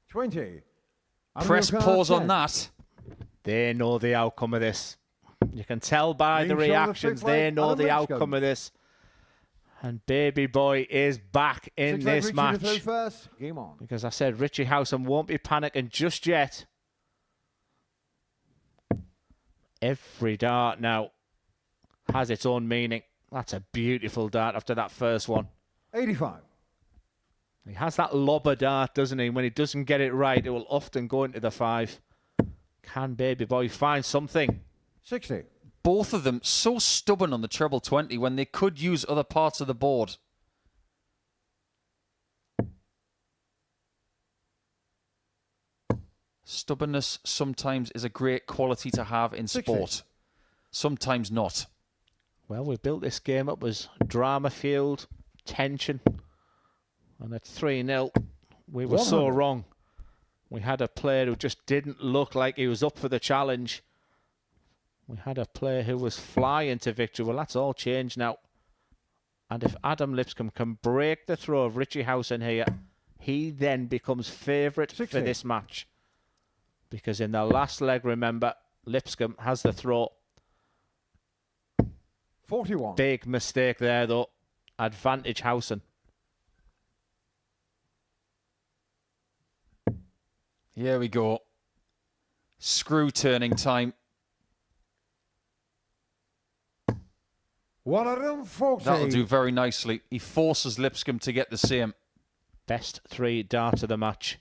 Speaker 6: 20. Adam
Speaker 1: Press
Speaker 6: McCarthy,
Speaker 1: pause
Speaker 6: 10.
Speaker 1: on that.
Speaker 2: They know the outcome of this. You can tell by the
Speaker 6: Being shown the
Speaker 2: reactions.
Speaker 6: fifth
Speaker 2: They
Speaker 6: leg,
Speaker 2: know
Speaker 6: Adam
Speaker 2: the
Speaker 6: Lipscombe.
Speaker 2: outcome of this. And Baby Boy is back in
Speaker 6: Six leg,
Speaker 2: this
Speaker 6: Richie to throw
Speaker 2: match.
Speaker 6: first. Game on.
Speaker 2: Because I said Richie Howson won't be panicking just yet. Every dart now has its own meaning. That's a beautiful dart after that first one.
Speaker 6: 85.
Speaker 2: He has that lobber dart, doesn't he? When he doesn't get it right, it will often go into the 5. Can baby boy find something?
Speaker 6: 60.
Speaker 1: Both of them so stubborn on the treble 20 when they could use other parts of the board. Stubbornness sometimes is a great quality to have in
Speaker 6: 60.
Speaker 1: sport. Sometimes not.
Speaker 2: Well, we've built this game up as drama-fueled, tension. And at 3-0, we were so
Speaker 6: 100.
Speaker 2: wrong. We had a player who just didn't look like he was up for the challenge. We had a player who was flying to victory. Well, that's all changed now. And if Adam Lipscombe can break the throw of Richie Howson here, he then becomes favourite for
Speaker 6: 60.
Speaker 2: this match. Because in the last leg, remember, Lipscombe has the throw.
Speaker 6: 41.
Speaker 2: Big mistake there, though. Advantage Howson.
Speaker 1: Here we go. Screw turning time.
Speaker 6: 140.
Speaker 1: That'll do very nicely. He forces Lipscombe to get the same.
Speaker 2: Best 3 darts of the match.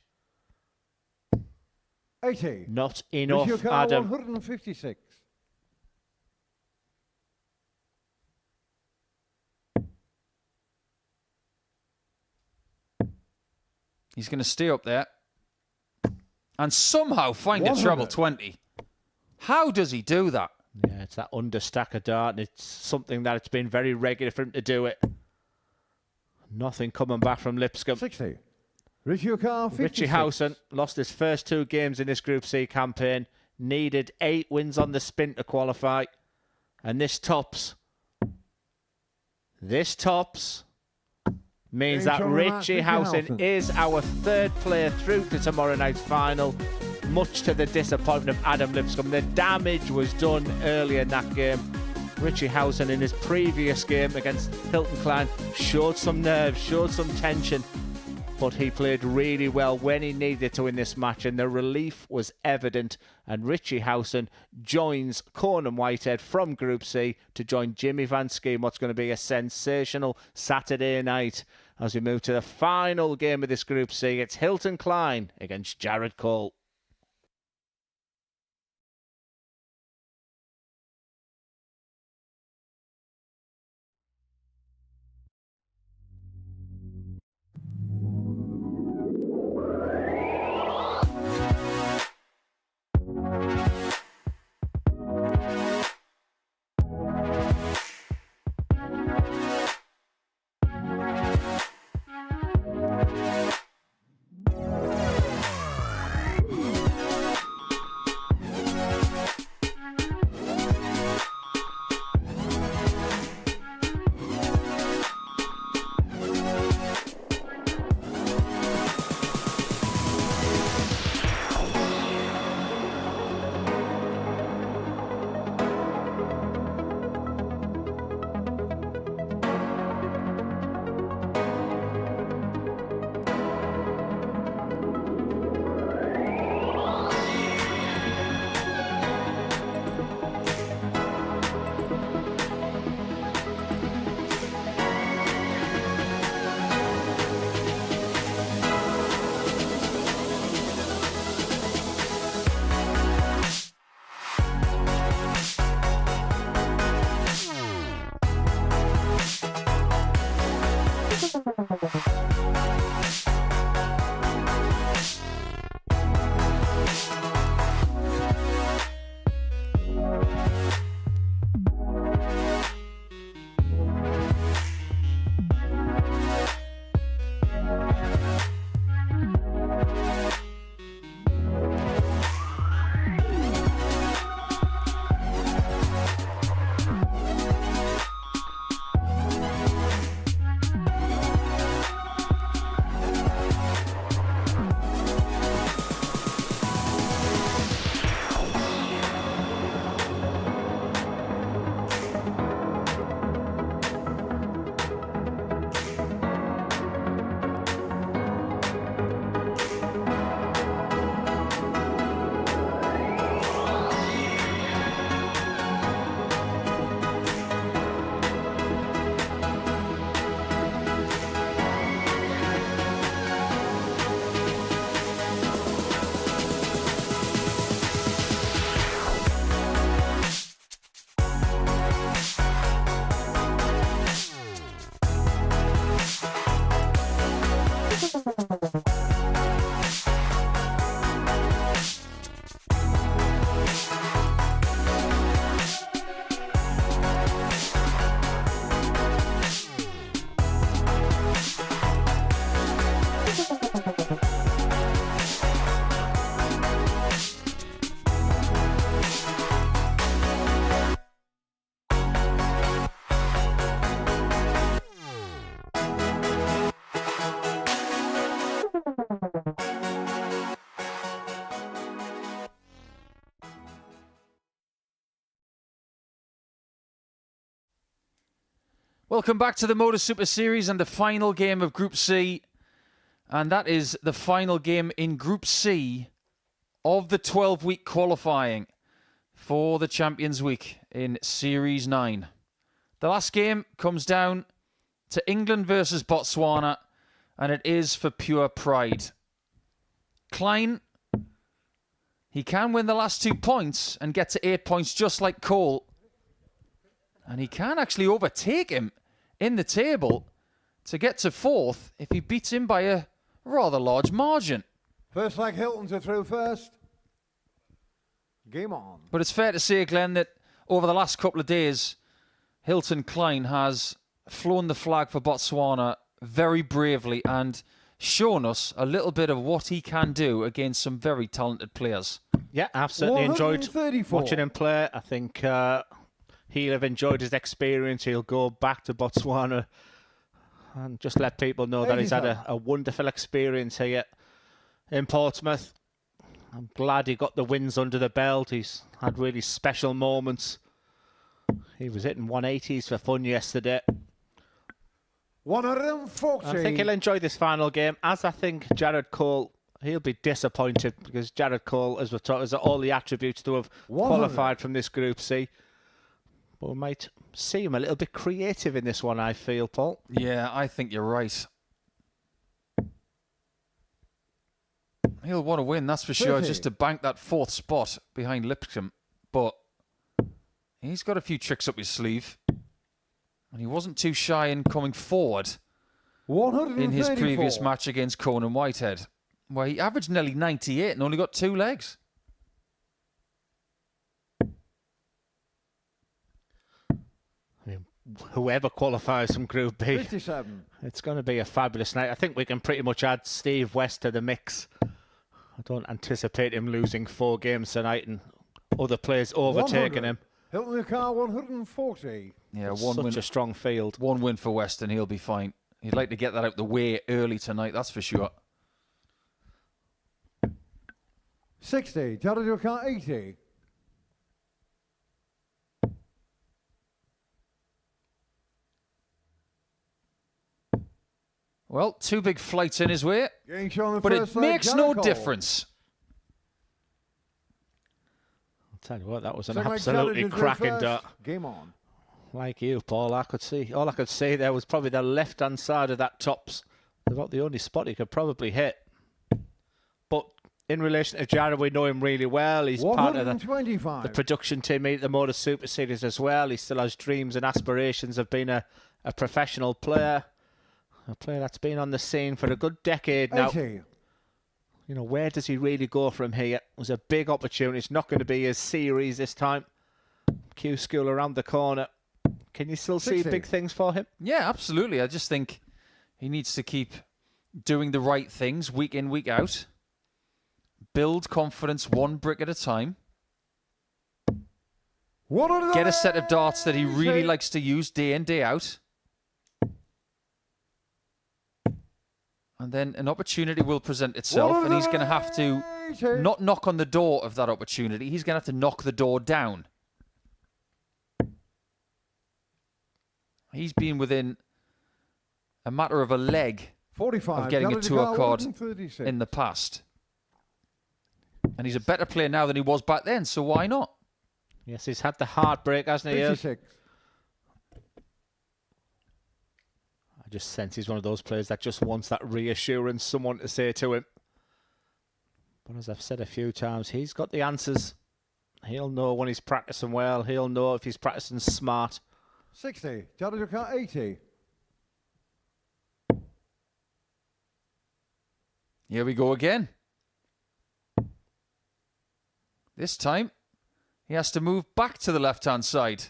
Speaker 6: 80.
Speaker 2: Not enough,
Speaker 6: With your car,
Speaker 2: Adam.
Speaker 6: 156.
Speaker 1: He's going to stay up there and somehow find a
Speaker 6: 100.
Speaker 1: treble 20. How does he do that?
Speaker 2: Yeah, it's that understacker dart, and it's something that it's been very regular for him to do it. Nothing coming back from Lipscombe.
Speaker 6: 60. Richie Car, 56.
Speaker 2: Richie Howson lost his first 2 games in this Group C campaign. Needed 8 wins on the spin to qualify. And this tops means that Richie Howson is our 3rd player through to tomorrow night's final, much to the disappointment of Adam Lipscombe. The damage was done earlier in that game. Richie Howson in his previous game against Hilton Klein showed some nerves, showed some tension, but he played really well when he needed to in this match, and the relief was evident. And Richie Howson joins Conan Whitehead from Group C to join Jimmy Van Schie in what's going to be a sensational Saturday night as we move to the final game of this Group C. It's Hilton Klein against Jared Cole.
Speaker 1: Welcome back to the Modus Super Series and the final game of Group C. And that is the final game in Group C of the 12-week qualifying for the Champions Week in Series 9. The last game comes down to England versus Botswana, and it is for pure pride. Klein, he can win the last 2 points and get to 8 points just like Cole. And he can actually overtake him in the table to get to 4th if he beats him by a rather large margin.
Speaker 6: First leg, Hilton's are through first. Game on.
Speaker 1: But it's fair to say, Glenn, that over the last couple of days, Hilton Klein has flown the flag for Botswana very bravely and shown us a little bit of what he can do against some very talented players.
Speaker 2: Yeah, I've certainly enjoyed
Speaker 6: 134.
Speaker 2: watching him play. I think he'll have enjoyed his experience. He'll go back to Botswana and just let people know that he's had a wonderful experience here in Portsmouth. I'm glad he got the wins under the belt. He's had really special moments. He was hitting 180s for fun yesterday.
Speaker 6: 140.
Speaker 2: I think he'll enjoy this final game, as I think Jared Cole, he'll be disappointed because Jared Cole, as we've talked, has all the attributes to have
Speaker 6: 100.
Speaker 2: qualified from this Group C. But we might see him a little bit creative in this one, I feel, Paul.
Speaker 1: Yeah, I think you're right. He'll want to win, that's for sure,
Speaker 6: 30.
Speaker 1: just to bank that 4th spot behind Lipscombe. But he's got a few tricks up his sleeve. And he wasn't too shy in coming forward
Speaker 6: 134.
Speaker 1: in his previous match against Conan Whitehead, where he averaged nearly 98 and only got 2 legs.
Speaker 2: I mean, whoever qualifies from Group B,
Speaker 6: 57.
Speaker 2: it's going to be a fabulous night. I think we can pretty much add Steve West to the mix. I don't anticipate him losing 4 games tonight and other players overtaking
Speaker 6: 100.
Speaker 2: him.
Speaker 6: Hilton the car 140.
Speaker 1: Yeah,
Speaker 2: Such a strong field.
Speaker 1: 1 win for Weston, he'll be fine. He'd like to get that out the way early tonight, that's for sure.
Speaker 6: 60. Jared your car 80.
Speaker 1: Well, 2 big flights in his way,
Speaker 6: Getting shown the
Speaker 1: but it
Speaker 6: first leg,
Speaker 1: makes no
Speaker 6: Jericho.
Speaker 1: difference.
Speaker 2: I'll tell you what, that was an
Speaker 6: Second leg,
Speaker 2: absolutely
Speaker 6: Jared is
Speaker 2: cracking
Speaker 6: first.
Speaker 2: dart.
Speaker 6: Game on.
Speaker 2: Like you, Paul, all I could see there was probably the left-hand side of that tops. About the only spot he could probably hit. But in relation to Jared, we know him really well. He's part of the
Speaker 6: 125.
Speaker 2: production team at the Modus Super Series as well. He still has dreams and aspirations of being a professional player. A player that's been on the scene for a good decade now.
Speaker 6: 80.
Speaker 2: You know, where does he really go from here? It was a big opportunity. It's not going to be his series this time. Q School around the corner. Can you still see
Speaker 6: 60.
Speaker 2: big things for him?
Speaker 1: Yeah, absolutely. I just think he needs to keep doing the right things week in, week out. Build confidence 1 brick at a time. Get a set of darts that he really likes to use day in, day out. And then an opportunity will present itself, and he's going to have to not knock on the door of that opportunity. He's going to have to knock the door down. He's been within a matter of a leg
Speaker 6: 45.
Speaker 1: of getting a
Speaker 6: Jared
Speaker 1: tour
Speaker 6: Car,
Speaker 1: card
Speaker 6: 136.
Speaker 1: in the past. And he's a better player now than he was back then, so why not?
Speaker 2: Yes, he's had the heartbreak, hasn't he?
Speaker 6: 56.
Speaker 2: I just sense he's one of those players that just wants that reassurance, someone to say to him. But as I've said a few times, he's got the answers. He'll know when he's practicing well. He'll know if he's practicing smart.
Speaker 6: 60. Jared car 80.
Speaker 1: Here we go again. This time, he has to move back to the left-hand side.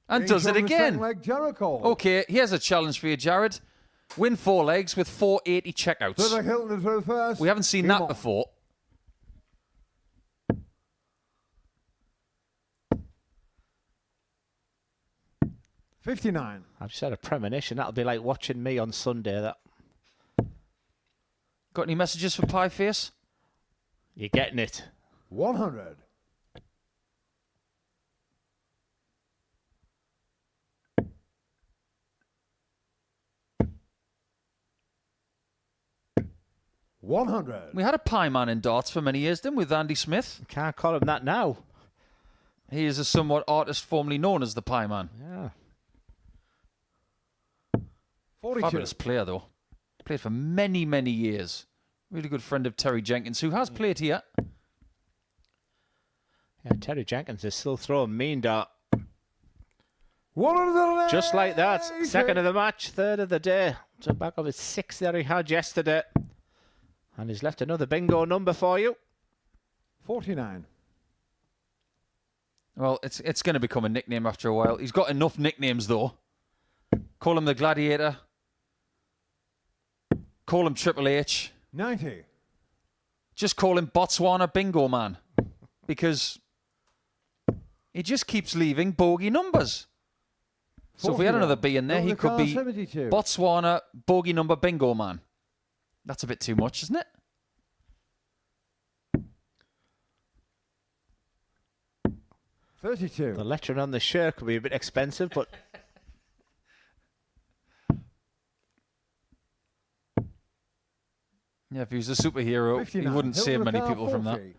Speaker 1: And
Speaker 6: Being
Speaker 1: does it
Speaker 6: shown the second
Speaker 1: again.
Speaker 6: leg, Jericho.
Speaker 1: Okay, here's a challenge for you, Jared. Win 4 legs with 480
Speaker 6: Third
Speaker 1: checkouts.
Speaker 6: leg, Hilton through first.
Speaker 1: We haven't seen
Speaker 6: Game
Speaker 1: that
Speaker 6: on.
Speaker 1: before.
Speaker 6: $59.
Speaker 2: I've just had a premonition. That'll be like watching me on Sunday. That
Speaker 1: Got any messages for Pieface?
Speaker 2: you're getting it.
Speaker 6: 100. 100.
Speaker 1: We had a pie man in darts for many years, didn't we, with Andy Smith?
Speaker 2: Can't call him that now.
Speaker 1: He is a somewhat artist formerly known as the pie man.
Speaker 2: Yeah.
Speaker 6: 42.
Speaker 1: Fabulous player, though. Played for many, many years. Really good friend of Terry Jenkins, who has played here.
Speaker 2: Yeah, Terry Jenkins is still throwing mean dart.
Speaker 6: 180.
Speaker 2: Just like that. Second of the match, third of the day. So back of his sixth that he had yesterday. And he's left another bingo number for you.
Speaker 6: 49.
Speaker 1: Well, it's going to become a nickname after a while. He's got enough nicknames, though. Call him the Gladiator. Call him Triple H.
Speaker 6: 90.
Speaker 1: Just call him Botswana Bingo Man. Because he just keeps leaving bogey numbers. So if we had
Speaker 6: 41.
Speaker 1: another B in there, he could be
Speaker 6: 72.
Speaker 1: Botswana Bogey Number Bingo Man. That's a bit too much, isn't it?
Speaker 6: 32.
Speaker 2: The lettering on the shirt could be a bit expensive, but
Speaker 1: Yeah, if he was a superhero,
Speaker 6: 59.
Speaker 1: he wouldn't save
Speaker 6: Hilton
Speaker 1: many
Speaker 6: Car,
Speaker 1: people from that.
Speaker 6: 40.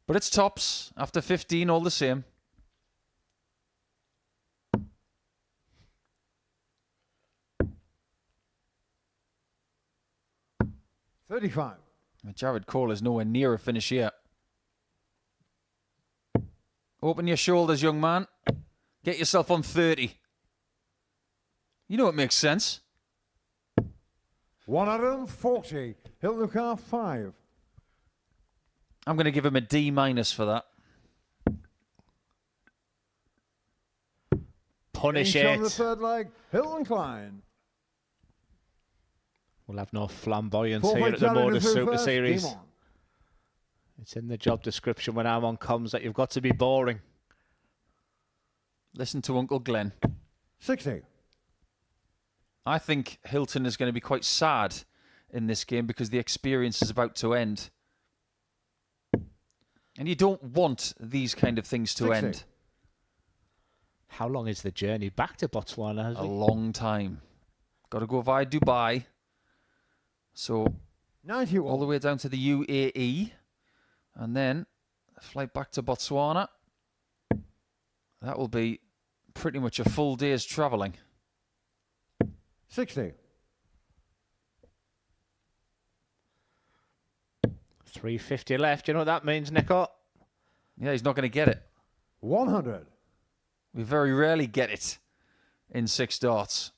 Speaker 1: But it's tops after 15, all the same.
Speaker 6: $35.
Speaker 1: Jared Cole is nowhere near a finish yet. Open your shoulders, young man. Get yourself on 30. You know it makes sense.
Speaker 6: 140. Hilton Car 5.
Speaker 1: I'm going to give him a D- for that.
Speaker 2: punish
Speaker 6: Inch on the
Speaker 2: it.
Speaker 6: third leg. Hilton Klein.
Speaker 2: We'll have no flamboyance
Speaker 6: Four
Speaker 2: here
Speaker 6: points
Speaker 2: at the
Speaker 6: out in
Speaker 2: Modus
Speaker 6: third
Speaker 2: Super
Speaker 6: first.
Speaker 2: Series.
Speaker 6: Game on.
Speaker 2: It's in the job description when I'm on comms that you've got to be boring.
Speaker 1: Listen to Uncle Glenn.
Speaker 6: 60.
Speaker 1: I think Hilton is going to be quite sad in this game because the experience is about to end. And you don't want these kind of things to
Speaker 6: 60.
Speaker 1: end.
Speaker 2: How long is the journey back to Botswana?
Speaker 1: A long time. Got to go via Dubai. So
Speaker 6: 91.
Speaker 1: all the way down to the UAE. And then a flight back to Botswana. That will be pretty much a full day's travelling.
Speaker 6: 60.
Speaker 2: 350 left. You know what that means, Nico?
Speaker 1: Yeah, he's not going to get it.
Speaker 6: 100.
Speaker 1: We very rarely get it in 6 darts.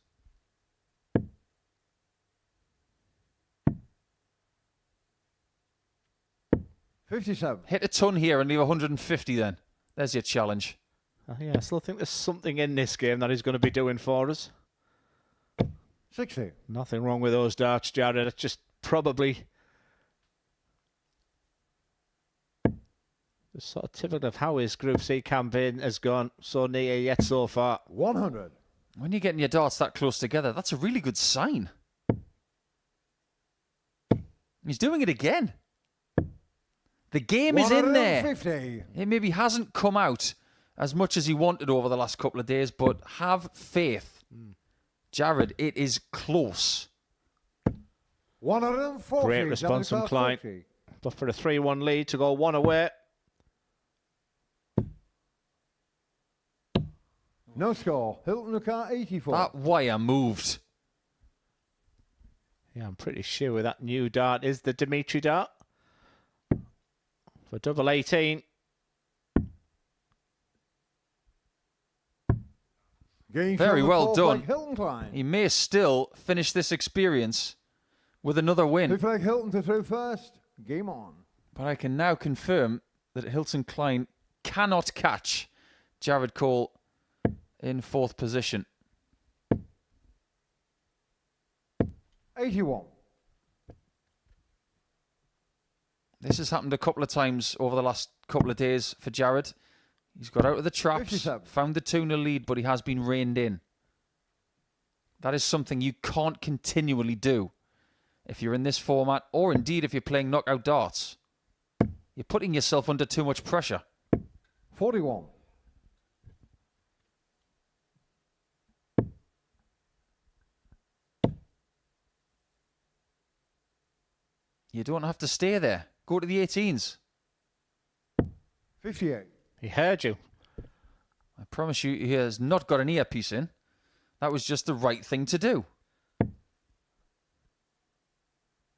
Speaker 6: $57.
Speaker 1: Hit a ton here and leave 150 then. There's your challenge.
Speaker 2: Yeah, I still think there's something in this game that he's going to be doing for us.
Speaker 6: 60.
Speaker 2: Nothing wrong with those darts, Jared. It's just probably sort of typical of how his Group C campaign has gone so near yet so far.
Speaker 6: 100.
Speaker 1: When you're getting your darts that close together, that's a really good sign. He's doing it again. The game is in there.
Speaker 6: 150.
Speaker 1: It maybe hasn't come out as much as he wanted over the last couple of days, but have faith. Jared, it is close.
Speaker 6: 140.
Speaker 2: Great response from Klein.
Speaker 6: 40.
Speaker 2: But for a 3-1 lead to go one away.
Speaker 6: No score. Hilton car 84.
Speaker 1: That wire moved.
Speaker 2: Yeah, I'm pretty sure that new dart is the Dimitri dart. For double 18.
Speaker 6: Game
Speaker 1: Very
Speaker 6: from the
Speaker 1: well
Speaker 6: fourth
Speaker 1: done.
Speaker 6: leg, Hilton Klein.
Speaker 1: He may still finish this experience with another win.
Speaker 6: Fifth leg Hilton to throw first. Game on.
Speaker 1: But I can now confirm that Hilton Klein cannot catch Jared Cole in 4th position.
Speaker 6: 81.
Speaker 1: This has happened a couple of times over the last couple of days for Jared. He's got out of the traps,
Speaker 6: 57.
Speaker 1: found the 2-0 lead, but he has been reined in. That is something you can't continually do if you're in this format, or indeed if you're playing knockout darts. You're putting yourself under too much pressure.
Speaker 6: 41.
Speaker 1: You don't have to stay there. Go to the 18s.
Speaker 6: 58.
Speaker 3: He heard you.
Speaker 1: I promise you, he has not got an earpiece in. That was just the right thing to do.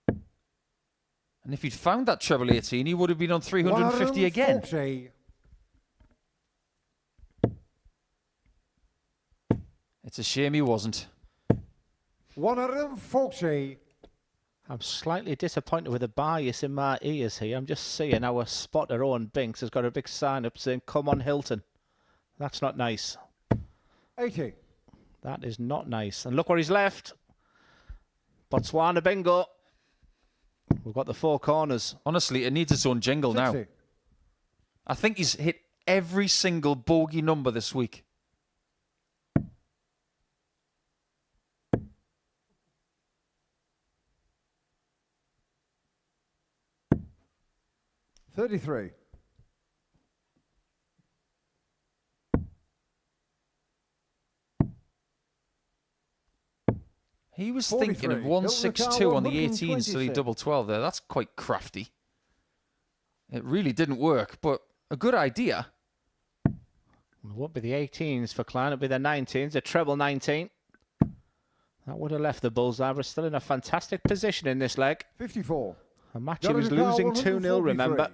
Speaker 1: And if he'd found that treble 18, he would have been on 350 again.
Speaker 6: 140.
Speaker 1: It's a shame he wasn't.
Speaker 6: 140.
Speaker 3: I'm slightly disappointed with the bias in my ears here. I'm just seeing our spotter, Owen Binks, has got a big sign up saying, "Come on, Hilton." That's not nice.
Speaker 6: 80.
Speaker 3: That is not nice. And look where he's left. Botswana bingo. We've got the four corners.
Speaker 1: Honestly, it needs its own jingle
Speaker 6: 60.
Speaker 1: now. I think he's hit every single bogey number this week.
Speaker 6: $33.
Speaker 1: He was
Speaker 6: 43.
Speaker 1: thinking of
Speaker 6: Hilton
Speaker 1: 162 on the 18s till he
Speaker 6: 126.
Speaker 1: double 12 there. That's quite crafty. It really didn't work, but a good idea.
Speaker 3: It won't be the 18s for Klein. It'll be the 19s, a treble 19. That would have left the bullseye. We're still in a fantastic position in this leg.
Speaker 6: 54.
Speaker 3: A match he was losing 2-0, remember.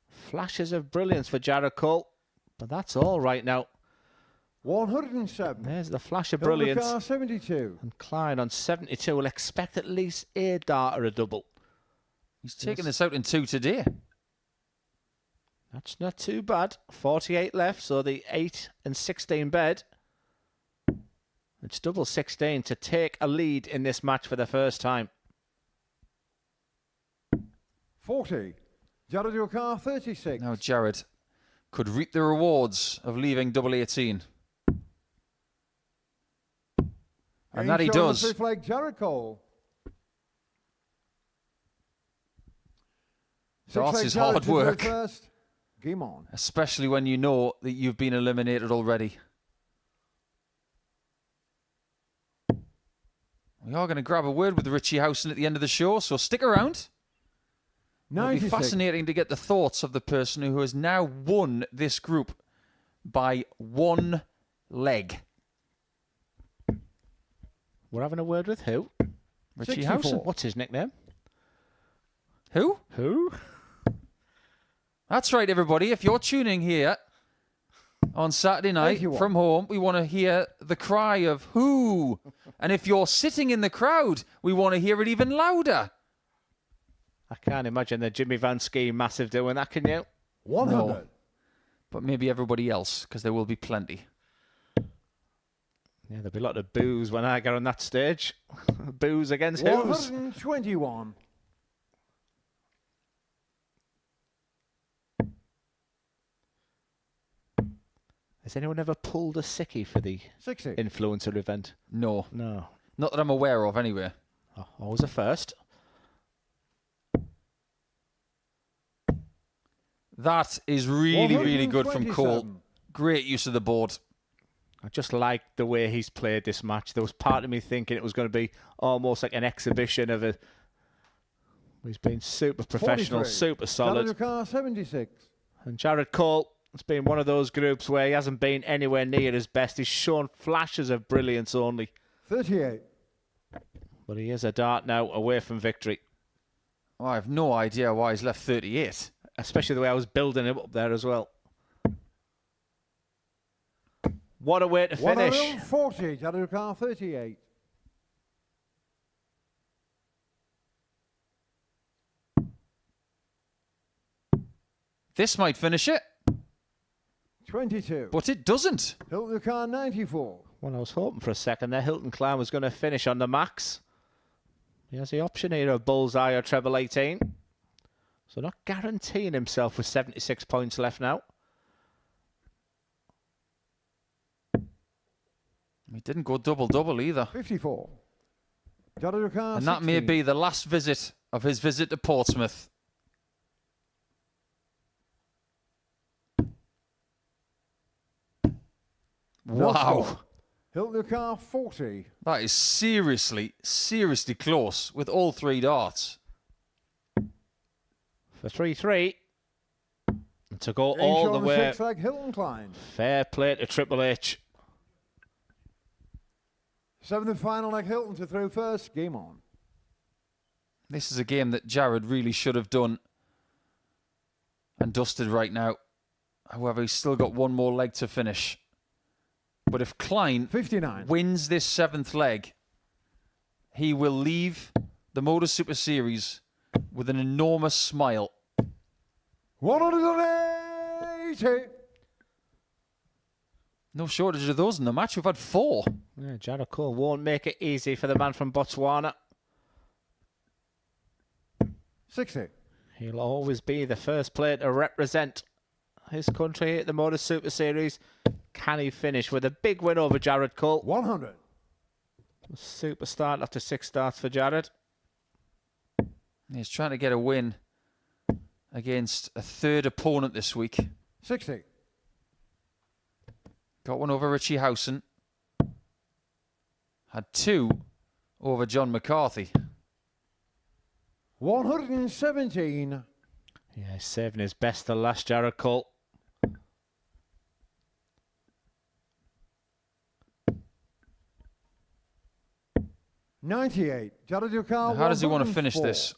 Speaker 3: Flashes of brilliance for Jared Cole. But that's all right now.
Speaker 6: 107.
Speaker 3: There's the flash of
Speaker 6: Hilton
Speaker 3: brilliance.
Speaker 6: Car 72.
Speaker 3: And Klein on 72 will expect at least a dart or a double.
Speaker 1: He's taking this out in 2 today.
Speaker 3: That's not too bad. 48 left, so the 8 and 16 bed. It's double 16 to take a lead in this match for the first time.
Speaker 6: 40. Jared your car 36.
Speaker 1: Now Jared could reap the rewards of leaving double 18. And that he does.
Speaker 6: Fifth leg, Jared Cole.
Speaker 1: Darts
Speaker 6: Sixth
Speaker 1: is
Speaker 6: leg,
Speaker 1: hard
Speaker 6: Jared to
Speaker 1: work.
Speaker 6: go first. Game on.
Speaker 1: Especially when you know that you've been eliminated already. We are going to grab a word with Richie Howson at the end of the show, so stick around. It'll be
Speaker 6: 96.
Speaker 1: fascinating to get the thoughts of the person who has now won this group by 1 leg.
Speaker 3: We're having a word with who?
Speaker 1: Richie
Speaker 6: 64.
Speaker 1: Howson.
Speaker 3: What's his nickname?
Speaker 1: Who?
Speaker 3: Who?
Speaker 1: That's right, everybody. If you're tuning here on Saturday night
Speaker 6: 81.
Speaker 1: from home, we want to hear the cry of who. And if you're sitting in the crowd, we want to hear it even louder.
Speaker 3: I can't imagine the Jimmy Van Ski massive doing that, can you?
Speaker 6: 100.
Speaker 1: No. But maybe everybody else, because there will be plenty.
Speaker 3: Yeah, there'll be a lot of boos when I get on that stage. Boos against who's?
Speaker 6: 121.
Speaker 3: Has anyone ever pulled a sickie for the
Speaker 6: 60.
Speaker 3: influencer event?
Speaker 1: No.
Speaker 3: No.
Speaker 1: Not that I'm aware of, anyway.
Speaker 3: Oh, always a first.
Speaker 1: That is really, really good from Cole.
Speaker 6: 127.
Speaker 1: Great use of the board.
Speaker 3: I just like the way he's played this match. There was part of me thinking it was going to be almost like an exhibition of a... He's been super professional,
Speaker 6: 43.
Speaker 3: super solid.
Speaker 6: Jared car 76.
Speaker 3: And Jared Cole, it's been one of those groups where he hasn't been anywhere near his best. He's shown flashes of brilliance only.
Speaker 6: 38.
Speaker 3: But he is a dart now away from victory.
Speaker 1: Oh, I have no idea why he's left 38.
Speaker 3: Especially the way I was building him up there as well. What a way to finish.
Speaker 6: 140. Jared car 38.
Speaker 1: This might finish it,
Speaker 6: 22.
Speaker 1: but it doesn't.
Speaker 6: Hilton car 94.
Speaker 3: Well, I was hoping for a second there Hilton Klein was going to finish on the max. He has the option here of bullseye or treble 18. So not guaranteeing himself with 76 points left now.
Speaker 1: He didn't go double-double either.
Speaker 6: 54. Jared car
Speaker 1: And that may
Speaker 6: 16.
Speaker 1: be the last visit of his visit to Portsmouth. Wow.
Speaker 6: Hilton to car 40.
Speaker 1: That is seriously, seriously close with all three darts.
Speaker 3: For 3-3. And to go
Speaker 6: Game
Speaker 3: all
Speaker 6: shot
Speaker 3: the
Speaker 6: on
Speaker 3: way.
Speaker 6: sixth leg, Hilton Klein.
Speaker 3: Fair play to Triple H.
Speaker 6: Seventh and final leg, Hilton to throw first. Game on.
Speaker 1: This is a game that Jared really should have done and dusted right now. However, he's still got one more leg to finish. But if Klein
Speaker 6: 59.
Speaker 1: wins this seventh leg, he will leave the Modus Super Series with an enormous smile.
Speaker 6: 180.
Speaker 1: No shortage of those in the match. We've had 4.
Speaker 3: Yeah, Jared Cole won't make it easy for the man from Botswana.
Speaker 6: 60.
Speaker 3: He'll always be the first player to represent his country at the Modus Super Series. Can he finish with a big win over Jared Cole?
Speaker 6: 100.
Speaker 3: Super start after 6 starts for Jared.
Speaker 1: He's trying to get a win against a third opponent this week.
Speaker 6: 60.
Speaker 1: Got one over Richie Howson. Had 2 over John McCarthy.
Speaker 6: 117.
Speaker 3: Yeah, he's saving his best to last, Jared Cole.
Speaker 6: $98. Jared Dukar.
Speaker 1: How does he want to finish
Speaker 6: 104.
Speaker 1: this?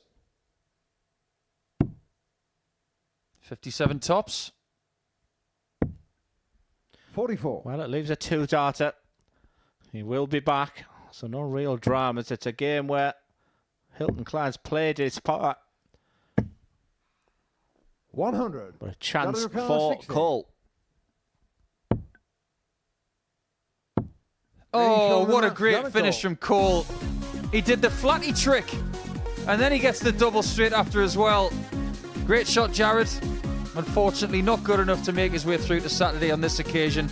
Speaker 1: 57 tops.
Speaker 6: 44.
Speaker 3: Well, it leaves a 2-darter. He will be back, so no real dramas. It's a game where Hilton Klein's played his part,
Speaker 6: 100.
Speaker 3: but a chance
Speaker 6: Jared Dukar,
Speaker 3: for
Speaker 6: 60.
Speaker 3: Cole.
Speaker 1: Oh,
Speaker 6: shot in the
Speaker 1: what a
Speaker 6: match,
Speaker 1: great
Speaker 6: Jared
Speaker 1: finish
Speaker 6: Cole.
Speaker 1: from Cole. He did the flatty trick, and then he gets the double straight after as well. Great shot, Jared. Unfortunately, not good enough to make his way through to Saturday on this occasion.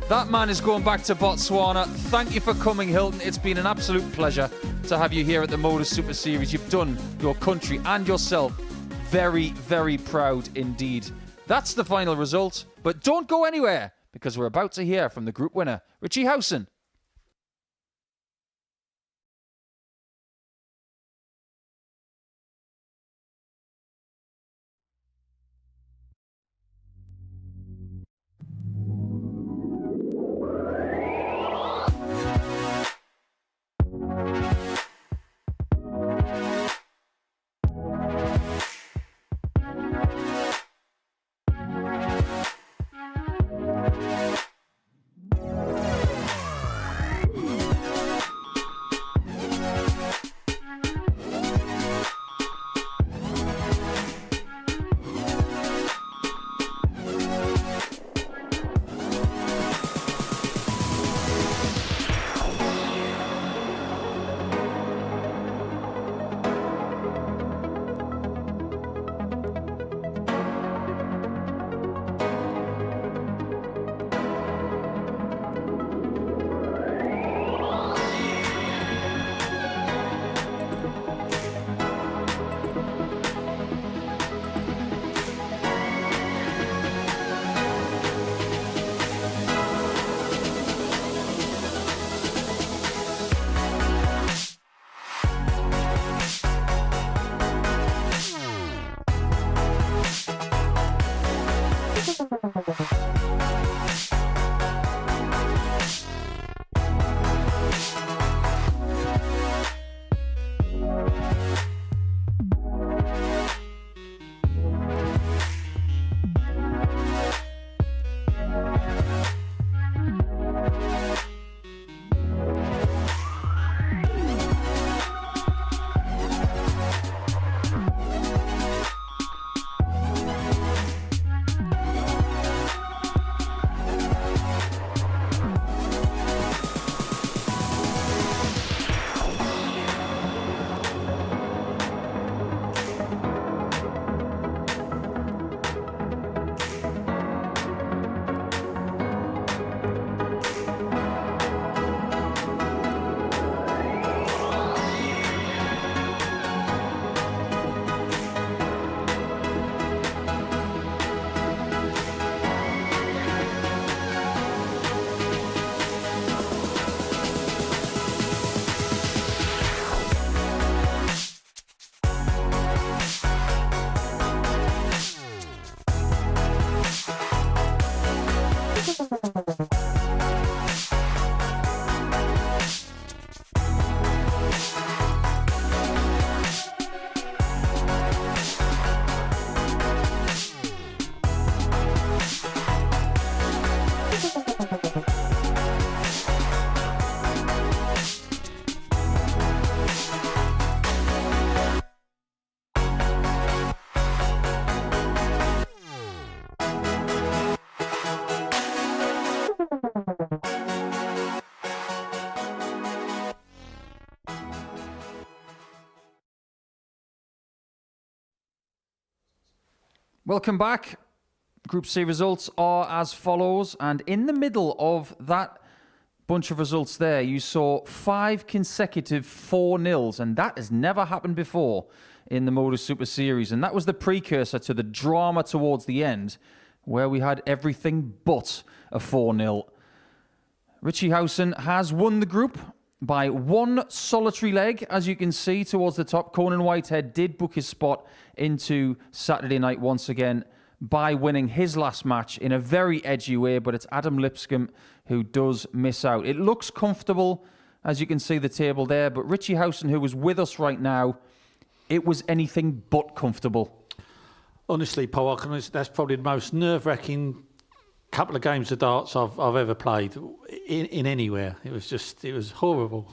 Speaker 1: That man is going back to Botswana. Thank you for coming, Hilton. It's been an absolute pleasure to have you here at the Modus Super Series. You've done your country and yourself very, very proud indeed. That's the final result, but don't go anywhere because we're about to hear from the group winner, Richie Howson. Welcome back. Group C results are as follows. And in the middle of that bunch of results there, you saw 5 consecutive 4-0s. And that has never happened before in the Modus Super Series. And that was the precursor to the drama towards the end, where we had everything but a 4-0. Richie Howson has won the group by 1 solitary leg, as you can see towards the top. Conan Whitehead did book his spot into Saturday night once again by winning his last match in a very edgy way, but it's Adam Lipscombe who does miss out. It looks comfortable, as you can see the table there, but Richie Howson, who is with us right now, it was anything but comfortable.
Speaker 7: Honestly, Paul, that's probably the most nerve-wracking couple of games of darts I've ever played in anywhere. It was horrible.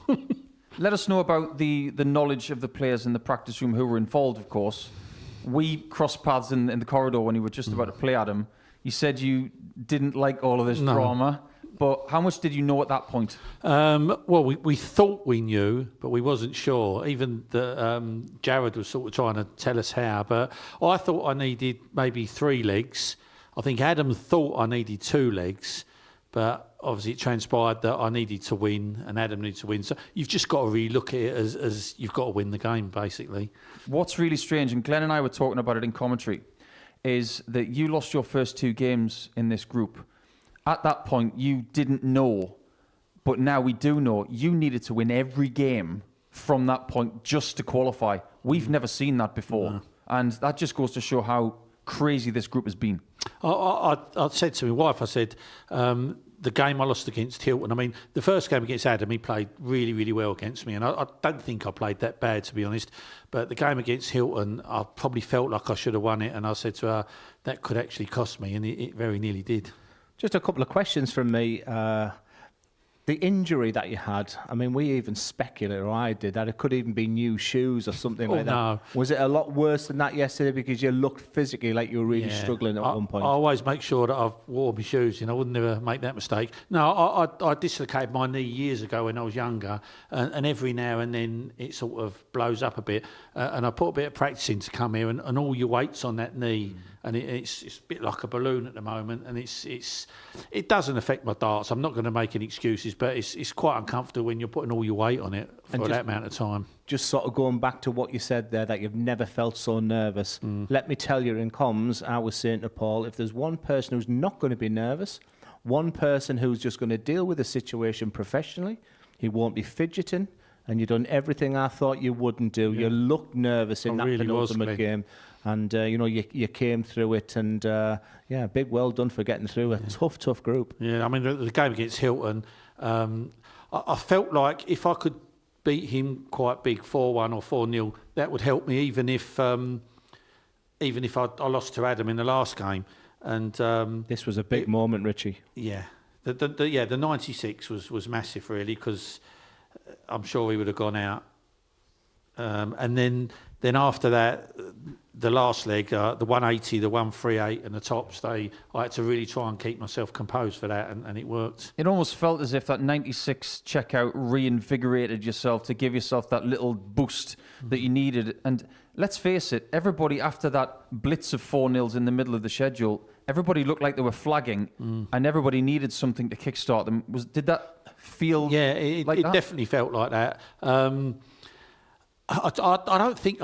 Speaker 1: Let us know about the knowledge of the players in the practice room who were involved, of course. We crossed paths in the corridor when you were just about to play, Adam. You said you didn't like all of this drama, but how much did you know at that point?
Speaker 7: Well, we thought we knew, but we wasn't sure. Even Jared was sort of trying to tell us how, but I thought I needed maybe 3 legs. I think Adam thought I needed 2 legs, but obviously it transpired that I needed to win and Adam needed to win. So you've just got to really look at it as you've got to win the game, basically.
Speaker 1: What's really strange, and Glenn and I were talking about it in commentary, is that you lost your first 2 games in this group. At that point, you didn't know, but now we do know. You needed to win every game from that point just to qualify. We've never seen that before. No. And that just goes to show how crazy this group has been.
Speaker 7: I said to my wife, I said, the game I lost against Hilton, I mean, the first game against Adam, he played really, really well against me. And I don't think I played that bad, to be honest. But the game against Hilton, I probably felt like I should have won it. And I said to her, that could actually cost me. And it very nearly did.
Speaker 3: Just a couple of questions from me. The injury that you had, I mean, we even speculated, or I did, that it could even be new shoes or something like that.
Speaker 7: No.
Speaker 3: Was it a lot worse than that yesterday because you looked physically like you were really struggling at one point?
Speaker 7: I always make sure that I've wore my shoes, I wouldn't ever make that mistake. No, I dislocated my knee years ago when I was younger, and every now and then it sort of blows up a bit, and I put a bit of practice in to come here, and all your weight's on that knee. And it's a bit like a balloon at the moment, and it doesn't affect my darts. I'm not going to make any excuses, but it's quite uncomfortable when you're putting all your weight on it for that amount of time.
Speaker 3: Just sort of going back to what you said there, that you've never felt so nervous. Let me tell you, in comms, I was saying to Paul, if there's one person who's not going to be nervous, one person who's just going to deal with the situation professionally, he won't be fidgeting, and you've done everything I thought you wouldn't do. You looked nervous in that penultimate game. And, you came through it, and, big well done for getting through a tough group.
Speaker 7: Yeah, I mean, the game against Hilton, I felt like if I could beat him quite big, 4-1 or 4-0, that would help me, even if I lost to Adam in the last game. And
Speaker 3: this was a big moment, Richie.
Speaker 7: Yeah. The 96 was massive, really, because I'm sure he would have gone out. And then after that, the last leg, the 180, the 138 and the tops, I had to really try and keep myself composed for that, and it worked.
Speaker 1: It almost felt as if that 96 checkout reinvigorated yourself to give yourself that little boost that you needed. And let's face it, everybody after that blitz of 4-0s in the middle of the schedule, everybody looked like they were flagging, and everybody needed something to kickstart them. Did that feel
Speaker 7: it definitely felt like that. I don't think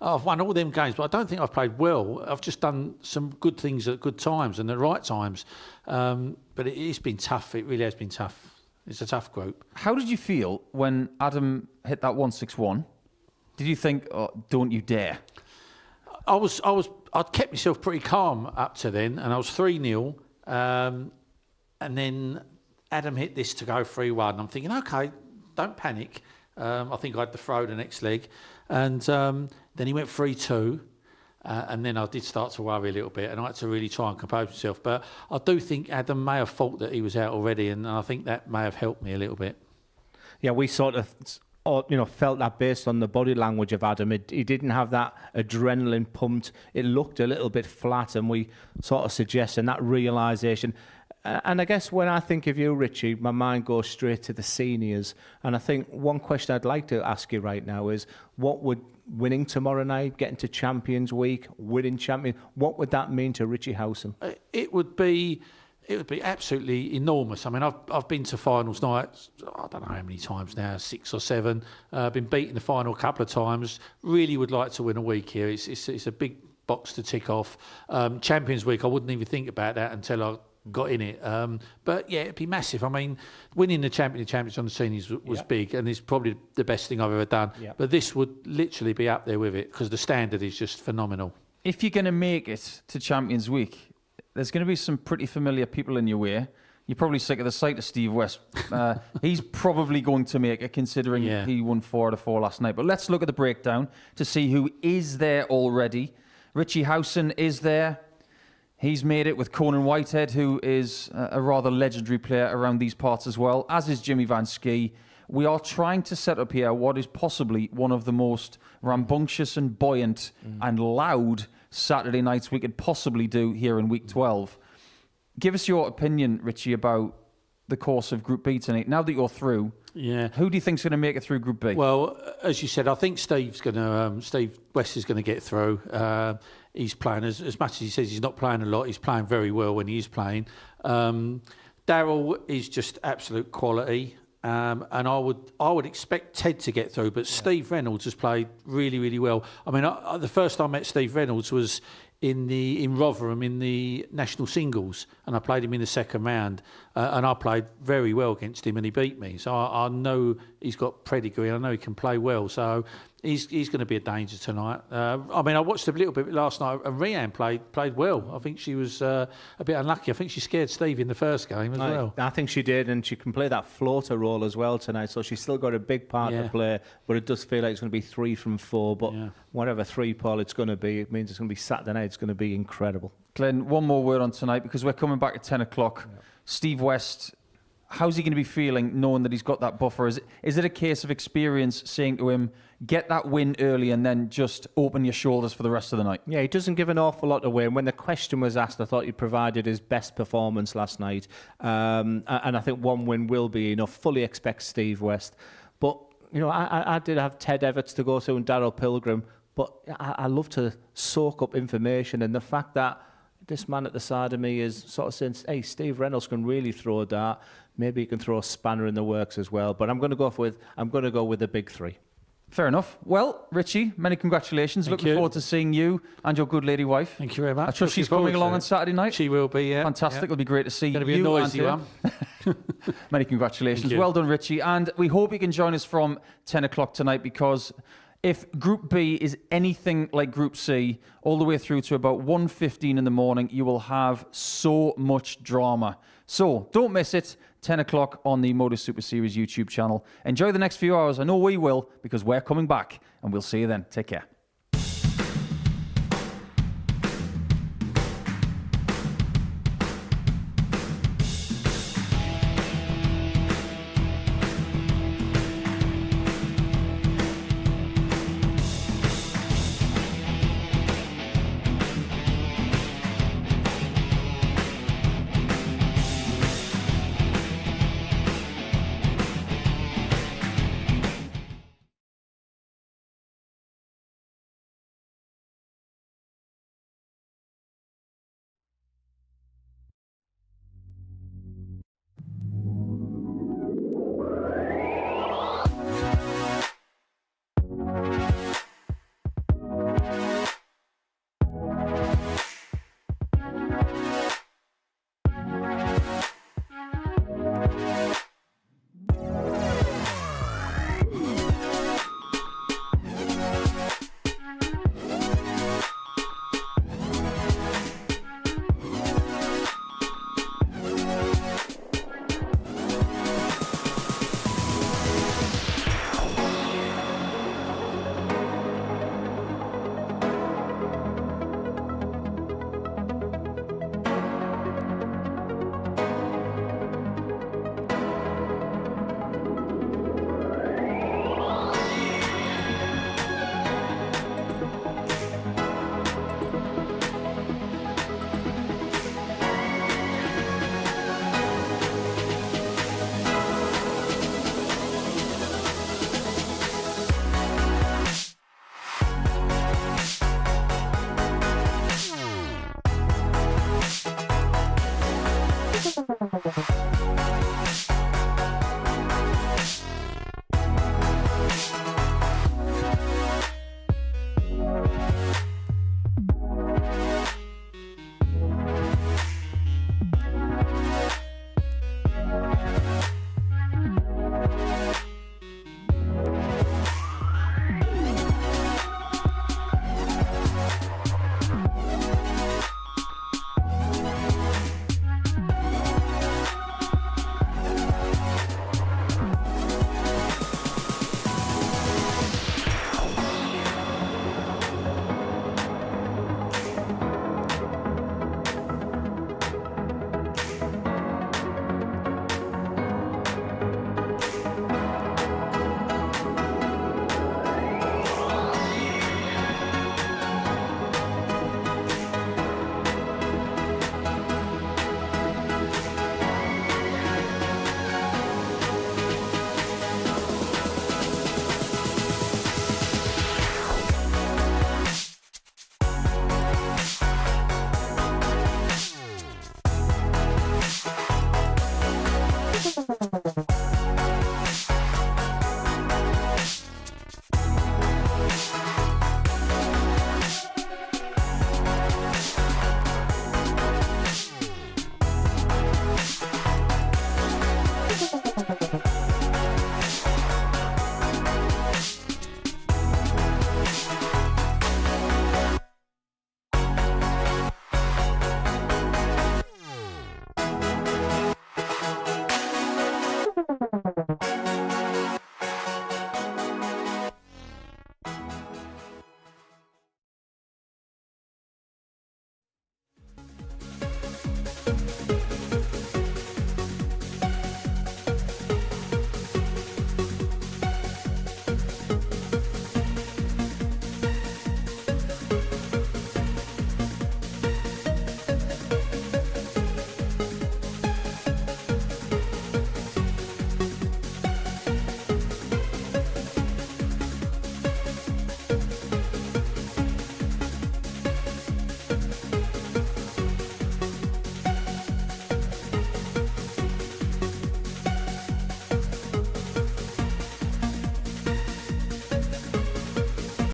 Speaker 7: I've won all them games, but I don't think I've played well. I've just done some good things at good times and the right times. But it's been tough. It really has been tough. It's a tough group.
Speaker 1: How did you feel when Adam hit that 161? Did you think, oh, don't you dare?
Speaker 7: I'd kept myself pretty calm up to then, and I was 3-0. And then Adam hit this to go 3-1. I'm thinking, okay, don't panic. I think I had to throw the next leg. And then he went 3-2. And then I did start to worry a little bit, and I had to really try and compose myself. But I do think Adam may have thought that he was out already, and I think that may have helped me a little bit.
Speaker 3: Yeah, we sort of, felt that based on the body language of Adam. He didn't have that adrenaline pumped. It looked a little bit flat, and we sort of suggested that realisation. And I guess when I think of you, Richie, my mind goes straight to the seniors. And I think one question I'd like to ask you right now is, what would winning tomorrow night, getting to Champions Week, winning champion, what would that mean to Richie Howson?
Speaker 7: It would be absolutely enormous. I mean, I've been to finals nights, I don't know how many times now, 6 or 7. Been beaten the final a couple of times. Really would like to win a week here. It's a big box to tick off. Champions Week, I wouldn't even think about that until I got in it. But yeah, it'd be massive. I mean, winning the Champions on the seniors was big, and it's probably the best thing I've ever done. Yep. But this would literally be up there with it, because the standard is just phenomenal. If
Speaker 1: you're going to make it to Champions Week, there's going to be some pretty familiar people in your way. You're probably sick of the sight of Steve West. He's probably going to make it, considering he won 4 out of 4 last night. But let's look at the breakdown to see who is there already. Richie Howson is there. He's made it with Conan Whitehead, who is a rather legendary player around these parts as well, as is Jimmy Van Schie. We are trying to set up here what is possibly one of the most rambunctious and buoyant and loud Saturday nights we could possibly do here in Week 12. Give us your opinion, Richie, about the course of Group B tonight. Now that you're through, who do you think's going to make it through Group B?
Speaker 7: Well, as you said, I think Steve West is going to get through. He's playing as much as he says he's not playing a lot. He's playing very well when he is playing. Darryl is just absolute quality. And I would expect Ted to get through, but Steve Reynolds has played really, really well. I mean, the first time I met Steve Reynolds was in Rotherham in the national singles, and I played him in the second round, and I played very well against him, and he beat me. So I know he's got pedigree, and I know he can play well. So he's going to be a danger tonight. I mean, I watched a little bit last night, and Rianne played well. I think she was a bit unlucky. I think she scared Steve in the first game as well.
Speaker 3: I think she did, and she can play that floater role as well tonight. So she's still got a big part to play, but it does feel like it's going to be 3 from 4. But whatever 3, Paul, it's going to be, it means it's going to be Saturday night. It's going to be incredible.
Speaker 1: Glenn, one more word on tonight, because we're coming back at 10 o'clock. Steve West, how's he going to be feeling knowing that he's got that buffer? Is it a case of experience saying to him, get that win early and then just open your shoulders for the rest of the night?
Speaker 3: Yeah, he doesn't give an awful lot away. And when the question was asked, I thought he provided his best performance last night. And I think 1 win will be enough. Fully expect Steve West. But, you know, I did have Ted Everts to go through and Darryl Pilgrim. But I love to soak up information. And the fact that this man at the side of me is sort of saying, hey, Steve Reynolds can really throw a dart. Maybe he can throw a spanner in the works as well. But I'm going to go with the big 3.
Speaker 1: Fair enough. Well, Richie, many congratulations. Looking forward to seeing you and your good lady wife.
Speaker 7: Thank you very much.
Speaker 1: I trust she's coming along on Saturday night.
Speaker 7: She will be, yeah.
Speaker 1: Fantastic. It'll be great to see you.
Speaker 7: It's going to be a noisy one.
Speaker 1: Many congratulations. Well done, Richie. And we hope you can join us from 10 o'clock tonight, because if Group B is anything like Group C, all the way through to about 1:15 in the morning, you will have so much drama. So don't miss it. 10 o'clock on the Modus Super Series YouTube channel. Enjoy the next few hours. I know we will, because we're coming back, and we'll see you then. Take care.